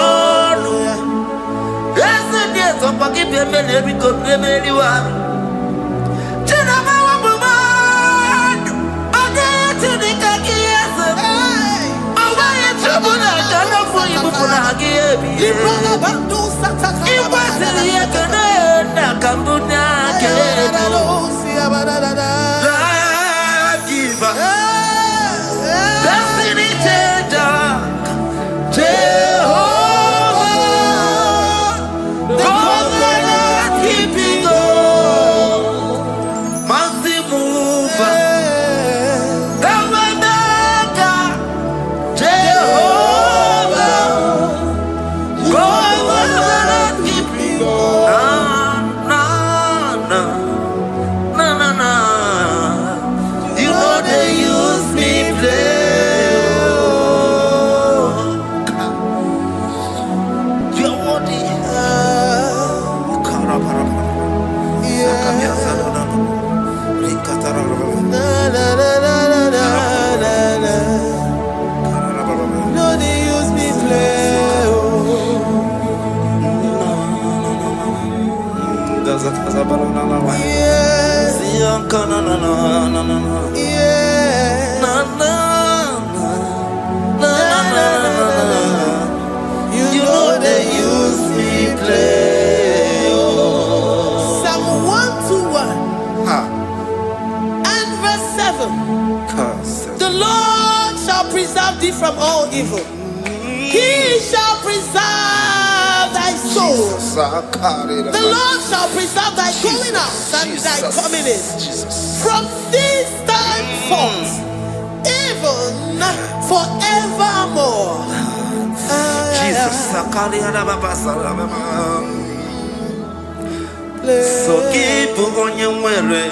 Ese deze pakipe mele biko meliwa. Tinaba wabumadu. Odi chidikaki ese. hey. Awaye chabuna kana fuyi bufuna hagiyebi. Librana bandu sataka. Iwasiri yekene na kambuna kene. Life giver, destiny changer, Jehovah, covenant keeping God, mountain mover, the maker, Jehovah, covenant keeping God. Na. You know they use me play. You're worthy. No, they use me play. Yes, yeah. You know they use me play. Psalm 121 and verse 7. The Lord shall preserve thee from all evil. He shall preserve thy soul. The Lord shall preserve thy going out and thy coming in from this time forth, even forevermore. Jesus, so keep on your way.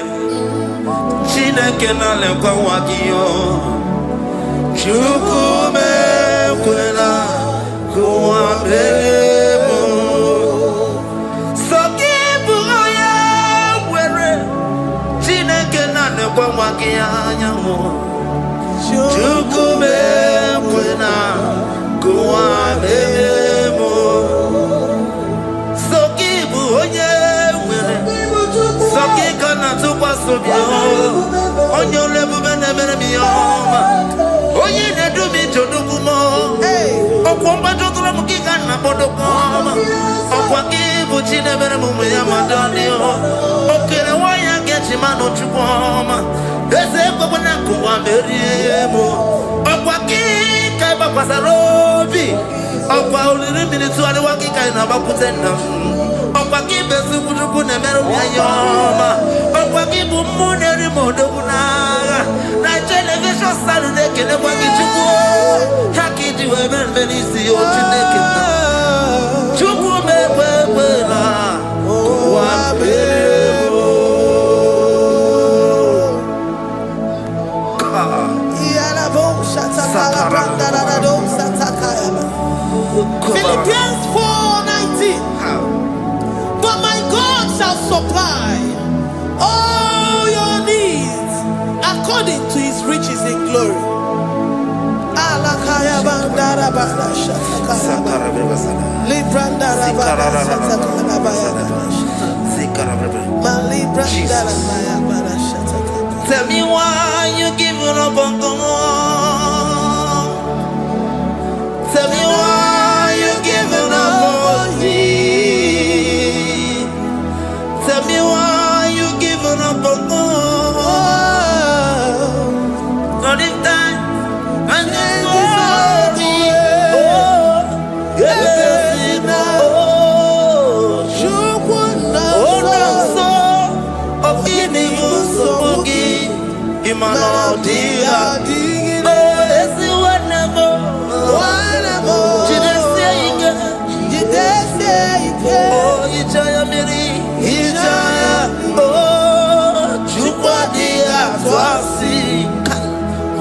Chineke na lekwa wakiyo. Chukume kwela kuambemo. So keep on your way. Chineke na lekwa wakiyo. Chukume kwela kuambemo. So keep on your way. So keep on your on your level, Oye, ne do me to do more. O combat to the Mukigan, a bodocom. O Quaki, which in a very moment, Madonna. Okay, why I get Meriemo, Okwaki, Kaiba Pasarobi, Okwa only minutes to Waki Kainaba Putenda, Okwaki Besukuna Meroyama, Okwaki Bumuneri Modona, Nigeria Vision Saturday, Kenewaki Chuku, Haki to Evan Benisi or Chineke. Chuku Mewela, Philippians 4:19. But my God shall supply all your needs according to his riches in glory. Tell me why you giving up on God. Tell me why you giving up on me. Tell me why you giving up on God. Not in time, and then glory. Oh, yes, oh, of evening, so boogie, Imanodia.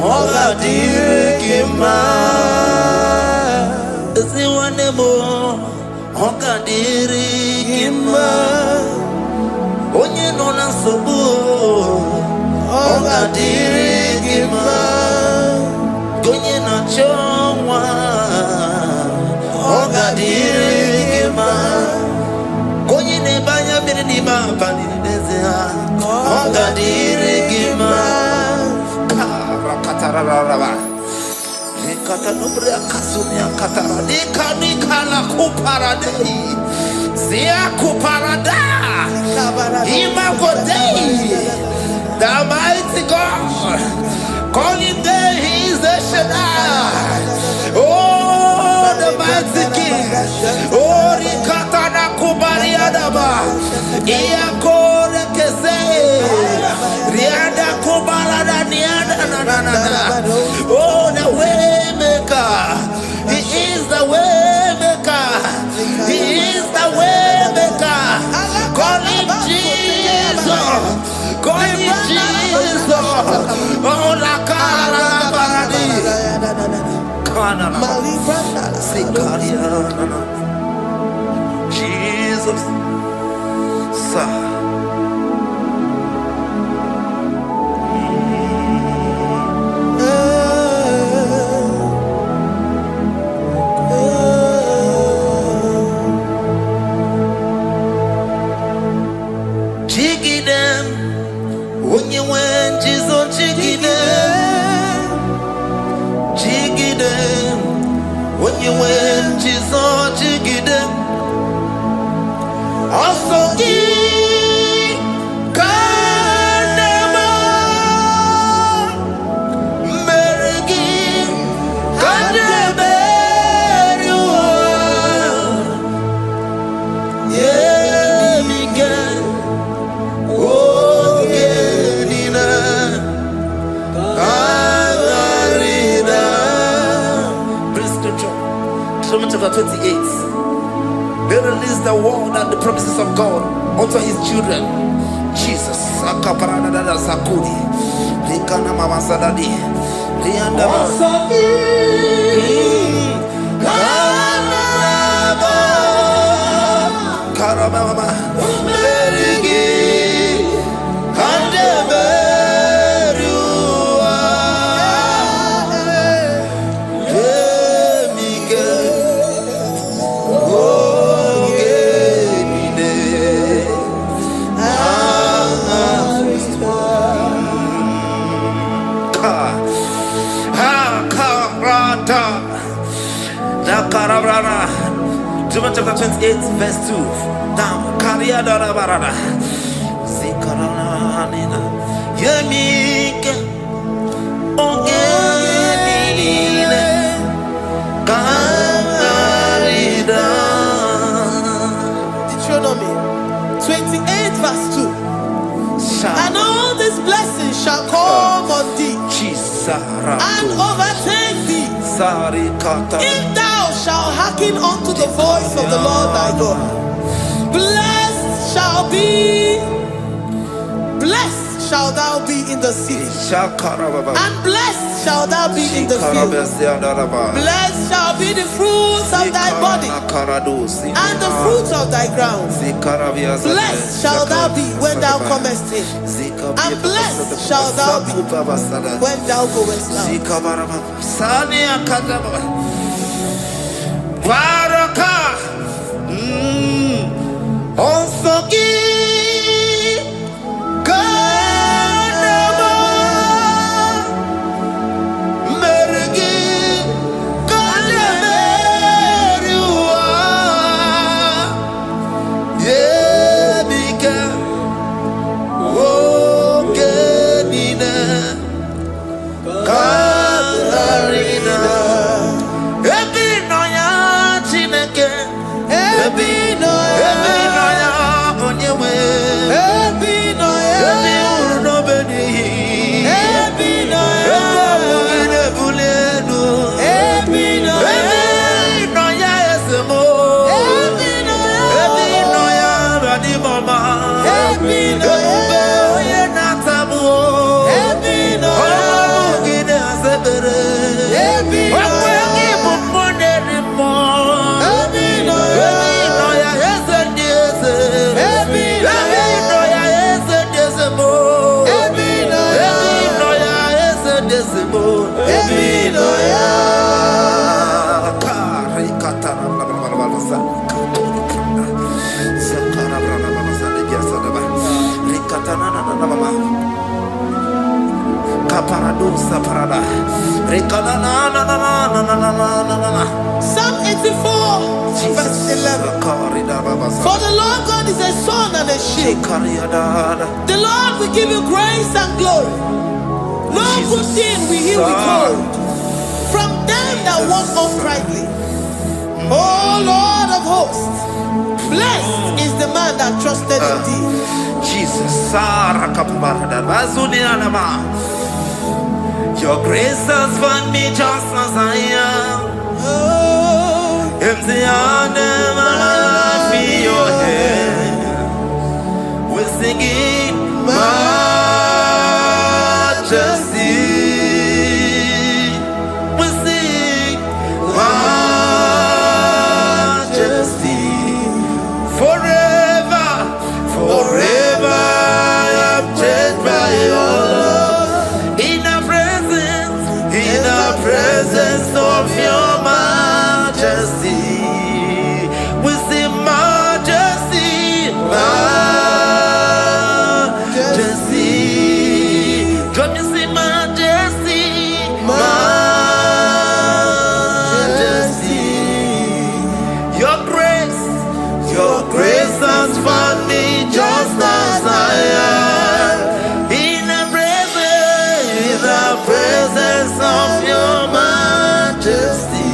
Oga dirigima, si wanemo. Oga dirigima, onye nona sobu. Oga dirigima, onye na chongwa. Oga dirigima, onye ne banya miri ni ba bani nezea. Oga dirigima. Katararaba, Katanubria Kasumia Katara, Nikala Kuparadei, Zia Kuparada, Imagodei, the mighty God, calling there, he is the Shaddai. Oh, the mighty King, oh, Rikatana Kubariadaba, Iakore Kese, Riada Kubarada Niada. Oh, the way maker. He is the way maker. He is the way maker. Call him Jesus. Call him Jesus. Oh, la cara paradi. Jesus. Sir. When you went, Jesus, jigide. Also, Kanema, Merigi, Kanema, yeah, Miguel, oh, Genina, Agarida. Psalm chapter 28. They release the word and the promises of God unto his children. Jesus. Akaparada Sakudi. Likana Mama Sadadi. Lianda Karabama. Merigi. John chapter 28 verse 2. Down. Kariada barada. Zikarana nina. Yemike. Deuteronomy 28 verse 2. And all these blessings shall come on thee and overtake thee if thou shalt hearken unto the voice of the Lord thy God. Blessed shall thou be in the city, and blessed shall thou be in the field. Blessed shall be the fruits of thy body, and the fruits of thy ground. Blessed shall thou be when thou comest in, and blessed shall thou be when thou goest out. Psalm 84 verse 11. For the Lord God is a sun and a shield. The Lord will give you grace and glory. No good thing will he withhold from them that walk uprightly. O Lord of hosts, blessed is the man that trusted in thee. Jesus, your grace has found me just as I am. Empty handed, my life in your hand. We're singing majesty. We sing majesty. Forever, forever I'm changed by your love. In the presence of your majesty, we see majesty, majesty. Can you see majesty, majesty? Your grace has found me just as I am. In the presence of your majesty,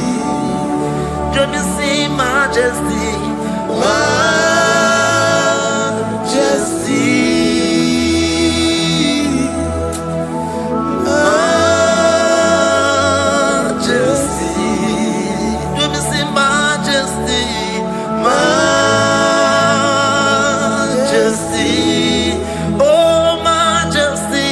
let me see majesty, majesty, majesty. Let me see majesty, majesty. Oh, majesty.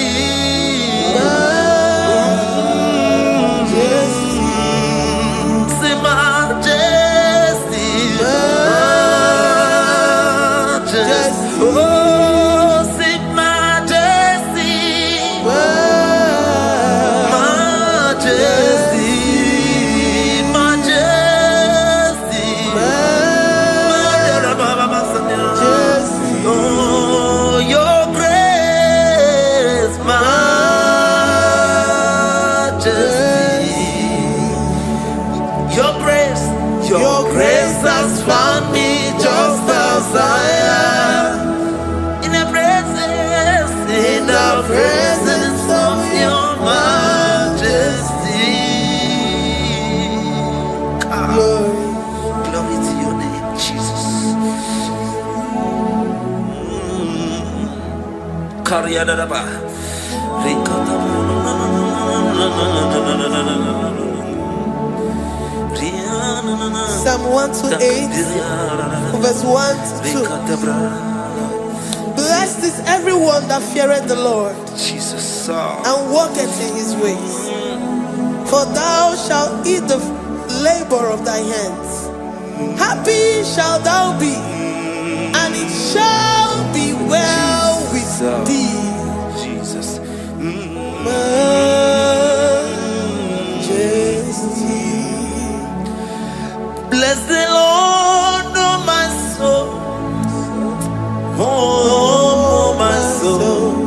Your grace has found me just as I am. In the presence of your majesty. Psalm 128, verse 1 to 2. Blessed is everyone that feareth the Lord, Jesus, and walketh in his ways. For thou shalt eat the labor of thy hands. Happy shalt thou be, and it shall be well with thee. Jesus. Majesty. Bless the Lord, oh my soul. Oh, my soul.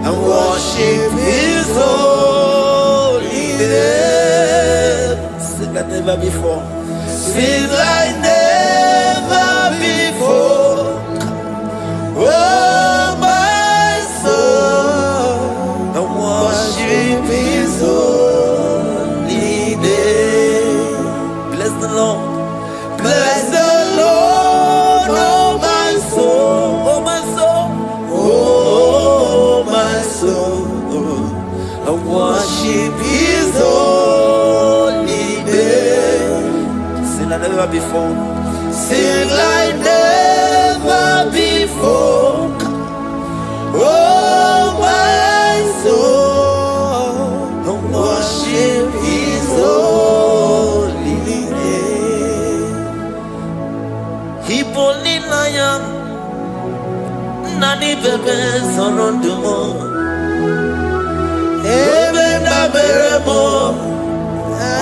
And worship his holy name. Sing like never before. Sing like never before. Oh, my soul. And worship his holy name. Bless the Lord. Bless the Lord, oh my soul, oh my soul, oh my soul, and worship his holy name. Sing like never before. Sing like never before. Oh my soul, and worship his holy name. Hipoli lion, nani bebe sorondumo, ebe na beremo,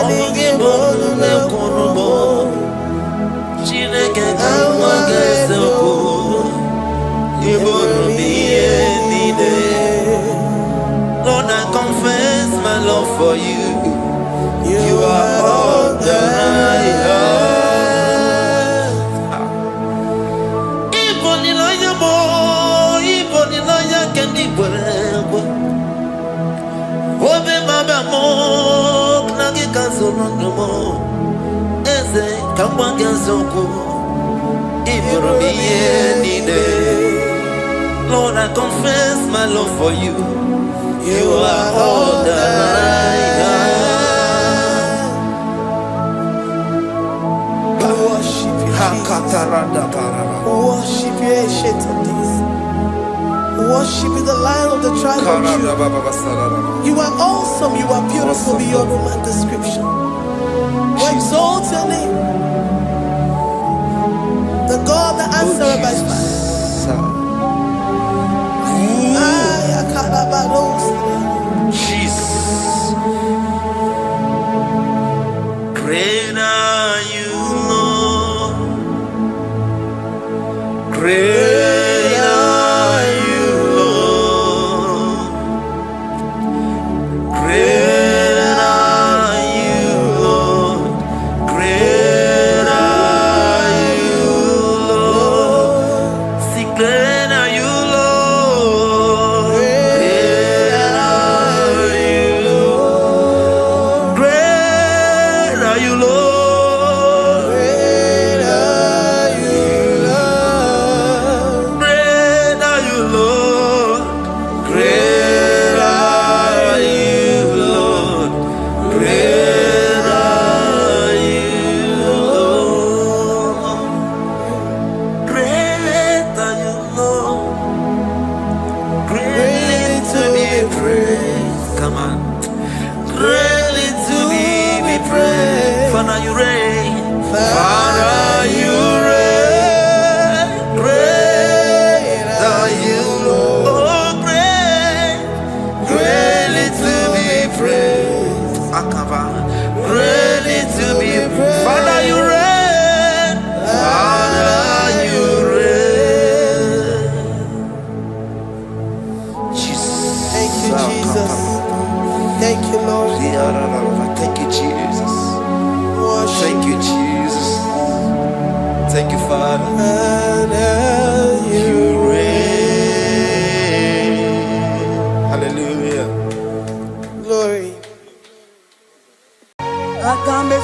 omugi bolu ne kunumo, chineke kama gesoko, ibolu miye nide. Lord, I confess my love for you. You are all that I have. Obe mama mo knagi kazonomo eze kamwange zoko ibromiye nide. Lord, I confess my love for you. You are all that I have. Worship you, Jesus. Worship you, ancient of days. Worship you, the Lion of the tribe of Judah. You are awesome, you are beautiful beyond human description. We exalt your name, the God that answered by fire. Jesus, great are you, Lord. Great are you, Lord. Great are you, Lord. Great are you, Lord. See, great are you, Lord. Great are you, Lord. Great are you, Lord. Thank you, Lord. Thank you, Jesus. Thank you, Jesus. Thank you, Father. You reign. Hallelujah. Glory. Akame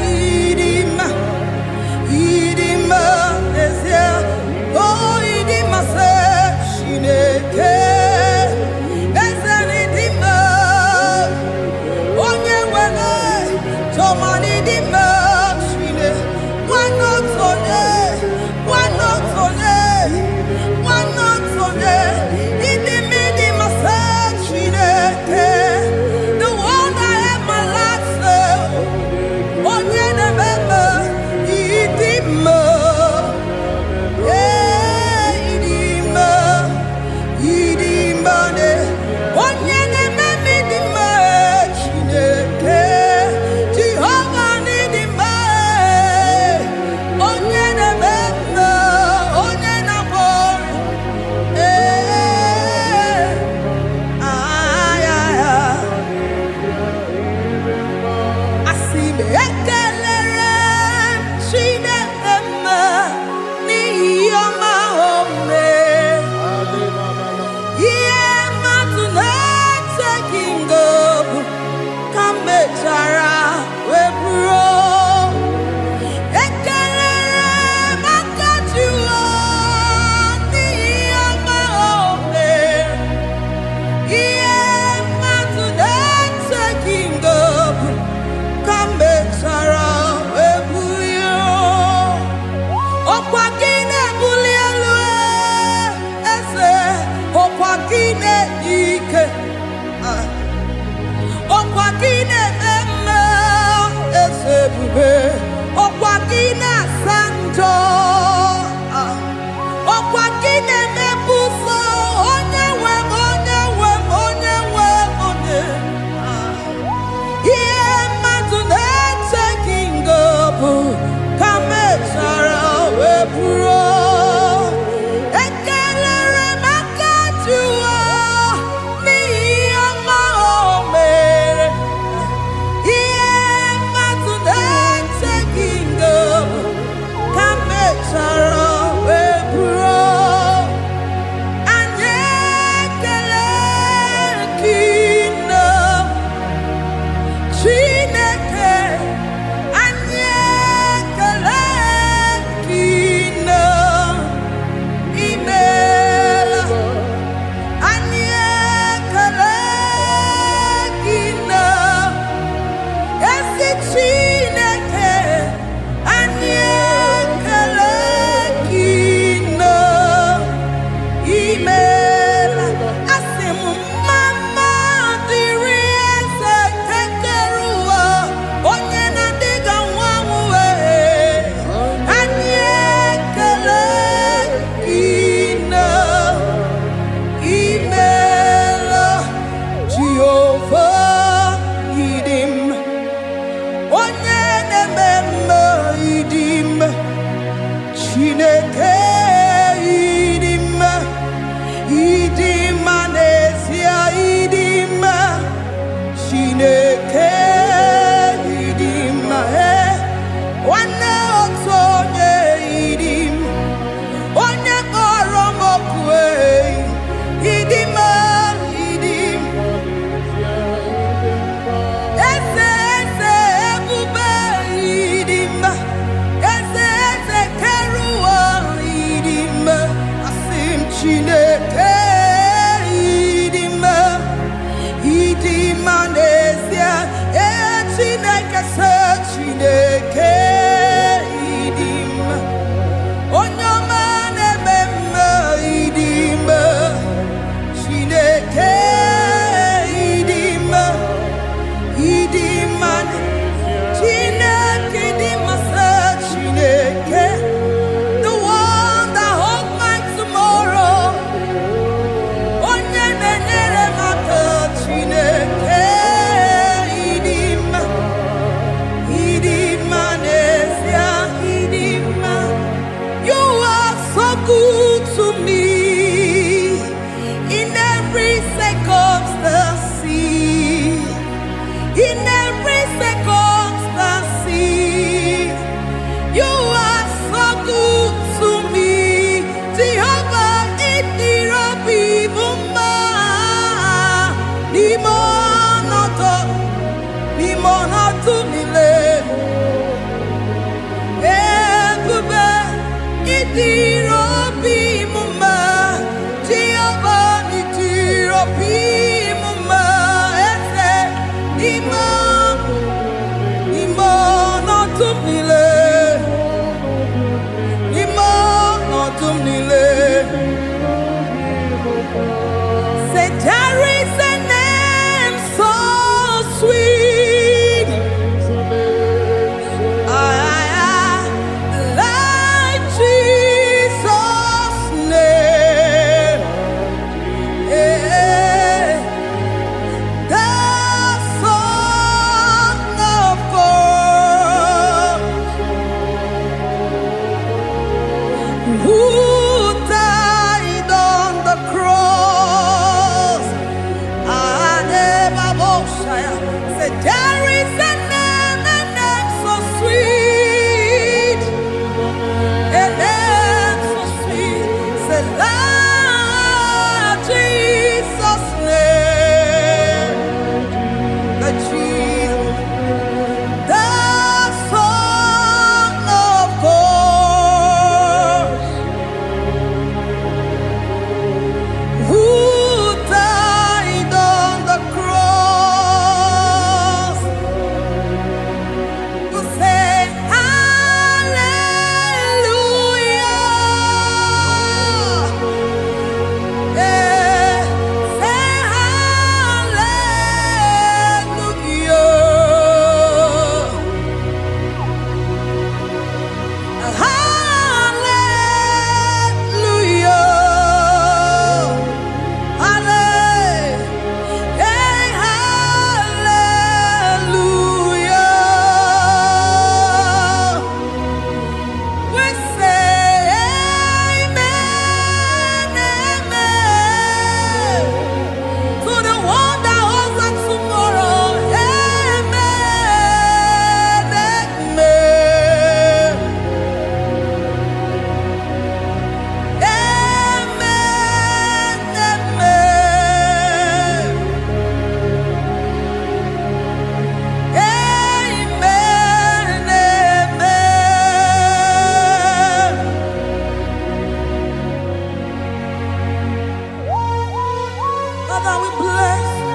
Idima, Idima, every circumstance. You are so good to me. Jehovah, it be mumma. Limonato mile. Ebube, it be mumma. Jehovah, it be mumma. Limonato mile. Say there is a name so sweet, like Jesus' name. The Son of God, who died on the cross. Say there is a name so sweet, a name so sweet. Say Lord Jesus' name, the Jesus, the Son of God, who died on the cross. We say hallelujah. Yeah, say hallelujah. Hallelujah. Hallelujah. We say amen, amen. To the one that holds us tomorrow. Amen, amen. Amen, amen. Amen, amen. Father, we bless you.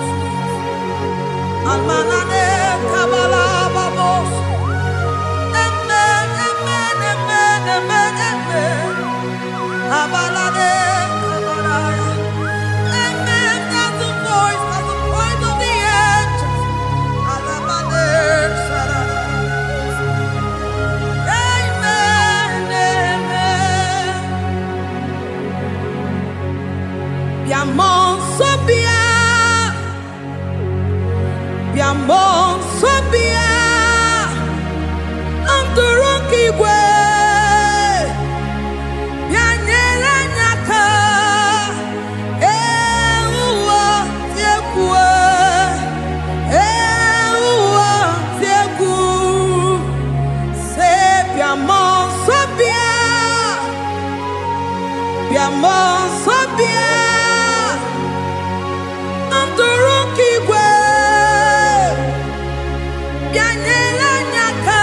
Almanane kabala babos. Amen, amen, amen, amen, amen. Abalade kabalaya. Amen. That's the voice of the angels. Alabade sarada. Amen, amen. Biamon sobia, biamon sobia, amturuki gwe, bianyera nyaka, ewa tiekwe, ewa tieku, se biamon sobia, biamon sobia. Amturuki gwe, bianyela nyaka,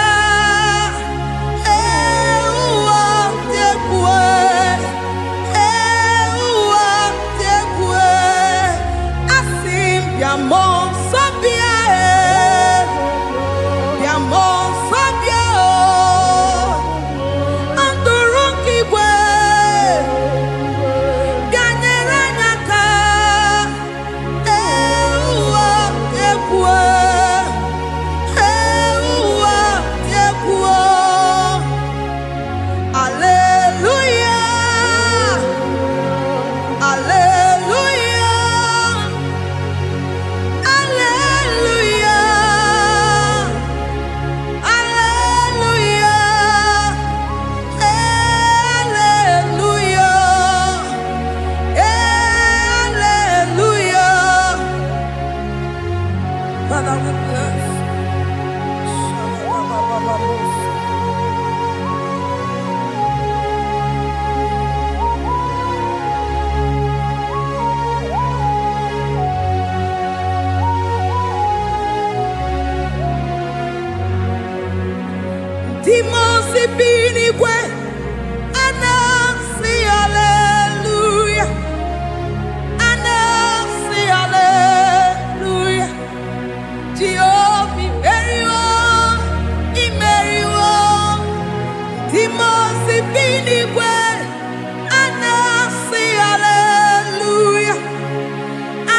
Timosi binigwe anasi hallelujah. Anasi hallelujah. Jehovah very well, very well. Timosi binigwe anasi hallelujah.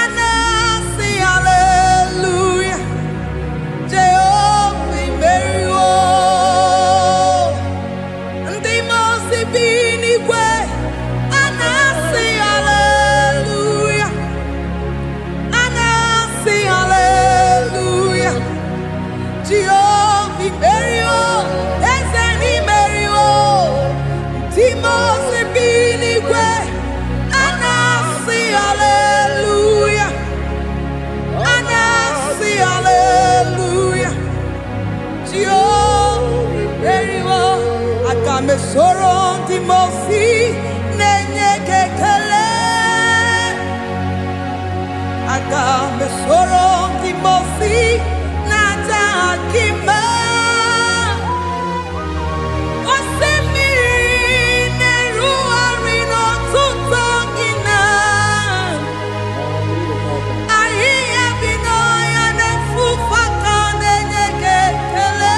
Anasi hallelujah. Jehovah very well. Timosi binigwe anasi hallelujah. Anasi hallelujah. Jehovah very well. Ezeni very well. Timosi binigwe anasi hallelujah. Anasi hallelujah. Jehovah very well. Akame soro Timosi nenye kekele. Akame soro Timosi nata akima. Osemiri neru arino tutongina. Ahiya binoya nefufaka nenye kekele.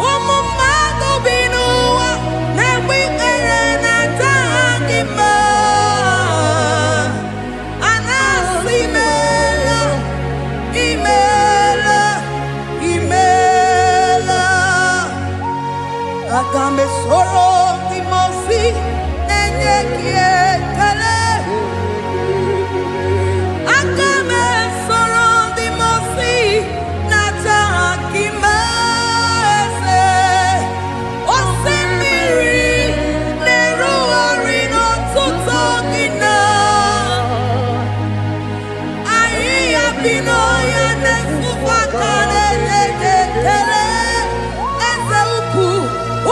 Umumado binuwa newi erena tangima. Anasimela, imela, imela. Akame soro Timosi nenye kiekele. Akame soro Timosi nata akimese. Osemiri neru arino tutogina. Ahiya binoya nefufaka nenye kekele. Eze ukwu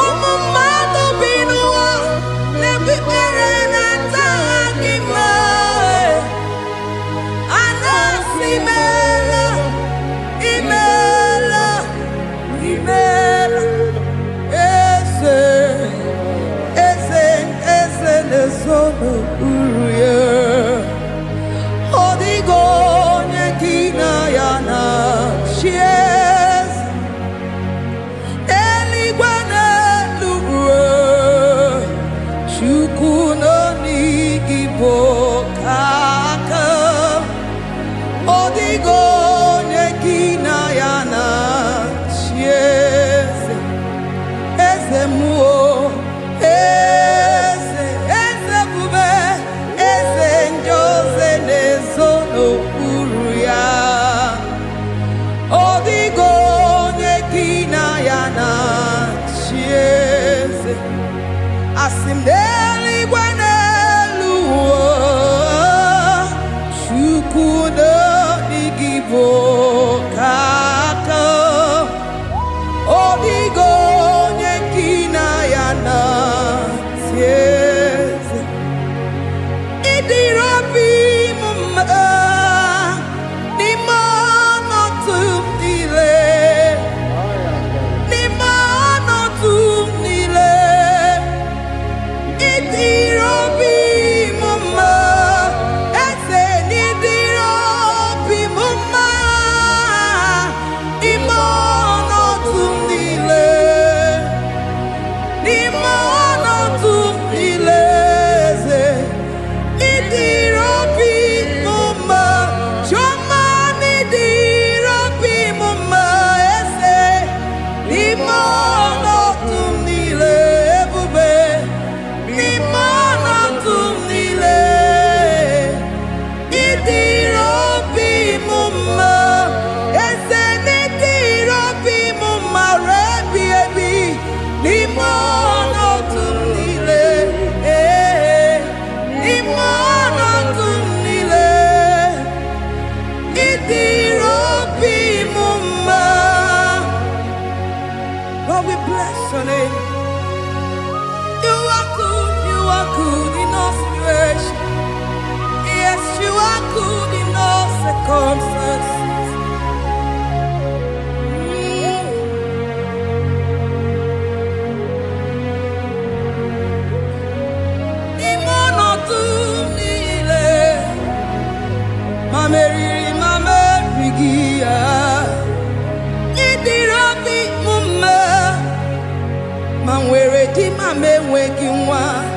umumado binuwa nebi erena tangima. Anasimela, imela, imela. Eze nezono uruye. Odigo nyekina yana shies. Eligwe n'eluigwe. Chukwu no n'IGBO kaka. Odigo nyekina yana shies. Eze muo, eze bube, eze njoze nezono uruya. Odigo nyekina yana chieze. Asim n'eluigwe n'eluigwe. Chukwu no n'IGBO kaka. Odigo nyekina yana tieze. Idirobi mumma nimono tumdile. Nimono tumdile. Idirobi mumma. Eze nidirobi mumma. Imono tumdile. Nimono tumdile. Idirobi mumma. Choma nidirobi mumma. Eze nimono tumdile. Ebube nimono tumdile. Idirobi mumma. Eze nidirobi mumma. Rebi ebi nimono tumdile. Nimono tumdile. Idirobi mumma. Lord, we bless your name. You are good in all situations. Yes, you are good in all circumstances. me waking one.